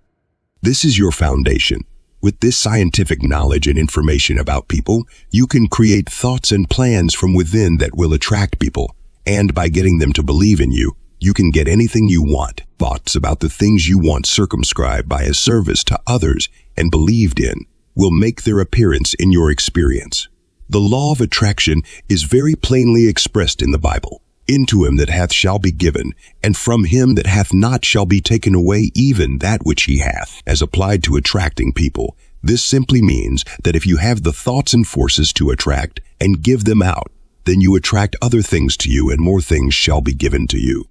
This is your foundation. With this scientific knowledge and information about people, you can create thoughts and plans from within that will attract people, and by getting them to believe in you, you can get anything you want. Thoughts about the things you want circumscribed by a service to others and believed in will make their appearance in your experience. The law of attraction is very plainly expressed in the Bible. Into him that hath shall be given, and from him that hath not shall be taken away even that which he hath. As applied to attracting people, this simply means that if you have the thoughts and forces to attract and give them out, then you attract other things to you and more things shall be given to you.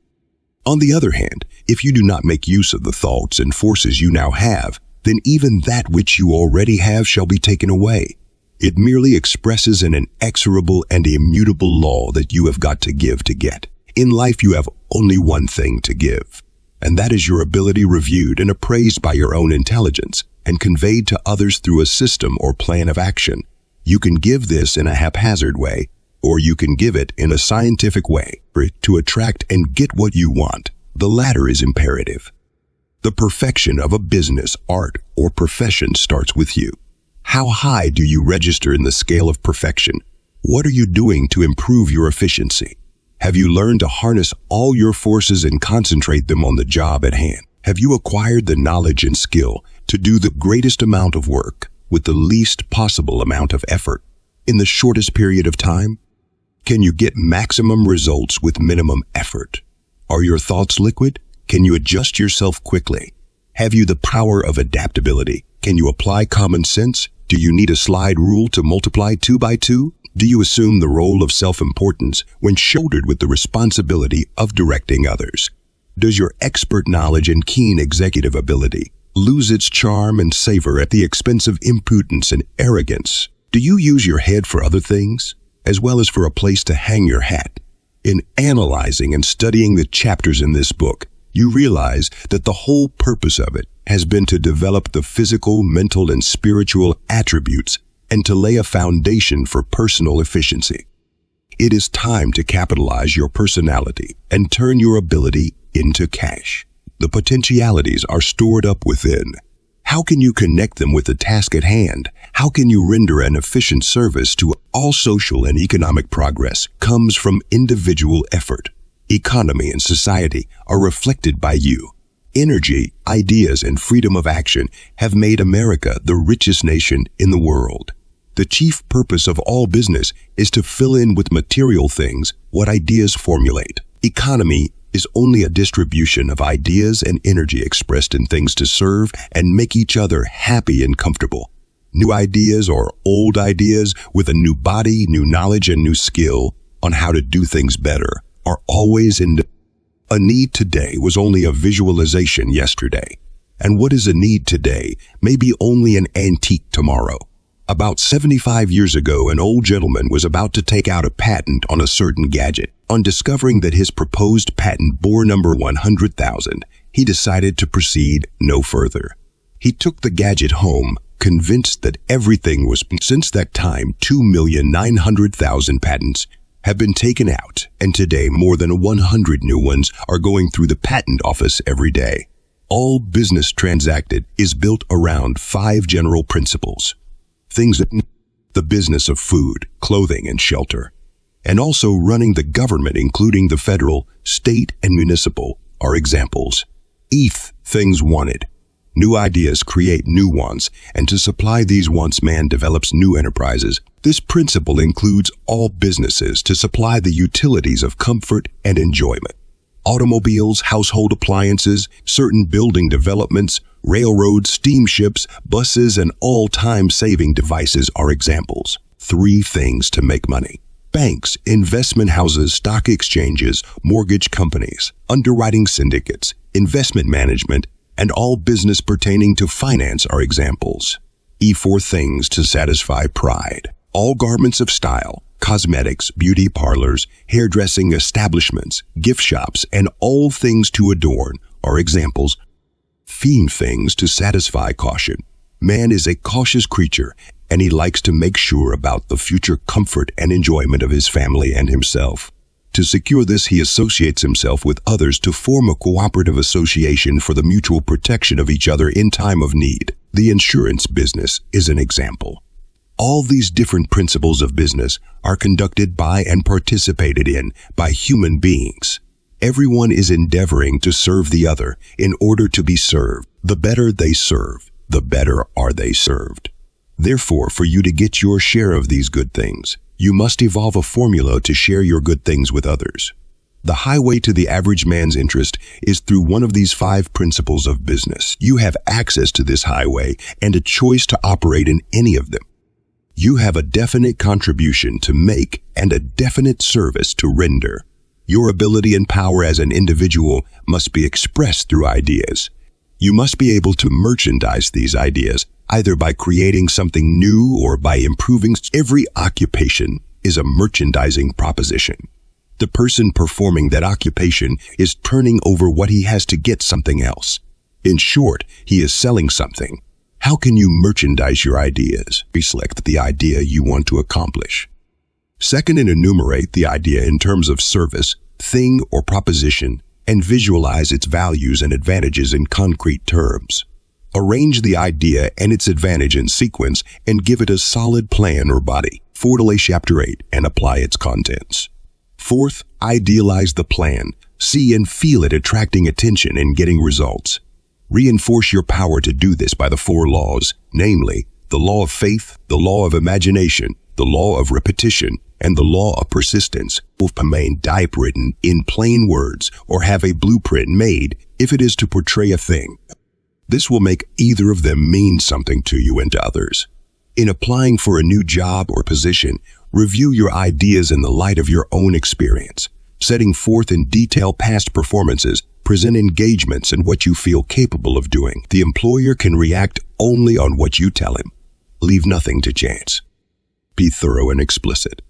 On the other hand, if you do not make use of the thoughts and forces you now have, then even that which you already have shall be taken away. It merely expresses an inexorable and immutable law that you have got to give to get. In life you have only one thing to give, and that is your ability reviewed and appraised by your own intelligence and conveyed to others through a system or plan of action. You can give this in a haphazard way, or you can give it in a scientific way to attract and get what you want. The latter is imperative. The perfection of a business, art, or profession starts with you. How high do you register in the scale of perfection? What are you doing to improve your efficiency? Have you learned to harness all your forces and concentrate them on the job at hand? Have you acquired the knowledge and skill to do the greatest amount of work with the least possible amount of effort in the shortest period of time? Can you get maximum results with minimum effort? Are your thoughts liquid? Can you adjust yourself quickly? Have you the power of adaptability? Can you apply common sense? Do you need a slide rule to multiply 2 by 2? Do you assume the role of self-importance when shouldered with the responsibility of directing others? Does your expert knowledge and keen executive ability lose its charm and savor at the expense of impudence and arrogance? Do you use your head for other things, as well as for a place to hang your hat? In analyzing and studying the chapters in this book, you realize that the whole purpose of it has been to develop the physical, mental, and spiritual attributes and to lay a foundation for personal efficiency. It is time to capitalize your personality and turn your ability into cash. The potentialities are stored up within. How can you connect them with the task at hand? How can you render an efficient service to all? Social and economic progress comes from individual effort. Economy and society are reflected by you. Energy, ideas, and freedom of action have made America the richest nation in the world. The chief purpose of all business is to fill in with material things what ideas formulate. Economy is only a distribution of ideas and energy expressed in things to serve and make each other happy and comfortable. New ideas or old ideas with a new body, new knowledge, and new skill on how to do things better are always in demand. A need today was only a visualization yesterday, and what is a need today may be only an antique tomorrow. About 75 years ago, an old gentleman was about to take out a patent on a certain gadget. On discovering that his proposed patent bore number 100,000, he decided to proceed no further. He took the gadget home, convinced that everything was. Since that time, 2,900,000 patents have been taken out, and today more than 100 new ones are going through the patent office every day. All business transacted is built around 5 general principles. Things that the business of food, clothing, and shelter, and also running the government, including the federal, state, and municipal, are examples. ETH, things wanted. New ideas create new wants, and to supply these wants, man develops new enterprises. This principle includes all businesses to supply the utilities of comfort and enjoyment. Automobiles, household appliances, certain building developments, railroads, steamships, buses, and all time-saving devices are examples. 3 things to make money. Banks, investment houses, stock exchanges, mortgage companies, underwriting syndicates, investment management, and all business pertaining to finance are examples. E4 things to satisfy pride. All garments of style, cosmetics, beauty parlors, hairdressing establishments, gift shops, and all things to adorn are examples. Fiend things to satisfy caution. Man is a cautious creature, and he likes to make sure about the future comfort and enjoyment of his family and himself. To secure this, he associates himself with others to form a cooperative association for the mutual protection of each other in time of need. The insurance business is an example. All these different principles of business are conducted by and participated in by human beings. Everyone is endeavoring to serve the other in order to be served. The better they serve, the better are they served. Therefore, for you to get your share of these good things, you must evolve a formula to share your good things with others. The highway to the average man's interest is through one of these 5 principles of business. You have access to this highway and a choice to operate in any of them. You have a definite contribution to make and a definite service to render. Your ability and power as an individual must be expressed through ideas. You must be able to merchandise these ideas, either by creating something new or by improving. Every occupation is a merchandising proposition. The person performing that occupation is turning over what he has to get something else. In short, he is selling something. How can you merchandise your ideas? Select the idea you want to accomplish. Second, and enumerate the idea in terms of service, thing, or proposition, and visualize its values and advantages in concrete terms. Arrange the idea and its advantage in sequence and give it a solid plan or body. Formulate Chapter 8 and apply its contents. Fourth, idealize the plan. See and feel it attracting attention and getting results. Reinforce your power to do this by the 4 laws, namely, the law of faith, the law of imagination, the law of repetition, and the law of persistence. Will remain typewritten in plain words or have a blueprint made if it is to portray a thing. This will make either of them mean something to you and to others. In applying for a new job or position, review your ideas in the light of your own experience. Setting forth in detail past performances, present engagements and what you feel capable of doing. The employer can react only on what you tell him. Leave nothing to chance. Be thorough and explicit.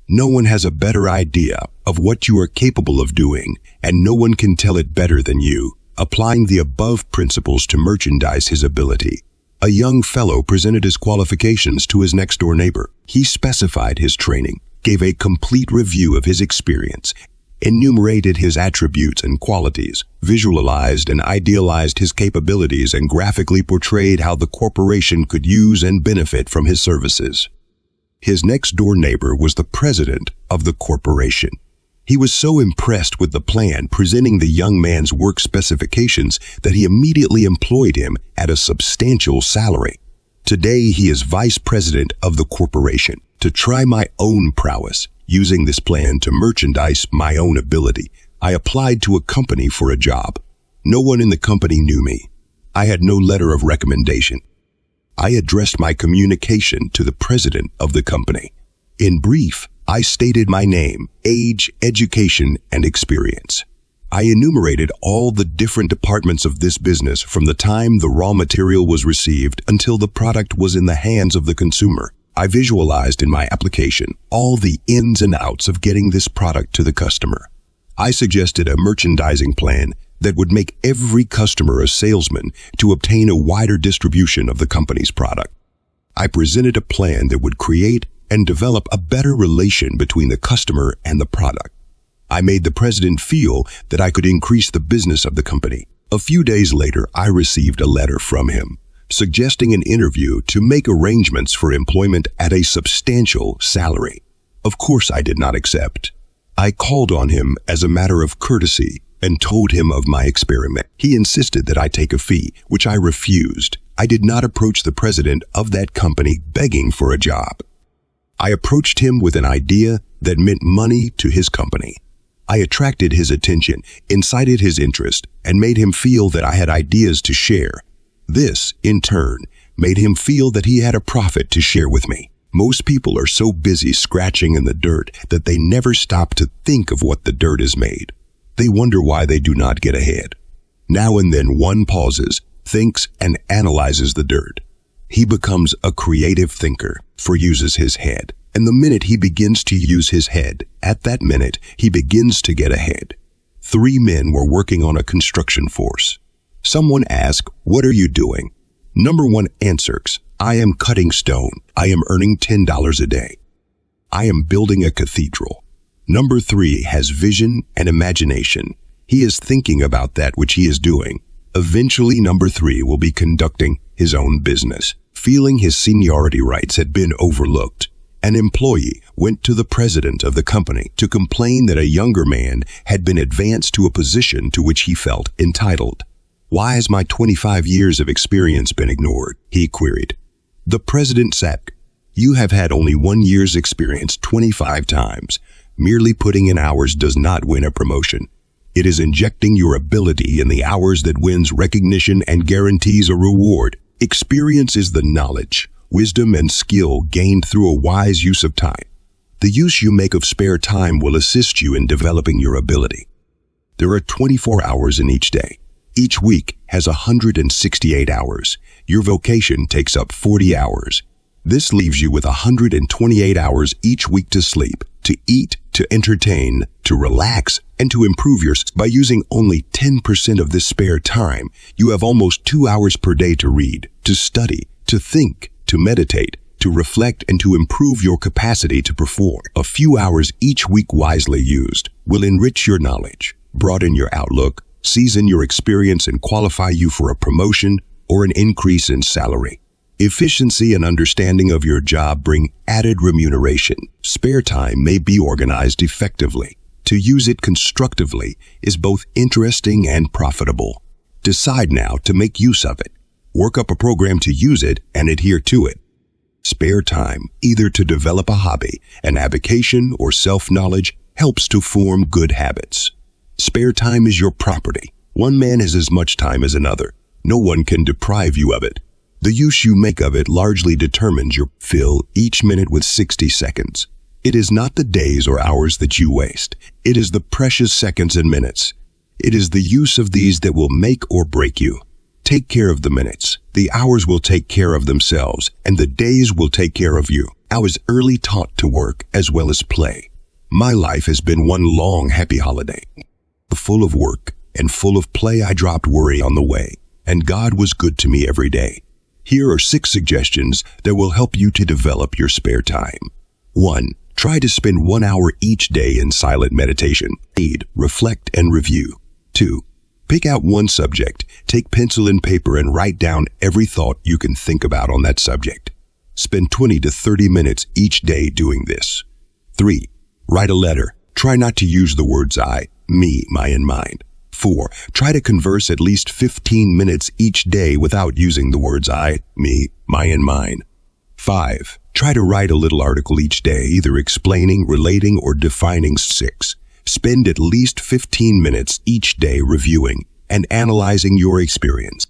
No one has a better idea of what you are capable of doing, and no one can tell it better than you. Applying the above principles to merchandise his ability. A young fellow presented his qualifications to his next-door neighbor. He specified his training, gave a complete review of his experience, enumerated his attributes and qualities, visualized and idealized his capabilities, and graphically portrayed how the corporation could use and benefit from his services. His next-door neighbor was the president of the corporation. He was so impressed with the plan presenting the young man's work specifications that he immediately employed him at a substantial salary. Today, he is vice president of the corporation. To try my own prowess, using this plan to merchandise my own ability, I applied to a company for a job. No one in the company knew me. I had no letter of recommendation. I addressed my communication to the president of the company. In brief, I stated my name, age, education, and experience. I enumerated all the different departments of this business from the time the raw material was received until the product was in the hands of the consumer. I visualized in my application all the ins and outs of getting this product to the customer. I suggested a merchandising plan that would make every customer a salesman to obtain a wider distribution of the company's product. I presented a plan that would create and develop a better relation between the customer and the product. I made the president feel that I could increase the business of the company. A few days later, I received a letter from him, suggesting an interview to make arrangements for employment at a substantial salary. Of course, I did not accept. I called on him as a matter of courtesy and told him of my experiment. He insisted that I take a fee, which I refused. I did not approach the president of that company begging for a job. I approached him with an idea that meant money to his company. I attracted his attention, incited his interest, and made him feel that I had ideas to share. This, in turn, made him feel that he had a profit to share with me. Most people are so busy scratching in the dirt that they never stop to think of what the dirt is made. They wonder why they do not get ahead. Now and then one pauses, thinks, and analyzes the dirt. He becomes a creative thinker, for uses his head. And the minute he begins to use his head, at that minute, he begins to get ahead. 3 men were working on a construction force. Someone asked, "What are you doing?" Number 1 answers, "I am cutting stone. I am earning $10 a day. I am building a cathedral." Number 3 has vision and imagination. He is thinking about that which he is doing. Eventually, number 3 will be conducting his own business. Feeling his seniority rights had been overlooked, an employee went to the president of the company to complain that a younger man had been advanced to a position to which he felt entitled. "Why has my 25 years of experience been ignored?" he queried. The president said, "You have had only 1 year's experience 25 times. Merely putting in hours does not win a promotion. It is injecting your ability in the hours that wins recognition and guarantees a reward. Experience is the knowledge, wisdom, and skill gained through a wise use of time. The use you make of spare time will assist you in developing your ability. There are 24 hours in each day. Each week has 168 hours. Your vocation takes up 40 hours. This leaves you with 128 hours each week to sleep, to eat, to entertain, to relax, and to improve yourself. By using only 10% of this spare time, you have almost 2 hours per day to read, to study, to think, to meditate, to reflect, and to improve your capacity to perform. A few hours each week wisely used will enrich your knowledge, broaden your outlook, season your experience, and qualify you for a promotion or an increase in salary. Efficiency and understanding of your job bring added remuneration. Spare time may be organized effectively. To use it constructively is both interesting and profitable. Decide now to make use of it. Work up a program to use it and adhere to it. Spare time, either to develop a hobby, an avocation, or self-knowledge, helps to form good habits. Spare time is your property. One man has as much time as another. No one can deprive you of it. The use you make of it largely determines your fill each minute with 60 seconds. It is not the days or hours that you waste. It is the precious seconds and minutes. It is the use of these that will make or break you. Take care of the minutes. The hours will take care of themselves, and the days will take care of you. I was early taught to work as well as play. My life has been one long happy holiday. Full of work and full of play, I dropped worry on the way, and God was good to me every day. Here are 6 suggestions that will help you to develop your spare time. 1. Try to spend 1 hour each day in silent meditation. Read, reflect, and review. 2. Pick out one subject, take pencil and paper, and write down every thought you can think about on that subject. Spend 20 to 30 minutes each day doing this. 3. Write a letter. Try not to use the words I, me, my, and mine. 4. Try to converse at least 15 minutes each day without using the words I, me, my, and mine. 5. Try to write a little article each day, either explaining, relating, or defining. 6. Spend at least 15 minutes each day reviewing and analyzing your experience.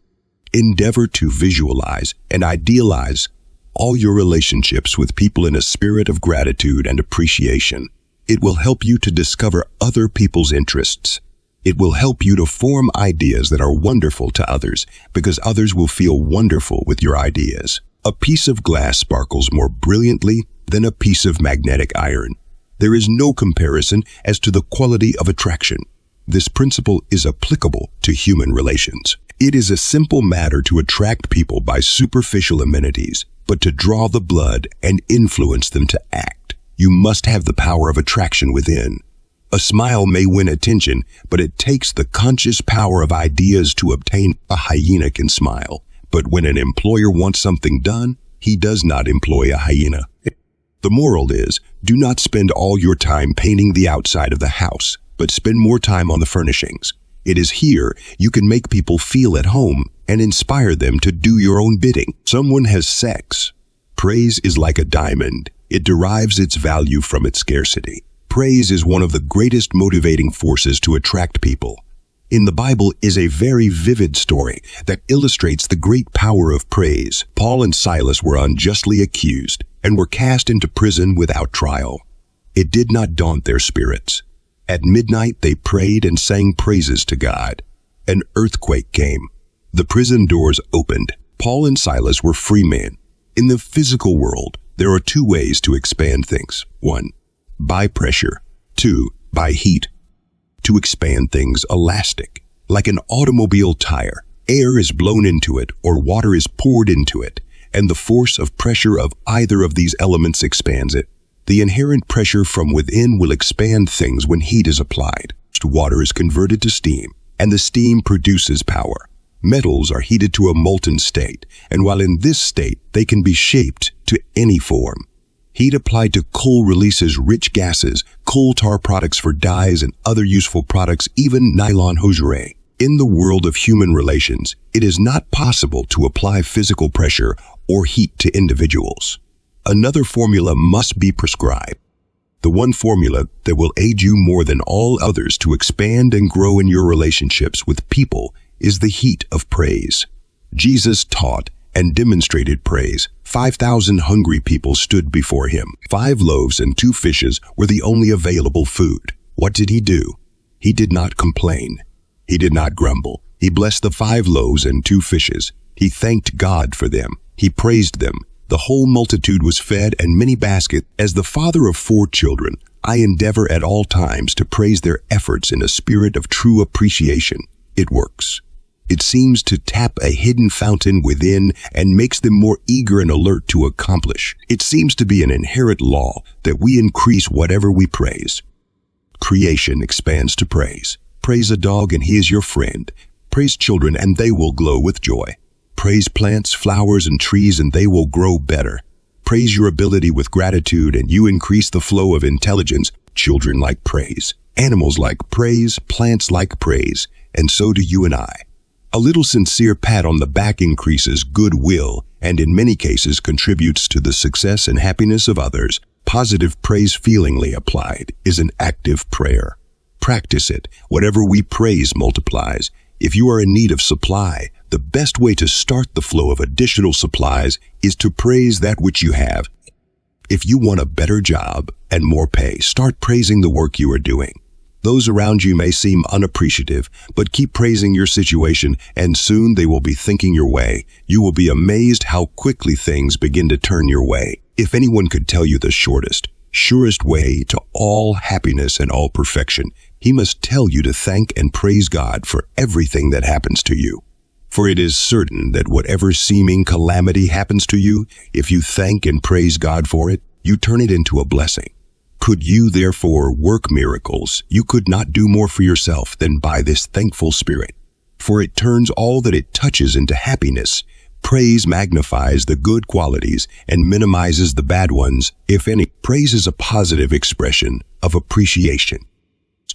Endeavor to visualize and idealize all your relationships with people in a spirit of gratitude and appreciation. It will help you to discover other people's interests. It will help you to form ideas that are wonderful to others, because others will feel wonderful with your ideas. A piece of glass sparkles more brilliantly than a piece of magnetic iron. There is no comparison as to the quality of attraction. This principle is applicable to human relations. It is a simple matter to attract people by superficial amenities, but to draw the blood and influence them to act, you must have the power of attraction within. A smile may win attention, but it takes the conscious power of ideas to obtain. A hyena can smile, but when an employer wants something done, he does not employ a hyena. The moral is, do not spend all your time painting the outside of the house. but spend more time on the furnishings. It is here you can make people feel at home and inspire them to do your own bidding. Someone has sex. Praise is like a diamond. It derives its value from its scarcity. Praise is one of the greatest motivating forces to attract people. In the Bible is a very vivid story that illustrates the great power of praise. Paul and Silas were unjustly accused and were cast into prison without trial. It did not daunt their spirits. At midnight they prayed and sang praises to God. An earthquake came. The prison doors opened. Paul and Silas were free men. In the physical world, there are two ways to expand things. 1. By pressure. 2. By heat. To expand things, elastic. Like an automobile tire, air is blown into it or water is poured into it, and the force of pressure of either of these elements expands it. The inherent pressure from within will expand things when heat is applied. Water is converted to steam, and the steam produces power. Metals are heated to a molten state, and while in this state, they can be shaped to any form. Heat applied to coal releases rich gases, coal tar products for dyes and other useful products, even nylon hosiery. In the world of human relations, it is not possible to apply physical pressure or heat to individuals. Another formula must be prescribed. The one formula that will aid you more than all others to expand and grow in your relationships with people is the heat of praise. Jesus taught and demonstrated praise. 5,000 hungry people stood before him. 5 loaves and 2 fishes were the only available food. What did he do? He did not complain. He did not grumble. He blessed the 5 loaves and 2 fishes. He thanked God for them. He praised them. The whole multitude was fed, and many baskets. As the father of 4 children, I endeavor at all times to praise their efforts in a spirit of true appreciation. It works. It seems to tap a hidden fountain within and makes them more eager and alert to accomplish. It seems to be an inherent law that we increase whatever we praise. Creation expands to praise. Praise a dog and he is your friend. Praise children and they will glow with joy. Praise plants, flowers, and trees and they will grow better. Praise your ability with gratitude and you increase the flow of intelligence. Children like praise. Animals like praise. Plants like praise. And so do you and I. A little sincere pat on the back increases goodwill and in many cases contributes to the success and happiness of others. Positive praise feelingly applied is an active prayer. Practice it. Whatever we praise multiplies. If you are in need of supply, the best way to start the flow of additional supplies is to praise that which you have. If you want a better job and more pay, start praising the work you are doing. Those around you may seem unappreciative, but keep praising your situation and soon they will be thinking your way. You will be amazed how quickly things begin to turn your way. If anyone could tell you the shortest, surest way to all happiness and all perfection, he must tell you to thank and praise God for everything that happens to you. For it is certain that whatever seeming calamity happens to you, if you thank and praise God for it, you turn it into a blessing. Could you therefore work miracles, you could not do more for yourself than by this thankful spirit. For it turns all that it touches into happiness. Praise magnifies the good qualities and minimizes the bad ones, if any. Praise is a positive expression of appreciation.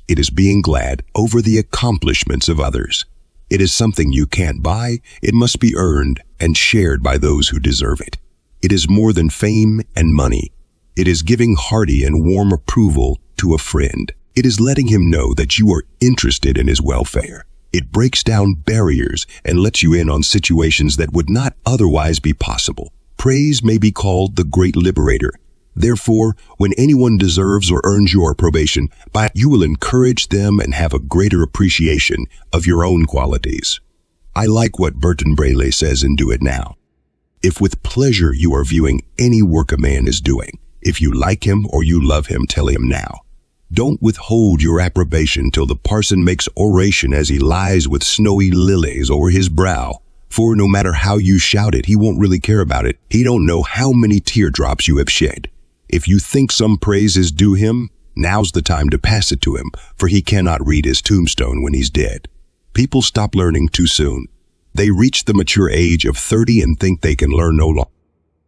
It is being glad over the accomplishments of others. It is something you can't buy. It must be earned and shared by those who deserve it. It is more than fame and money. It is giving hearty and warm approval to a friend. It is letting him know that you are interested in his welfare. It breaks down barriers and lets you in on situations that would not otherwise be possible. Praise may be called the great liberator. Therefore, when anyone deserves or earns your approbation, you will encourage them and have a greater appreciation of your own qualities. I like what Burton Braley says in Do It Now. If with pleasure you are viewing any work a man is doing, if you like him or you love him, tell him now. Don't withhold your approbation till the parson makes oration as he lies with snowy lilies o'er his brow. For no matter how you shout it, he won't really care about it. He don't know how many teardrops you have shed. If you think some praise is due him, now's the time to pass it to him, for he cannot read his tombstone when he's dead. People stop learning too soon. They reach the mature age of 30 and think they can learn no longer.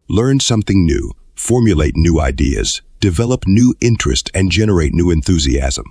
Learn something new. Formulate new ideas, develop new interest, and generate new enthusiasm.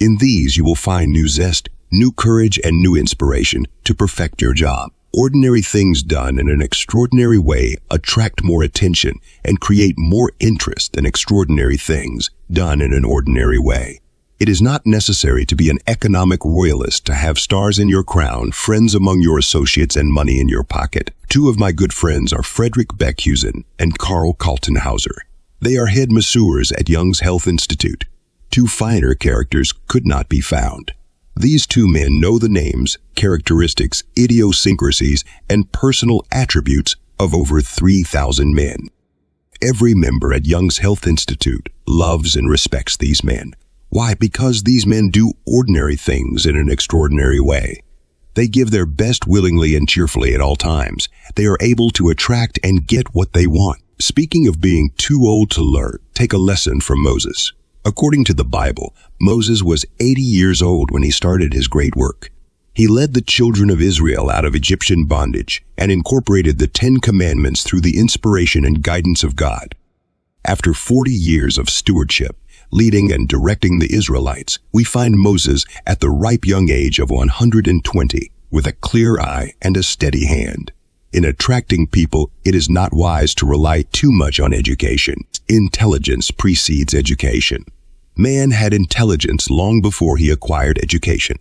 In these you will find new zest, new courage, and new inspiration to perfect your job. Ordinary things done in an extraordinary way attract more attention and create more interest than extraordinary things done in an ordinary way. It is not necessary to be an economic royalist to have stars in your crown, friends among your associates, and money in your pocket. Two of my good friends are Frederick Beckhusen and Karl Kaltenhauser. They are head masseurs at Young's Health Institute. Two finer characters could not be found. These two men know the names, characteristics, idiosyncrasies, and personal attributes of over 3,000 men. Every member at Young's Health Institute loves and respects these men. Why? Because these men do ordinary things in an extraordinary way. They give their best willingly and cheerfully at all times. They are able to attract and get what they want. Speaking of being too old to learn, take a lesson from Moses. According to the Bible, Moses was 80 years old when he started his great work. He led the children of Israel out of Egyptian bondage and incorporated the 10 Commandments through the inspiration and guidance of God. After 40 years of stewardship, leading and directing the Israelites, we find Moses at the ripe young age of 120 with a clear eye and a steady hand. In attracting people, it is not wise to rely too much on education. Intelligence precedes education. Man had intelligence long before he acquired education.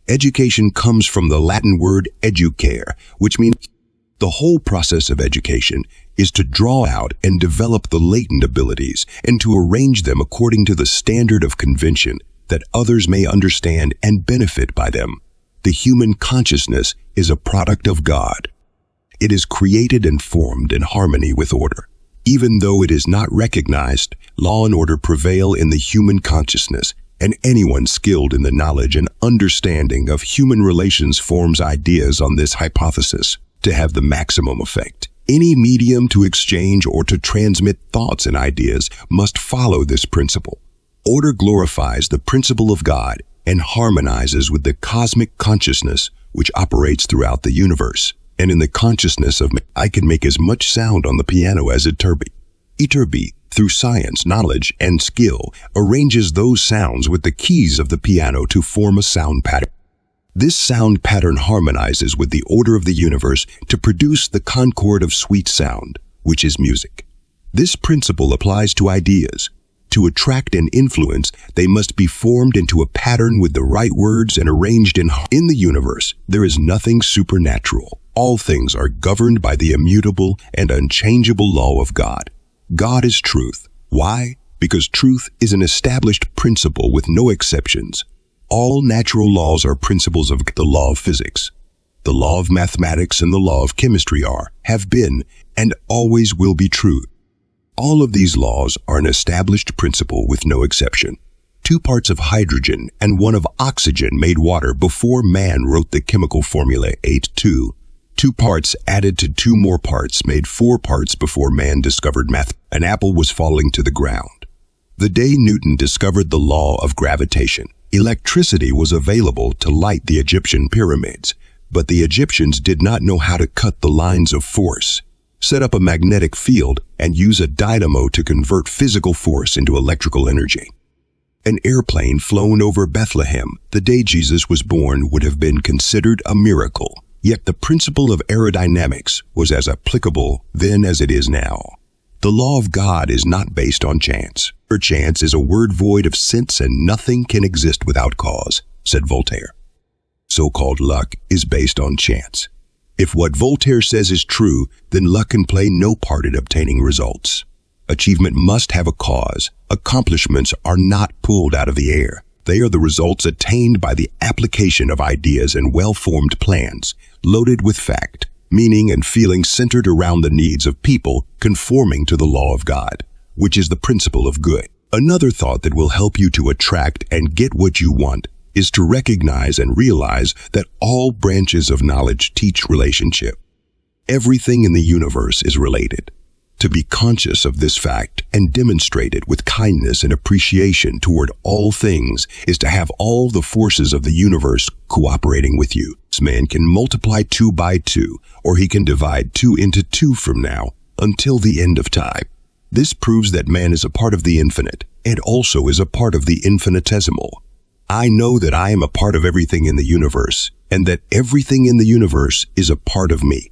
Education comes from the Latin word educare, which means the whole process of education is to draw out and develop the latent abilities and to arrange them according to the standard of convention that others may understand and benefit by them. The human consciousness is a product of God. It is created and formed in harmony with order. Even though it is not recognized, law and order prevail in the human consciousness, and anyone skilled in the knowledge and understanding of human relations forms ideas on this hypothesis to have the maximum effect. Any medium to exchange or to transmit thoughts and ideas must follow this principle. Order glorifies the principle of God and harmonizes with the cosmic consciousness which operates throughout the universe. And in the consciousness of I can make as much sound on the piano as Iturbi. Iturbi, through science, knowledge, and skill, arranges those sounds with the keys of the piano to form a sound pattern. This sound pattern harmonizes with the order of the universe to produce the concord of sweet sound, which is music. This principle applies to ideas. To attract and influence, they must be formed into a pattern with the right words and arranged in the universe. There is nothing supernatural. All things are governed by the immutable and unchangeable law of God. God is truth. Why? Because truth is an established principle with no exceptions. All natural laws are principles of the law of physics. The law of mathematics and the law of chemistry are, have been, and always will be true. All of these laws are an established principle with no exception. 2 parts of hydrogen and 1 of oxygen made water before man wrote the chemical formula H2. 2 parts added to 2 more parts made 4 parts before man discovered math. An apple was falling to the ground. The day Newton discovered the law of gravitation, electricity was available to light the Egyptian pyramids, but the Egyptians did not know how to cut the lines of force, set up a magnetic field, and use a dynamo to convert physical force into electrical energy. An airplane flown over Bethlehem the day Jesus was born would have been considered a miracle. Yet the principle of aerodynamics was as applicable then as it is now. The law of God is not based on chance. For chance is a word void of sense and nothing can exist without cause, said Voltaire. So-called luck is based on chance. If what Voltaire says is true, then luck can play no part in obtaining results. Achievement must have a cause. Accomplishments are not pulled out of the air. They are the results attained by the application of ideas and well-formed plans, loaded with fact, meaning and feeling centered around the needs of people conforming to the law of God, which is the principle of good. Another thought that will help you to attract and get what you want is to recognize and realize that all branches of knowledge teach relationship. Everything in the universe is related. To be conscious of this fact and demonstrate it with kindness and appreciation toward all things is to have all the forces of the universe cooperating with you. This man can multiply 2 by 2, or he can divide 2 into 2 from now until the end of time. This proves that man is a part of the infinite and also is a part of the infinitesimal. I know that I am a part of everything in the universe, and that everything in the universe is a part of me.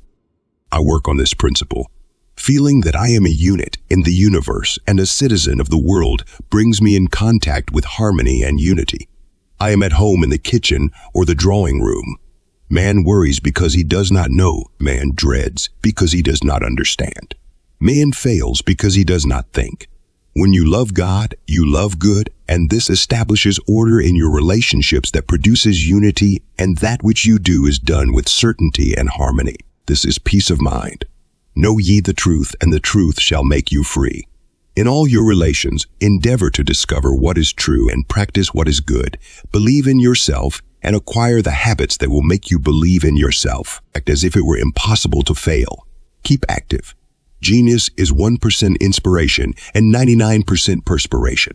I work on this principle. Feeling that I am a unit in the universe and a citizen of the world brings me in contact with harmony and unity. I am at home in the kitchen or the drawing room. Man worries because he does not know. Man dreads because he does not understand. Man fails because he does not think. When you love God, you love good, and this establishes order in your relationships that produces unity, and that which you do is done with certainty and harmony. This is peace of mind. Know ye the truth, and the truth shall make you free. In all your relations, endeavor to discover what is true and practice what is good. Believe in yourself and acquire the habits that will make you believe in yourself. Act as if it were impossible to fail. Keep active. Genius is 1% inspiration and 99% perspiration.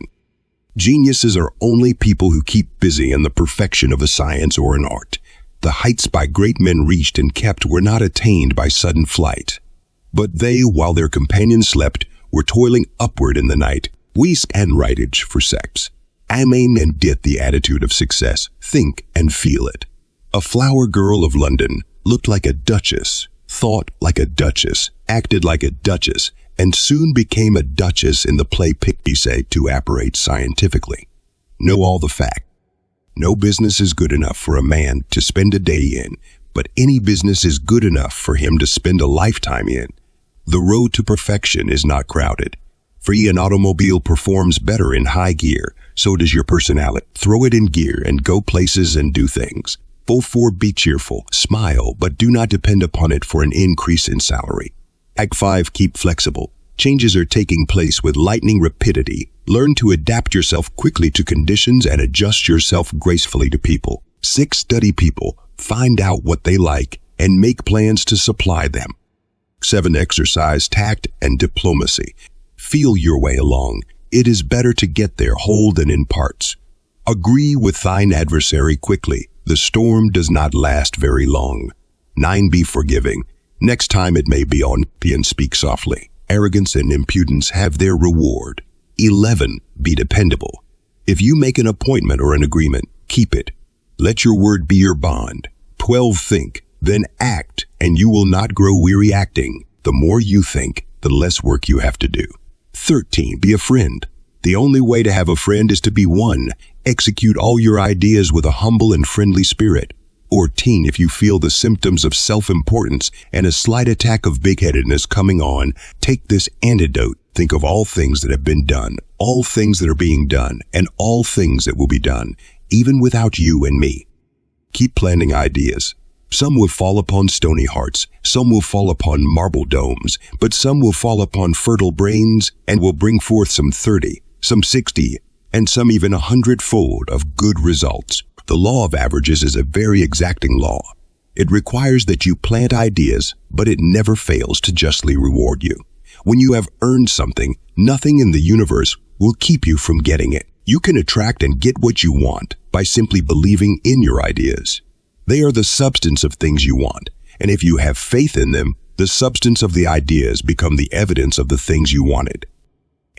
Geniuses are only people who keep busy in the perfection of a science or an art. The heights by great men reached and kept were not attained by sudden flight. But they, while their companions slept, were toiling upward in the night. Whisk and writage for sex. Aim and get the attitude of success. Think and feel it. A flower girl of London looked like a duchess, thought like a duchess, acted like a duchess, and soon became a duchess in the play Pictise to operate scientifically. Know all the facts. No business is good enough for a man to spend a day in, but any business is good enough for him to spend a lifetime in. The road to perfection is not crowded. For an automobile performs better in high gear, so does your personality. Throw it in gear and go places and do things. 4. Be cheerful, smile, but do not depend upon it for an increase in salary. Act 5. Keep flexible. Changes are taking place with lightning rapidity. Learn to adapt yourself quickly to conditions and adjust yourself gracefully to people. 6. Study people. Find out what they like and make plans to supply them. 7. Exercise tact and diplomacy. Feel your way along. It is better to get there whole than in parts. Agree with thine adversary quickly. The storm does not last very long. 9. Be forgiving. Next time it may be on, and speak softly. Arrogance and impudence have their reward. 11. Be dependable. If you make an appointment or an agreement, keep it. Let your word be your bond. 12. Think, then act, and you will not grow weary acting. The more you think, the less work you have to do. 13. Be a friend. The only way to have a friend is to be one. Execute all your ideas with a humble and friendly spirit. 14. If you feel the symptoms of self-importance and a slight attack of big-headedness coming on, take this antidote. Think of all things that have been done, all things that are being done, and all things that will be done, even without you and me. Keep planting ideas. Some will fall upon stony hearts, some will fall upon marble domes, but some will fall upon fertile brains and will bring forth some 30, some 60, and some even 100-fold of good results. The law of averages is a very exacting law. It requires that you plant ideas, but it never fails to justly reward you. When you have earned something, nothing in the universe will keep you from getting it. You can attract and get what you want by simply believing in your ideas. They are the substance of things you want, and if you have faith in them, the substance of the ideas become the evidence of the things you wanted.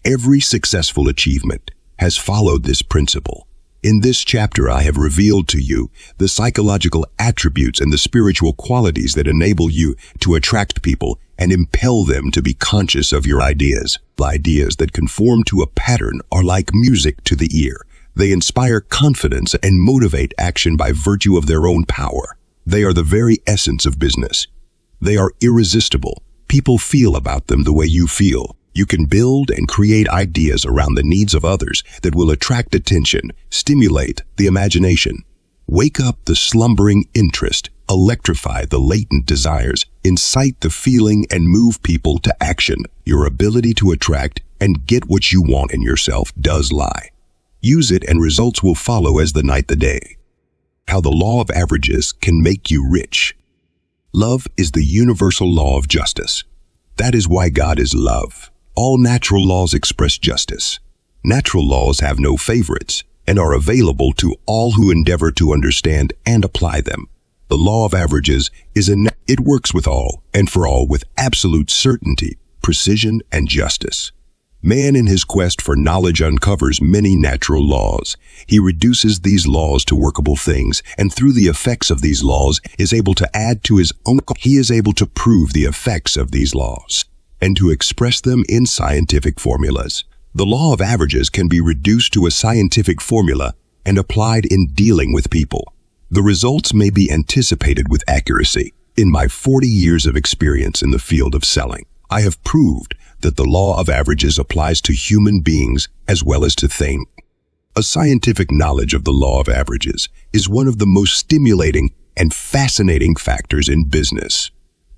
Every successful achievement has followed this principle. In this chapter, I have revealed to you the psychological attributes and the spiritual qualities that enable you to attract people and impel them to be conscious of your ideas. Ideas that conform to a pattern are like music to the ear. They inspire confidence and motivate action by virtue of their own power. They are the very essence of business. They are irresistible. People feel about them the way you feel. You can build and create ideas around the needs of others that will attract attention, stimulate the imagination, wake up the slumbering interest, electrify the latent desires, incite the feeling, and move people to action. Your ability to attract and get what you want in yourself does lie. Use it and results will follow as the night the day. How the law of averages can make you rich. Love is the universal law of justice. That is why God is love. All natural laws express justice. Natural laws have no favorites and are available to all who endeavor to understand and apply them. The law of averages it works with all and for all with absolute certainty, precision, and justice. Man in his quest for knowledge uncovers many natural laws. He reduces these laws to workable things, and through the effects of these laws is able to add to his own. He is able to prove the effects of these laws and to express them in scientific formulas. The law of averages can be reduced to a scientific formula and applied in dealing with people. The results may be anticipated with accuracy. In my 40 years of experience in the field of selling, I have proved that the law of averages applies to human beings as well as to things. A scientific knowledge of the law of averages is one of the most stimulating and fascinating factors in business.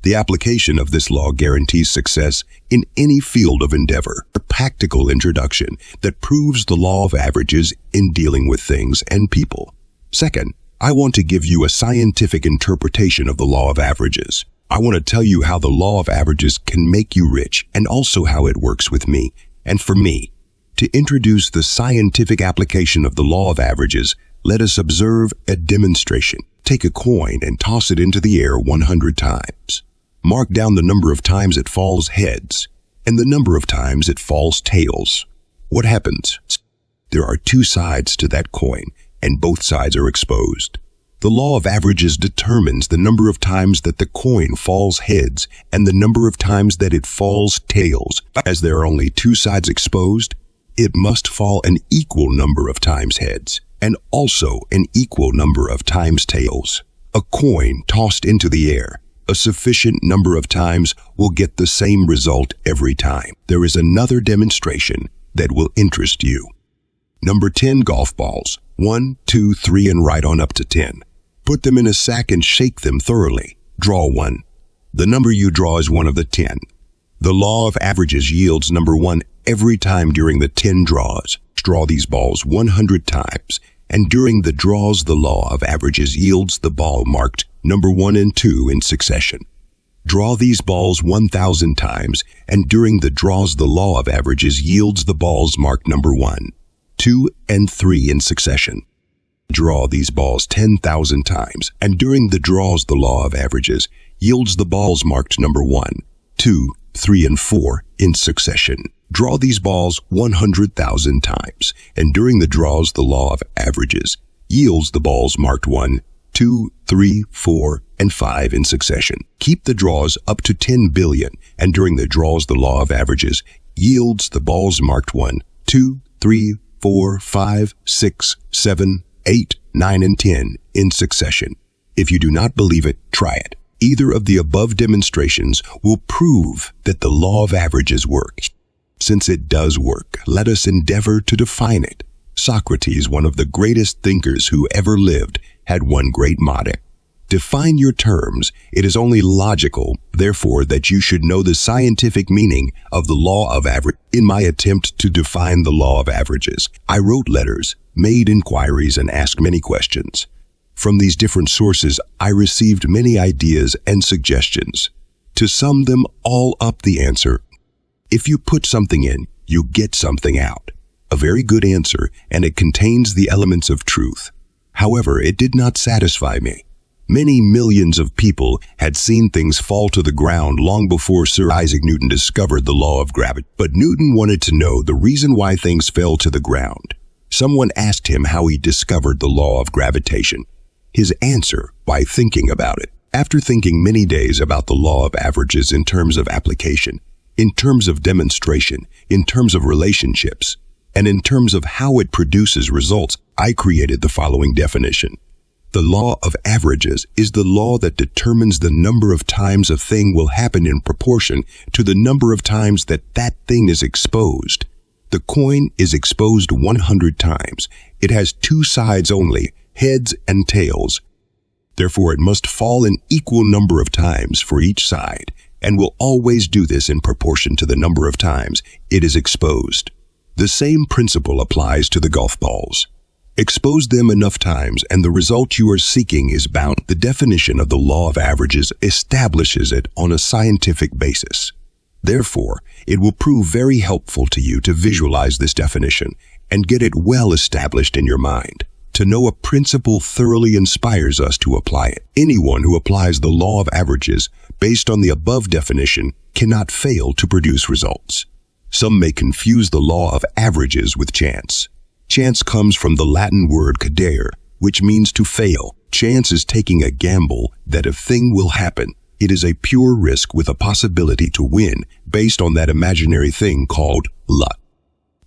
The application of this law guarantees success in any field of endeavor. A practical introduction that proves the law of averages in dealing with things and people. Second, I want to give you a scientific interpretation of the law of averages. I want to tell you how the law of averages can make you rich and also how it works with me and for me. To introduce the scientific application of the law of averages, let us observe a demonstration. Take a coin and toss it into the air 100 times. Mark down the number of times it falls heads and the number of times it falls tails. What happens? There are two sides to that coin, and both sides are exposed. The law of averages determines the number of times that the coin falls heads and the number of times that it falls tails. As there are only two sides exposed, it must fall an equal number of times heads and also an equal number of times tails. A coin tossed into the air a sufficient number of times will get the same result every time. There is another demonstration that will interest you. Number 10 golf balls. 1, 2, 3, and right on up to 10. Put them in a sack and shake them thoroughly. Draw one. The number you draw is one of the 10. The law of averages yields number 1 every time during the 10 draws. Draw these balls 100 times, and during the draws the law of averages yields the ball marked number 1 and 2 in succession. Draw these balls 1,000 times, and during the draws the law of averages yields the balls marked number 1, 2, and 3 in succession. Draw these balls 10,000 times, and during the draws the law of averages yields the balls marked number 1, 2, 3, and 4 in succession. Draw these balls 100,000 times, and during the draws the law of averages yields the balls marked 1, 2, 3, 4, and 5 in succession. Keep the draws up to 10 billion, and during the draws the law of averages yields the balls marked 1, 2, 3, 4, 5, 6, 7, 8, 9, and 10 in succession. If you do not believe it, try it. Either of the above demonstrations will prove that the law of averages works. Since it does work, let us endeavor to define it. Socrates, one of the greatest thinkers who ever lived, had one great motto. Define your terms. It is only logical, therefore, that you should know the scientific meaning of the law of average. In my attempt to define the law of averages, I wrote letters, made inquiries, and asked many questions. From these different sources, I received many ideas and suggestions. To sum them all up, the answer: if you put something in, you get something out. A very good answer, and it contains the elements of truth. However, it did not satisfy me. Many millions of people had seen things fall to the ground long before Sir Isaac Newton discovered the law of gravity. But Newton wanted to know the reason why things fell to the ground. Someone asked him how he discovered the law of gravitation. His answer: by thinking about it. After thinking many days about the law of averages in terms of application, in terms of demonstration, in terms of relationships, and in terms of how it produces results, I created the following definition. The law of averages is the law that determines the number of times a thing will happen in proportion to the number of times that that thing is exposed. The coin is exposed 100 times. It has two sides only, heads and tails. Therefore, it must fall an equal number of times for each side, and will always do this in proportion to the number of times it is exposed. The same principle applies to the golf balls. Expose them enough times, and the result you are seeking is bound. The definition of the law of averages establishes it on a scientific basis. Therefore, it will prove very helpful to you to visualize this definition and get it well established in your mind. To know a principle thoroughly inspires us to apply it. Anyone who applies the law of averages based on the above definition cannot fail to produce results. Some may confuse the law of averages with chance. Chance comes from the Latin word cadere, which means to fail. Chance is taking a gamble that a thing will happen. It is a pure risk with a possibility to win based on that imaginary thing called luck.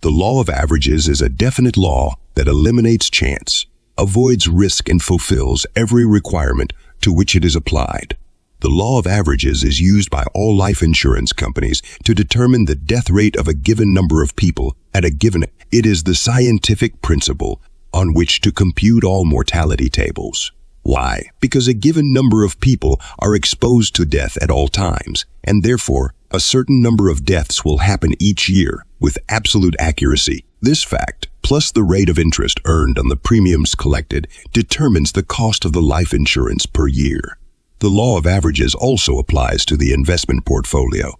The law of averages is a definite law that eliminates chance, avoids risk, and fulfills every requirement to which it is applied. The law of averages is used by all life insurance companies to determine the death rate of a given number of people at a given. It is the scientific principle on which to compute all mortality tables. Why? Because a given number of people are exposed to death at all times, and therefore a certain number of deaths will happen each year with absolute accuracy. This fact, plus the rate of interest earned on the premiums collected, determines the cost of the life insurance per year. The law of averages also applies to the investment portfolio.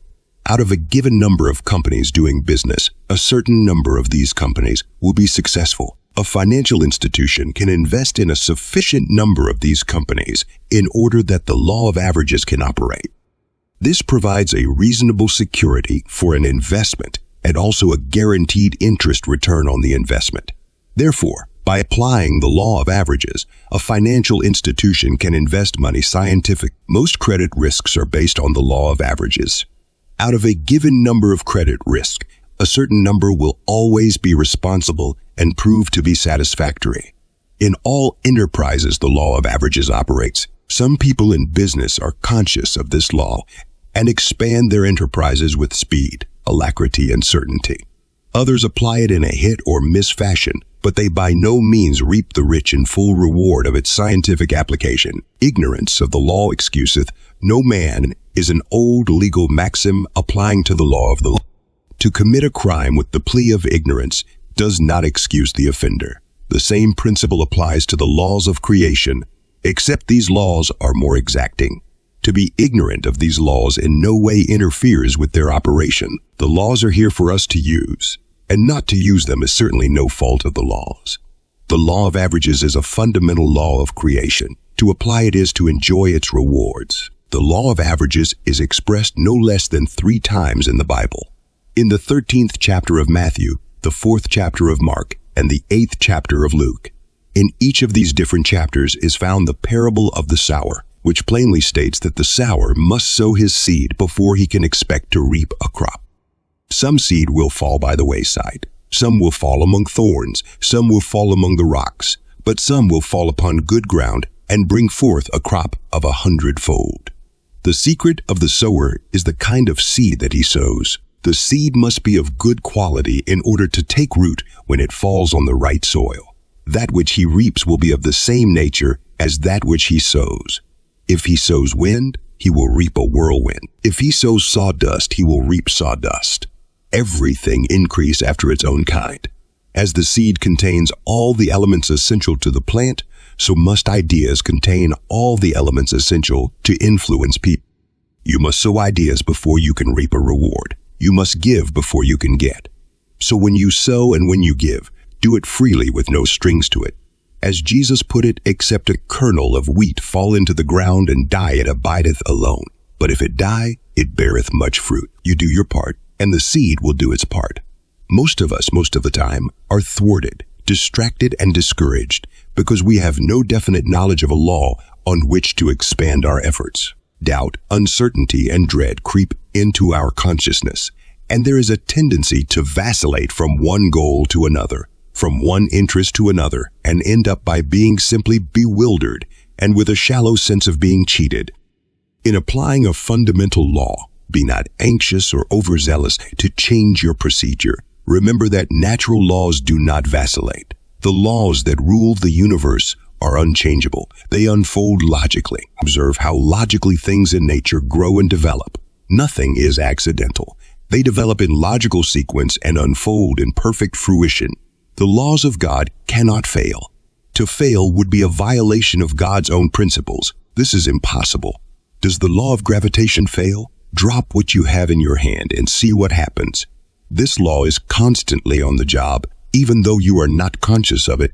Out of a given number of companies doing business, a certain number of these companies will be successful. A financial institution can invest in a sufficient number of these companies in order that the law of averages can operate. This provides a reasonable security for an investment and also a guaranteed interest return on the investment. Therefore, by applying the law of averages, a financial institution can invest money scientifically. Most credit risks are based on the law of averages. Out of a given number of credit risk, a certain number will always be responsible and prove to be satisfactory. In all enterprises, the law of averages operates. Some people in business are conscious of this law and expand their enterprises with speed, alacrity, and certainty. Others apply it in a hit or miss fashion, but they by no means reap the rich and full reward of its scientific application. Ignorance of the law excuseth no man is an old legal maxim applying to the law of the law. To commit a crime with the plea of ignorance does not excuse the offender. The same principle applies to the laws of creation, except these laws are more exacting. To be ignorant of these laws in no way interferes with their operation. The laws are here for us to use, and not to use them is certainly no fault of the laws. The law of averages is a fundamental law of creation. To apply it is to enjoy its rewards. The law of averages is expressed no less than 3 times in the Bible. In the 13th chapter of Matthew, the 4th chapter of Mark, and the 8th chapter of Luke. In each of these different chapters is found the parable of the sower, which plainly states that the sower must sow his seed before he can expect to reap a crop. Some seed will fall by the wayside, some will fall among thorns, some will fall among the rocks, but some will fall upon good ground and bring forth a crop of 100-fold. The secret of the sower is the kind of seed that he sows. The seed must be of good quality in order to take root when it falls on the right soil. That which he reaps will be of the same nature as that which he sows. If he sows wind, he will reap a whirlwind. If he sows sawdust, he will reap sawdust. Everything increase after its own kind. As the seed contains all the elements essential to the plant, so must ideas contain all the elements essential to influence people. You must sow ideas before you can reap a reward. You must give before you can get. So when you sow and when you give, do it freely with no strings to it. As Jesus put it, except a kernel of wheat fall into the ground and die, it abideth alone. But if it die, it beareth much fruit. You do your part, and the seed will do its part. Most of us, most of the time, are thwarted, distracted, and discouraged because we have no definite knowledge of a law on which to expand our efforts. Doubt, uncertainty, and dread creep into our consciousness, and there is a tendency to vacillate from one goal to another, from one interest to another, and end up by being simply bewildered and with a shallow sense of being cheated. In applying a fundamental law, be not anxious or overzealous to change your procedure. Remember that natural laws do not vacillate. The laws that rule the universe are unchangeable. They unfold logically. Observe how logically things in nature grow and develop. Nothing is accidental. They develop in logical sequence and unfold in perfect fruition. The laws of God cannot fail. To fail would be a violation of God's own principles. This is impossible. Does the law of gravitation fail? Drop what you have in your hand and see what happens. This law is constantly on the job, even though you are not conscious of it.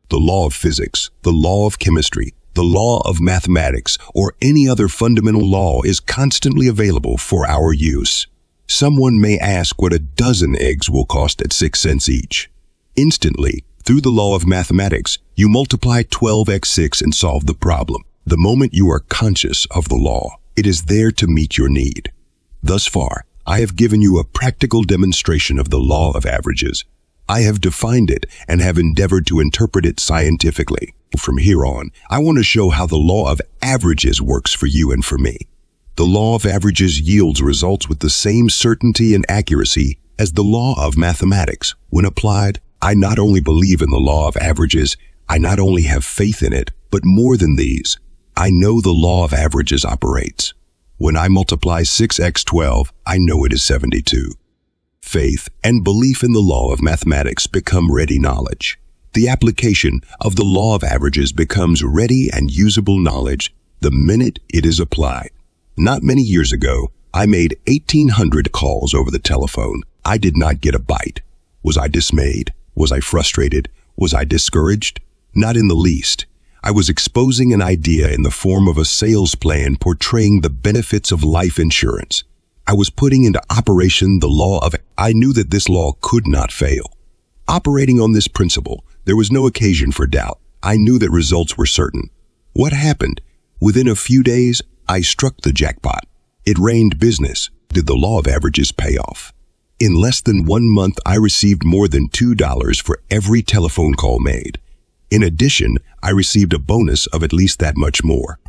The law of physics, the law of chemistry, the law of mathematics, or any other fundamental law is constantly available for our use. Someone may ask what a dozen eggs will cost at 6 cents each. Instantly, through the law of mathematics, you multiply 12x6 and solve the problem. The moment you are conscious of the law, it is there to meet your need. Thus far, I have given you a practical demonstration of the law of averages. I have defined it and have endeavored to interpret it scientifically. From here on, I want to show how the law of averages works for you and for me. The law of averages yields results with the same certainty and accuracy as the law of mathematics. When applied, I not only believe in the law of averages, I not only have faith in it, but more than these, I know the law of averages operates. When I multiply 6x12, I know it is 72. Faith and belief in the law of mathematics become ready knowledge. The application of the law of averages becomes ready and usable knowledge the minute it is applied. Not many years ago, I made 1,800 calls over the telephone. I did not get a bite. Was I dismayed? Was I frustrated? Was I discouraged? Not in the least. I was exposing an idea in the form of a sales plan portraying the benefits of life insurance. I was putting into operation the law of, I knew that this law could not fail. Operating on this principle, there was no occasion for doubt. I knew that results were certain. What happened? Within a few days, I struck the jackpot. It rained business. Did the law of averages pay off? In less than 1 month, I received more than $2 for every telephone call made. In addition, I received a bonus of at least that much more.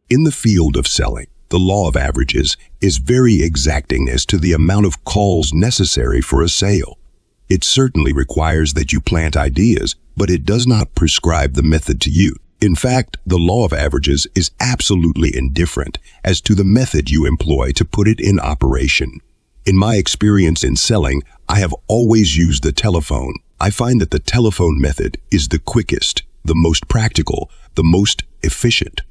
In the field of selling, the law of averages is very exacting as to the amount of calls necessary for a sale. It certainly requires that you plant ideas, but it does not prescribe the method to you. In fact, the law of averages is absolutely indifferent as to the method you employ to put it in operation. In my experience in selling, I have always used the telephone. I find that the telephone method is the quickest, the most practical, the most efficient,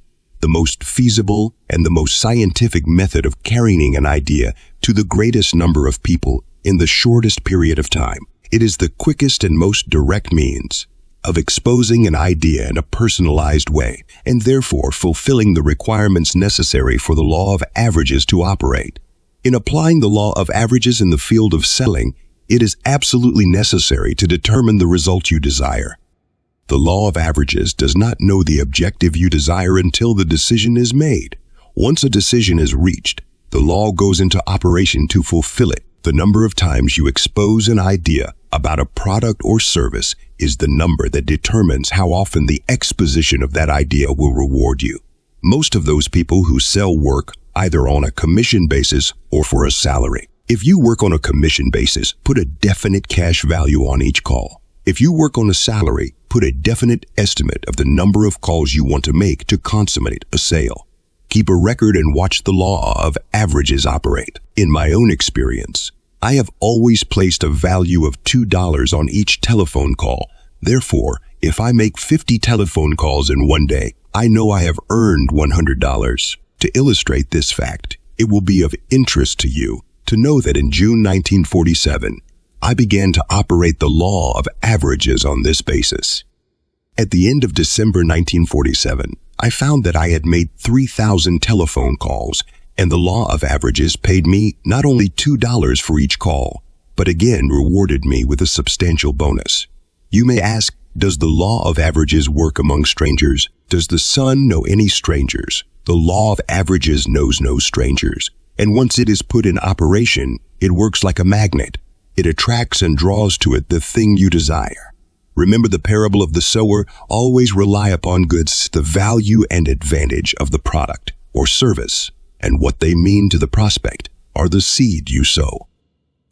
the most feasible, and the most scientific method of carrying an idea to the greatest number of people in the shortest period of time. It is the quickest and most direct means of exposing an idea in a personalized way, and therefore fulfilling the requirements necessary for the law of averages to operate. In applying the law of averages in the field of selling, it is absolutely necessary to determine the result you desire. The law of averages does not know the objective you desire until the decision is made. Once a decision is reached, the law goes into operation to fulfill it. The number of times you expose an idea about a product or service is the number that determines how often the exposition of that idea will reward you. Most of those people who sell work either on a commission basis or for a salary. If you work on a commission basis, put a definite cash value on each call. If you work on a salary, put a definite estimate of the number of calls you want to make to consummate a sale. Keep a record and watch the law of averages operate. In my own experience, I have always placed a value of $2 on each telephone call. Therefore, if I make 50 telephone calls in one day, I know I have earned $100. To illustrate this fact, it will be of interest to you to know that in June 1947, I began to operate the law of averages on this basis. At the end of December 1947, I found that I had made 3,000 telephone calls, and the law of averages paid me not only $2 for each call, but again rewarded me with a substantial bonus. You may ask, does the law of averages work among strangers? Does the sun know any strangers? The law of averages knows no strangers, and once it is put in operation, it works like a magnet. It attracts and draws to it the thing you desire. Remember the parable of the sower. Always rely upon goods, the value and advantage of the product or service, and what they mean to the prospect are the seed you sow.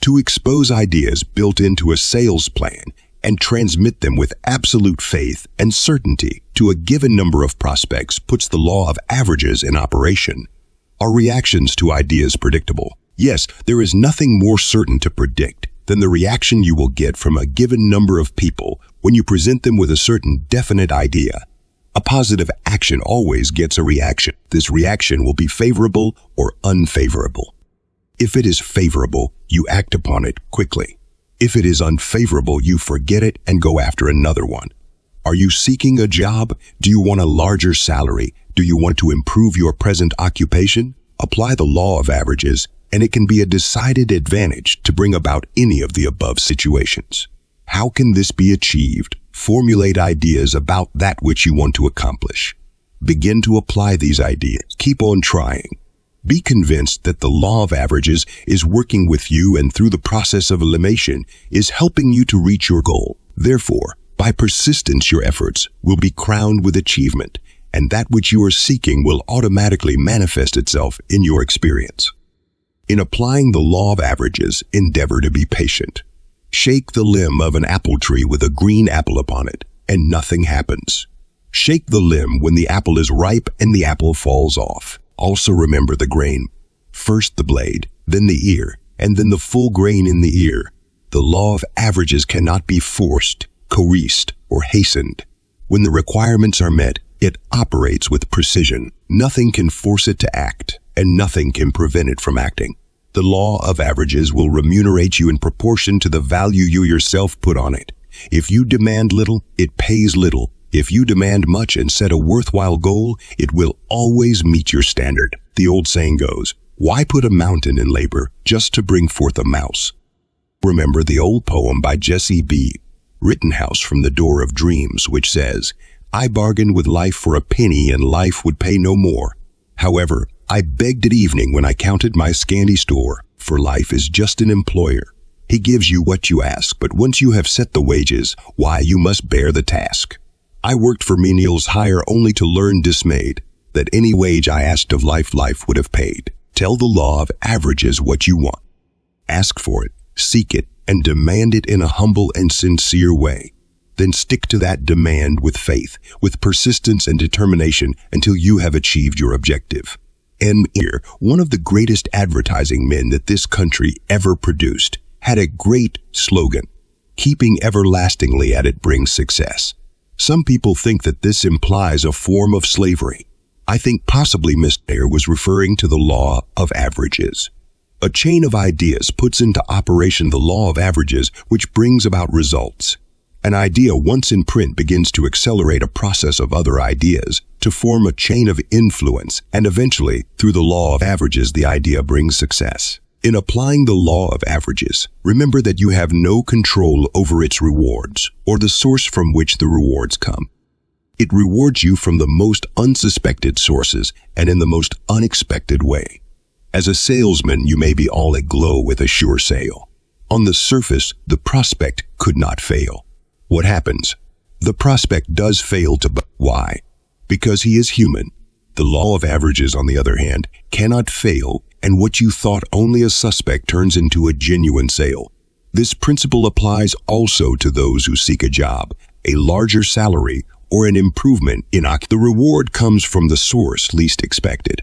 To expose ideas built into a sales plan and transmit them with absolute faith and certainty to a given number of prospects puts the law of averages in operation. Are reactions to ideas predictable? Yes, there is nothing more certain to predict than the reaction you will get from a given number of people when you present them with a certain definite idea. A positive action always gets a reaction. This reaction will be favorable or unfavorable. If it is favorable, you act upon it quickly. If it is unfavorable, you forget it and go after another one. Are you seeking a job? Do you want a larger salary? Do you want to improve your present occupation? Apply the law of averages and it can be a decided advantage to bring about any of the above situations. How can this be achieved? Formulate ideas about that which you want to accomplish. Begin to apply these ideas. Keep on trying. Be convinced that the law of averages is working with you and through the process of elimination is helping you to reach your goal. Therefore, by persistence, your efforts will be crowned with achievement, and that which you are seeking will automatically manifest itself in your experience. In applying the law of averages, endeavor to be patient. Shake the limb of an apple tree with a green apple upon it, and nothing happens. Shake the limb when the apple is ripe and the apple falls off. Also remember the grain. First the blade, then the ear, and then the full grain in the ear. The law of averages cannot be forced, coerced, or hastened. When the requirements are met, it operates with precision. Nothing can force it to act, and nothing can prevent it from acting. The law of averages will remunerate you in proportion to the value you yourself put on it. If you demand little, it pays little. If you demand much and set a worthwhile goal, it will always meet your standard. The old saying goes, why put a mountain in labor just to bring forth a mouse? Remember the old poem by Jesse B. Rittenhouse from The Door of Dreams, which says, I bargained with life for a penny and life would pay no more. However, I begged at evening when I counted my scanty store, for life is just an employer. He gives you what you ask, but once you have set the wages, why, you must bear the task. I worked for menials hire only to learn dismayed that any wage I asked of life would have paid. Tell the law of averages what you want. Ask for it, seek it, and demand it in a humble and sincere way. Then stick to that demand with faith, with persistence and determination until you have achieved your objective. M. Ear, one of the greatest advertising men that this country ever produced, had a great slogan, keeping everlastingly at it brings success. Some people think that this implies a form of slavery. I think possibly Mr. Ear was referring to the law of averages. A chain of ideas puts into operation the law of averages, which brings about results. An idea once in print begins to accelerate a process of other ideas to form a chain of influence, and eventually, through the law of averages, the idea brings success. In applying the law of averages, remember that you have no control over its rewards or the source from which the rewards come. It rewards you from the most unsuspected sources and in the most unexpected way. As a salesman, you may be all aglow with a sure sale. On the surface, the prospect could not fail. What happens? The prospect does fail to buy. Why? Because he is human. The law of averages, on the other hand, cannot fail, and what you thought only a suspect turns into a genuine sale. This principle applies also to those who seek a job, a larger salary, or an improvement in occupancy. The reward comes from the source least expected.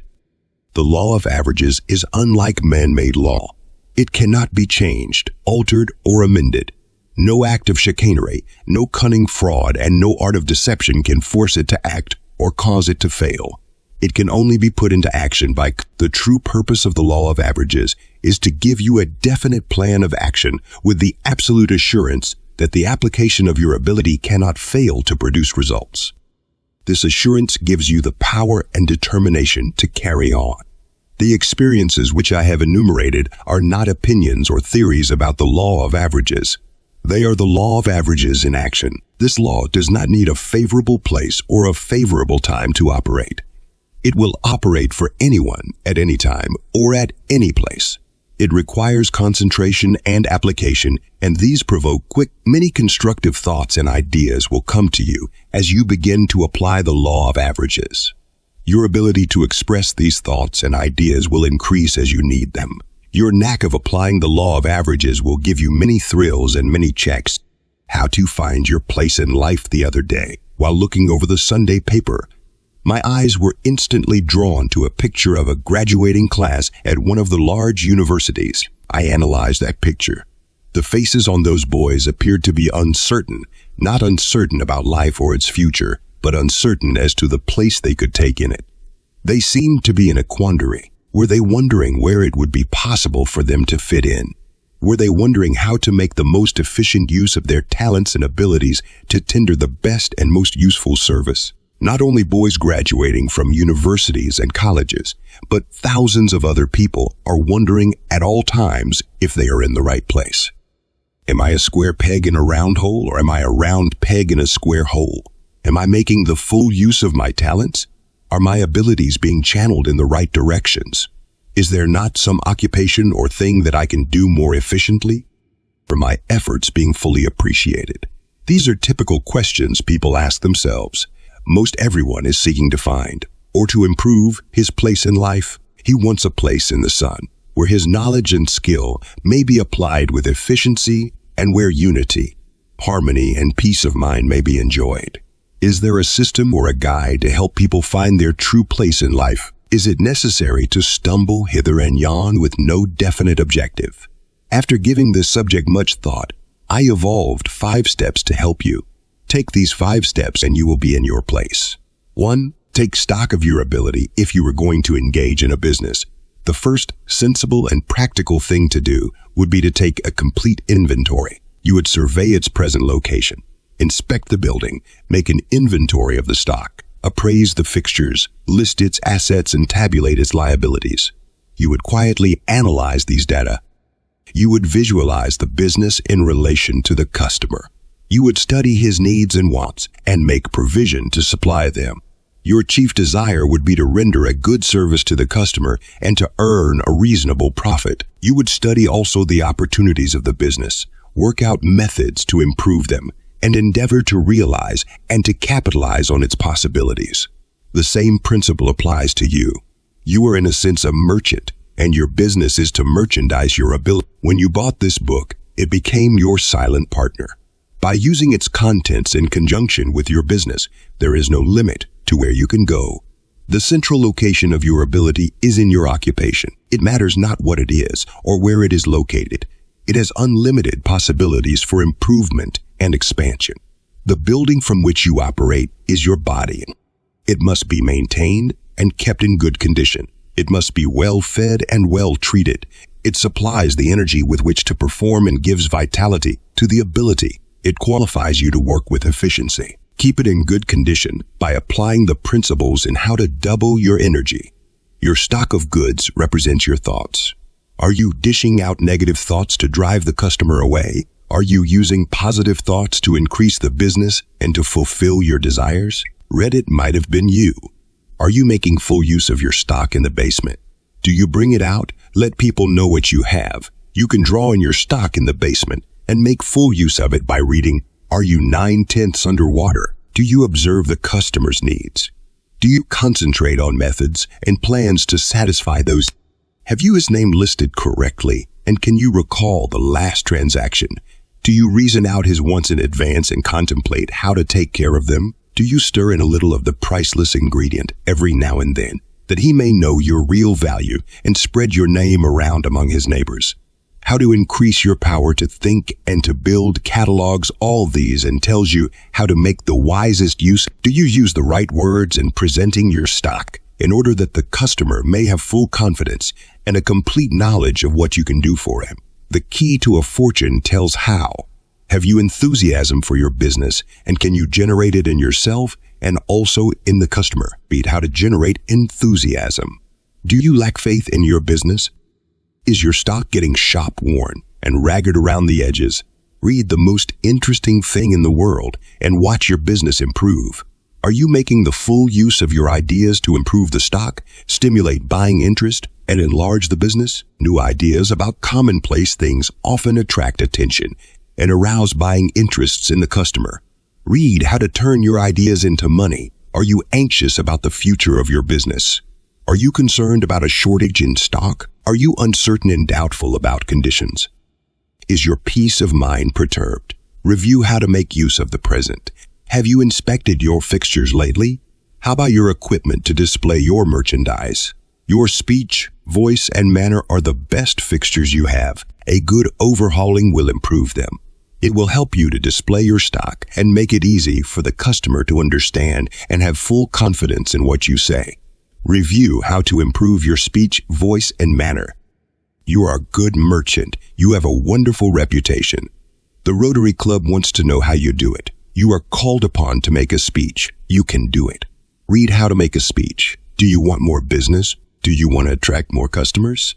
The law of averages is unlike man-made law. It cannot be changed, altered, or amended. No act of chicanery, no cunning fraud, and no art of deception can force it to act or cause it to fail. It can only be put into action by the true purpose of the law of averages is to give you a definite plan of action with the absolute assurance that the application of your ability cannot fail to produce results. This assurance gives you the power and determination to carry on. The experiences which I have enumerated are not opinions or theories about the law of averages. They are the law of averages in action. This law does not need a favorable place or a favorable time to operate. It will operate for anyone at any time or at any place. It requires concentration and application, and these provoke quick. Many constructive thoughts and ideas will come to you as you begin to apply the law of averages. Your ability to express these thoughts and ideas will increase as you need them. Your knack of applying the law of averages will give you many thrills and many checks. How to find your place in life. The other day, while looking over the Sunday paper, my eyes were instantly drawn to a picture of a graduating class at one of the large universities. I analyzed that picture. The faces on those boys appeared to be uncertain, not uncertain about life or its future, but uncertain as to the place they could take in it. They seemed to be in a quandary. Were they wondering where it would be possible for them to fit in? Were they wondering how to make the most efficient use of their talents and abilities to tender the best and most useful service? Not only boys graduating from universities and colleges, but thousands of other people are wondering at all times if they are in the right place. Am I a square peg in a round hole, or am I a round peg in a square hole? Am I making the full use of my talents? Are my abilities being channeled in the right directions? Is there not some occupation or thing that I can do more efficiently? Are my efforts being fully appreciated? These are typical questions people ask themselves. Most everyone is seeking to find, or to improve, his place in life. He wants a place in the sun, where his knowledge and skill may be applied with efficiency and where unity, harmony, and peace of mind may be enjoyed. Is there a system or a guide to help people find their true place in life? Is it necessary to stumble hither and yon with no definite objective? After giving this subject much thought, I evolved 5 steps to help you. Take these 5 steps and you will be in your place. 1. Take stock of your ability if you are going to engage in a business. The first sensible and practical thing to do would be to take a complete inventory. You would survey its present location, inspect the building, make an inventory of the stock, appraise the fixtures, list its assets, and tabulate its liabilities. You would quietly analyze these data. You would visualize the business in relation to the customer. You would study his needs and wants and make provision to supply them. Your chief desire would be to render a good service to the customer and to earn a reasonable profit. You would study also the opportunities of the business, work out methods to improve them, and endeavor to realize and to capitalize on its possibilities. The same principle applies to you. You are in a sense a merchant, and your business is to merchandise your ability. When you bought this book, it became your silent partner. By using its contents in conjunction with your business, there is no limit to where you can go. The central location of your ability is in your occupation. It matters not what it is or where it is located. It has unlimited possibilities for improvement and expansion. The building from which you operate is your body. It must be maintained and kept in good condition. It must be well fed and well treated. It supplies the energy with which to perform and gives vitality to the ability. It qualifies you to work with efficiency. Keep it in good condition by applying the principles in how to double your energy. Your stock of goods represents your thoughts. Are you dishing out negative thoughts to drive the customer away? Are you using positive thoughts to increase the business and to fulfill your desires? Reddit might have been you. Are you making full use of your stock in the basement? Do you bring it out? Let people know what you have. You can draw on your stock in the basement and make full use of it by reading, Are you 9/10 underwater? Do you observe the customer's needs? Do you concentrate on methods and plans to satisfy those? Have you his name listed correctly? And can you recall the last transaction? Do you reason out his wants in advance and contemplate how to take care of them? Do you stir in a little of the priceless ingredient every now and then, that he may know your real value and spread your name around among his neighbors? How to increase your power to think and to build catalogs all these and tells you how to make the wisest use. Do you use the right words in presenting your stock in order that the customer may have full confidence and a complete knowledge of what you can do for him? The key to a fortune tells how. Have you enthusiasm for your business, and can you generate it in yourself and also in the customer? Read how to generate enthusiasm. Do you lack faith in your business? Is your stock getting shop-worn and ragged around the edges? Read The Most Interesting Thing in the World and watch your business improve. Are you making the full use of your ideas to improve the stock, stimulate buying interest, and enlarge the business? New ideas about commonplace things often attract attention and arouse buying interests in the customer. Read how to turn your ideas into money. Are you anxious about the future of your business? Are you concerned about a shortage in stock? Are you uncertain and doubtful about conditions? Is your peace of mind perturbed? Review how to make use of the present. Have you inspected your fixtures lately? How about your equipment to display your merchandise? Your speech, voice, and manner are the best fixtures you have. A good overhauling will improve them. It will help you to display your stock and make it easy for the customer to understand and have full confidence in what you say. Review how to improve your speech, voice, and manner. You are a good merchant. You have a wonderful reputation. The Rotary Club wants to know how you do it. You are called upon to make a speech. You can do it. Read how to make a speech. Do you want more business? Do you want to attract more customers?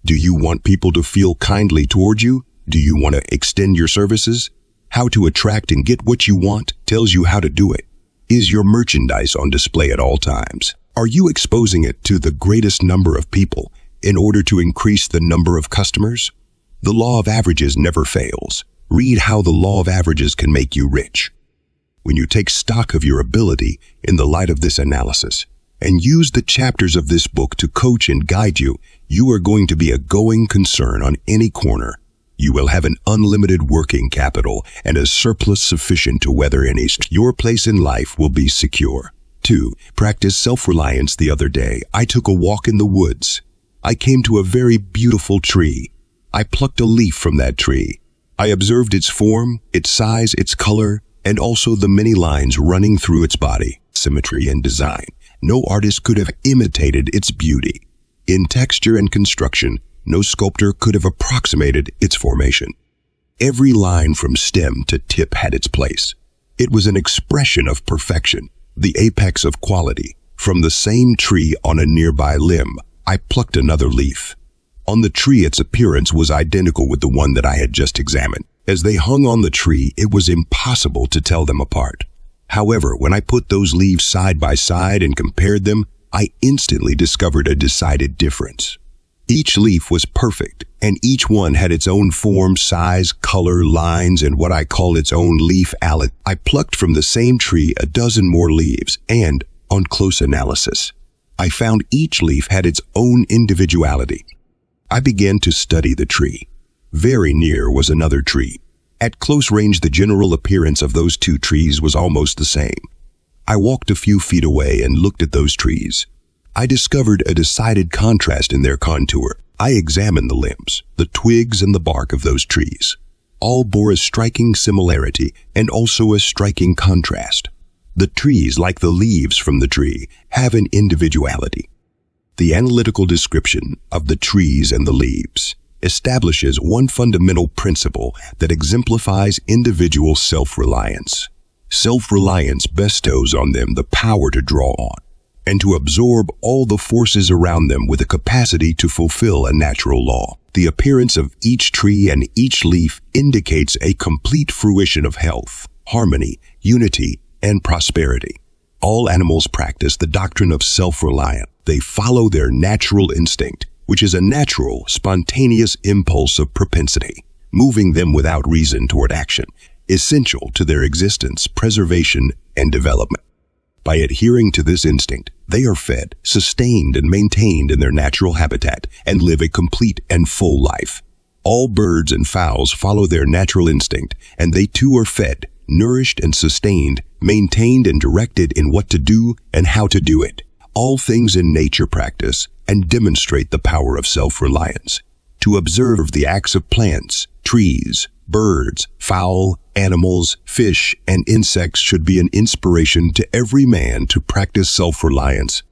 Do you want people to feel kindly toward you? Do you want to extend your services? How to attract and get what you want tells you how to do it. Is your merchandise on display at all times? Are you exposing it to the greatest number of people in order to increase the number of customers? The law of averages never fails. Read how the law of averages can make you rich. When you take stock of your ability in the light of this analysis and use the chapters of this book to coach and guide you, you are going to be a going concern on any corner. You will have an unlimited working capital and a surplus sufficient to weather any storm. Your place in life will be secure. 2. Practice self-reliance. The other day, I took a walk in the woods. I came to a very beautiful tree. I plucked a leaf from that tree. I observed its form, its size, its color, and also the many lines running through its body, symmetry and design. No artist could have imitated its beauty. In texture and construction, no sculptor could have approximated its formation. Every line from stem to tip had its place. It was an expression of perfection, the apex of quality. From the same tree on a nearby limb, I plucked another leaf. On the tree, its appearance was identical with the one that I had just examined. As they hung on the tree, it was impossible to tell them apart. However, when I put those leaves side by side and compared them, I instantly discovered a decided difference. Each leaf was perfect, and each one had its own form, size, color, lines, and what I call its own leaf allet. I plucked from the same tree a dozen more leaves, and, on close analysis, I found each leaf had its own individuality. I began to study the tree. Very near was another tree. At close range, the general appearance of those two trees was almost the same. I walked a few feet away and looked at those trees. I discovered a decided contrast in their contour. I examined the limbs, the twigs, and the bark of those trees. All bore a striking similarity and also a striking contrast. The trees, like the leaves from the tree, have an individuality. The analytical description of the trees and the leaves establishes one fundamental principle that exemplifies individual self-reliance. Self-reliance bestows on them the power to draw on and to absorb all the forces around them with a capacity to fulfill a natural law. The appearance of each tree and each leaf indicates a complete fruition of health, harmony, unity, and prosperity. All animals practice the doctrine of self-reliance. They follow their natural instinct, which is a natural, spontaneous impulse of propensity, moving them without reason toward action, essential to their existence, preservation, and development. By adhering to this instinct, they are fed, sustained, and maintained in their natural habitat and live a complete and full life. All birds and fowls follow their natural instinct, and they too are fed, nourished, and sustained, maintained, and directed in what to do and how to do it. All things in nature practice and demonstrate the power of self-reliance. To observe the acts of plants, trees, birds, fowl, animals, fish, and insects should be an inspiration to every man to practice self-reliance.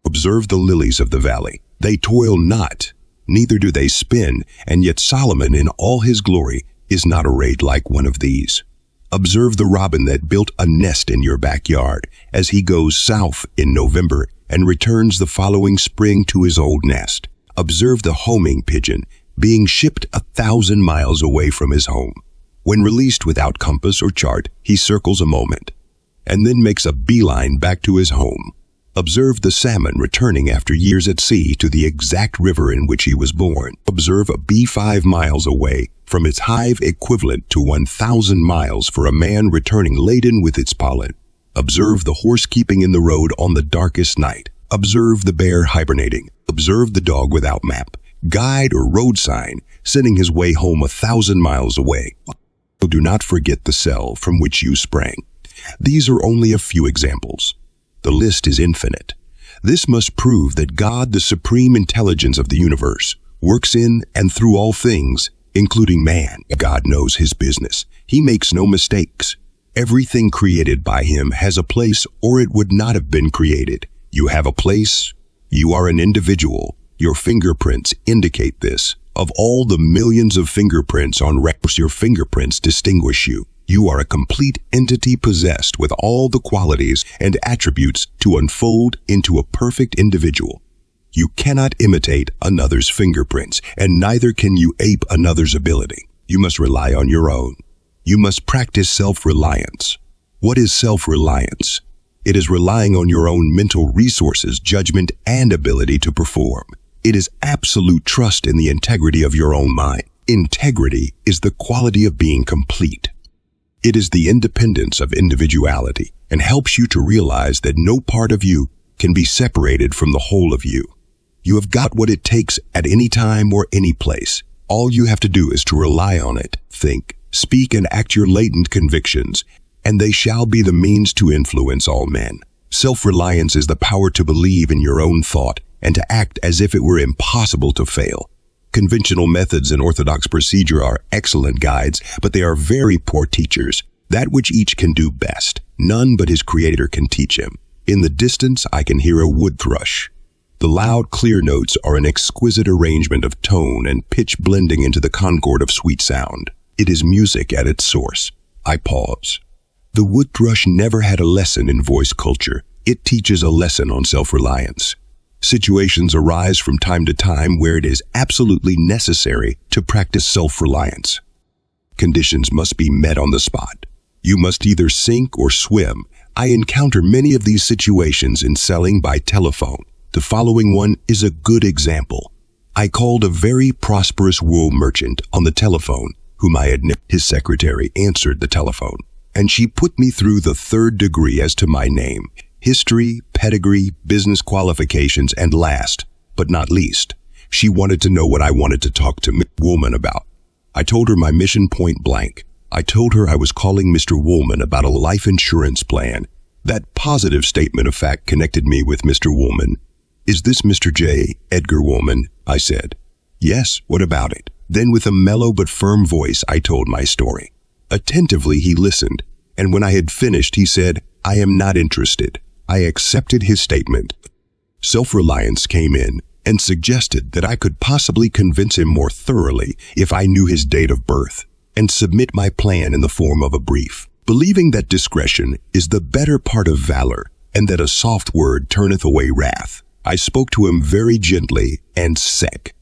Observe the lilies of the valley. They toil not, neither do they spin, and yet Solomon in all his glory is not arrayed like one of these. Observe the robin that built a nest in your backyard as he goes south in November and returns the following spring to his old nest. Observe the homing pigeon being shipped 1,000 miles away from his home. When released without compass or chart, he circles a moment and then makes a beeline back to his home. Observe the salmon returning after years at sea to the exact river in which he was born. Observe a bee 5 miles away from its hive, equivalent to 1,000 miles for a man returning laden with its pollen. Observe the horse keeping in the road on the darkest night. Observe the bear hibernating. Observe the dog without map, guide, or road sign, sending his way home 1,000 miles away. Do not forget the cell from which you sprang. These are only a few examples. The list is infinite. This must prove that God, the supreme intelligence of the universe, works in and through all things, including man. God knows his business. He makes no mistakes. Everything created by him has a place, or it would not have been created. You have a place. You are an individual. Your fingerprints indicate this. Of all the millions of fingerprints on records, your fingerprints distinguish you. You are a complete entity possessed with all the qualities and attributes to unfold into a perfect individual. You cannot imitate another's fingerprints, and neither can you ape another's ability. You must rely on your own. You must practice self-reliance. What is self-reliance? It is relying on your own mental resources, judgment, and ability to perform. It is absolute trust in the integrity of your own mind. Integrity is the quality of being complete. It is the independence of individuality and helps you to realize that no part of you can be separated from the whole of you. You have got what it takes at any time or any place. All you have to do is to rely on it, think, speak, and act your latent convictions, and they shall be the means to influence all men. Self-reliance is the power to believe in your own thought and to act as if it were impossible to fail. Conventional methods and orthodox procedure are excellent guides, but they are very poor teachers. That which each can do best, none but his Creator can teach him. In the distance, I can hear a wood thrush. The loud, clear notes are an exquisite arrangement of tone and pitch blending into the concord of sweet sound. It is music at its source. I pause. The wood thrush never had a lesson in voice culture. It teaches a lesson on self-reliance. Situations arise from time to time where it is absolutely necessary to practice self-reliance. Conditions must be met on the spot. You must either sink or swim. I encounter many of these situations in selling by telephone. The following one is a good example. I called a very prosperous wool merchant on the telephone, whom I had nipped. His secretary answered the telephone, and she put me through the third degree as to my name, history, pedigree, business qualifications, and last, but not least, she wanted to know what I wanted to talk to Miss Woolman about. I told her my mission point blank. I told her I was calling Mr. Woolman about a life insurance plan. That positive statement of fact connected me with Mr. Woolman. "Is this Mr. J. Edgar Woolman?" I said. "Yes, what about it?" Then with a mellow but firm voice, I told my story. Attentively, he listened, and when I had finished, he said, "I am not interested." I accepted his statement. Self-reliance came in and suggested that I could possibly convince him more thoroughly if I knew his date of birth and submit my plan in the form of a brief. Believing that discretion is the better part of valor and that a soft word turneth away wrath, I spoke to him very gently and sec.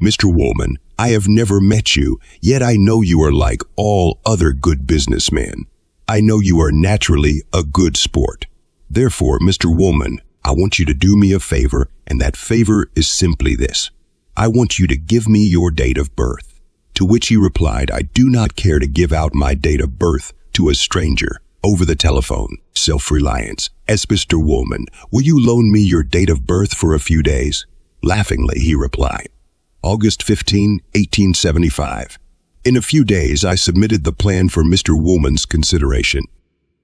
"Mr. Woolman, I have never met you, yet I know you are like all other good businessmen. I know you are naturally a good sport. Therefore, Mr. Woolman, I want you to do me a favor, and that favor is simply this. I want you to give me your date of birth." To which he replied, "I do not care to give out my date of birth to a stranger over the telephone." Self-reliance. "As Mr. Woolman, will you loan me your date of birth for a few days?" Laughingly, he replied, "August 15, 1875. In a few days, I submitted the plan for Mr. Woolman's consideration.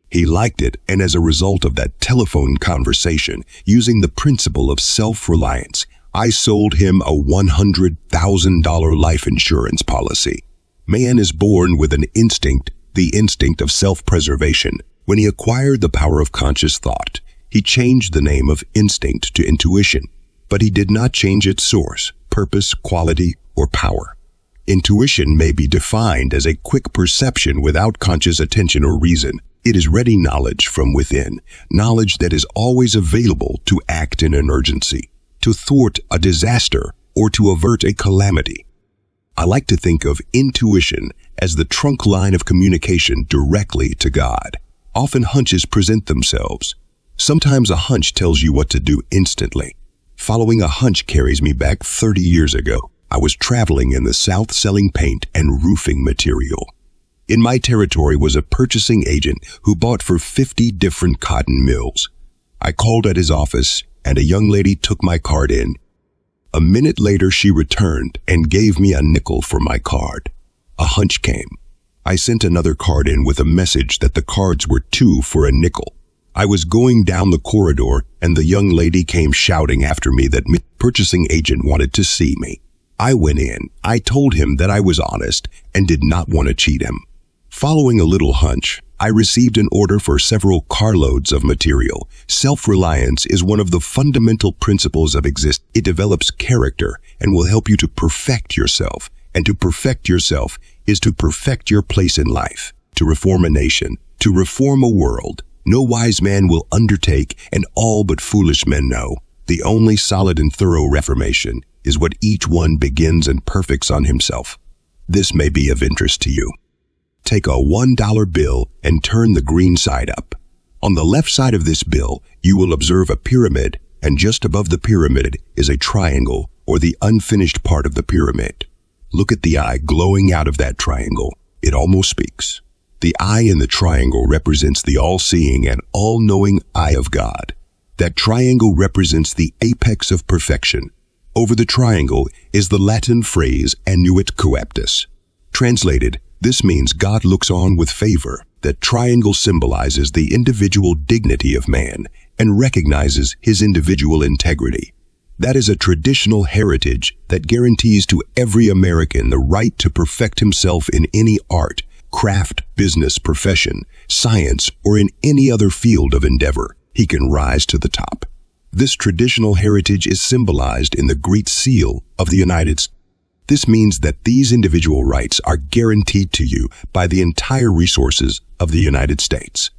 He liked it, and as a result of that telephone conversation, using the principle of self-reliance, I sold him a $100,000 life insurance policy. Man is born with an instinct, the instinct of self-preservation. When he acquired the power of conscious thought, he changed the name of instinct to intuition, but he did not change its source, purpose, quality, or power. Intuition may be defined as a quick perception without conscious attention or reason. It is ready knowledge from within, knowledge that is always available to act in an emergency, to thwart a disaster, or to avert a calamity. I like to think of intuition as the trunk line of communication directly to God. Often hunches present themselves. Sometimes a hunch tells you what to do instantly. Following a hunch carries me back 30 years ago. I was traveling in the South selling paint and roofing material. In my territory was a purchasing agent who bought for 50 different cotton mills. I called at his office, and a young lady took my card in. A minute later, she returned and gave me a nickel for my card. A hunch came. I sent another card in with a message that the cards were 2 for a nickel. I was going down the corridor, and the young lady came shouting after me that my purchasing agent wanted to see me. I went in. I told him that I was honest and did not want to cheat him. Following a little hunch, I received an order for several carloads of material. Self-reliance is one of the fundamental principles of existence. It develops character and will help you to perfect yourself. And to perfect yourself is to perfect your place in life. to reform a nation, to reform a world, no wise man will undertake, and all but foolish men know. The only solid and thorough reformation is what each one begins and perfects on himself. This may be of interest to you. Take a $1 bill and turn the green side up. On the left side of this bill, you will observe a pyramid, and just above the pyramid is a triangle, or the unfinished part of the pyramid. Look at the eye glowing out of that triangle. It almost speaks. The eye in the triangle represents the all-seeing and all-knowing eye of God. That triangle represents the apex of perfection. Over the triangle is the Latin phrase annuit coeptus. Translated, this means God looks on with favor. That triangle symbolizes the individual dignity of man and recognizes his individual integrity. That is a traditional heritage that guarantees to every American the right to perfect himself in any art, craft, business, profession, science, or in any other field of endeavor. He can rise to the top. This traditional heritage is symbolized in the Great Seal of the United States. This means that these individual rights are guaranteed to you by the entire resources of the United States.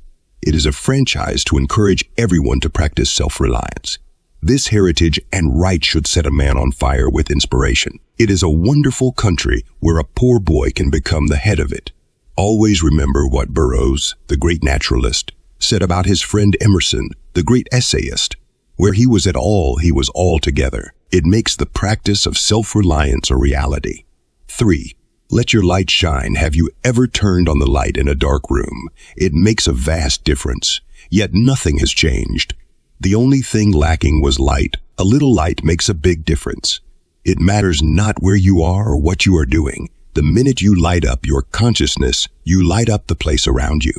It is a franchise to encourage everyone to practice self-reliance. This heritage and right should set a man on fire with inspiration. It is a wonderful country where a poor boy can become the head of it. Always remember what Burroughs, the great naturalist, said about his friend Emerson, the great essayist. Where he was at all, he was altogether. It makes the practice of self-reliance a reality. 3. Let your light shine. Have you ever turned on the light in a dark room? It makes a vast difference. Yet nothing has changed. The only thing lacking was light. A little light makes a big difference. It matters not where you are or what you are doing. The minute you light up your consciousness, you light up the place around you.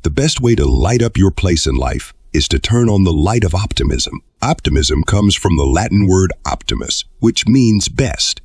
The best way to light up your place in life is to turn on the light of optimism. Optimism comes from the Latin word optimus, which means best.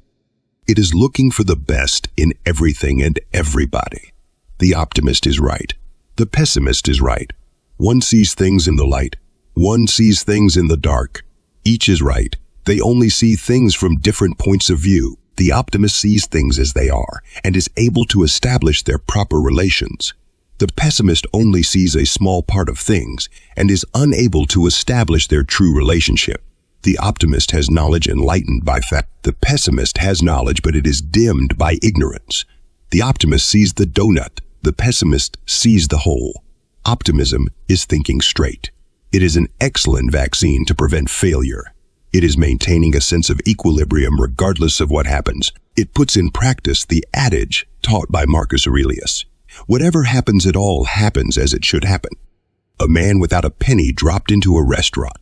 It is looking for the best in everything and everybody. The optimist is right. The pessimist is right. One sees things in the light. One sees things in the dark. Each is right. They only see things from different points of view. The optimist sees things as they are and is able to establish their proper relations. The pessimist only sees a small part of things and is unable to establish their true relationship. The optimist has knowledge enlightened by fact. The pessimist has knowledge, but it is dimmed by ignorance. The optimist sees the donut. The pessimist sees the hole. Optimism is thinking straight. It is an excellent vaccine to prevent failure. It is maintaining a sense of equilibrium regardless of what happens. It puts in practice the adage taught by Marcus Aurelius. Whatever happens at all happens as it should happen. A man without a penny dropped into a restaurant.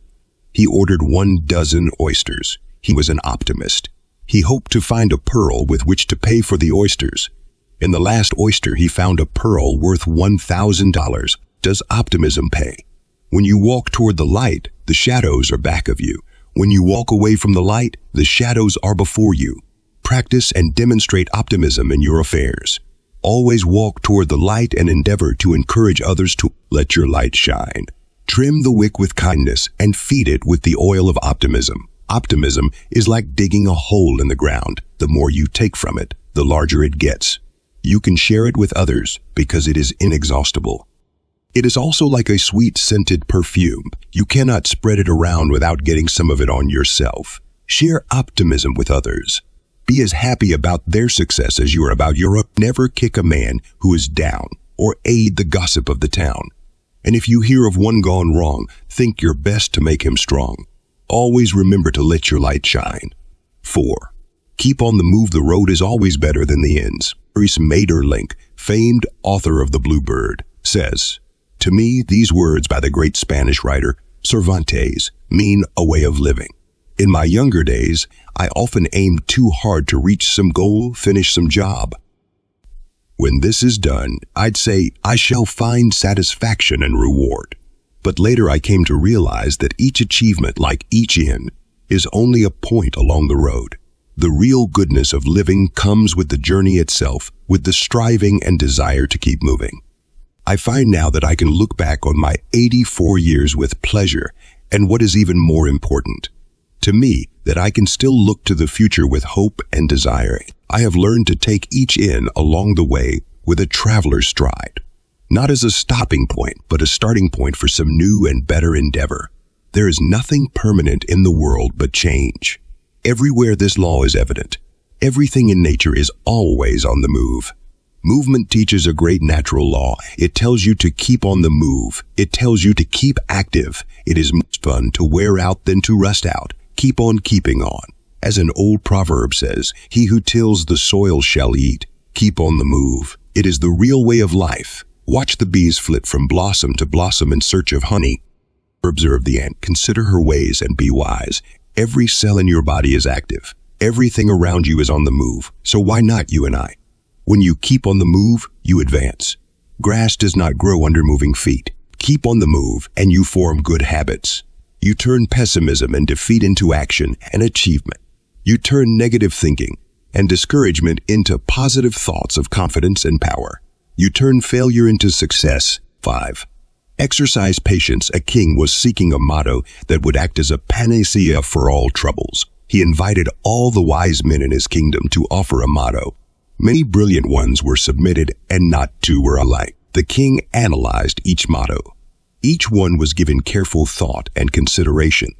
He ordered 12 oysters. He was an optimist. He hoped to find a pearl with which to pay for the oysters. In the last oyster, he found a pearl worth $1,000. Does optimism pay? When you walk toward the light, the shadows are back of you. When you walk away from the light, the shadows are before you. Practice and demonstrate optimism in your affairs. Always walk toward the light and endeavor to encourage others to let your light shine. Trim the wick with kindness and feed it with the oil of optimism. Optimism is like digging a hole in the ground. The more you take from it, the larger it gets. You can share it with others because it is inexhaustible. It is also like a sweet scented perfume. You cannot spread it around without getting some of it on yourself. Share optimism with others. Be as happy about their success as you are about yours. Never kick a man who is down or aid the gossip of the town. And if you hear of one gone wrong, think your best to make him strong. Always remember to let your light shine. 4. Keep on the move. The road is always better than the ends. Maurice Maeterlinck, famed author of The Bluebird, says, "To me, these words by the great Spanish writer Cervantes mean a way of living. In my younger days, I often aimed too hard to reach some goal, finish some job. When this is done, I'd say I shall find satisfaction and reward. But later I came to realize that each achievement, like each inn, is only a point along the road. The real goodness of living comes with the journey itself, with the striving and desire to keep moving. I find now that I can look back on my 84 years with pleasure, and what is even more important, to me, that I can still look to the future with hope and desire. I have learned to take each inn along the way with a traveler's stride. not as a stopping point, but a starting point for some new and better endeavor. There is nothing permanent in the world but change. Everywhere this law is evident. Everything in nature is always on the move. Movement teaches a great natural law. It tells you to keep on the move. It tells you to keep active. It is more fun to wear out than to rust out. Keep on keeping on. As an old proverb says, he who tills the soil shall eat. Keep on the move. It is the real way of life. Watch the bees flit from blossom to blossom in search of honey. Observe the ant. Consider her ways and be wise. Every cell in your body is active. Everything around you is on the move. So why not you and I? When you keep on the move, you advance. Grass does not grow under moving feet. Keep on the move and you form good habits. You turn pessimism and defeat into action and achievement. You turn negative thinking and discouragement into positive thoughts of confidence and power. You turn failure into success. 5. Exercise patience. A king was seeking a motto that would act as a panacea for all troubles. He invited all the wise men in his kingdom to offer a motto. Many brilliant ones were submitted, and not two were alike. The king analyzed each motto. Each one was given careful thought and consideration.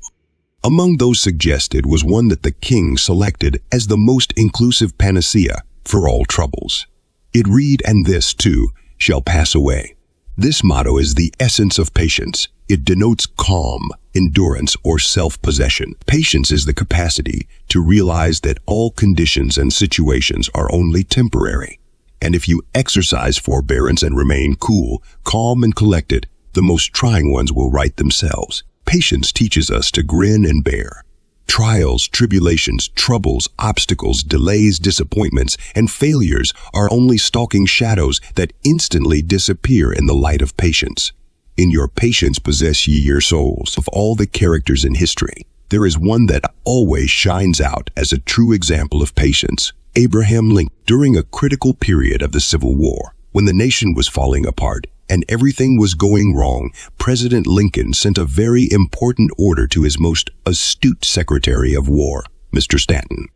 Among those suggested was one that the king selected as the most inclusive panacea for all troubles. It read, "And this, too, shall pass away." This motto is the essence of patience. It denotes calm, endurance, or self-possession. Patience is the capacity to realize that all conditions and situations are only temporary. And if you exercise forbearance and remain cool, calm, and collected, the most trying ones will right themselves. Patience teaches us to grin and bear. Trials, tribulations, troubles, obstacles, delays, disappointments, and failures are only stalking shadows that instantly disappear in the light of patience. In your patience possess ye your souls. Of all the characters in history, there is one that always shines out as a true example of patience: Abraham Lincoln. During a critical period of the Civil War, when the nation was falling apart and everything was going wrong, President Lincoln sent a very important order to his most astute Secretary of War, Mr. Stanton.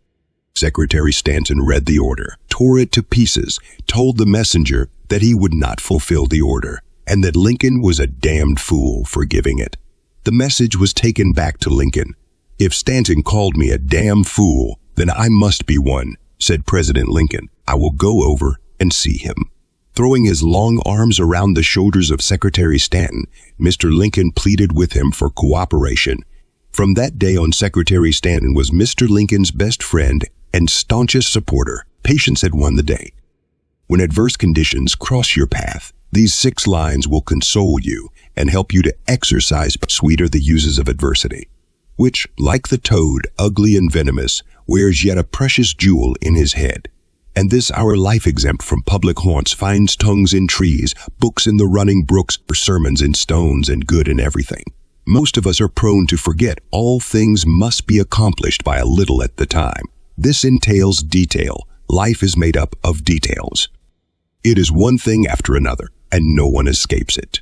Secretary Stanton read the order, tore it to pieces, told the messenger that he would not fulfill the order, and that Lincoln was a damned fool for giving it. The message was taken back to Lincoln. "If Stanton called me a damn fool, then I must be one," said President Lincoln. "I will go over and see him." Throwing his long arms around the shoulders of Secretary Stanton, Mr. Lincoln pleaded with him for cooperation. From that day on, Secretary Stanton was Mr. Lincoln's best friend and staunchest supporter. Patience had won the day. When adverse conditions cross your path, these 6 lines will console you and help you to exercise. Sweet are the uses of adversity, which, like the toad, ugly and venomous, wears yet a precious jewel in his head. And this our life exempt from public haunts finds tongues in trees, books in the running brooks, sermons in stones, and good in everything. Most of us are prone to forget all things must be accomplished by a little at the time. This entails detail. Life is made up of details. It is one thing after another, and no one escapes it.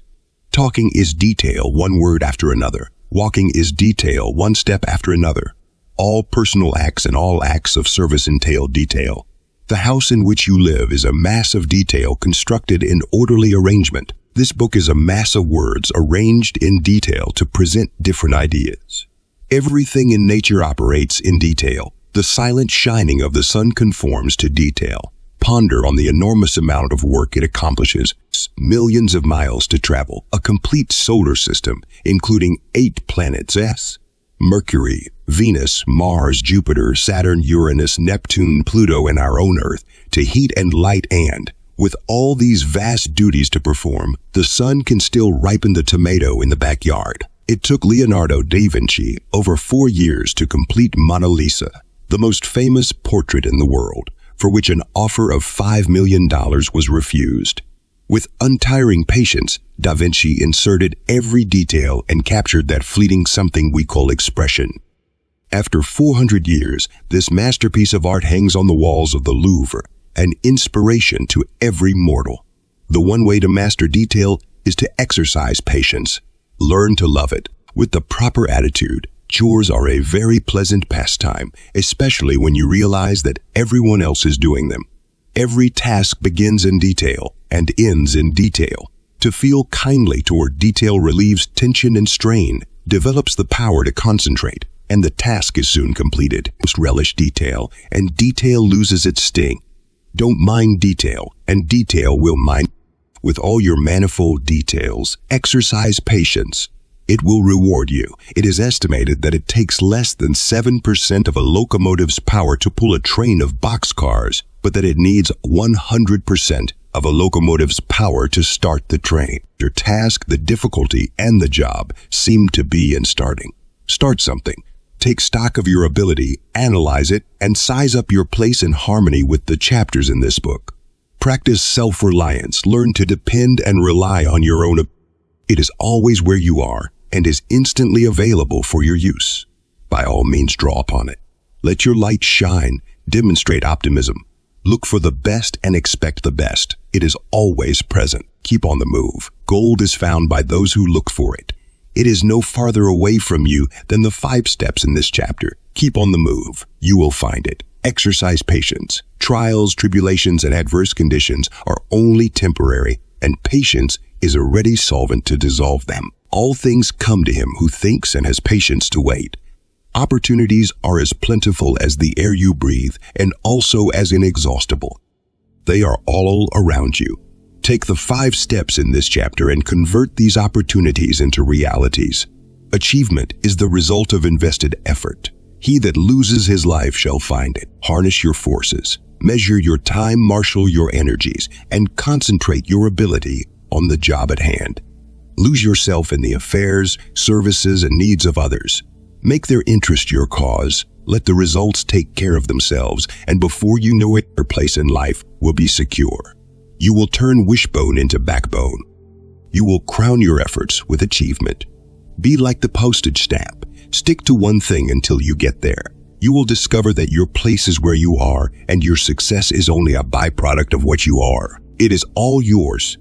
Talking is detail, one word after another. Walking is detail, one step after another. All personal acts and all acts of service entail detail. The house in which you live is a mass of detail constructed in orderly arrangement. This book is a mass of words arranged in detail to present different ideas. Everything in nature operates in detail. The silent shining of the sun conforms to detail. Ponder on the enormous amount of work it accomplishes. Millions of miles to travel. A complete solar system, including 8 planets: Mercury, Venus, Mars, Jupiter, Saturn, Uranus, Neptune, Pluto, and our own Earth, to heat and light. And, with all these vast duties to perform, the sun can still ripen the tomato in the backyard. It took Leonardo da Vinci over 4 years to complete Mona Lisa, the most famous portrait in the world, for which an offer of $5 million was refused. With untiring patience, Da Vinci inserted every detail and captured that fleeting something we call expression. After 400 years, this masterpiece of art hangs on the walls of the Louvre, an inspiration to every mortal. The one way to master detail is to exercise patience. Learn to love it. With the proper attitude, chores are a very pleasant pastime, especially when you realize that everyone else is doing them. Every task begins in detail and ends in detail. To feel kindly toward detail relieves tension and strain, develops the power to concentrate, and the task is soon completed. Most relish detail, and detail loses its sting. Don't mind detail, and detail will mind. With all your manifold details, exercise patience. It will reward you. It is estimated that it takes less than 7% of a locomotive's power to pull a train of boxcars, but that it needs 100% of a locomotive's power to start the train. Your task, the difficulty, and the job seem to be in starting. Start something. Take stock of your ability, analyze it, and size up your place in harmony with the chapters in this book. Practice self-reliance. Learn to depend and rely on your own ability. It is always where you are and is instantly available for your use. By all means, draw upon it. Let your light shine. Demonstrate optimism. Look for the best and expect the best. It is always present. Keep on the move. Gold is found by those who look for it. It is no farther away from you than the 5 steps in this chapter. Keep on the move. You will find it. Exercise patience. Trials, tribulations, and adverse conditions are only temporary, and patience is a ready solvent to dissolve them. All things come to him who thinks and has patience to wait. Opportunities are as plentiful as the air you breathe, and also as inexhaustible. They are all around you. Take the 5 steps in this chapter and convert these opportunities into realities. Achievement is the result of invested effort. He that loses his life shall find it. Harness your forces. Measure your time, marshal your energies, and concentrate your ability on the job at hand. Lose yourself in the affairs, services, and needs of others. Make their interest your cause. Let the results take care of themselves, and before you know it, your place in life will be secure. You will turn wishbone into backbone. You will crown your efforts with achievement. Be like the postage stamp. Stick to one thing until you get there. You will discover that your place is where you are, and your success is only a byproduct of what you are. It is all yours.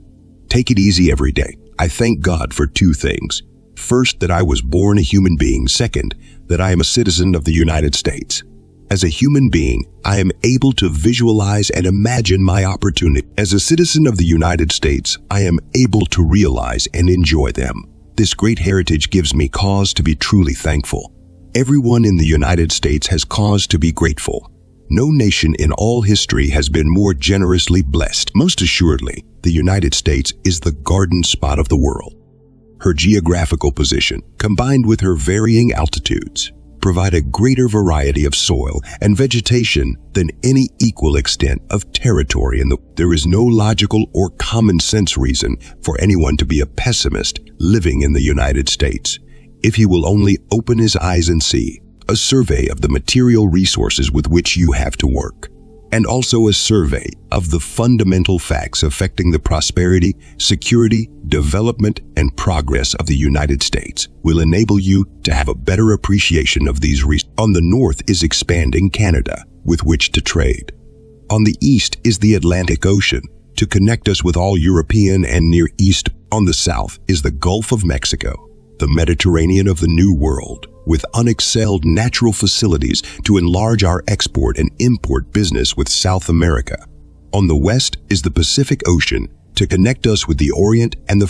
Take it easy every day. I thank God for 2 things. First, that I was born a human being. Second, that I am a citizen of the United States. As a human being, I am able to visualize and imagine my opportunity. As a citizen of the United States, I am able to realize and enjoy them. This great heritage gives me cause to be truly thankful. Everyone in the United States has cause to be grateful. No nation in all history has been more generously blessed. Most assuredly, the United States is the garden spot of the world. Her geographical position, combined with her varying altitudes, provide a greater variety of soil and vegetation than any equal extent of territory in the world. There is no logical or common sense reason for anyone to be a pessimist living in the United States, if he will only open his eyes and see a survey of the material resources with which you have to work, and also a survey of the fundamental facts affecting the prosperity, security, development, and progress of the United States will enable you to have a better appreciation of these resources. On the north is expanding Canada, with which to trade. On the east is the Atlantic Ocean, to connect us with all European and Near East. On the south is the Gulf of Mexico, the Mediterranean of the New World, with unexcelled natural facilities to enlarge our export and import business with South America. On the west is the Pacific Ocean, to connect us with the Orient and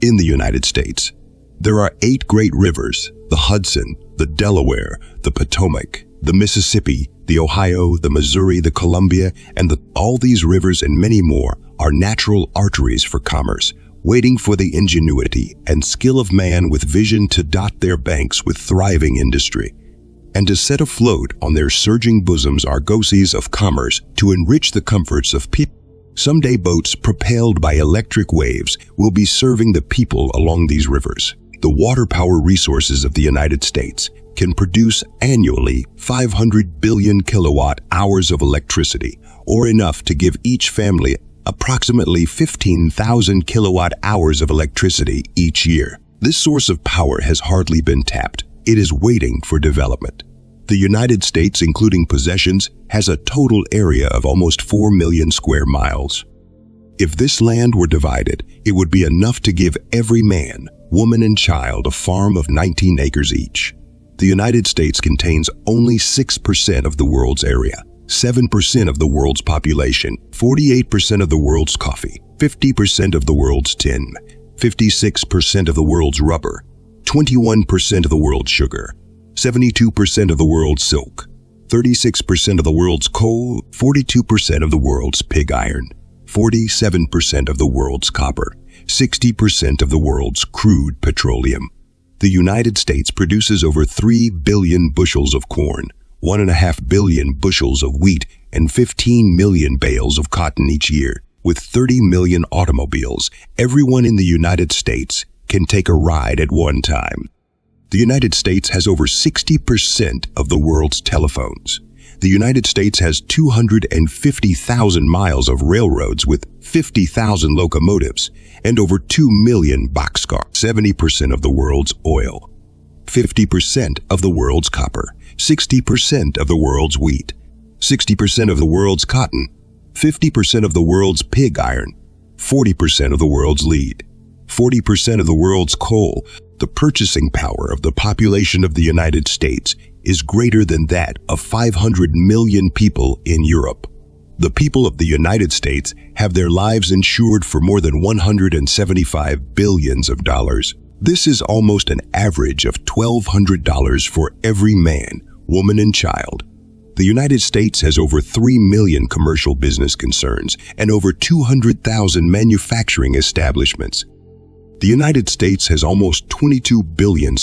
in the United States. There are 8 great rivers: the Hudson, the Delaware, the Potomac, the Mississippi, the Ohio, the Missouri, the Columbia, and all these rivers and many more are natural arteries for commerce, waiting for the ingenuity and skill of man with vision to dot their banks with thriving industry, and to set afloat on their surging bosoms argosies of commerce to enrich the comforts of people. Someday boats propelled by electric waves will be serving the people along these rivers. The water power resources of the United States can produce annually 500 billion kilowatt hours of electricity, or enough to give each family approximately 15,000 kilowatt hours of electricity each year. This source of power has hardly been tapped. It is waiting for development. The United States, including possessions, has a total area of almost 4 million square miles. If this land were divided, it would be enough to give every man, woman, and child a farm of 19 acres each. The United States contains only 6% of the world's area, 7% of the world's population, 48% of the world's coffee, 50% of the world's tin, 56% of the world's rubber, 21% of the world's sugar, 72% of the world's silk, 36% of the world's coal, 42% of the world's pig iron, 47% of the world's copper, 60% of the world's crude petroleum. The United States produces over 3 billion bushels of corn, 1.5 billion bushels of wheat, and 15 million bales of cotton each year. With 30 million automobiles, everyone in the United States can take a ride at one time. The United States has over 60% of the world's telephones. The United States has 250,000 miles of railroads with 50,000 locomotives and over 2 million boxcars. 70% of the world's oil, 50% of the world's copper, 60% of the world's wheat, 60% of the world's cotton, 50% of the world's pig iron, 40% of the world's lead, 40% of the world's coal. The purchasing power of the population of the United States is greater than that of 500 million people in Europe. The people of the United States have their lives insured for more than $175 billion. This is almost an average of $1,200 for every man, woman, and child. The United States has over 3 million commercial business concerns and over 200,000 manufacturing establishments. The United States has almost $22 billion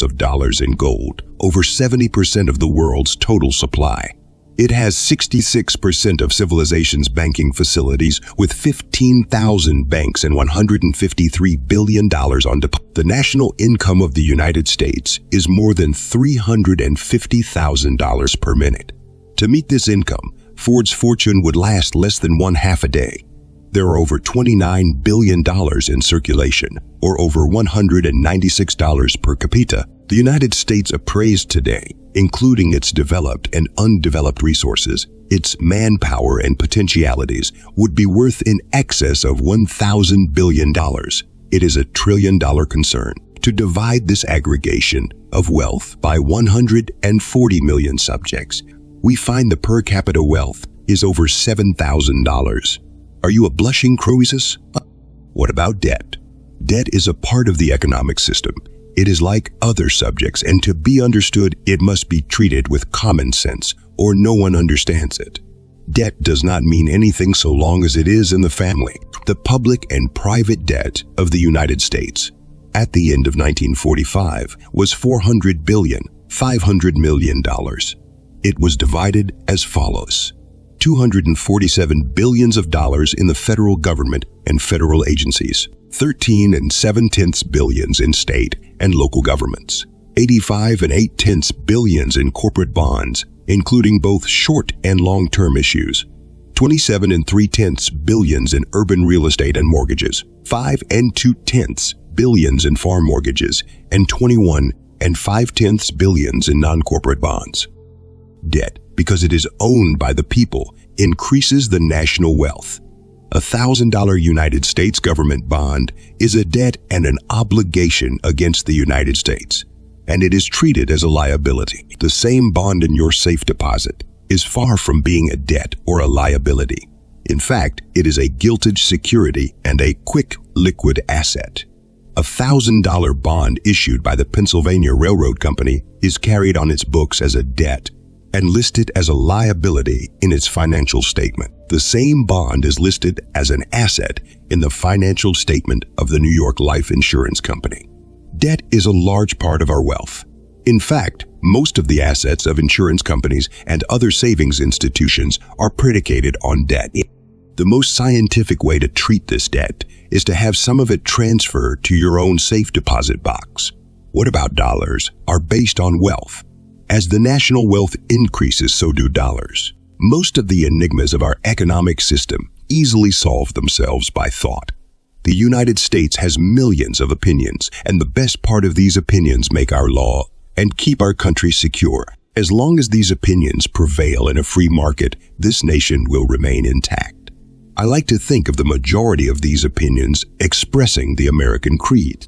in gold, over 70% of the world's total supply. It has 66% of civilization's banking facilities with 15,000 banks and $153 billion on deposit. The national income of the United States is more than $350,000 per minute. To meet this income, Ford's fortune would last less than one half a day. There are over $29 billion in circulation, or over $196 per capita. The United States appraised today, including its developed and undeveloped resources, its manpower and potentialities, would be worth in excess of $1,000 billion. It is a trillion-dollar concern to divide this aggregation of wealth by 140 million subjects. We find the per capita wealth is over $7,000. Are you a blushing Croesus? What about debt? Debt is a part of the economic system. It is like other subjects, and to be understood, it must be treated with common sense, or no one understands it. Debt does not mean anything so long as it is in the family. The public and private debt of the United States at the end of 1945 was $400 billion, $500 million. It was divided as follows: $247 billion in the federal government and federal agencies, 13 7/10 billions in state and local governments, 85 8/10 billions in corporate bonds, including both short and long-term issues, 27 3/10 billions in urban real estate and mortgages, 5 2/10 billions in farm mortgages, and 21 5/10 billions in non-corporate bonds. Debt, because it is owned by the people, increases the national wealth. A $1,000 United States government bond is a debt and an obligation against the United States, and it is treated as a liability. The same bond in your safe deposit is far from being a debt or a liability. In fact, it is a gilted security and a quick liquid asset. A $1,000 bond issued by the Pennsylvania Railroad Company is carried on its books as a debt and listed as a liability in its financial statement. The same bond is listed as an asset in the financial statement of the New York Life Insurance Company. Debt is a large part of our wealth. In fact, most of the assets of insurance companies and other savings institutions are predicated on debt. The most scientific way to treat this debt is to have some of it transferred to your own safe deposit box. What about dollars are based on wealth. As the national wealth increases, so do dollars. Most of the enigmas of our economic system easily solve themselves by thought. The United States has millions of opinions, and the best part of these opinions make our law and keep our country secure. As long as these opinions prevail in a free market, this nation will remain intact. I like to think of the majority of these opinions expressing the American creed.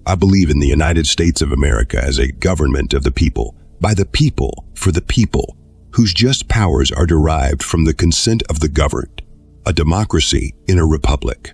I believe in the United States of America as a government of the people, by the people, for the people, whose just powers are derived from the consent of the governed, a democracy in a republic.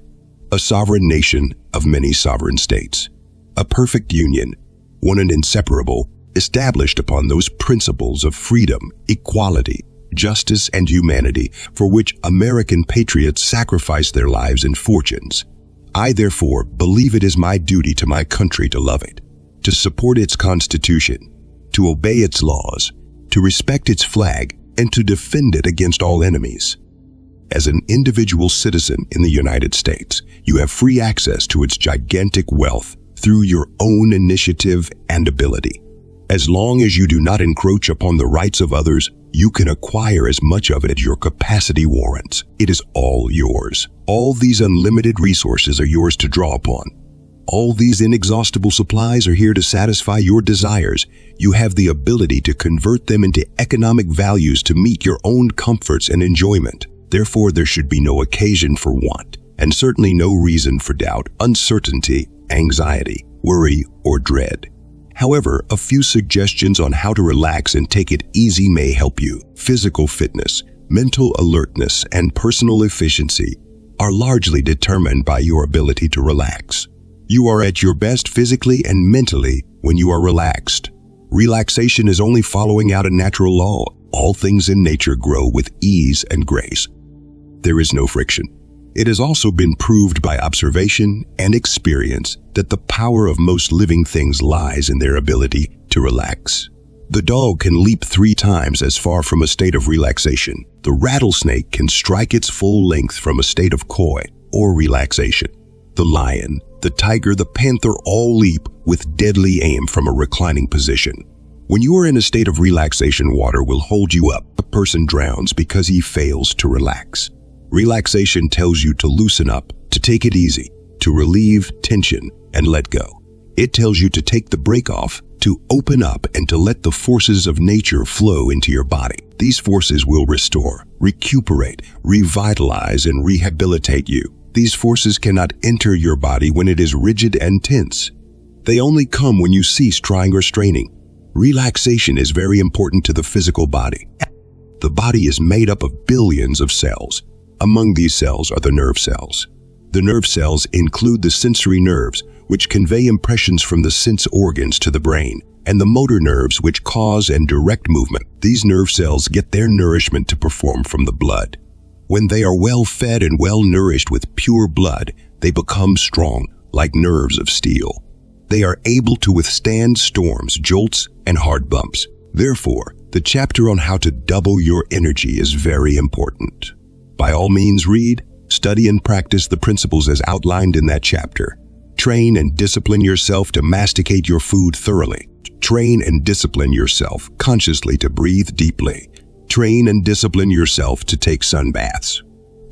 a sovereign nation of many sovereign states, a perfect union, one and inseparable, established upon those principles of freedom, equality, justice, and humanity for which American patriots sacrificed their lives and fortunes. I therefore believe it is my duty to my country to love it, to support its Constitution, to obey its laws, to respect its flag, and to defend it against all enemies. As an individual citizen in the United States, you have free access to its gigantic wealth through your own initiative and ability. As long as you do not encroach upon the rights of others, you can acquire as much of it as your capacity warrants. It is all yours. All these unlimited resources are yours to draw upon. All these inexhaustible supplies are here to satisfy your desires. You have the ability to convert them into economic values to meet your own comforts and enjoyment. Therefore, there should be no occasion for want, and certainly no reason for doubt, uncertainty, anxiety, worry, or dread. However, a few suggestions on how to relax and take it easy may help you. Physical fitness, mental alertness, and personal efficiency are largely determined by your ability to relax. You are at your best physically and mentally when you are relaxed. Relaxation is only following out a natural law. All things in nature grow with ease and grace. There is no friction. It has also been proved by observation and experience that the power of most living things lies in their ability to relax. The dog can leap 3 times as far from a state of relaxation. The rattlesnake can strike its full length from a state of coy or relaxation. The lion, the tiger, the panther all leap with deadly aim from a reclining position. When you are in a state of relaxation, water will hold you up. A person drowns because he fails to relax. Relaxation tells you to loosen up, to take it easy, to relieve tension and let go. It tells you to take the brake off, to open up, and to let the forces of nature flow into your body. These forces will restore, recuperate, revitalize, and rehabilitate you. These forces cannot enter your body when it is rigid and tense. They only come when you cease trying or straining. Relaxation is very important to the physical body. The body is made up of billions of cells. Among these cells are the nerve cells. The nerve cells include the sensory nerves, which convey impressions from the sense organs to the brain, and the motor nerves, which cause and direct movement. These nerve cells get their nourishment to perform from the blood. When they are well fed and well nourished with pure blood, they become strong, like nerves of steel. They are able to withstand storms, jolts, and hard bumps. Therefore, the chapter on how to double your energy is very important. By all means, read, study, and practice the principles as outlined in that chapter. Train and discipline yourself to masticate your food thoroughly. Train and discipline yourself consciously to breathe deeply. Train and discipline yourself to take sun baths.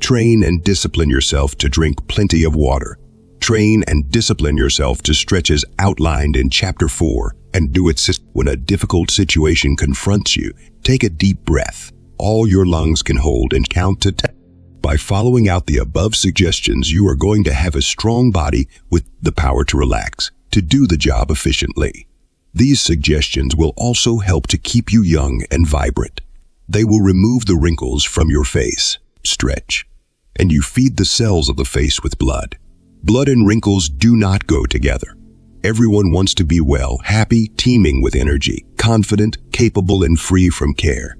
Train and discipline yourself to drink plenty of water. Train and discipline yourself to stretch as outlined in Chapter 4 and do it when a difficult situation confronts you. Take a deep breath. All your lungs can hold and count to 10. By following out the above suggestions, you are going to have a strong body with the power to relax, to do the job efficiently. These suggestions will also help to keep you young and vibrant. They will remove the wrinkles from your face, stretch, and you feed the cells of the face with blood. Blood and wrinkles do not go together. Everyone wants to be well, happy, teeming with energy, confident, capable, and free from care.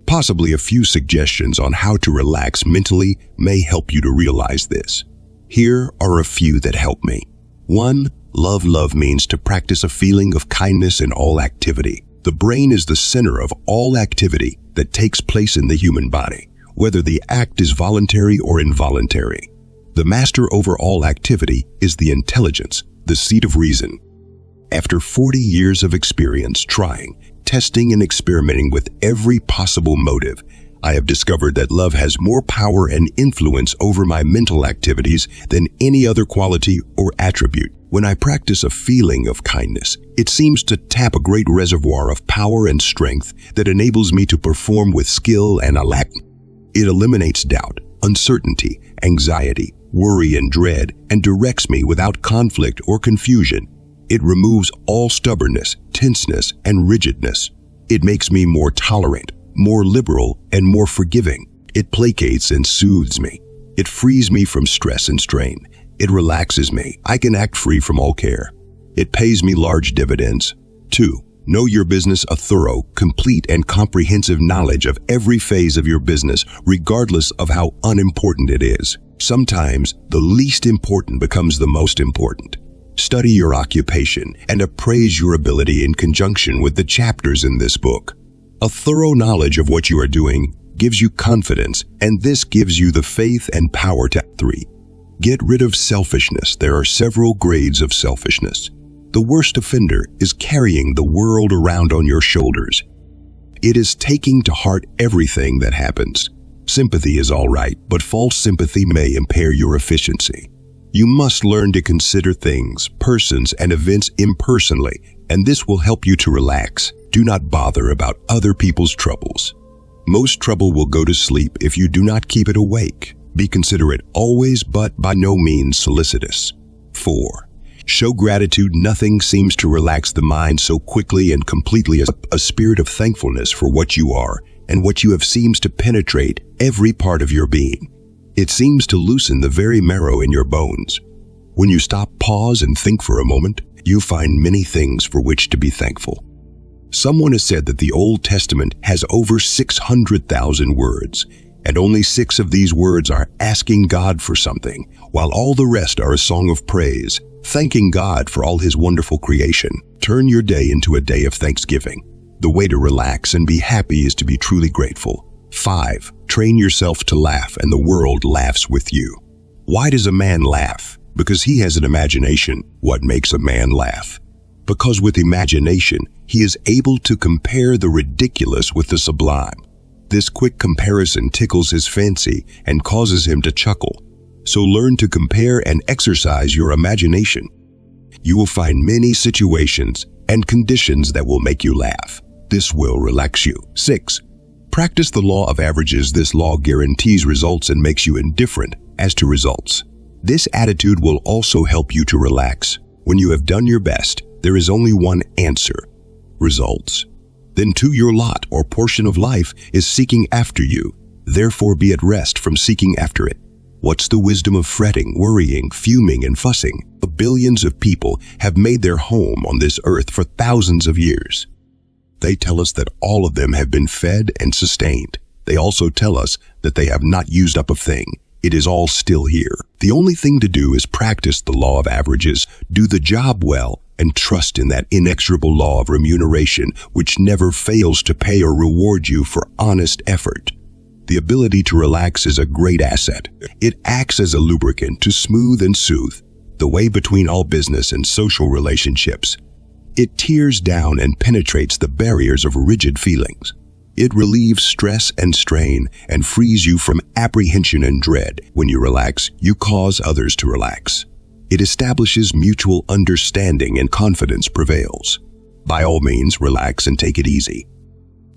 Possibly a few suggestions on how to relax mentally may help you to realize this. Here are a few that help me. 1. Love. Love means to practice a feeling of kindness in all activity. The brain is the center of all activity that takes place in the human body, whether the act is voluntary or involuntary. The master over all activity is the intelligence, the seat of reason. After 40 years of experience trying, testing, and experimenting with every possible motive, I have discovered that love has more power and influence over my mental activities than any other quality or attribute. When I practice a feeling of kindness, it seems to tap a great reservoir of power and strength that enables me to perform with skill and alacrity. It eliminates doubt, uncertainty, anxiety, worry, and dread, and directs me without conflict or confusion. It removes all stubbornness, tenseness, and rigidness. It makes me more tolerant, more liberal, and more forgiving. It placates and soothes me. It frees me from stress and strain. It relaxes me. I can act free from all care. It pays me large dividends. 2. Know your business. A thorough, complete, and comprehensive knowledge of every phase of your business, regardless of how unimportant it is. Sometimes, the least important becomes the most important. Study your occupation and appraise your ability in conjunction with the chapters in this book. A thorough knowledge of what you are doing gives you confidence, and this gives you the faith and power to. 3. Get rid of selfishness. There are several grades of selfishness. The worst offender is carrying the world around on your shoulders. It is taking to heart everything that happens. Sympathy is all right, but false sympathy may impair your efficiency. You must learn to consider things, persons, and events impersonally, and this will help you to relax. Do not bother about other people's troubles. Most trouble will go to sleep if you do not keep it awake. Be considerate always, but by no means solicitous. 4. Show gratitude. Nothing seems to relax the mind so quickly and completely as a spirit of thankfulness for what you are and what you have seems to penetrate every part of your being. It seems to loosen the very marrow in your bones. When you stop, pause, and think for a moment, you find many things for which to be thankful. Someone has said that the Old Testament has over 600,000 words, and only 6 of these words are asking God for something, while all the rest are a song of praise, thanking God for all His wonderful creation. Turn your day into a day of thanksgiving. The way to relax and be happy is to be truly grateful. 5. Train yourself to laugh, and the world laughs with you. Why does a man laugh? Because he has an imagination. What makes a man laugh? Because with imagination, he is able to compare the ridiculous with the sublime. This quick comparison tickles his fancy and causes him to chuckle. So learn to compare and exercise your imagination. You will find many situations and conditions that will make you laugh. This will relax you. 6. Practice the law of averages. This law guarantees results and makes you indifferent as to results. This attitude will also help you to relax. When you have done your best, there is only one answer: results. Then too, your lot or portion of life is seeking after you. Therefore be at rest from seeking after it. What's the wisdom of fretting, worrying, fuming, and fussing? Billions of people have made their home on this earth for thousands of years. They tell us that all of them have been fed and sustained. They also tell us that they have not used up a thing. It is all still here. The only thing to do is practice the law of averages, do the job well, and trust in that inexorable law of remuneration, which never fails to pay or reward you for honest effort. The ability to relax is a great asset. It acts as a lubricant to smooth and soothe the way between all business and social relationships. It tears down and penetrates the barriers of rigid feelings. It relieves stress and strain and frees you from apprehension and dread. When you relax, you cause others to relax. It establishes mutual understanding and confidence prevails. By all means, relax and take it easy.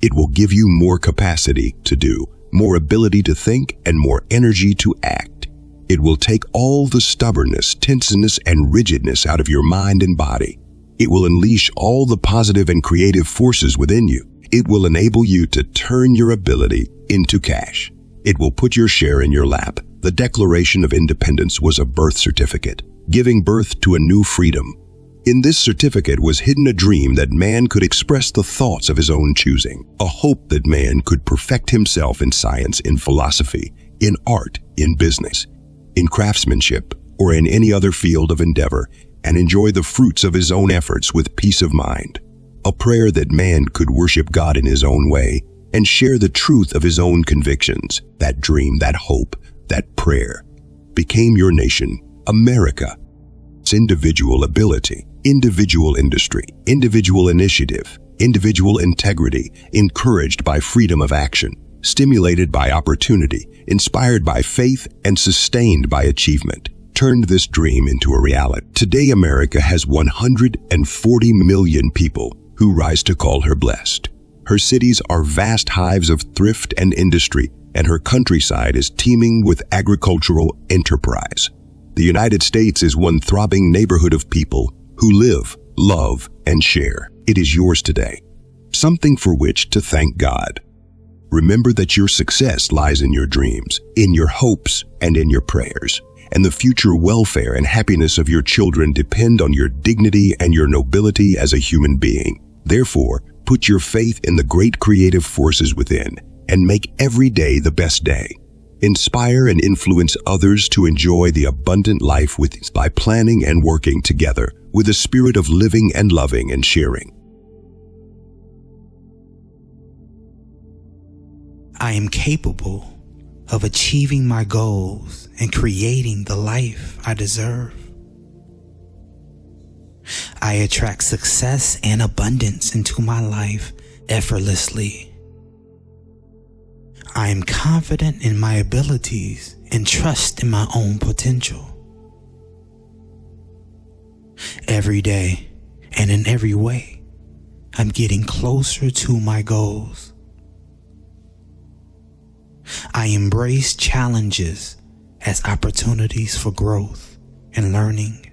It will give you more capacity to do, more ability to think, and more energy to act. It will take all the stubbornness, tenseness, and rigidness out of your mind and body. It will unleash all the positive and creative forces within you. It will enable you to turn your ability into cash. It will put your share in your lap. The Declaration of Independence was a birth certificate, giving birth to a new freedom. In this certificate was hidden a dream that man could express the thoughts of his own choosing, a hope that man could perfect himself in science, in philosophy, in art, in business, in craftsmanship, or in any other field of endeavor, and enjoy the fruits of his own efforts with peace of mind. A prayer that man could worship God in his own way and share the truth of his own convictions. That dream, that hope, that prayer became your nation, America. It's individual ability, individual industry, individual initiative, individual integrity, encouraged by freedom of action, stimulated by opportunity, inspired by faith, and sustained by achievement, turned this dream into a reality. Today, America has 140 million people who rise to call her blessed. Her cities are vast hives of thrift and industry, and her countryside is teeming with agricultural enterprise. The United States is one throbbing neighborhood of people who live, love, and share. It is yours today, something for which to thank God. Remember that your success lies in your dreams, in your hopes, and in your prayers. and the future welfare and happiness of your children depend on your dignity and your nobility as a human being. Therefore, put your faith in the great creative forces within and make every day the best day. Inspire and influence others to enjoy the abundant life by planning and working together with a spirit of living and loving and sharing. I am capable of achieving my goals and creating the life I deserve. I attract success and abundance into my life effortlessly. I am confident in my abilities and trust in my own potential. Every day and in every way, I'm getting closer to my goals. I embrace challenges as opportunities for growth and learning.